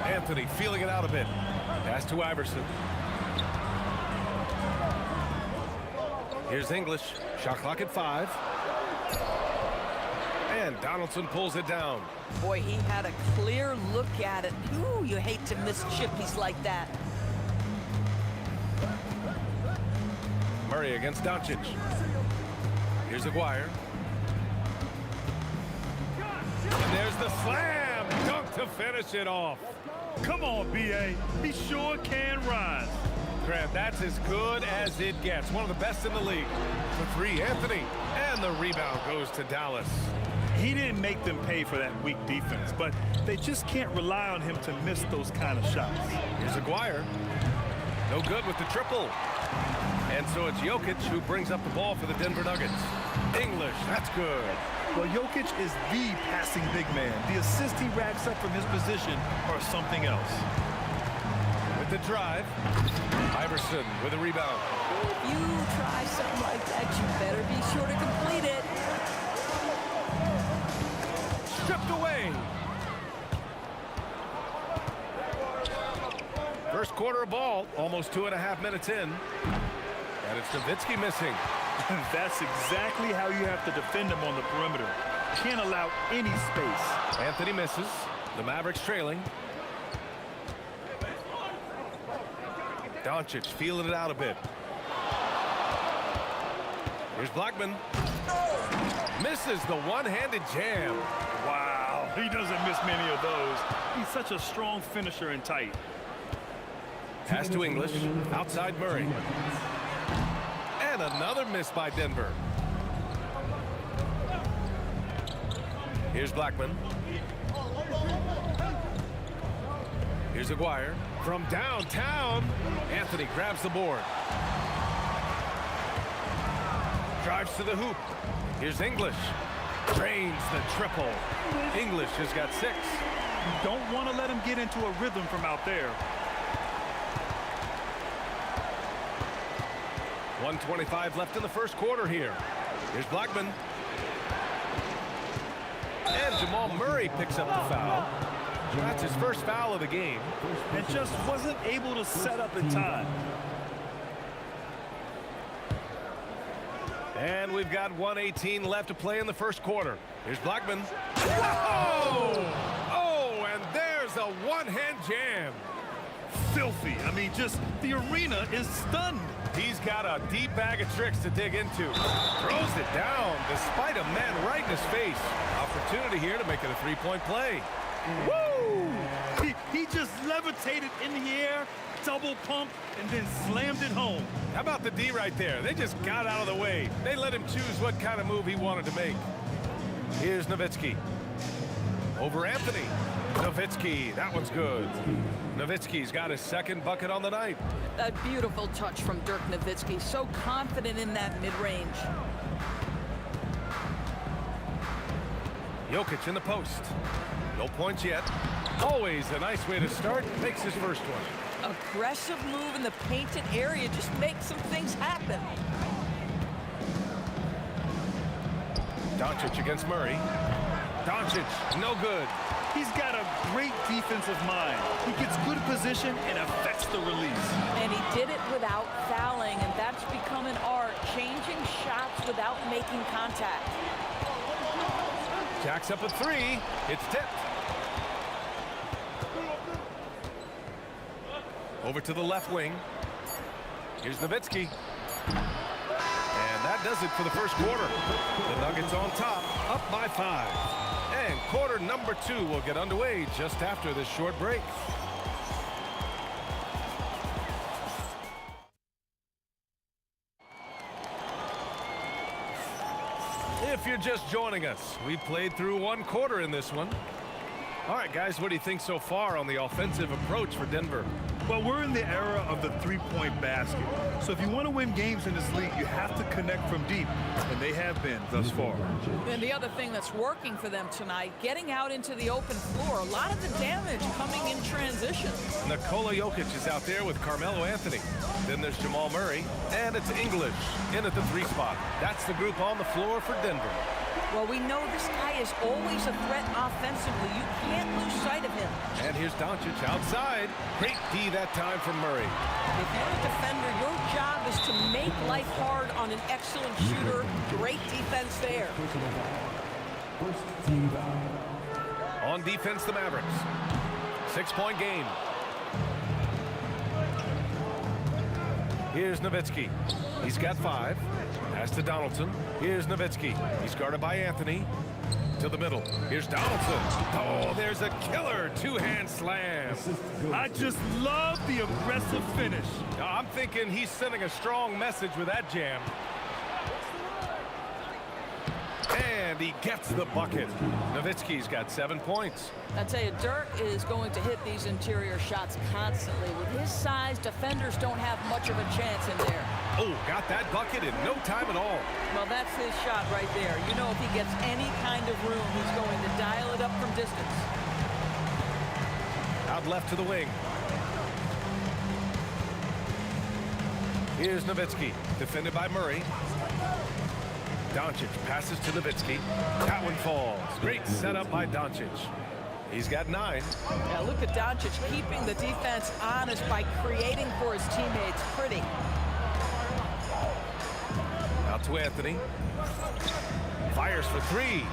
[SPEAKER 2] Anthony feeling it out a bit. Pass to Iverson. Here's English. Shot clock at 5. And Donaldson pulls it down.
[SPEAKER 12] Boy, he had a clear look at it. Ooh, you hate to miss chippies like that.
[SPEAKER 2] Murray against Doncic. Here's Aguirre. And there's the slam dunk to finish it off.
[SPEAKER 5] Come on, B.A. He sure can rise.
[SPEAKER 2] Grant, that's as good as it gets. One of the best in the league. For 3, Anthony. And the rebound goes to Dallas.
[SPEAKER 5] He didn't make them pay for that weak defense, but they just can't rely on him to miss those kind of shots.
[SPEAKER 2] Here's Aguirre. No good with the triple. And so it's Jokic who brings up the ball for the Denver Nuggets. English, that's good.
[SPEAKER 5] Well, Jokic is the passing big man. The assists he racks up from his position are something else.
[SPEAKER 2] With the drive, Iverson with a rebound.
[SPEAKER 12] If you try something like that, you better be sure to complete it.
[SPEAKER 2] Stripped away. First quarter of ball, almost 2.5 minutes in. And it's Nowitzki missing.
[SPEAKER 5] That's exactly how you have to defend him on the perimeter. Can't allow any space.
[SPEAKER 2] Anthony misses. The Mavericks trailing. Doncic feeling it out a bit. Here's Blackman. Misses the one-handed jam.
[SPEAKER 5] Wow, he doesn't miss many of those. He's such a strong finisher and tight.
[SPEAKER 2] Pass to English. Outside Murray. And another miss by Denver. Here's Blackman. Here's Aguirre. From downtown, Anthony grabs the board. Drives to the hoop. Here's English. Drains the triple. English has got 6.
[SPEAKER 5] You don't want to let him get into a rhythm from out there.
[SPEAKER 2] 1:25 left in the first quarter here. Here's Blackman. And Jamal Murray picks up the foul. That's his first foul of the game.
[SPEAKER 5] And just wasn't able to set up in time.
[SPEAKER 2] And we've got 1:18 left to play in the first quarter. Here's Blackman. Whoa! Oh, and there's a one-hand jam.
[SPEAKER 5] Filthy. I mean, just the arena is stunned.
[SPEAKER 2] He's got a deep bag of tricks to dig into. Throws it down despite a man right in his face. Opportunity here to make it a 3-point play.
[SPEAKER 5] Woo! He just levitated in the air, double pump, and then slammed it home.
[SPEAKER 2] How about the D right there? They just got out of the way. They let him choose what kind of move he wanted to make. Here's Nowitzki. Over Anthony. Nowitzki, that one's good. Nowitzki's got his second bucket on the night.
[SPEAKER 12] A beautiful touch from Dirk Nowitzki. So confident in that mid-range.
[SPEAKER 2] Jokic in the post. No points yet. Always a nice way to start. Makes his first one.
[SPEAKER 12] Aggressive move in the painted area. Just makes some things happen.
[SPEAKER 2] Doncic against Murray. Doncic, no good.
[SPEAKER 5] He's got a great defensive mind. He gets good position and affects the release.
[SPEAKER 12] And he did it without fouling, and that's become an art, changing shots without making contact.
[SPEAKER 2] Jacks up a 3. It's tipped. Over to the left wing. Here's Nowitzki. And that does it for the first quarter. The Nuggets on top, up by 5. And quarter number 2 will get underway just after this short break. If you're just joining us, we played through 1 quarter in this one. All right, guys, what do you think so far on the offensive approach for Denver?
[SPEAKER 5] Well, we're in the era of the three-point basket. So if you want to win games in this league, you have to connect from deep, and they have been thus far.
[SPEAKER 12] And the other thing that's working for them tonight, getting out into the open floor. A lot of the damage coming in transition.
[SPEAKER 2] Nikola Jokic is out there with Carmelo Anthony. Then there's Jamal Murray, and it's English in at the 3 spot. That's the group on the floor for Denver.
[SPEAKER 12] Well, we know this guy is always a threat offensively. You can't lose sight of him.
[SPEAKER 2] And here's Doncic outside. Great D that time from Murray.
[SPEAKER 12] If you're a defender, your job is to make life hard on an excellent shooter. Great defense there.
[SPEAKER 2] On defense, the Mavericks. 6-point game. Here's Nowitzki. He's got 5. Pass to Donaldson. Here's Nowitzki. He's guarded by Anthony. To the middle. Here's Donaldson. Oh, there's a killer 2-hand slam.
[SPEAKER 5] I just love the aggressive finish.
[SPEAKER 2] I'm thinking he's sending a strong message with that jam. And he gets the bucket. Nowitzki's got 7 points.
[SPEAKER 12] I tell you, Dirk is going to hit these interior shots constantly. With his size, defenders don't have much of a chance in there.
[SPEAKER 2] Oh, got that bucket in no time at all.
[SPEAKER 12] Well, that's his shot right there. You know, if he gets any kind of room, he's going to dial it up from distance.
[SPEAKER 2] Out left to the wing. Here's Nowitzki, defended by Murray. Doncic passes to Nowitzki. That one falls. Great setup by Doncic. He's got 9.
[SPEAKER 12] Now look at Doncic keeping the defense honest by creating for his teammates. Pretty.
[SPEAKER 2] Out to Anthony. Fires for 3.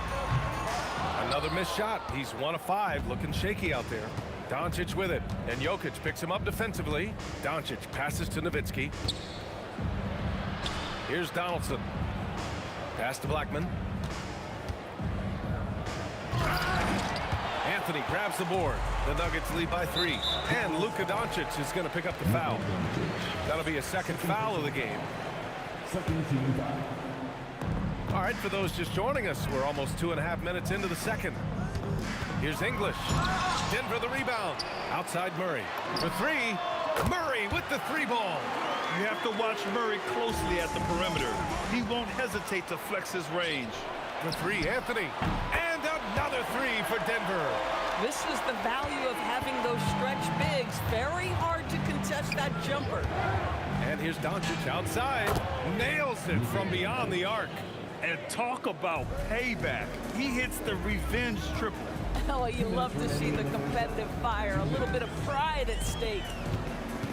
[SPEAKER 2] Another missed shot. He's 1 of 5. Looking shaky out there. Doncic with it. And Jokic picks him up defensively. Doncic passes to Nowitzki. Here's Donaldson. Pass to Blackman. Anthony grabs the board. The Nuggets lead by 3. And Luka Doncic is going to pick up the foul. That'll be a second foul of the game. All right, for those just joining us, we're almost 2.5 minutes into the second. Here's English. Denver the rebound. Outside Murray. For 3. Murray with the 3 ball.
[SPEAKER 5] You have to watch Murray closely at the perimeter. He won't hesitate to flex his range.
[SPEAKER 2] For 3, Anthony. And another 3 for Denver.
[SPEAKER 12] This is the value of having those stretch bigs. Very hard to contest that jumper.
[SPEAKER 2] And here's Doncic outside. Nails it from beyond the arc.
[SPEAKER 5] And talk about payback. He hits the revenge triple.
[SPEAKER 12] Oh, you love to see the competitive fire. A little bit of pride at stake.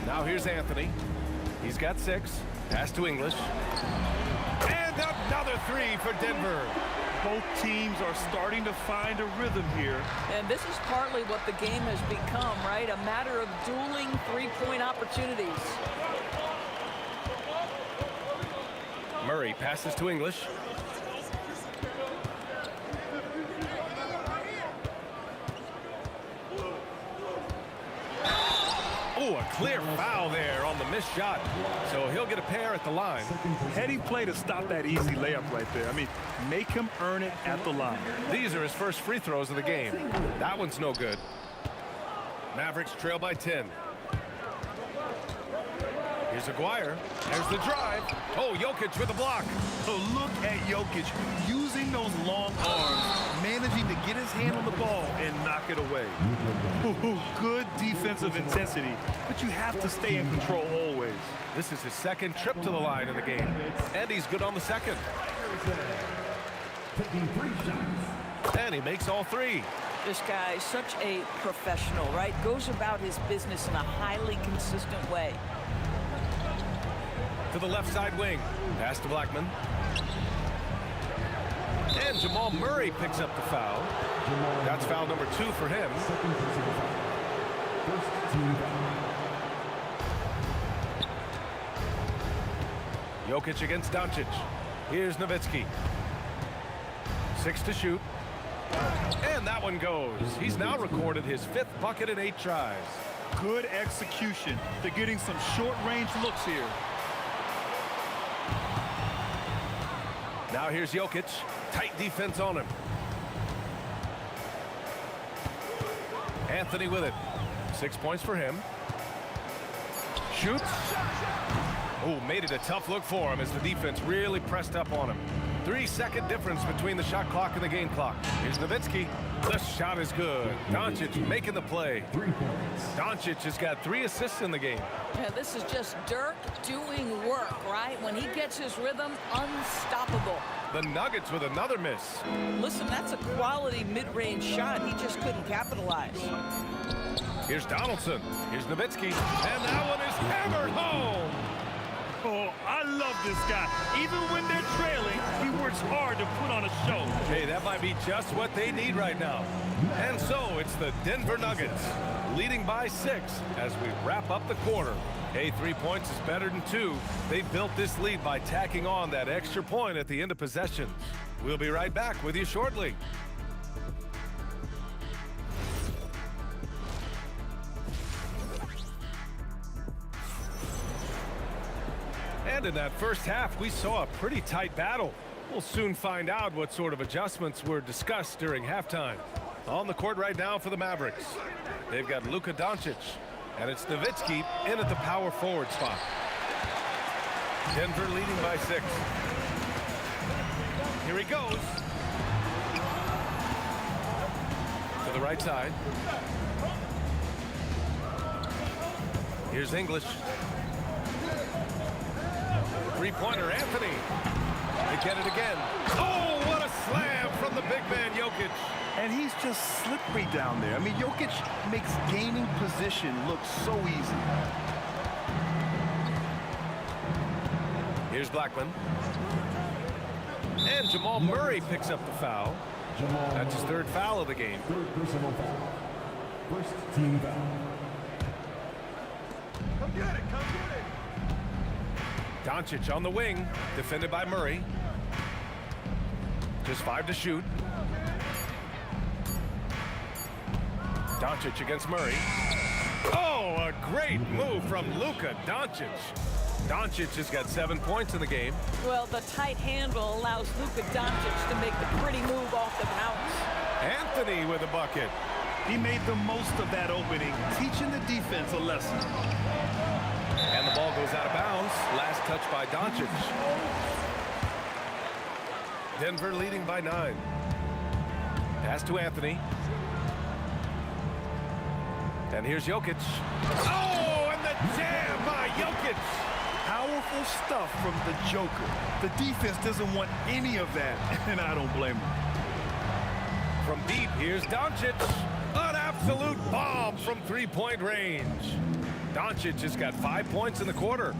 [SPEAKER 2] Now here's Anthony. He's got 6. Pass to English. And another 3 for Denver.
[SPEAKER 5] Both teams are starting to find a rhythm here.
[SPEAKER 12] And this is partly what the game has become, right? A matter of dueling 3-point opportunities.
[SPEAKER 2] Murray passes to English. Oh, a clear foul there on the missed shot. So he'll get a pair at the line.
[SPEAKER 5] Heady play to stop that easy layup right there. I mean, make him earn it at the line.
[SPEAKER 2] These are his first free throws of the game. That one's no good. Mavericks trail by 10. Here's Aguirre. There's the drive. Oh, Jokic with a block.
[SPEAKER 5] So look at Jokic using those long arms, managing to get his hand on the ball and knock it away. Good defensive intensity, but you have to stay in control always.
[SPEAKER 2] This is his second trip to the line in the game, and he's good on the second. And he makes all 3.
[SPEAKER 12] This guy is such a professional, right? Goes about his business in a highly consistent way.
[SPEAKER 2] To the left side wing. Pass to Blackman. And Jamal Murray picks up the foul. That's foul number 2 for him. Jokic against Doncic. Here's Nowitzki. 6 to shoot. And that one goes. He's now recorded his 5th bucket in 8 tries.
[SPEAKER 5] Good execution. They're getting some short-range looks here.
[SPEAKER 2] Now here's Jokic. Tight defense on him. Anthony with it. 6 points for him. Shoots. Oh, made it a tough look for him as the defense really pressed up on him. 3-second difference between the shot clock and the game clock. Here's Nowitzki. The shot is good. Doncic making the play. Doncic has got 3 assists in the game.
[SPEAKER 12] Yeah, this is just Dirk doing work, right? When he gets his rhythm, unstoppable.
[SPEAKER 2] The Nuggets with another miss.
[SPEAKER 12] Listen, that's a quality mid-range shot. He just couldn't capitalize.
[SPEAKER 2] Here's Donaldson. Here's Nowitzki. And that one is hammered home.
[SPEAKER 5] Oh, I love this guy. Even when they're trailing, he works hard to put on a show.
[SPEAKER 2] Hey, that might be just what they need right now. And so it's the Denver Nuggets leading by 6 as we wrap up the quarter. Hey, 3 points is better than 2. They built this lead by tacking on that extra point at the end of possession. We'll be right back with you shortly. And in that first half, we saw a pretty tight battle. We'll soon find out what sort of adjustments were discussed during halftime. On the court right now for the Mavericks, they've got Luka Doncic, and it's Nowitzki in at the power forward spot. Denver leading by 6. Here he goes. To the right side. Here's English. Three-pointer, Anthony. They get it again. Oh, what a slam from the big man, Jokic.
[SPEAKER 5] And he's just slippery down there. I mean, Jokic makes gaining position look so easy.
[SPEAKER 2] Here's Blackman. And Jamal Murray picks up the foul. That's his 3rd foul of the game.
[SPEAKER 4] 3rd personal foul. 1st team foul.
[SPEAKER 5] Come get it, come get it.
[SPEAKER 2] Doncic on the wing, defended by Murray. Just 5 to shoot. Doncic against Murray. Oh, a great move from Luka Doncic. Doncic has got 7 points in the game.
[SPEAKER 12] Well, the tight handle allows Luka Doncic to make the pretty move off the bounce.
[SPEAKER 2] Anthony with a bucket.
[SPEAKER 5] He made the most of that opening, teaching the defense a lesson.
[SPEAKER 2] And the ball goes out of bounds. Last touch by Doncic. Denver leading by 9. Pass to Anthony. And here's Jokic. Oh, and the jam by Jokic.
[SPEAKER 5] Powerful stuff from the Joker. The defense doesn't want any of that, and I don't blame him.
[SPEAKER 2] From deep, here's Doncic. An absolute bomb from 3-point range. Doncic has got 5 points in the quarter.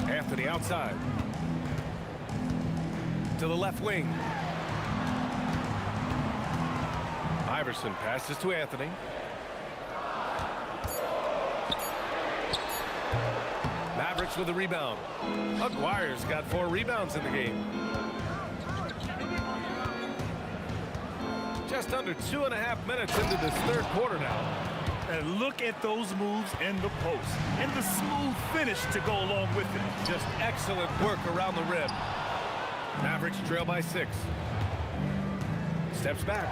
[SPEAKER 2] Anthony outside. To the left wing. Iverson passes to Anthony. Mavericks with a rebound. Aguirre's got 4 rebounds in the game. Just under 2.5 minutes into this 3rd quarter now.
[SPEAKER 5] And look at those moves in the post. And the smooth finish to go along with it.
[SPEAKER 2] Just excellent work around the rim. Mavericks trail by 6. Steps back.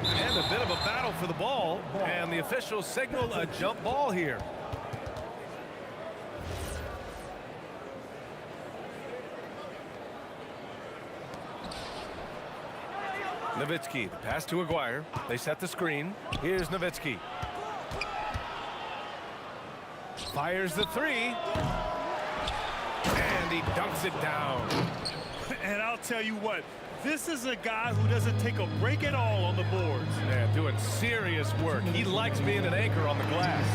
[SPEAKER 2] And a bit of a battle for the ball. And the officials signal a jump ball here. Nowitzki, the pass to Aguirre. They set the screen. Here's Nowitzki. Fires the 3. And he dunks it down.
[SPEAKER 5] And I'll tell you what, this is a guy who doesn't take a break at all on the boards.
[SPEAKER 2] Yeah, doing serious work. He likes being an anchor on the glass.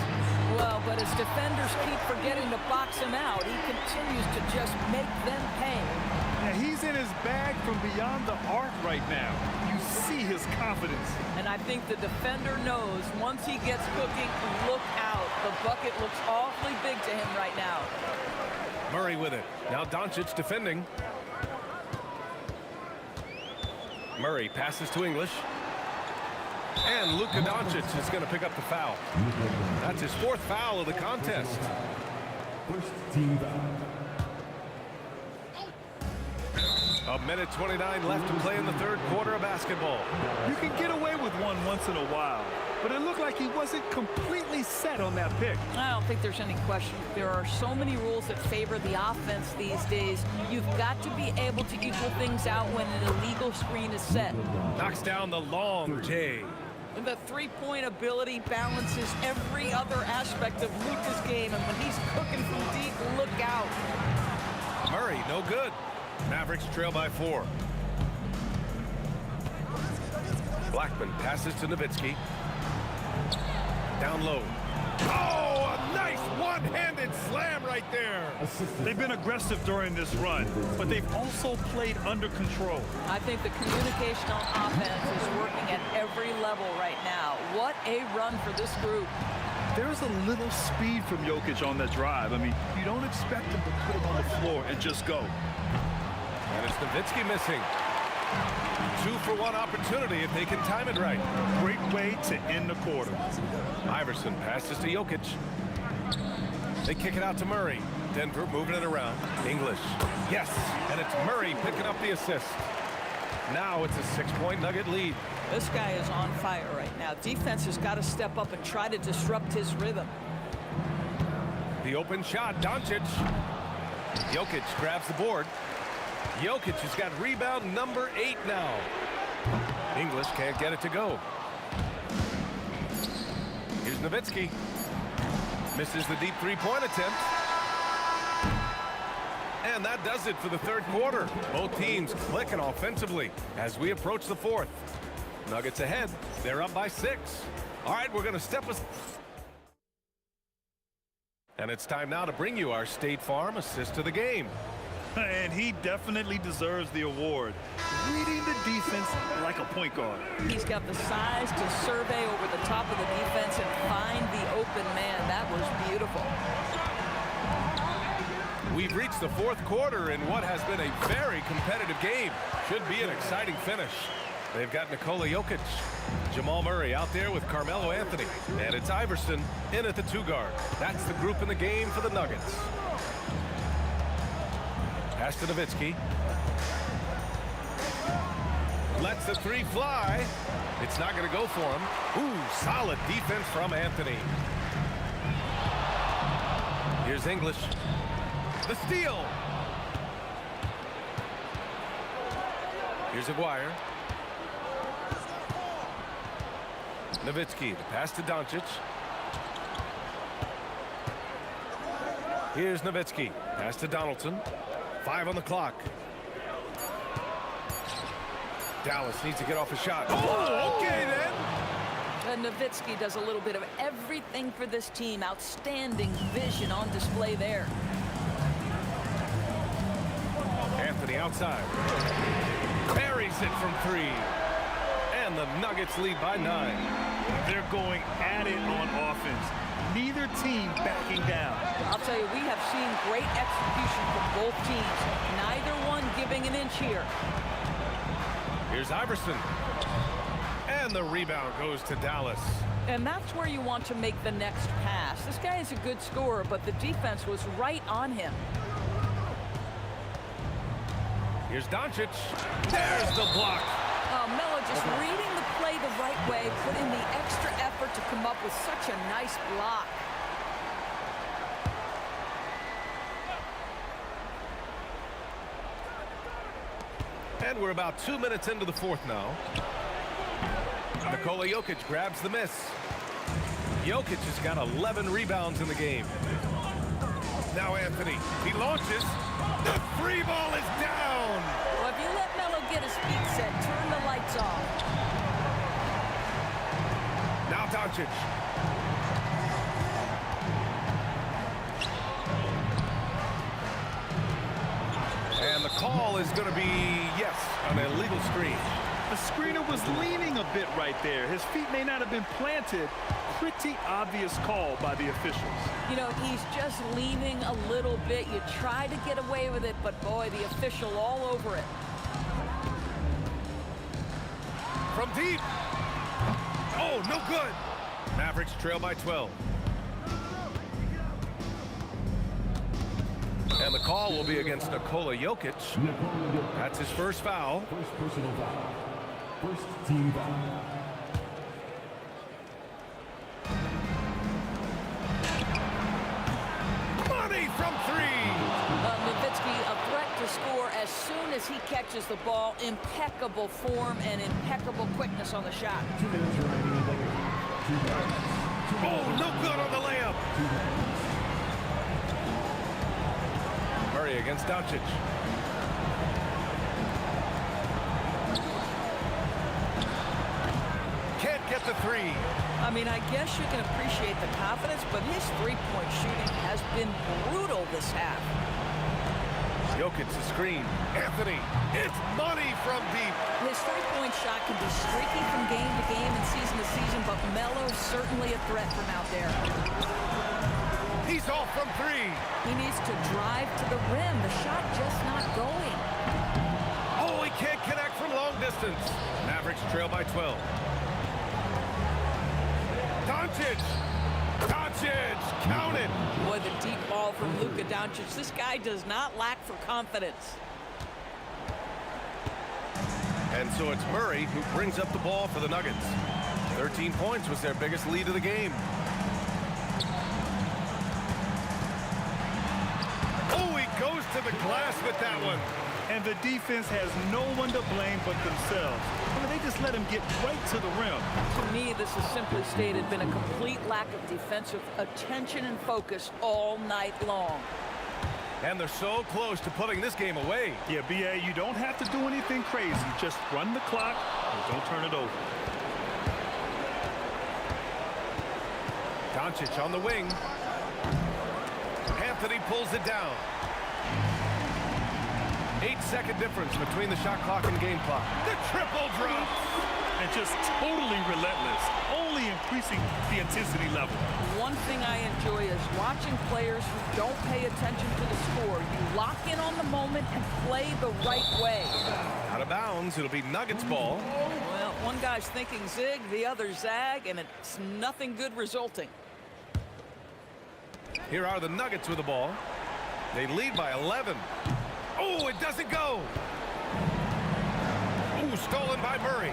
[SPEAKER 12] Well, but as defenders keep forgetting to box him out, he continues to just make them pay.
[SPEAKER 5] Yeah, he's in his bag from beyond the arc right now. You see his confidence.
[SPEAKER 12] And I think the defender knows once he gets cooking, look out. The bucket looks awfully big to him right now.
[SPEAKER 2] Murray with it. Now Doncic defending. Murray passes to English. And Luka Doncic is going to pick up the foul. That's his 4th foul of the contest.
[SPEAKER 4] First team foul.
[SPEAKER 2] A minute 29 left to play in the 3rd quarter of basketball.
[SPEAKER 5] You can get away with one once in a while, but it looked like he wasn't completely set on that pick.
[SPEAKER 12] I don't think there's any question. There are so many rules that favor the offense these days. You've got to be able to equal things out when an illegal screen is set.
[SPEAKER 2] Knocks down the long J.
[SPEAKER 12] And the three-point ability balances every other aspect of Luka's game, and when he's cooking from deep, look out.
[SPEAKER 2] Murray, no good. Mavericks trail by 4. Blackman passes to Nowitzki. Down low. Oh, a nice one-handed slam right there.
[SPEAKER 5] They've been aggressive during this run, but they've also played under control.
[SPEAKER 12] I think the communication on offense is working at every level right now. What a run for this group.
[SPEAKER 5] There's a little speed from Jokic on that drive. I mean, you don't expect him to put him on the floor and just go.
[SPEAKER 2] And it's Nowitzki missing. 2-for-1 opportunity if they can time it right.
[SPEAKER 5] Great way to end the quarter.
[SPEAKER 2] Iverson passes to Jokic. They kick it out to Murray. Denver moving it around. English. Yes, and it's Murray picking up the assist. Now it's a 6-point Nugget lead.
[SPEAKER 12] This guy is on fire right now. Defense has got to step up and try to disrupt his rhythm.
[SPEAKER 2] The open shot, Doncic. Jokic grabs the board. Jokic has got rebound number 8 now. English can't get it to go. Here's Nowitzki. Misses the deep 3-point attempt. And that does it for the 3rd quarter. Both teams clicking offensively as we approach the 4th. Nuggets ahead. They're up by 6. All right, we're going to step us. And it's time now to bring you our State Farm assist of the game.
[SPEAKER 5] And he definitely deserves the award. Reading the defense like a point guard.
[SPEAKER 12] He's got the size to survey over the top of the defense and find the open man. That was beautiful.
[SPEAKER 2] We've reached the 4th quarter in what has been a very competitive game. Should be an exciting finish. They've got Nikola Jokic, Jamal Murray out there with Carmelo Anthony, and it's Iverson in at the 2 guard. That's the group in the game for the Nuggets. Pass to Nowitzki. Lets the 3 fly. It's not going to go for him. Ooh, solid defense from Anthony. Here's English. The steal. Here's Aguirre. Nowitzki, the pass to Doncic. Here's Nowitzki. Pass to Donaldson. 5 on the clock. Dallas needs to get off a shot. Oh, okay then.
[SPEAKER 12] And Nowitzki does a little bit of everything for this team. Outstanding vision on display there.
[SPEAKER 2] Anthony outside. Parries it from 3. And the Nuggets lead by 9.
[SPEAKER 5] They're going at it on offense. Neither team backing down.
[SPEAKER 12] I'll tell you, we have seen great execution from both teams. Neither one giving an inch here.
[SPEAKER 2] Here's Iverson. And the rebound goes to Dallas.
[SPEAKER 12] And that's where you want to make the next pass. This guy is a good scorer, but the defense was right on him.
[SPEAKER 2] Here's Doncic. There's the block.
[SPEAKER 12] Melo just reading the play the right way, put in the extra effort to come up with such a nice block.
[SPEAKER 2] And we're about 2 minutes into the 4th now. Nikola Jokic grabs the miss. Jokic has got 11 rebounds in the game. Now Anthony, he launches. The 3 ball is down.
[SPEAKER 12] Well, if you let Melo get his feet set, turn the lights off.
[SPEAKER 2] Now Doncic. And the call is going to be, yes, an illegal screen.
[SPEAKER 5] The screener was leaning a bit right there. His feet may not have been planted. Pretty obvious call by the officials.
[SPEAKER 12] You know, he's just leaning a little bit. You try to get away with it, but boy, the official all over it.
[SPEAKER 2] From deep. Oh, no good. Mavericks trail by 12. And the call will be against Nikola Jokic. That's his first foul.
[SPEAKER 4] First personal foul. First team foul.
[SPEAKER 2] Money from three.
[SPEAKER 12] Nowitzki, a threat to score as soon as he catches the ball. Impeccable form and impeccable quickness on the shot.
[SPEAKER 4] 2 minutes remaining.
[SPEAKER 2] Oh, no good on the layup. Murray against Doncic. Can't get the three.
[SPEAKER 12] I mean, I guess you can appreciate the confidence, but his three-point shooting has been brutal this half.
[SPEAKER 2] Jokic the screen. Anthony, it's money from deep.
[SPEAKER 12] His three-point shot can be streaky from game to game and season to season, but Melo's certainly a threat from out there.
[SPEAKER 2] He's off from three.
[SPEAKER 12] He needs to drive to the rim. The shot just not going.
[SPEAKER 2] Oh, he can't connect from long distance. Mavericks trail by 12. Doncic. Doncic, count it.
[SPEAKER 12] Boy, the deep ball from Luka Doncic. This guy does not lack for confidence.
[SPEAKER 2] And so it's Murray who brings up the ball for the Nuggets. 13 points was their biggest lead of the game. Oh, he goes to the glass with that one.
[SPEAKER 5] And the defense has no one to blame but themselves. I mean, they just let him get right to the rim.
[SPEAKER 12] To me, this is simply stated been a complete lack of defensive attention and focus all night long.
[SPEAKER 2] And they're so close to putting this game away.
[SPEAKER 5] Yeah, B.A., you don't have to do anything crazy. Just run the clock and don't turn it over.
[SPEAKER 2] Doncic on the wing. Anthony pulls it down. 8-second difference between the shot clock and game clock. The triple drop.
[SPEAKER 5] And just totally relentless, only increasing the intensity level.
[SPEAKER 12] One thing I enjoy is watching players who don't pay attention to the score. You lock in on the moment and play the right way.
[SPEAKER 2] Out of bounds, it'll be Nuggets ball.
[SPEAKER 12] Well, one guy's thinking zig, the other zag, and it's nothing good resulting.
[SPEAKER 2] Here are the Nuggets with the ball. They lead by 11. Oh, it doesn't go. Ooh, stolen by Murray.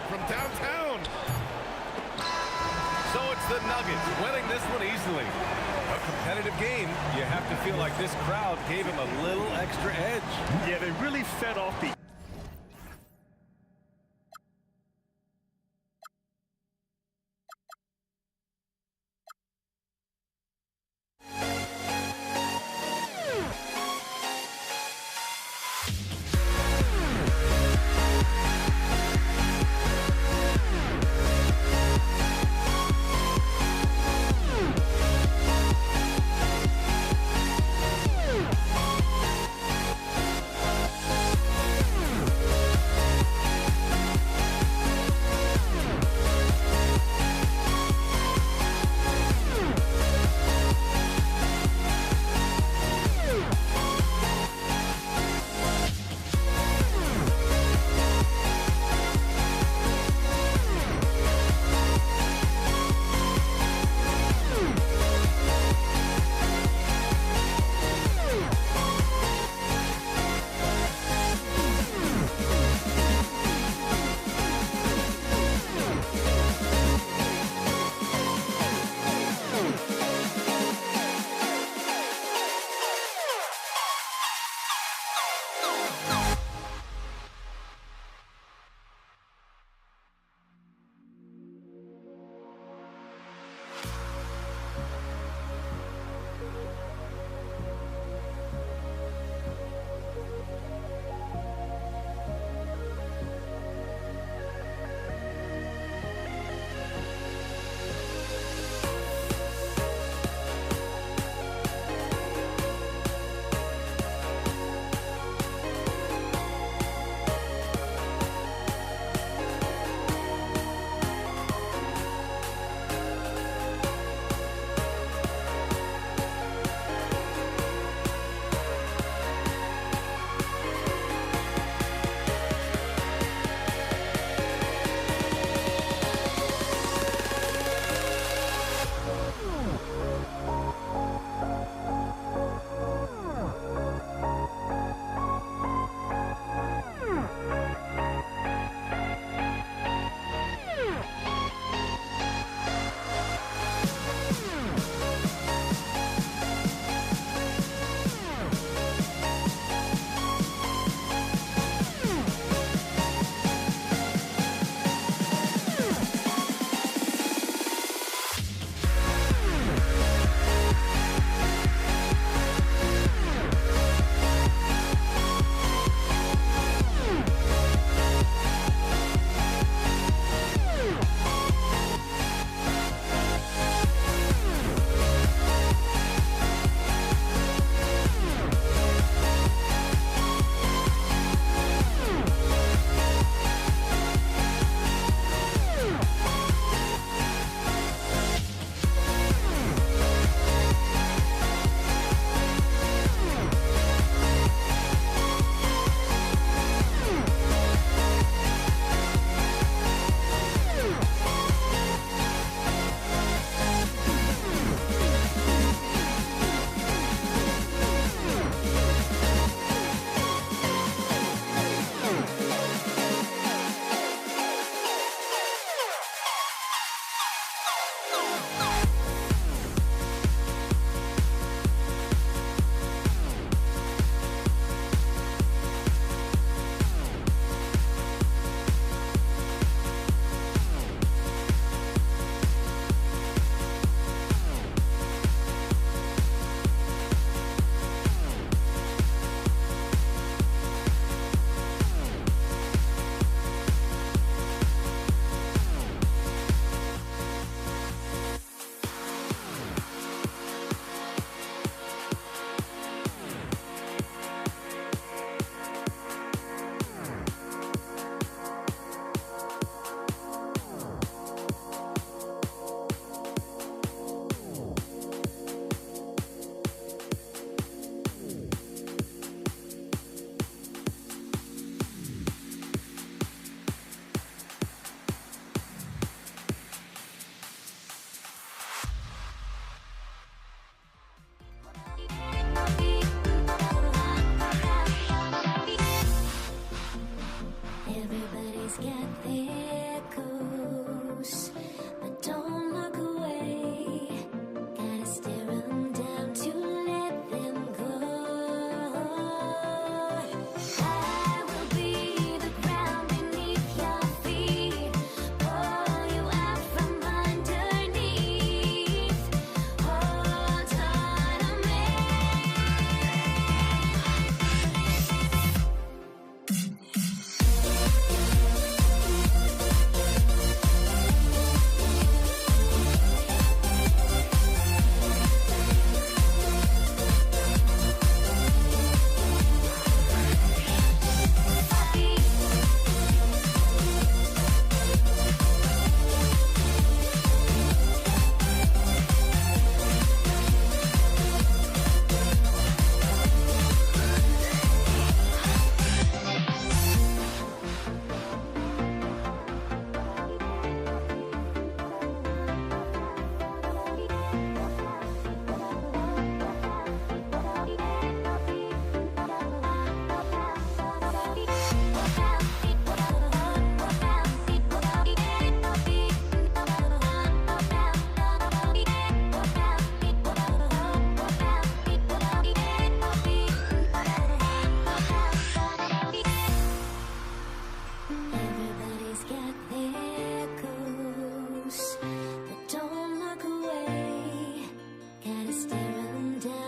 [SPEAKER 2] From downtown. So it's the Nuggets winning this one easily. A competitive game. You have to feel like this crowd gave him a little extra edge.
[SPEAKER 5] Yeah, they really fed off the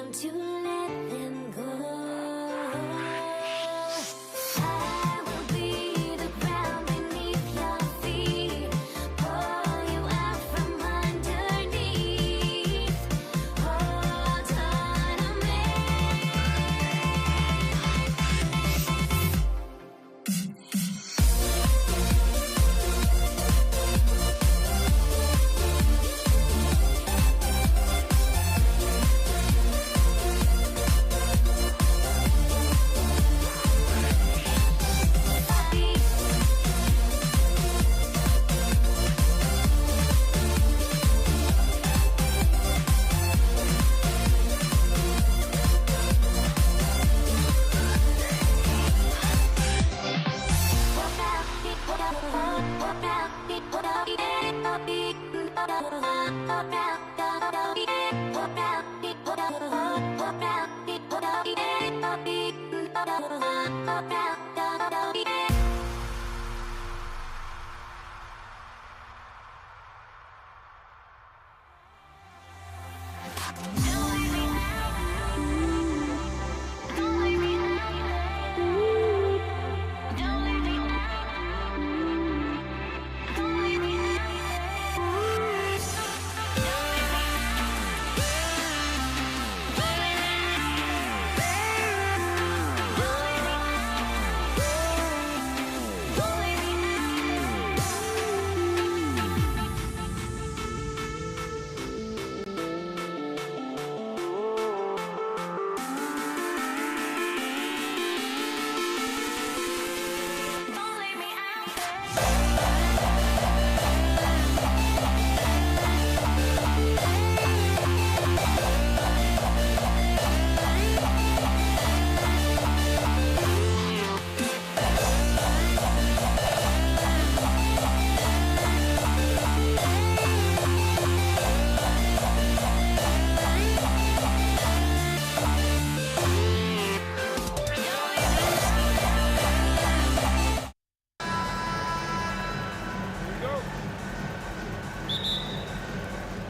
[SPEAKER 13] down to let them go. I will be the ground beneath your feet, pull you out from underneath. Hold on to me.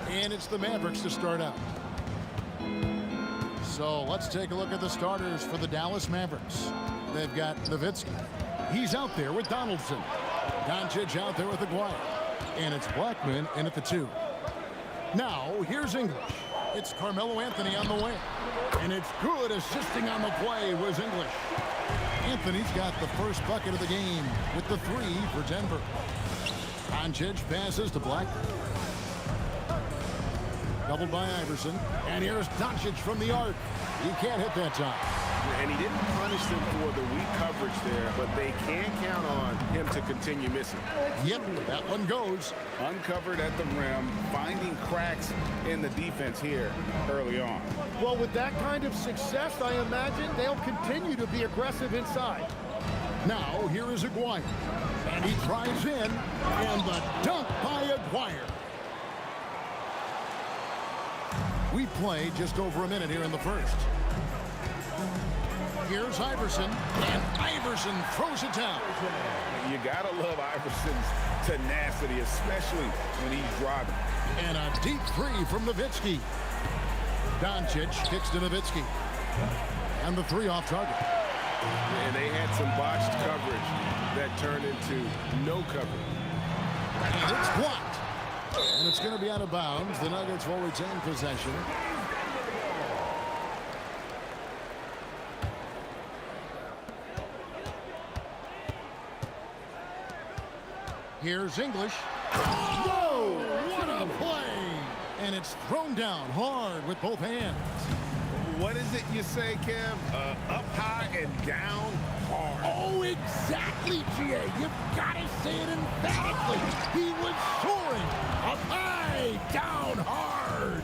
[SPEAKER 7] And it's the Mavericks to start out. So let's take a look at the starters for the Dallas Mavericks. They've got Nowitzki. He's out there with Donaldson. Doncic out there with Aguirre. And it's Blackman in at the 2. Now, here's English. It's Carmelo Anthony on the wing. And it's good. Assisting on the play was English. Anthony's got the first bucket of the game with the 3 for Denver. Doncic passes to Blackman. Doubled by Iverson. And here's Doncic from the arc. He can't hit that time.
[SPEAKER 8] And he didn't punish them for the weak coverage there, but they can count on him to continue missing.
[SPEAKER 7] Yep, that one goes.
[SPEAKER 8] Uncovered at the rim, finding cracks in the defense here early on.
[SPEAKER 10] Well, with that kind of success, I imagine they'll continue to be aggressive inside.
[SPEAKER 7] Now, here is Aguirre. And he drives in, and the dunk by Aguirre. We play just over a minute here in the first. Here's Iverson, and Iverson throws it down.
[SPEAKER 8] You gotta love Iverson's tenacity, especially when he's driving.
[SPEAKER 7] And a deep 3 from Nowitzki. Doncic kicks to Nowitzki. And the 3 off target.
[SPEAKER 8] And they had some botched coverage that turned into no coverage.
[SPEAKER 7] And it's blocked. And it's going to be out of bounds. The Nuggets will retain possession. Here's English. Whoa! What a play! And it's thrown down hard with both hands.
[SPEAKER 8] What is it you say, Kev? Up high and down hard.
[SPEAKER 7] Oh, exactly, G.A. You've got to say it emphatically. He was soaring. Up high, down hard.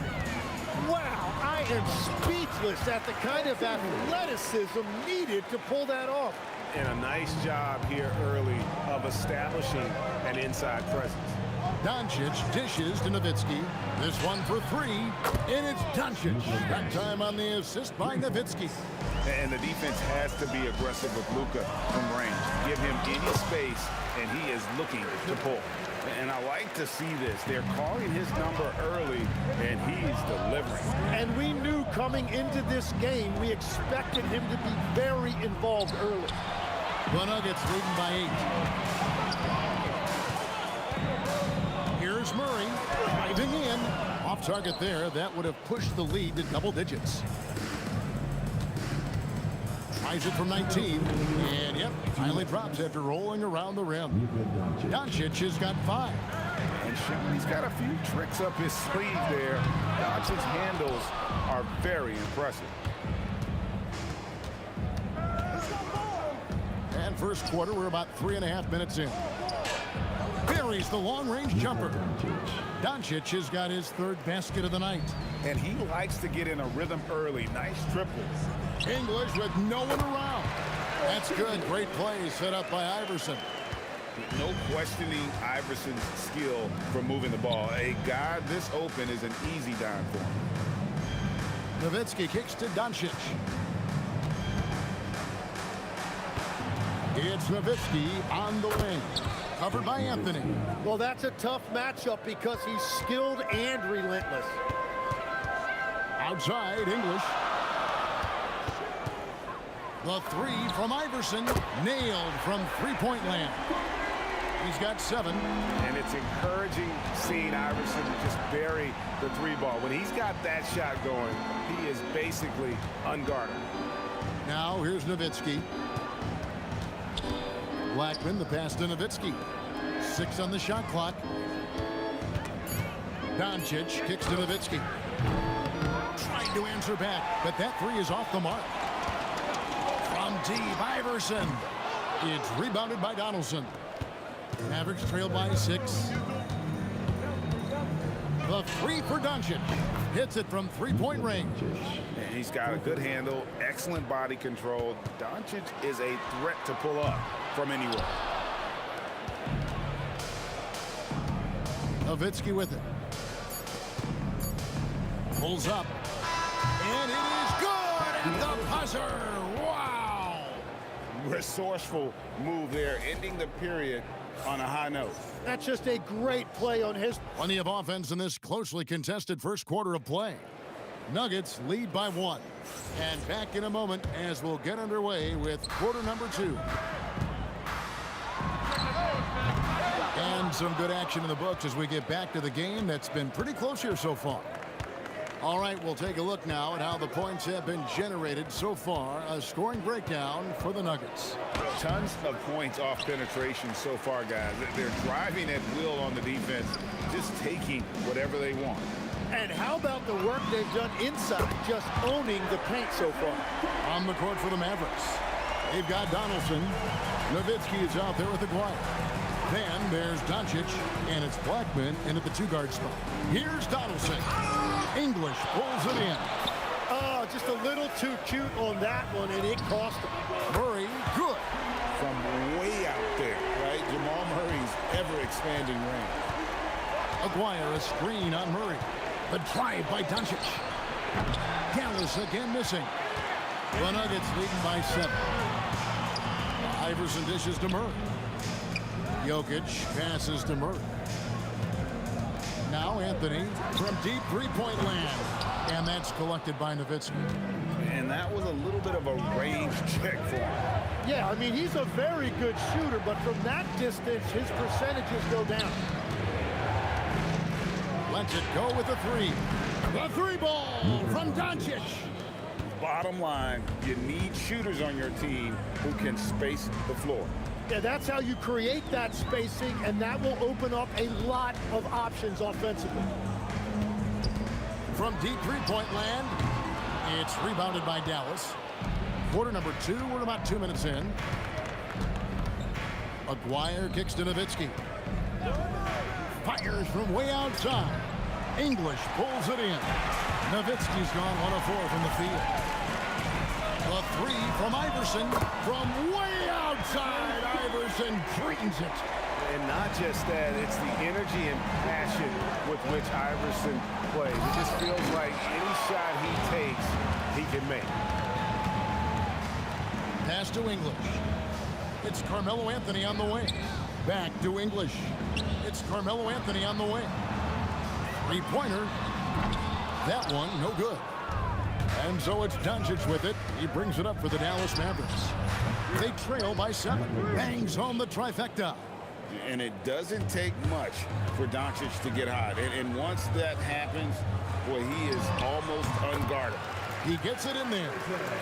[SPEAKER 10] Wow, I am speechless at the kind of athleticism needed to pull that off.
[SPEAKER 8] And a nice job here early of establishing an inside presence.
[SPEAKER 7] Doncic dishes to Nowitzki. This one for 3, and it's Doncic. That time on the assist by Nowitzki.
[SPEAKER 8] And the defense has to be aggressive with Luka from range. Give him any space, and he is looking to pull. And I like to see this. They're calling his number early, and he's delivering.
[SPEAKER 10] And we knew coming into this game, we expected him to be very involved early.
[SPEAKER 7] The Nuggets leading by 8. Here's Murray driving in. Off target there. That would have pushed the lead to double digits. Tries it from 19. And, yep, finally drops after rolling around the rim. Doncic has got 5.
[SPEAKER 8] And Shawnee's got a few tricks up his sleeve there. Doncic's handles are very impressive.
[SPEAKER 7] And first quarter, we're about 3.5 minutes in. Buries the long-range jumper. Doncic has got his 3rd basket of the night.
[SPEAKER 8] And he likes to get in a rhythm early. Nice triple.
[SPEAKER 7] English with no one around. That's good. Great play set up by Iverson.
[SPEAKER 8] No questioning Iverson's skill for moving the ball. A guy this open is an easy dime for him.
[SPEAKER 7] Nowitzki kicks to Doncic. It's Nowitzki on the wing. Covered by Anthony.
[SPEAKER 10] Well, that's a tough matchup because he's skilled and relentless.
[SPEAKER 7] Outside, English. The 3 from Iverson. Nailed from three-point land. He's got 7.
[SPEAKER 8] And it's encouraging seeing Iverson just bury the 3 ball. When he's got that shot going, he is basically unguarded.
[SPEAKER 7] Now here's Nowitzki. Blackman, the pass to Nowitzki. 6 on the shot clock. Doncic kicks to Nowitzki. Trying to answer back, but that 3 is off the mark. From deep, Iverson. It's rebounded by Donaldson. Mavericks trail by 6. The 3 for Doncic. Hits it from three-point range.
[SPEAKER 8] And he's got a good handle, excellent body control. Doncic is a threat to pull up from anywhere.
[SPEAKER 7] Nowitzki with it. Pulls up. And it is good at the buzzer. Wow.
[SPEAKER 8] Resourceful move there, ending the period on a high note.
[SPEAKER 10] That's just a great play on his.
[SPEAKER 7] Plenty of offense in this closely contested first quarter of play. Nuggets lead by 1. And back in a moment as we'll get underway with quarter number 2. And some good action in the books as we get back to the game that's been pretty close here so far. All right, we'll take a look now at how the points have been generated so far. A scoring breakdown for the Nuggets.
[SPEAKER 8] Tons of points off penetration so far, guys. They're driving at will on the defense, just taking whatever they want.
[SPEAKER 10] And how about the work they've done inside, just owning the paint so far?
[SPEAKER 7] On the court for the Mavericks. They've got Donaldson. Nowitzki is out there with Aguirre. Then there's Doncic, and it's Blackman in at the 2-guard spot. Here's Donaldson. English pulls it in.
[SPEAKER 10] Oh, just a little too cute on that one, and it cost him.
[SPEAKER 7] Murray, good.
[SPEAKER 8] From way out there, right? Jamal Murray's ever-expanding range.
[SPEAKER 7] Aguirre, a screen on Murray. The drive by Doncic. Dallas again missing. The Nuggets leading by 7. Iverson dishes to Murray. Jokic passes to Murray. Now Anthony from deep three-point land. And that's collected by Nowitzki.
[SPEAKER 8] And that was a little bit of a range check for him.
[SPEAKER 10] Yeah, I mean, he's a very good shooter, but from that distance, his percentages go down.
[SPEAKER 7] Lets it go with the 3. The 3 ball from Doncic.
[SPEAKER 8] Bottom line, you need shooters on your team who can space the floor.
[SPEAKER 10] Yeah, that's how you create that spacing, and that will open up a lot of options offensively.
[SPEAKER 7] From deep three-point land, it's rebounded by Dallas. Quarter number 2, we're about 2 minutes in. Aguirre kicks to Nowitzki. Fires from way outside. English pulls it in. Nowitzki's gone 1 of 4 from the field. The 3 from Iverson from way outside. Iverson drains it.
[SPEAKER 8] And not just that, it's the energy and passion with which Iverson plays. It just feels like any shot he takes, he can make.
[SPEAKER 7] Pass to English. It's Carmelo Anthony on the wing. Back to English. It's Carmelo Anthony on the way. Three-pointer. That one, no good. And so it's Doncic with it. He brings it up for the Dallas Mavericks. They trail by 7. Bangs home the trifecta.
[SPEAKER 8] And it doesn't take much for Doncic to get hot. And once that happens, boy, he is almost unguardable.
[SPEAKER 7] He gets it in there.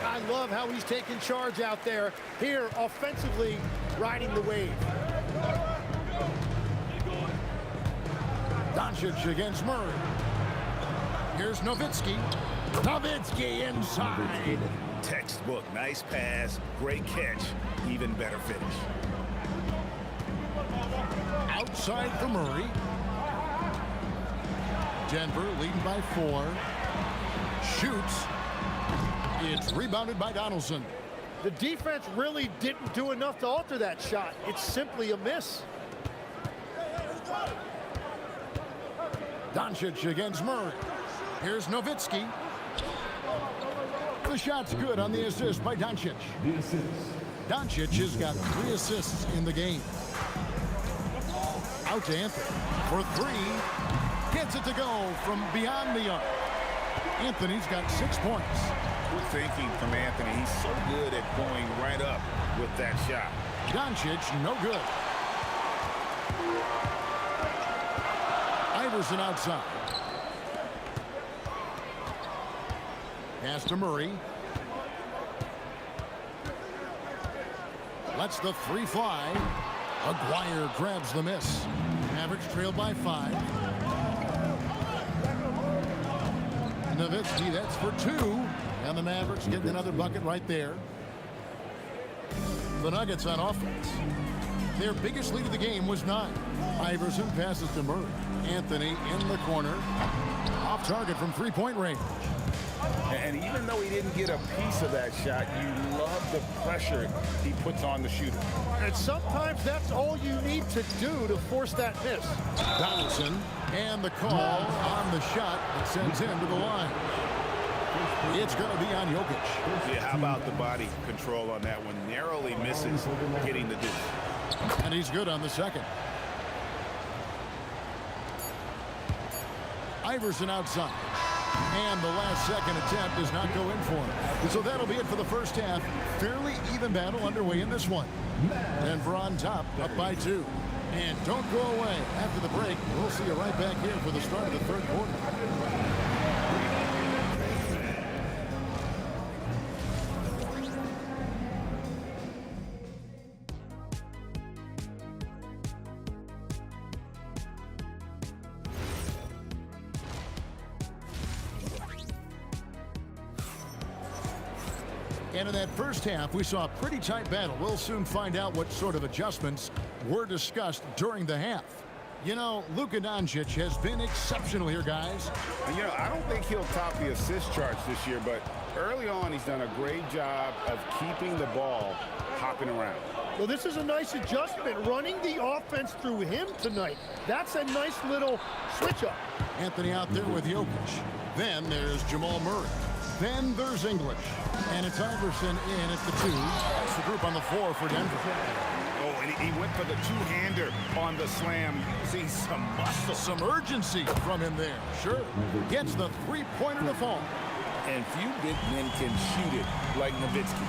[SPEAKER 10] I love how he's taking charge out there. Here, offensively, riding the wave.
[SPEAKER 7] Doncic against Murray. Here's Nowitzki. Nowitzki inside.
[SPEAKER 8] Textbook, nice pass, great catch, even better finish.
[SPEAKER 7] Outside for Murray. Denver leading by 4. Shoots. It's rebounded by Donaldson.
[SPEAKER 10] The defense really didn't do enough to alter that shot. It's simply a miss.
[SPEAKER 7] Doncic against Murray. Here's Nowitzki. The shot's good on the assist by Doncic. Doncic has got 3 assists in the game. Out to Anthony for 3. Gets it to go from beyond the arc. Anthony's got 6 points.
[SPEAKER 8] Good thinking from Anthony. He's so good at going right up with that shot.
[SPEAKER 7] Doncic, no good. Iverson outside. Pass to Murray. Lets the 3 fly. Aguirre grabs the miss. Mavericks trail by 5. Nowitzki, that's for 2. And the Mavericks getting another bucket right there. The Nuggets on offense. Their biggest lead of the game was 9. Iverson passes to Murray. Anthony in the corner. Off target from 3-point range.
[SPEAKER 8] And even though he didn't get a piece of that shot, you love the pressure he puts on the shooter.
[SPEAKER 10] And sometimes that's all you need to do to force that miss.
[SPEAKER 7] Donaldson and the call on the shot that sends him to the line. It's going to be on Jokic.
[SPEAKER 8] Yeah, how about the body control on that one? Narrowly misses getting the deuce.
[SPEAKER 7] And he's good on the second. Iverson outside. And the last second attempt does not go in for him. So that'll be it for the first half. Fairly even battle underway in this one. Denver on top, up by 2. And don't go away. After the break, we'll see you right back here for the start of the third quarter. And in that first half, we saw a pretty tight battle. We'll soon find out what sort of adjustments were discussed during the half. You know, Luka Doncic has been exceptional here, guys.
[SPEAKER 8] And, you know, I don't think he'll top the assist charts this year, but early on, he's done a great job of keeping the ball hopping around.
[SPEAKER 10] Well, this is a nice adjustment, running the offense through him tonight. That's a nice little switch-up.
[SPEAKER 7] Anthony out there with Jokic. Then there's Jamal Murray. Then there's English. And it's Iverson in at the 2. That's the group on the floor for Denver.
[SPEAKER 8] Oh, and he went for the two-hander on the slam. You see some muscle.
[SPEAKER 7] Some urgency from him there. Sure. Gets the 3-pointer to fall.
[SPEAKER 8] And few big men can shoot it like Nowitzki.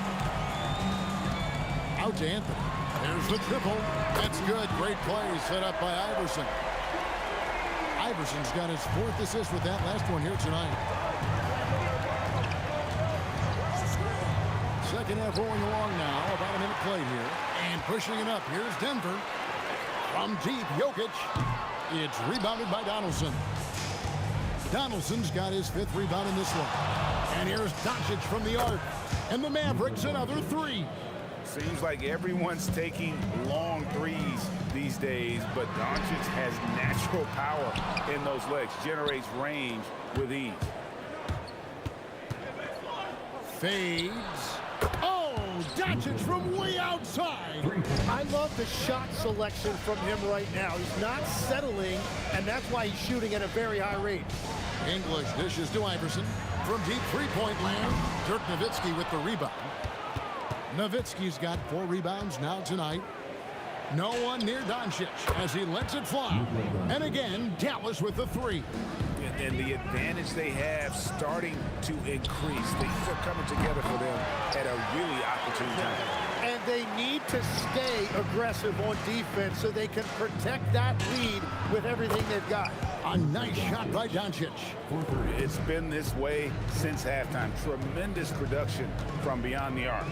[SPEAKER 7] Out to Anthony. There's the triple. That's good. Great play set up by Iverson. Iverson's got his 4th assist with that last one here tonight. Second half rolling along now. About a minute played here. And pushing it up. Here's Denver. From deep, Jokic. It's rebounded by Donaldson. Donaldson's got his 5th rebound in this one. And here's Doncic from the arc. And the Mavericks another 3.
[SPEAKER 8] Seems like everyone's taking long threes these days, but Doncic has natural power in those legs. Generates range with ease.
[SPEAKER 7] Fades. Oh, Doncic from way outside.
[SPEAKER 10] I love the shot selection from him right now. He's not settling, and that's why he's shooting at a very high rate.
[SPEAKER 7] English dishes to Iverson. From deep 3-point land, Dirk Nowitzki with the rebound. Nowitzki's got 4 rebounds now tonight. No one near Doncic as he lets it fly. And again, Dallas with the three.
[SPEAKER 8] And the advantage they have starting to increase. Things are coming together for them at a really opportune time.
[SPEAKER 10] And they need to stay aggressive on defense so they can protect that lead with everything they've got.
[SPEAKER 7] A nice shot by Doncic.
[SPEAKER 8] It's been this way since halftime. Tremendous production from beyond the arc.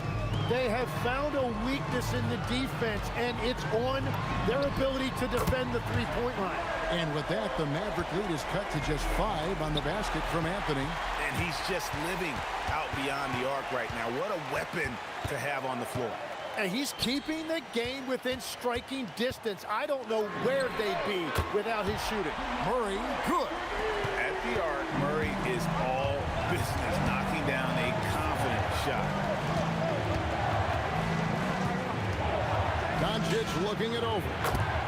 [SPEAKER 10] They have found a weakness in the defense, and it's on their ability to defend the three-point line.
[SPEAKER 7] And with that, the Maverick lead is cut to just 5 on the basket from Anthony.
[SPEAKER 8] And he's just living out beyond the arc right now. What a weapon to have on the floor.
[SPEAKER 10] And he's keeping the game within striking distance. I don't know where they'd be without his shooting.
[SPEAKER 7] Murray, good.
[SPEAKER 8] At the arc, Murray is all business, knocking down a confident shot.
[SPEAKER 7] Doncic looking it over.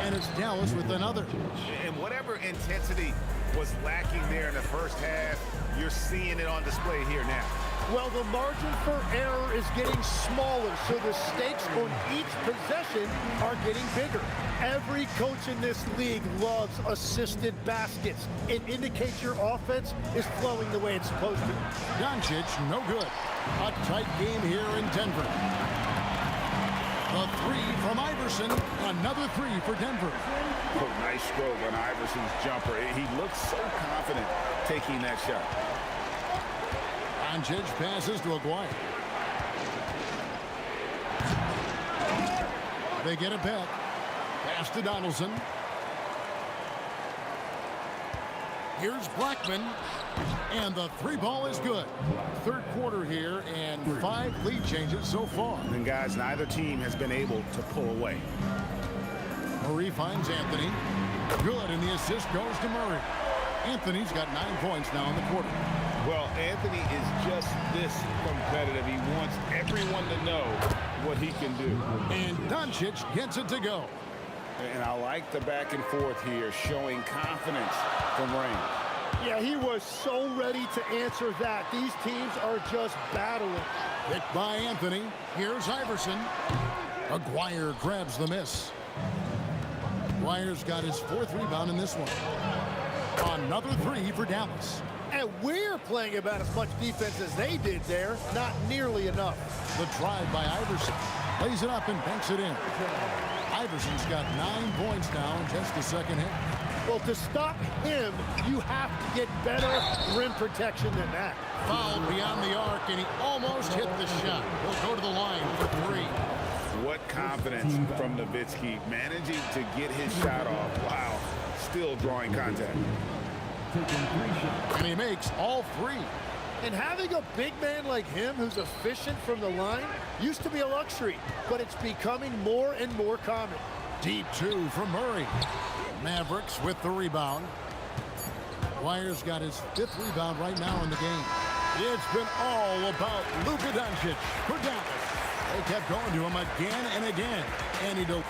[SPEAKER 7] And it's Dallas with another.
[SPEAKER 8] And whatever intensity was lacking there in the first half, you're seeing it on display here now.
[SPEAKER 10] Well, the margin for error is getting smaller, so the stakes on each possession are getting bigger. Every coach in this league loves assisted baskets. It indicates your offense is flowing the way it's supposed to.
[SPEAKER 7] Doncic, no good. A tight game here in Denver. The three from Iverson. Another three for Denver.
[SPEAKER 8] Oh, nice stroke on Iverson's jumper. He looks so confident taking that shot.
[SPEAKER 7] Doncic passes to Aguirre. They get it back. Pass to Donaldson. Here's Blackman. And the three ball is good. Third quarter here and 5 lead changes so far.
[SPEAKER 8] And guys, neither team has been able to pull away.
[SPEAKER 7] Murray finds Anthony. Good, and the assist goes to Murray. Anthony's got 9 points now in the quarter.
[SPEAKER 8] Well, Anthony is just this competitive. He wants everyone to know what he can do.
[SPEAKER 7] And Doncic gets it to go.
[SPEAKER 8] And I like the back and forth here, showing confidence from Rain.
[SPEAKER 10] Yeah, he was so ready to answer that. These teams are just battling.
[SPEAKER 7] Picked by Anthony. Here's Iverson. Aguirre grabs the miss. Aguirre's got his 4th rebound in this one. Another 3 for Dallas.
[SPEAKER 10] And we're playing about as much defense as they did there. Not nearly enough.
[SPEAKER 7] The drive by Iverson. Lays it up and banks it in. Iverson's got 9 points now in just the second half.
[SPEAKER 10] Well, to stop him, you have to get better rim protection than that.
[SPEAKER 7] Fouled beyond the arc, and he almost hit the shot. He'll go to the line for 3.
[SPEAKER 8] What confidence from Nowitzki, managing to get his shot off. Wow, still drawing contact.
[SPEAKER 7] And he makes all 3.
[SPEAKER 10] And having a big man like him who's efficient from the line used to be a luxury, but it's becoming more and more common.
[SPEAKER 7] Deep 2 from Murray. Mavericks with the rebound. Wire's got his 5th rebound right now in the game. It's been all about Luka Doncic for Dallas. They kept going to him again and again. And he don't.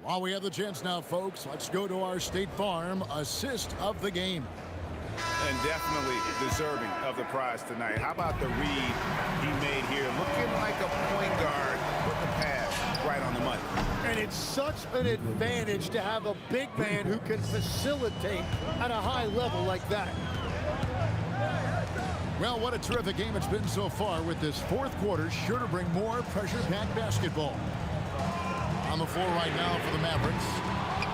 [SPEAKER 7] While we have the chance now, folks, let's go to our State Farm assist of the game.
[SPEAKER 8] And definitely deserving of the prize tonight. How about the read he made here? Looking like a point guard with the pass right on the money.
[SPEAKER 10] And it's such an advantage to have a big man who can facilitate at a high level like that.
[SPEAKER 7] Well, what a terrific game it's been so far, with this 4th quarter sure to bring more pressure-packed basketball. On the floor right now for the Mavericks,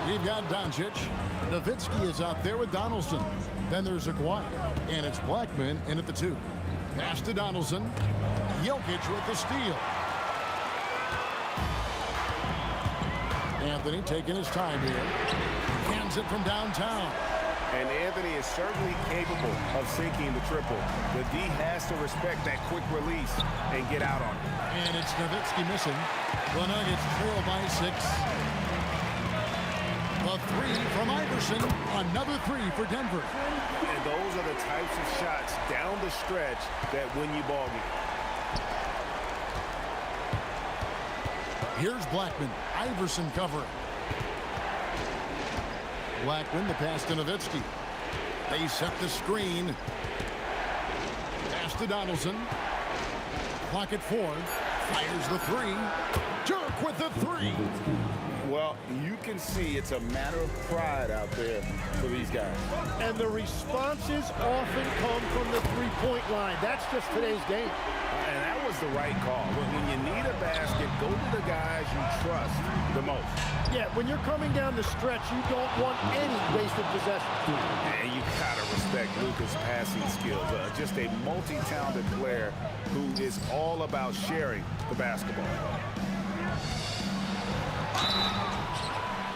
[SPEAKER 7] we've got Doncic. Nowitzki is out there with Donaldson. Then there's Aguirre, and it's Blackman in at the 2. Pass to Donaldson. Jokic with the steal. Anthony taking his time here. Hands it from downtown.
[SPEAKER 8] And Anthony is certainly capable of sinking the triple. The D has to respect that quick release and get out on it.
[SPEAKER 7] And it's Nowitzki missing. The Nuggets trail by 6. The 3 from Iverson. Another 3 for Denver.
[SPEAKER 8] And those are the types of shots down the stretch that win you ball games.
[SPEAKER 7] Here's Blackman. Iverson covering. Blackman, the pass to Nowitzki. They set the screen. Pass to Donaldson. Clock at 4. Fires the three. Dirk with the three.
[SPEAKER 8] Well, you can see it's a matter of pride out there for these guys.
[SPEAKER 10] And the responses often come from the three-point line. That's just today's game.
[SPEAKER 8] And that was the right call. When you need a basket, go to the guys you trust the most.
[SPEAKER 10] Yeah, when you're coming down the stretch, you don't want any wasted possession.
[SPEAKER 8] And you gotta respect Luka's passing skills. Just a multi-talented player who is all about sharing the basketball.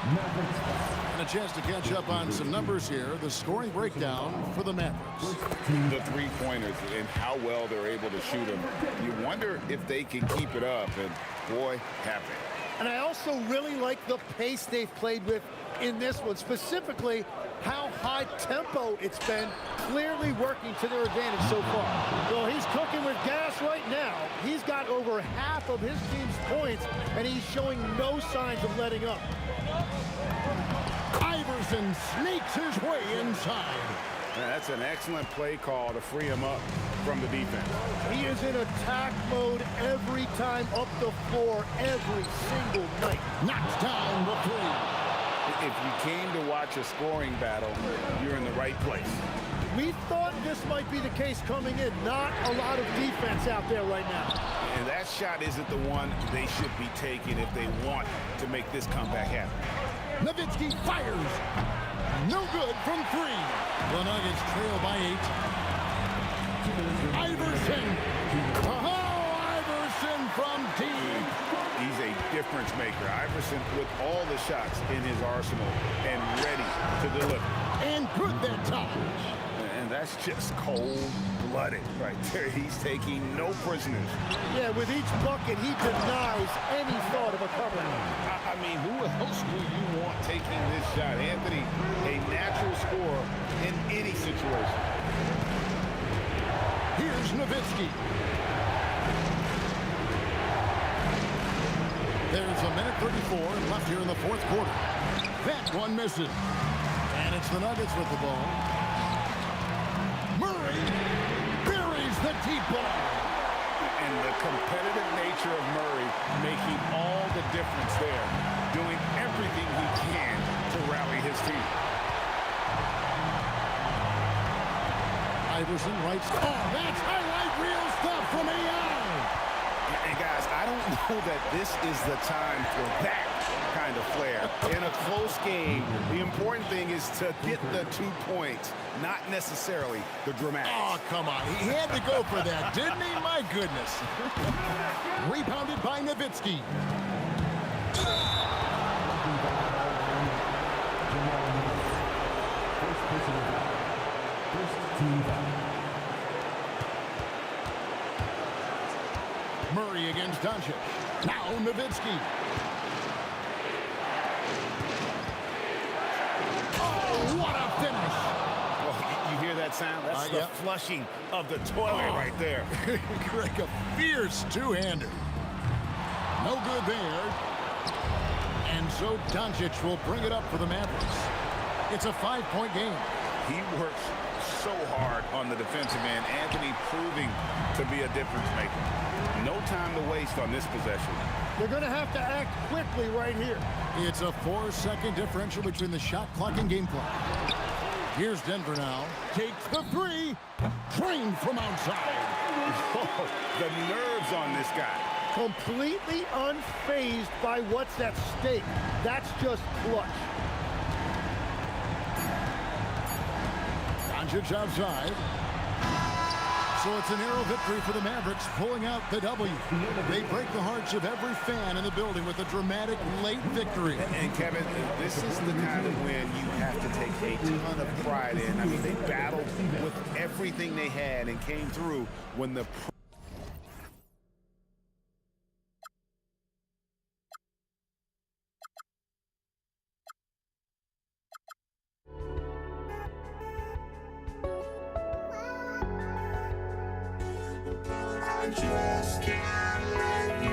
[SPEAKER 7] And a chance to catch up on some numbers here. The scoring breakdown for the Mavericks.
[SPEAKER 8] The three-pointers and how well they're able to shoot them. You wonder if they can keep it up, and boy, have they.
[SPEAKER 10] And I also really like the pace they've played with in this one, specifically how high tempo it's been, clearly working to their advantage so far. Well, he's cooking with gas right now. He's got over half of his team's points, and he's showing no signs of letting up.
[SPEAKER 7] Iverson sneaks his way inside.
[SPEAKER 8] That's an excellent play call to free him up from the defense.
[SPEAKER 10] He is in attack mode every time up the floor, every single night.
[SPEAKER 7] Knocks down the three.
[SPEAKER 8] If you came to watch a scoring battle, you're in the right place.
[SPEAKER 10] We thought this might be the case coming in. Not a lot of defense out there right now.
[SPEAKER 8] And that shot isn't the one they should be taking if they want to make this comeback happen.
[SPEAKER 7] Nowitzki fires. No good from three. The Nuggets trail by 8. Iverson. Oh, Iverson from deep.
[SPEAKER 8] He's a difference maker. Iverson with all the shots in his arsenal and ready to deliver.
[SPEAKER 7] And good that time.
[SPEAKER 8] And that's just cold-blooded right there. He's taking no prisoners.
[SPEAKER 10] Yeah, with each bucket, he denies any thought of a cover.
[SPEAKER 8] I mean, who else do you want taking this shot? Anthony, a natural scorer in any situation.
[SPEAKER 7] Here's Nowitzki. There's a minute 34 left here in the fourth quarter. That one misses. And it's the Nuggets with the ball. Murray buries the deep ball.
[SPEAKER 8] And the competitive nature of Murray making all the difference there, doing everything he can to rally his team.
[SPEAKER 7] Iverson writes, oh, that's highlight reel stuff from AI.
[SPEAKER 8] And guys, I don't know that this is the time for that kind of flair. In a close game, the important thing is to get the 2 points, not necessarily the dramatics.
[SPEAKER 7] Oh, come on. He had to go for that, didn't he? My goodness. Rebounded by Nowitzki. Murray against Doncic. Now Nowitzki. Oh, what a finish.
[SPEAKER 8] Well, you hear that sound? That's the flushing of the toilet right there.
[SPEAKER 7] Greg, a fierce two-hander. No good there. And so Doncic will bring it up for the Mavericks. It's a 5-point game.
[SPEAKER 8] He works so hard on the defensive end. Anthony proving to be a difference maker. No time to waste on this possession.
[SPEAKER 10] They're going to have to act quickly right here.
[SPEAKER 7] It's a 4-second differential between the shot clock and game clock. Here's Denver now. Takes the three. Trained from outside.
[SPEAKER 8] Oh, the nerves on this guy.
[SPEAKER 10] Completely unfazed by what's at stake. That's just clutch.
[SPEAKER 7] Doncic outside. So it's a narrow victory for the Mavericks, pulling out the W. They break the hearts of every fan in the building with a dramatic late victory.
[SPEAKER 8] And Kevin, this is the kind of win you have to take a ton of pride in. I mean, they battled with everything they had and came through when the
[SPEAKER 1] just can't let you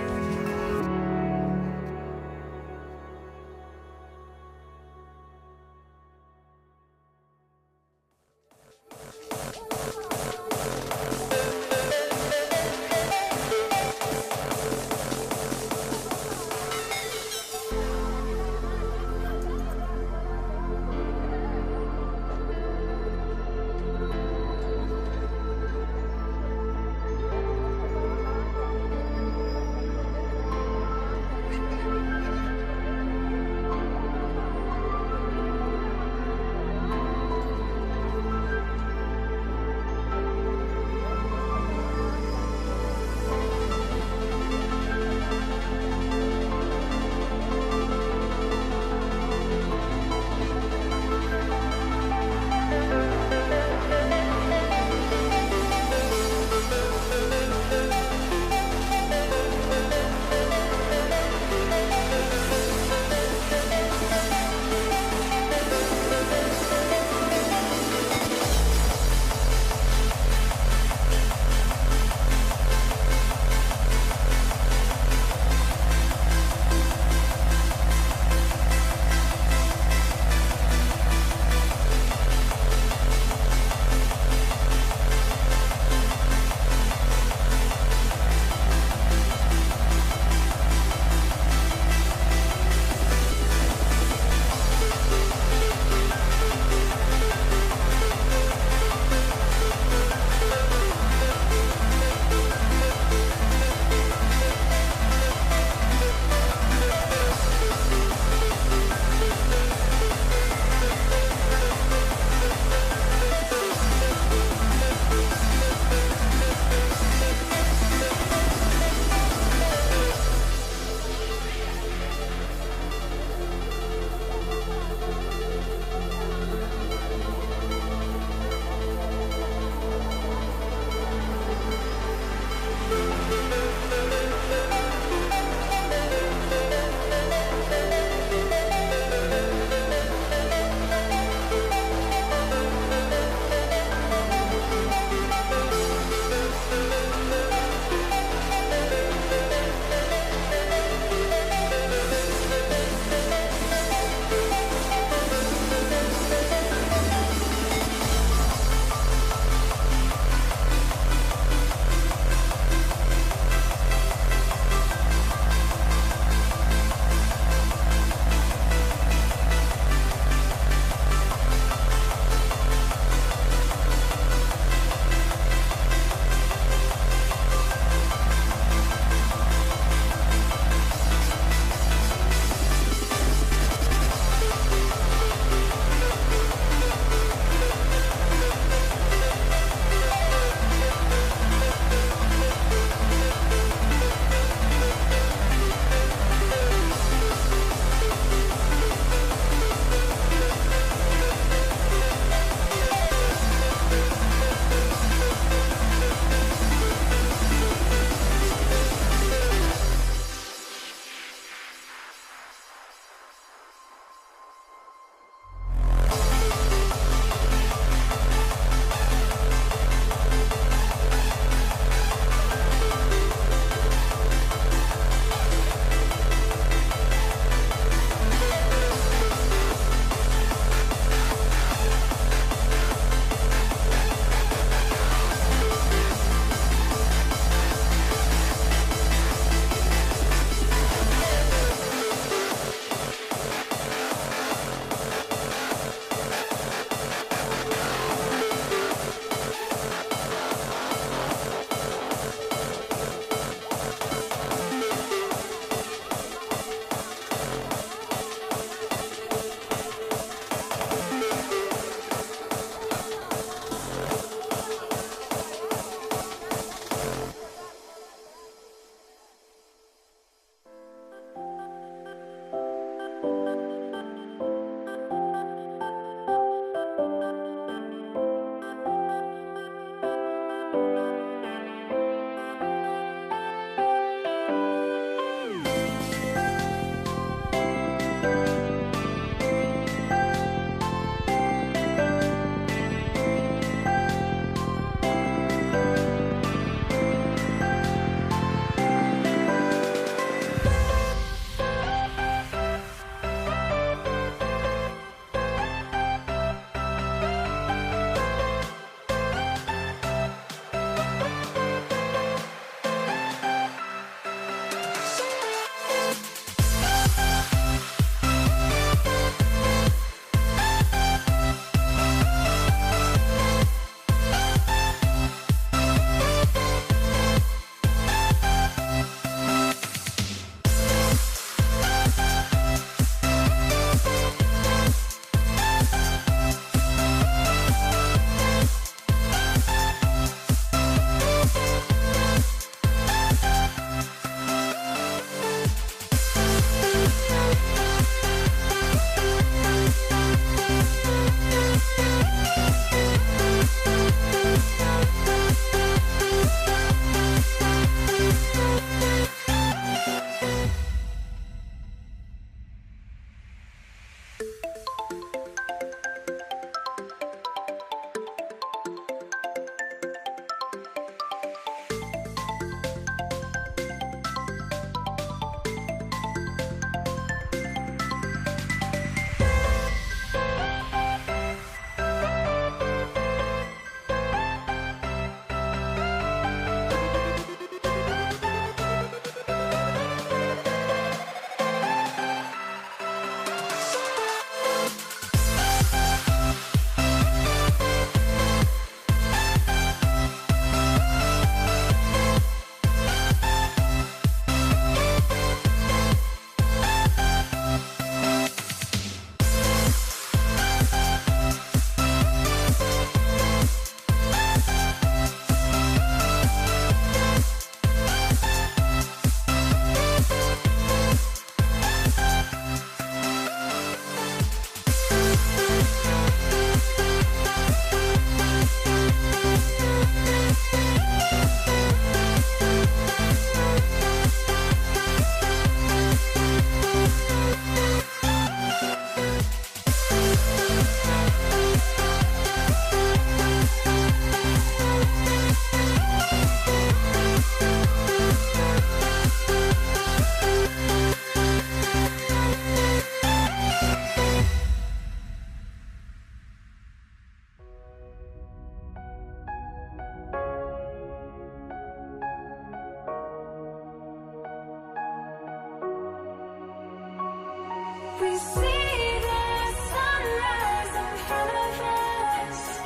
[SPEAKER 13] we see the sunrise in front of us.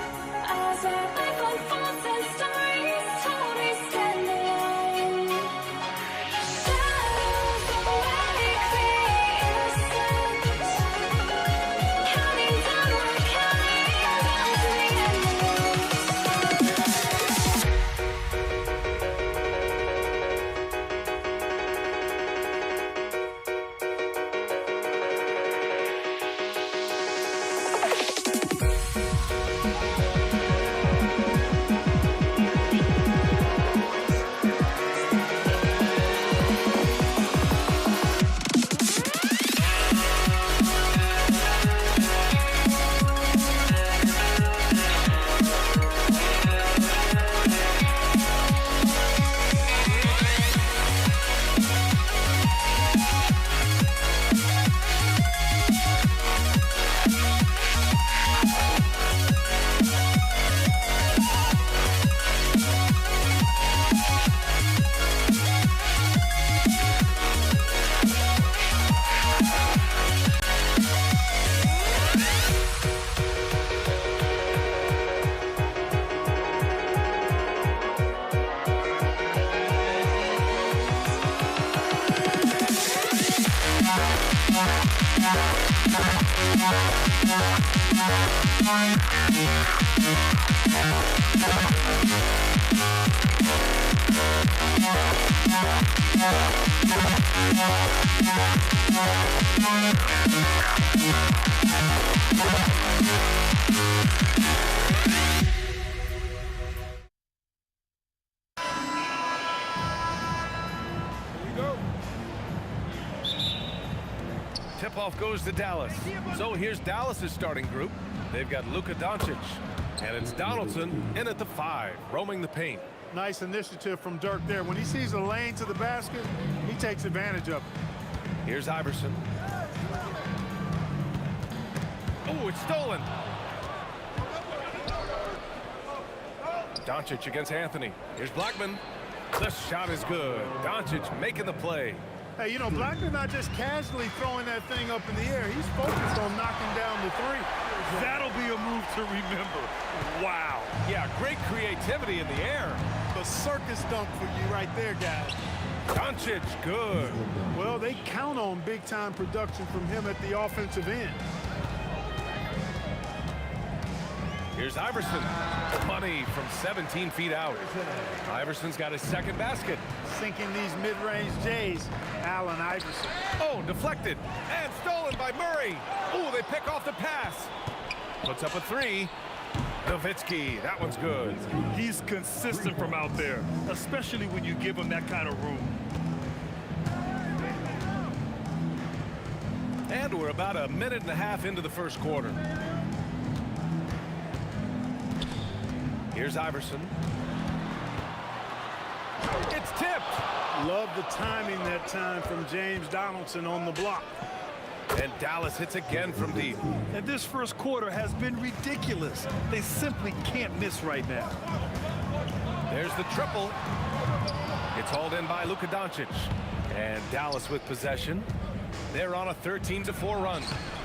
[SPEAKER 13] As our life unfolds and stories told, we stand alone. Shadows of like the innocence, counting down, we're counting down to the end.
[SPEAKER 2] Tip-off goes to Dallas. So here's Dallas's starting group. They've got Luka Doncic, and it's Donaldson in at the 5, roaming the paint.
[SPEAKER 3] Nice initiative from Dirk there. When he sees a lane to the basket, he takes advantage of it.
[SPEAKER 2] Here's Iverson. Oh, it's stolen. Doncic against Anthony. Here's Blackman. The shot is good. Doncic making the play.
[SPEAKER 3] Hey, you know, Blackman not just casually throwing that thing up in the air. He's focused on knocking down the three.
[SPEAKER 5] That'll be a move to remember. Wow.
[SPEAKER 2] Yeah, great creativity in the air.
[SPEAKER 3] The circus dunk for you right there, guys.
[SPEAKER 2] Doncic, good.
[SPEAKER 3] Well, they count on big-time production from him at the offensive end.
[SPEAKER 2] Here's Iverson. Money from 17 feet out. Iverson's got his second basket.
[SPEAKER 3] Sinking these mid-range J's, Allen Iverson.
[SPEAKER 2] Oh, deflected and stolen by Murray. Oh, they pick off the pass. Puts up a 3. Nowitzki, that one's good.
[SPEAKER 5] He's consistent from out there, especially when you give him that kind of room.
[SPEAKER 2] And we're about a minute and a half into the first quarter. Here's Iverson. It's tipped.
[SPEAKER 3] Love the timing that time from James Donaldson on the block.
[SPEAKER 2] And Dallas hits again from deep.
[SPEAKER 5] And this first quarter has been ridiculous. They simply can't miss right now.
[SPEAKER 2] There's the triple. It's hauled in by Luka Doncic. And Dallas with possession. They're on a 13-4 run.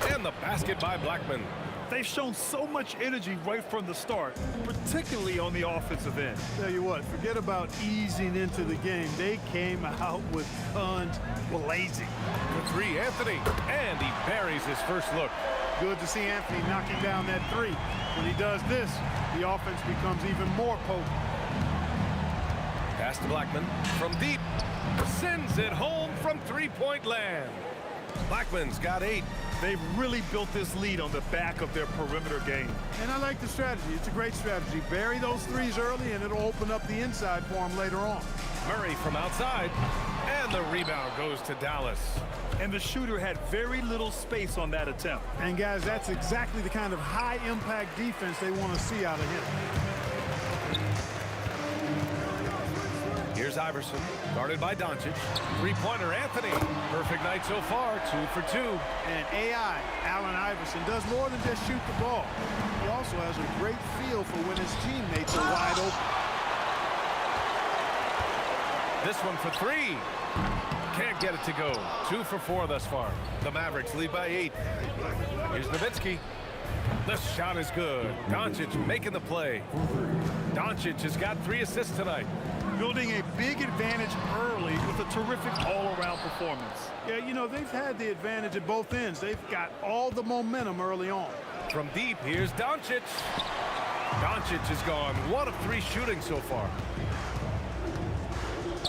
[SPEAKER 2] And the basket by Blackman.
[SPEAKER 5] They've shown so much energy right from the start, particularly on the offensive end.
[SPEAKER 3] Tell you what, forget about easing into the game. They came out with guns blazing.
[SPEAKER 2] The 3, Anthony, and he buries his first look.
[SPEAKER 3] Good to see Anthony knocking down that 3. When he does this, the offense becomes even more potent.
[SPEAKER 2] Pass to Blackman from deep. Sends it home from three-point land. Blackman's got 8.
[SPEAKER 5] They've really built this lead on the back of their perimeter game.
[SPEAKER 3] And I like the strategy. It's a great strategy. Bury those 3s early, and it'll open up the inside for them later on.
[SPEAKER 2] Murray from outside, and the rebound goes to Dallas.
[SPEAKER 5] And the shooter had very little space on that attempt.
[SPEAKER 3] And, guys, that's exactly the kind of high-impact defense they want to see out of him.
[SPEAKER 2] Here's Iverson, guarded by Doncic. Three-pointer, Anthony. Perfect night so far, 2 for 2.
[SPEAKER 3] And AI, Allen Iverson, does more than just shoot the ball. He also has a great feel for when his teammates are wide open.
[SPEAKER 2] This one for 3. Can't get it to go. 2 for 4 thus far. The Mavericks lead by 8. Here's Nowitzki. The shot is good. Doncic making the play. Doncic has got 3 assists tonight.
[SPEAKER 5] Building a big advantage early with a terrific all-around performance.
[SPEAKER 3] Yeah, you know, they've had the advantage at both ends. They've got all the momentum early on.
[SPEAKER 2] From deep, here's Doncic. Doncic has gone 1 of 3 shooting so far.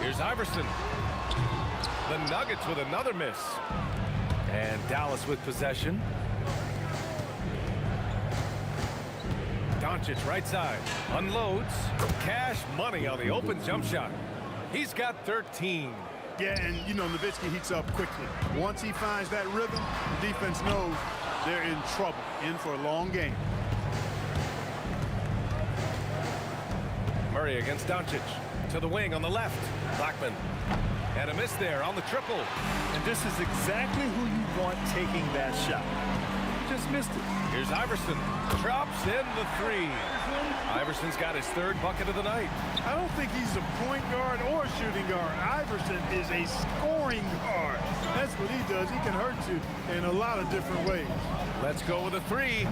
[SPEAKER 2] Here's Iverson. The Nuggets with another miss. And Dallas with possession. Doncic right side. Unloads. Cash money on the open jump shot. He's got 13.
[SPEAKER 3] Yeah, and, you know, Nowitzki heats up quickly. Once he finds that rhythm, the defense knows they're in trouble, in for a long game.
[SPEAKER 2] Murray against Doncic. To the wing on the left. Blackman. And a miss there on the triple.
[SPEAKER 5] And this is exactly who you want taking that shot. He just missed it.
[SPEAKER 2] Here's Iverson. Drops in the 3. Iverson's got his 3rd bucket of the night.
[SPEAKER 3] I don't think he's a point guard or a shooting guard. Iverson is a scoring guard. That's what he does. He can hurt you in a lot of different ways.
[SPEAKER 2] Let's go with a 3.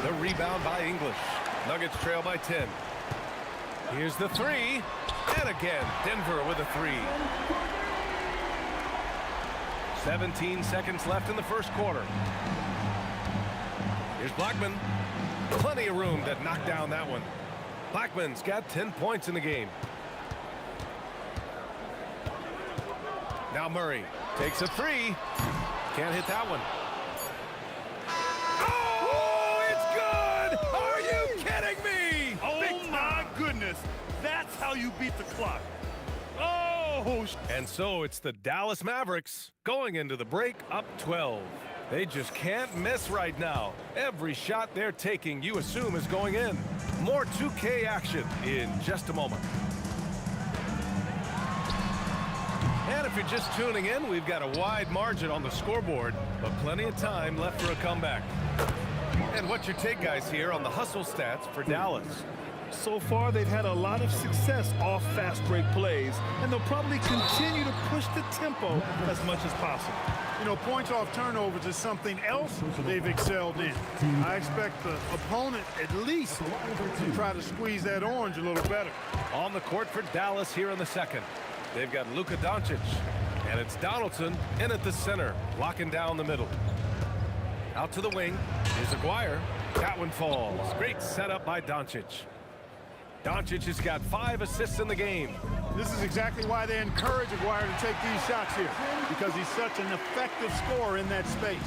[SPEAKER 2] The rebound by English. Nuggets trail by 10. Here's the 3. And again, Denver with a 3. 17 seconds left in the first quarter. Here's Blackman. Plenty of room to knock down that one. Blackman's got 10 points in the game. Now Murray takes a 3. Can't hit that one. Oh, it's good! Are you kidding me?
[SPEAKER 5] Oh, my goodness. That's how you beat the clock. Oh!
[SPEAKER 2] And so it's the Dallas Mavericks going into the break up 12. They just can't miss right now. Every shot they're taking, you assume, is going in. More 2K action in just a moment. And if you're just tuning in, we've got a wide margin on the scoreboard, but plenty of time left for a comeback. And what's your take, guys, here on the hustle stats for Dallas?
[SPEAKER 5] So far, they've had a lot of success off fast break plays, and they'll probably continue to push the tempo as much as possible.
[SPEAKER 3] You know, points off turnovers is something else they've excelled in. I expect the opponent at least to try to squeeze that orange a little better.
[SPEAKER 2] On the court for Dallas here in the second. They've got Luka Doncic, and it's Donaldson in at the center, locking down the middle. Out to the wing. Here's Aguirre. That one falls. Great setup by Doncic. Doncic has got 5 assists in the game.
[SPEAKER 3] This is exactly why they encourage Aguirre to take these shots here, because he's such an effective scorer in that space.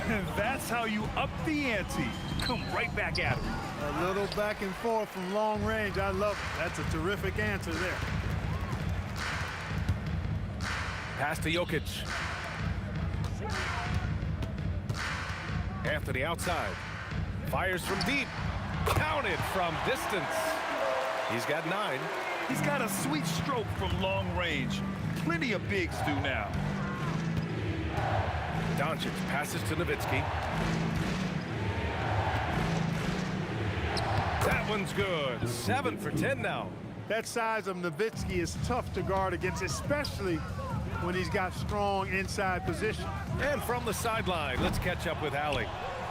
[SPEAKER 5] And that's how you up the ante. Come right back at him.
[SPEAKER 3] A little back and forth from long range. I love it. That's a terrific answer there.
[SPEAKER 2] Pass to Jokic. Anthony outside. Fires from deep. Counted from distance. He's got 9.
[SPEAKER 5] He's got a sweet stroke from long range. Plenty of bigs do now.
[SPEAKER 2] Doncic passes to Nowitzki. That one's good. 7 for 10 now.
[SPEAKER 3] That size of Nowitzki is tough to guard against, especially when he's got strong inside position.
[SPEAKER 2] And from the sideline, let's catch up with Allie.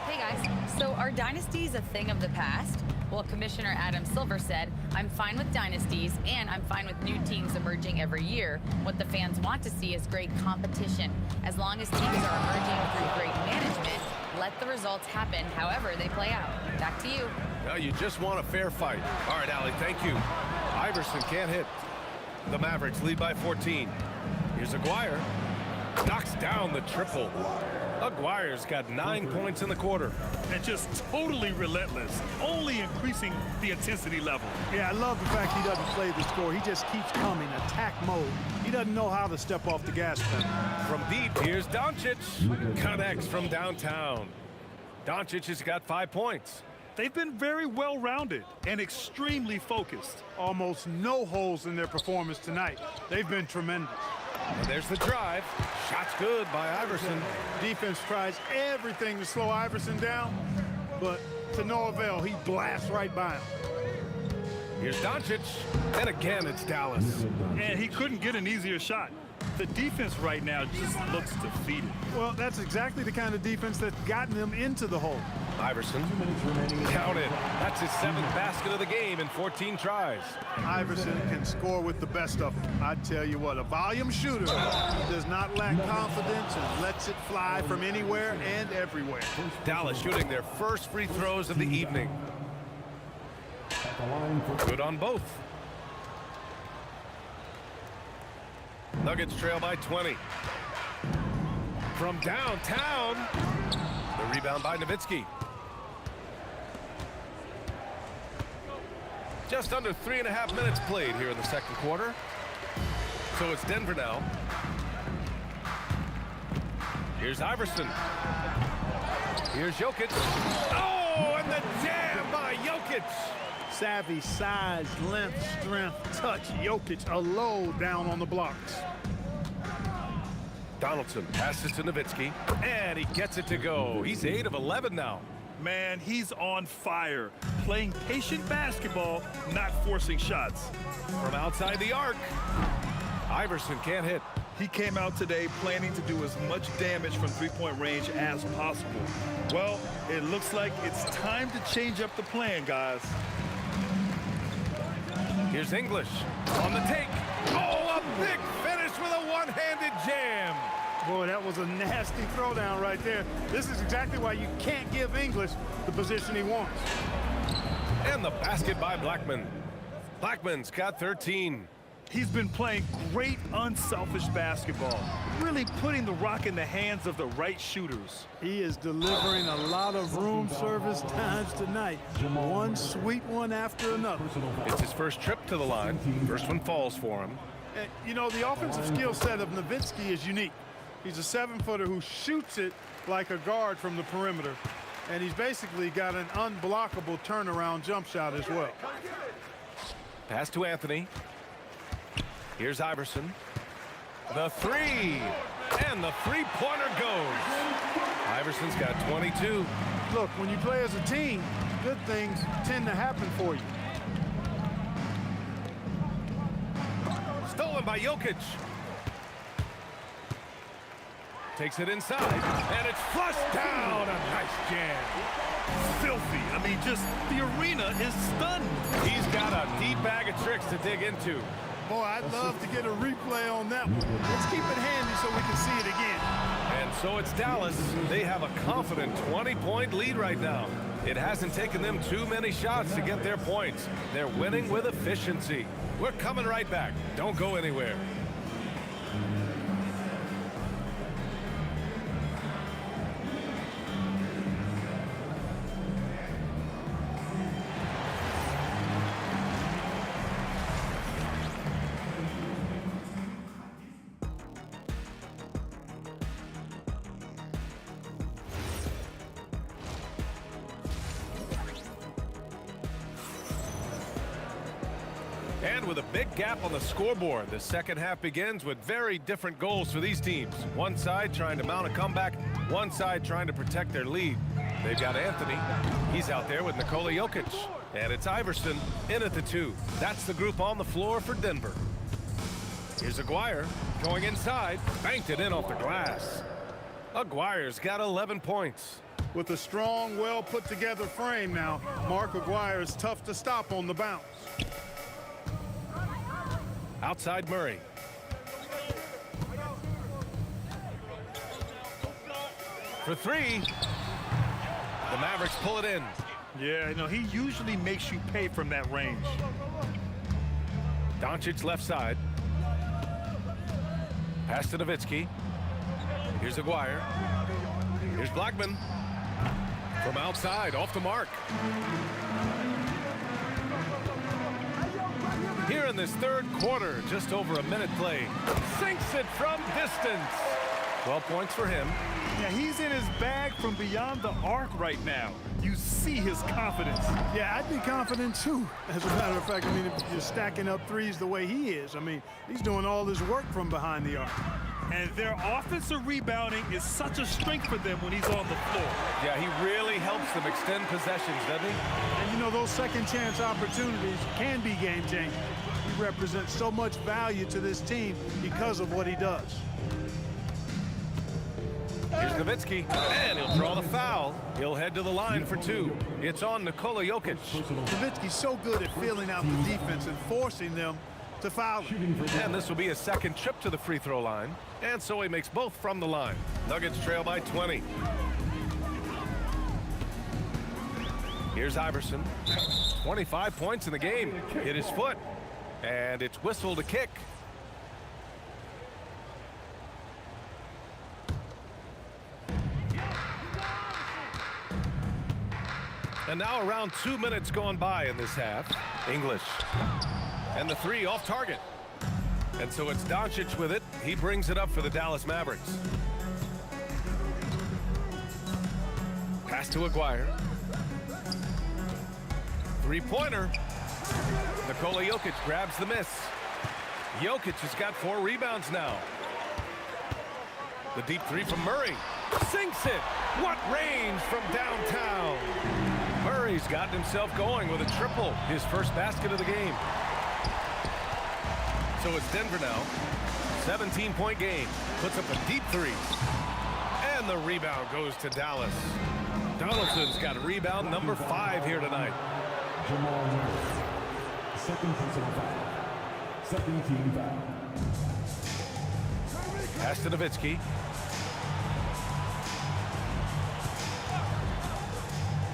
[SPEAKER 6] Hey guys, so are dynasties a thing of the past? Well, Commissioner Adam Silver said, I'm fine with dynasties and I'm fine with new teams emerging every year. What the fans want to see is great competition. As long as teams are emerging through great management, let the results happen however they play out. Back to you.
[SPEAKER 2] Now you just want a fair fight. All right, Allie, thank you. Iverson can't hit. The Mavericks lead by 14. Here's Aguirre. Knocks down the triple. Aguirre's got 9 points in the quarter.
[SPEAKER 5] And just totally relentless, only increasing the intensity level.
[SPEAKER 3] Yeah, I love the fact he doesn't play the score. He just keeps coming, attack mode. He doesn't know how to step off the gas pedal.
[SPEAKER 2] From deep, here's Doncic. Connects from downtown. Doncic has got 5 points.
[SPEAKER 5] They've been very well-rounded and extremely focused.
[SPEAKER 3] Almost no holes in their performance tonight. They've been tremendous.
[SPEAKER 2] And there's the drive. Shot's good by Iverson.
[SPEAKER 3] Defense tries everything to slow Iverson down, but to no avail. He blasts right by him.
[SPEAKER 2] Here's Doncic, and again it's Dallas.
[SPEAKER 5] And he couldn't get an easier shot. The defense right now just looks defeated.
[SPEAKER 3] Well, that's exactly the kind of defense that's gotten them into the hole.
[SPEAKER 2] Iverson, counted. That's his 7th basket of the game in 14 tries.
[SPEAKER 3] Iverson can score with the best of them. I tell you what, a volume shooter does not lack confidence and lets it fly from anywhere and everywhere.
[SPEAKER 2] Dallas shooting their first free throws of the evening. Good on both. Nuggets trail by 20. From downtown, the rebound by Nowitzki. Just under 3.5 minutes played here in the second quarter. So it's Denver now. Here's Iverson. Here's Jokic. Oh, and the jam by Jokic.
[SPEAKER 3] Savvy, size, length, strength, touch. Jokic, a load down on the blocks.
[SPEAKER 2] Donaldson passes to Nowitzki, and he gets it to go. He's 8 of 11 now.
[SPEAKER 5] Man, he's on fire. Playing patient basketball, not forcing shots.
[SPEAKER 2] From outside the arc, Iverson can't hit.
[SPEAKER 5] He came out today planning to do as much damage from three-point range as possible. Well, it looks like it's time to change up the plan, guys.
[SPEAKER 2] Here's English on the take. Oh, a big finish with a one-handed jam.
[SPEAKER 3] Boy, that was a nasty throwdown right there. This is exactly why you can't give English the position he wants.
[SPEAKER 2] And the basket by Blackman. Blackman's got 13.
[SPEAKER 5] He's been playing great, unselfish basketball, really putting the rock in the hands of the right shooters.
[SPEAKER 3] He is delivering a lot of room service times tonight. One sweet one after another.
[SPEAKER 2] It's his first trip to the line. First one falls for him.
[SPEAKER 3] And, you know, the offensive skill set of Nowitzki is unique. He's a 7-footer who shoots it like a guard from the perimeter. And he's basically got an unblockable turnaround jump shot as well.
[SPEAKER 2] Pass to Anthony. Here's Iverson. The three. And the three-pointer goes. Iverson's got 22.
[SPEAKER 3] Look, when you play as a team, good things tend to happen for you.
[SPEAKER 2] Stolen by Jokic. Takes it inside, and it's flushed down. A nice jam.
[SPEAKER 5] Filthy. I mean, just the arena is stunned.
[SPEAKER 2] He's got a deep bag of tricks to dig into.
[SPEAKER 3] Boy, I'd love to get a replay on that one. Let's keep it handy so we can see it again.
[SPEAKER 2] And so it's Dallas. They have a confident 20-point lead right now. It hasn't taken them too many shots to get their points. They're winning with efficiency. We're coming right back. Don't go anywhere. And with a big gap on the scoreboard, the second half begins with very different goals for these teams. One side trying to mount a comeback, one side trying to protect their lead. They've got Anthony. He's out there with Nikola Jokic. And it's Iverson in at the 2. That's the group on the floor for Denver. Here's Aguirre going inside. Banked it in off the glass. Aguirre's got 11 points.
[SPEAKER 3] With a strong, well-put-together frame now, Mark Aguirre is tough to stop on the bounce.
[SPEAKER 2] Outside Murray. For 3. The Mavericks pull it in.
[SPEAKER 5] Yeah, no, he usually makes you pay from that range.
[SPEAKER 2] Doncic left side. Pass to Nowitzki. Here's Aguirre. Here's Blackman. From outside, off the mark. Here in this third quarter, just over a minute played. Sinks it from distance. 12 points for him.
[SPEAKER 5] Yeah, he's in his bag from beyond the arc right now. You see his confidence.
[SPEAKER 3] Yeah, I'd be confident too. As a matter of fact, I mean, if you're stacking up threes the way he is, I mean, he's doing all his work from behind the arc.
[SPEAKER 5] And their offensive rebounding is such a strength for them when he's on the floor.
[SPEAKER 2] Yeah, he really helps them extend possessions, doesn't he?
[SPEAKER 3] And you know, those second chance opportunities can be game changing. He represents so much value to this team because of what he does.
[SPEAKER 2] Here's Nowitzki, and he'll draw the foul. He'll head to the line for two. It's on Nikola Jokic.
[SPEAKER 3] Nowitzki's so good at filling out the defense and forcing them to foul him.
[SPEAKER 2] And this will be his second trip to the free throw line. And so he makes both from the line. Nuggets trail by 20. Here's Iverson. 25 points in the game. Hit his foot. And it's whistled a kick. And now around 2 minutes gone by in this half. English. And the three off target. And so it's Doncic with it. He brings it up for the Dallas Mavericks. Pass to Aguirre. Three-pointer. Nikola Jokic grabs the miss. Jokic has got 4 rebounds now. The deep three from Murray. Sinks it. What range from downtown. Murray's gotten himself going with a triple. His first basket of the game. So it's Denver now. 17-point game. Puts up a deep three. And the rebound goes to Dallas. Donaldson's got rebound number 5 here tonight.
[SPEAKER 4] Jamal Murray. Second personal foul. Second team foul.
[SPEAKER 2] Pass to Nowitzki.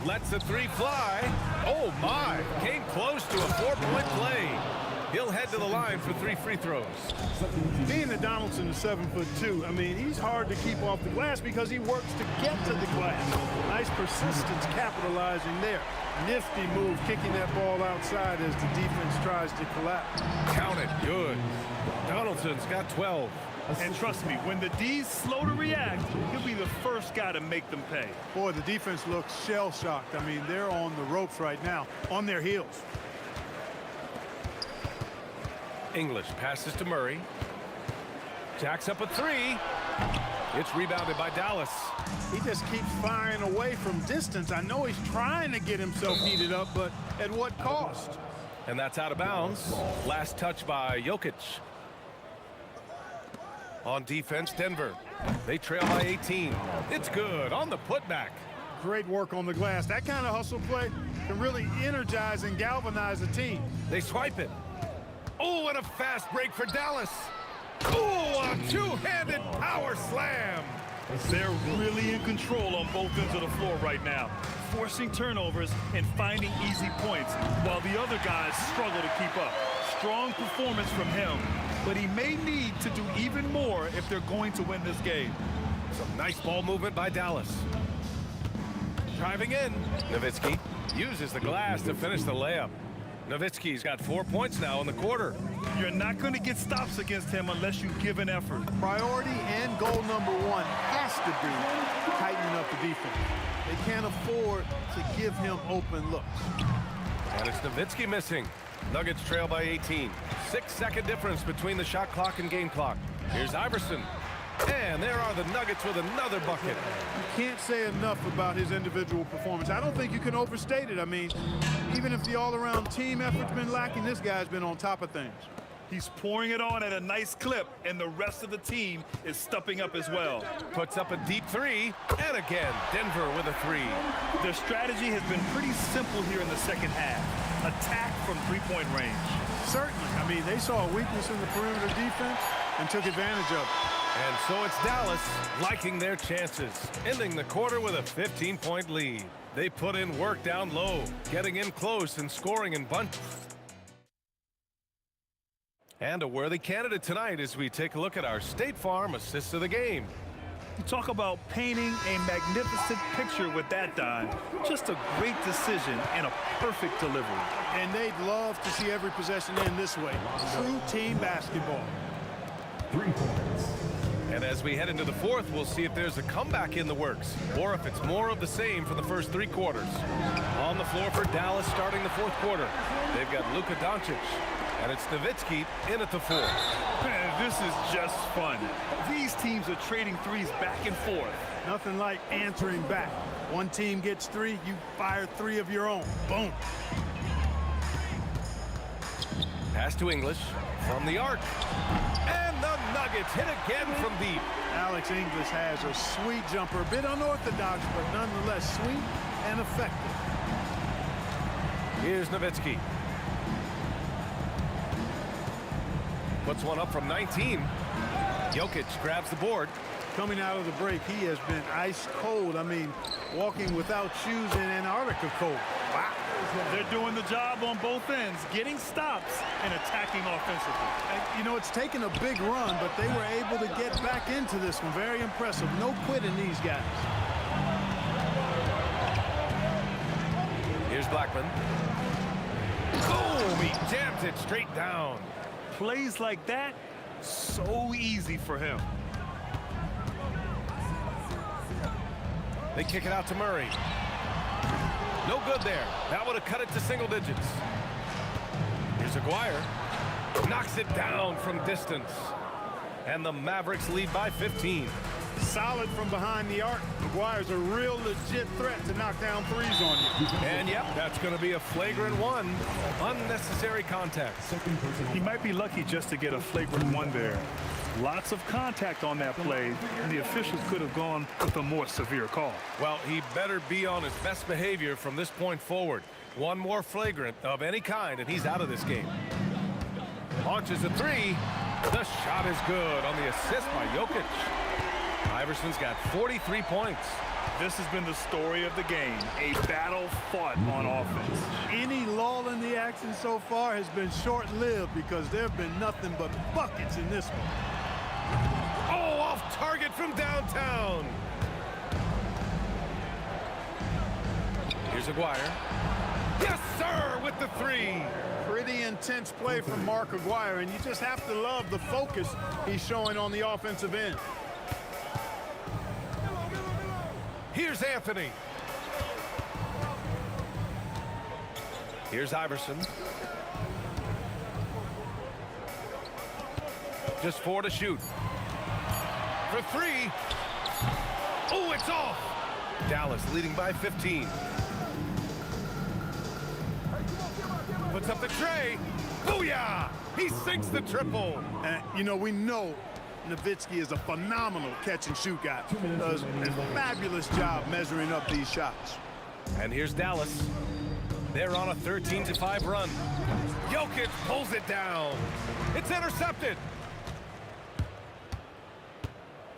[SPEAKER 2] Lets the three fly. Oh my, came close to a 4-point play. He'll head to the line for 3 free throws.
[SPEAKER 3] Being that Donaldson is 7'2", I mean, he's hard to keep off the glass because he works to get to the glass. Nice persistence capitalizing there. Nifty move, kicking that ball outside as the defense tries to collapse.
[SPEAKER 2] Count it, good. Donaldson's got 12.
[SPEAKER 5] And trust me, when the D's slow to react, he'll be the first guy to make them pay.
[SPEAKER 3] Boy, the defense looks shell-shocked. I mean, they're on the ropes right now, on their heels.
[SPEAKER 2] English passes to Murray. Jacks up a 3. It's rebounded by Dallas.
[SPEAKER 3] He just keeps firing away from distance. I know he's trying to get himself heated up, but at what cost?
[SPEAKER 2] And that's out of bounds. Last touch by Jokic. On defense, Denver. They trail by 18. It's good on the putback.
[SPEAKER 3] Great work on the glass. That kind of hustle play can really energize and galvanize a team.
[SPEAKER 2] They swipe it. Oh, and a fast break for Dallas. Oh, a two-handed power slam.
[SPEAKER 5] They're really in control on both ends of the floor right now, forcing turnovers and finding easy points while the other guys struggle to keep up. Strong performance from him, but he may need to do even more if they're going to win this game.
[SPEAKER 2] Some nice ball movement by Dallas. Driving in, Nowitzki uses the glass to finish the layup. Nowitzki's got 4 points now in the quarter.
[SPEAKER 5] You're not going to get stops against him unless you give an effort.
[SPEAKER 3] Priority and goal number 1 has to be tightening up the defense. They can't afford to give him open looks.
[SPEAKER 2] And it's Nowitzki missing. Nuggets trail by 18. 6-second difference between the shot clock and game clock. Here's Iverson. And there are the Nuggets with another bucket.
[SPEAKER 3] You can't say enough about his individual performance. I don't think you can overstate it. I mean, even if the all-around team effort's been lacking, this guy's been on top of things.
[SPEAKER 5] He's pouring it on at a nice clip, and the rest of the team is stepping up as well.
[SPEAKER 2] Puts up a deep 3, and again, Denver with a 3.
[SPEAKER 5] Their strategy has been pretty simple here in the second half. Attack from three-point range.
[SPEAKER 3] Certainly. I mean, they saw a weakness in the perimeter defense and took advantage of it.
[SPEAKER 2] And so it's Dallas liking their chances, ending the quarter with a 15-point lead. They put in work down low, getting in close and scoring in bunches. And a worthy candidate tonight as we take a look at our State Farm assist of the game.
[SPEAKER 5] You talk about painting a magnificent picture with that dime. Just a great decision and a perfect delivery.
[SPEAKER 3] And they'd love to see every possession end this way. True team basketball.
[SPEAKER 4] 3 points.
[SPEAKER 2] And as we head into the fourth, we'll see if there's a comeback in the works or if it's more of the same for the first 3 quarters. On the floor for Dallas starting the fourth quarter. They've got Luka Doncic. And it's Nowitzki in at the 4.
[SPEAKER 5] Man, this is just fun. These teams are trading threes back and forth.
[SPEAKER 3] Nothing like answering back. One team gets 3, you fire 3 of your own. Boom.
[SPEAKER 2] Pass to English from the arc. And the Nuggets hit again from deep.
[SPEAKER 3] Alex English has a sweet jumper. A bit unorthodox, but nonetheless sweet and effective.
[SPEAKER 2] Here's Nowitzki. Puts one up from 19. Jokic grabs the board.
[SPEAKER 3] Coming out of the break, he has been ice cold. I mean, walking without shoes in Antarctica cold. Wow.
[SPEAKER 5] They're doing the job on both ends, getting stops and attacking offensively.
[SPEAKER 3] And, you know, it's taken a big run, but they were able to get back into this one. Very impressive. No quitting these guys.
[SPEAKER 2] Here's Blackman. Boom! He jams it straight down.
[SPEAKER 5] Plays like that, so easy for him.
[SPEAKER 2] They kick it out to Murray. No good there. That would have cut it to single digits. Here's Aguirre. Knocks it down from distance. And the Mavericks lead by 15.
[SPEAKER 3] Solid from behind the arc. Aguirre's a real legit threat to knock down threes on you.
[SPEAKER 2] And yep, that's going to be a flagrant 1. Unnecessary contact.
[SPEAKER 5] He might be lucky just to get a flagrant 1 there. Lots of contact on that play, and the officials could have gone with a more severe call.
[SPEAKER 2] Well, he better be on his best behavior from this point forward. One more flagrant of any kind, and he's out of this game. Launches a 3. The shot is good on the assist by Jokic. Iverson's got 43 points.
[SPEAKER 5] This has been the story of the game, a battle fought on offense.
[SPEAKER 3] Any lull in the action so far has been short-lived because there have been nothing but buckets in this one.
[SPEAKER 2] Oh, off target from downtown. Here's Aguirre. Yes, sir, with the 3.
[SPEAKER 3] Pretty intense play from Mark Aguirre, and you just have to love the focus he's showing on the offensive end.
[SPEAKER 2] Here's Anthony. Here's Iverson. Just 4 to shoot. For 3. Oh, it's off. Dallas leading by 15. Puts up the tray. Booyah! He sinks the triple.
[SPEAKER 3] And, you know, we know Nowitzki is a phenomenal catch-and-shoot guy. Does a fabulous job measuring up these shots.
[SPEAKER 2] And here's Dallas. They're on a 13-5 run. Jokic pulls it down. It's intercepted.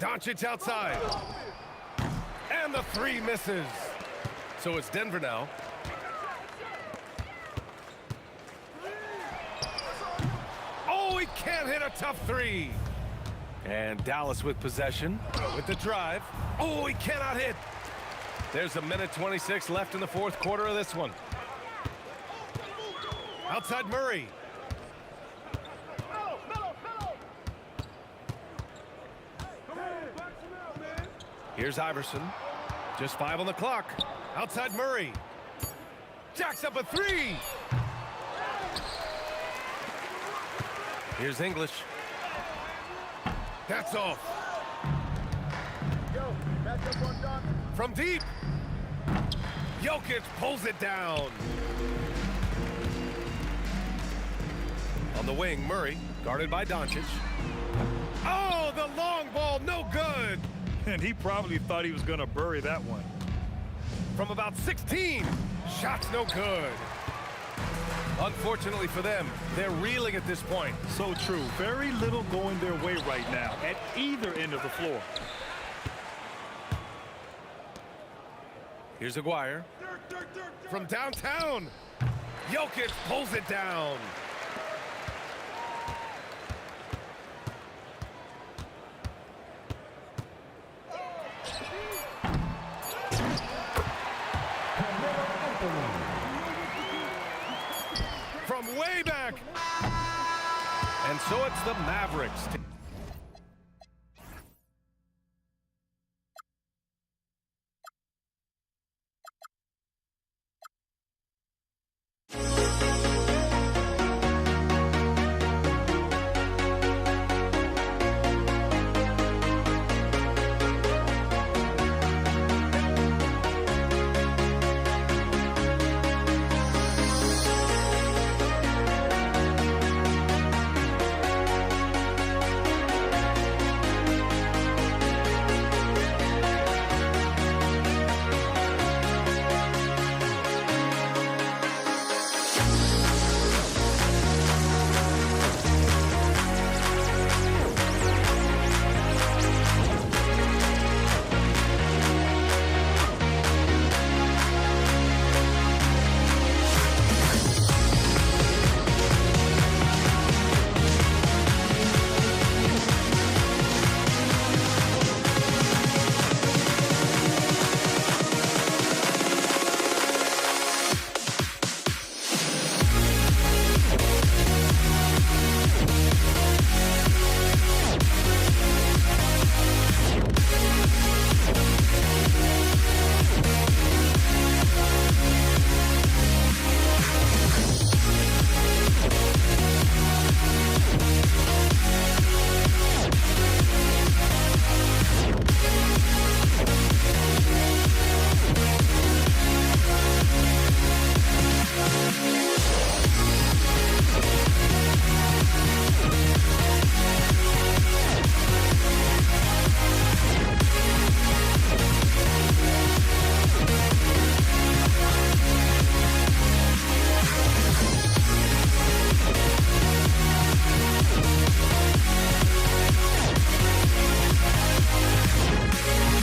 [SPEAKER 2] Doncic outside. And the 3 misses. So it's Denver now. Oh, he can't hit a tough 3. And Dallas with possession, with the drive. Oh, he cannot hit. There's a minute 26 left in the 4th quarter of this one. Outside Murray. Here's Iverson. Just 5 on the clock. Outside Murray. Jacks up a 3. Here's English. That's off. From deep. Jokic pulls it down. On the wing, Murray, guarded by Doncic. Oh, the long ball, no good.
[SPEAKER 5] And he probably thought he was going to bury that one.
[SPEAKER 2] From about 16, shots no good. Unfortunately for them, they're reeling at this point.
[SPEAKER 5] So true. Very little going their way right now at either end of the floor.
[SPEAKER 2] Here's Aguirre. From downtown, Jokic pulls it down. From way back. And so it's the Mavericks.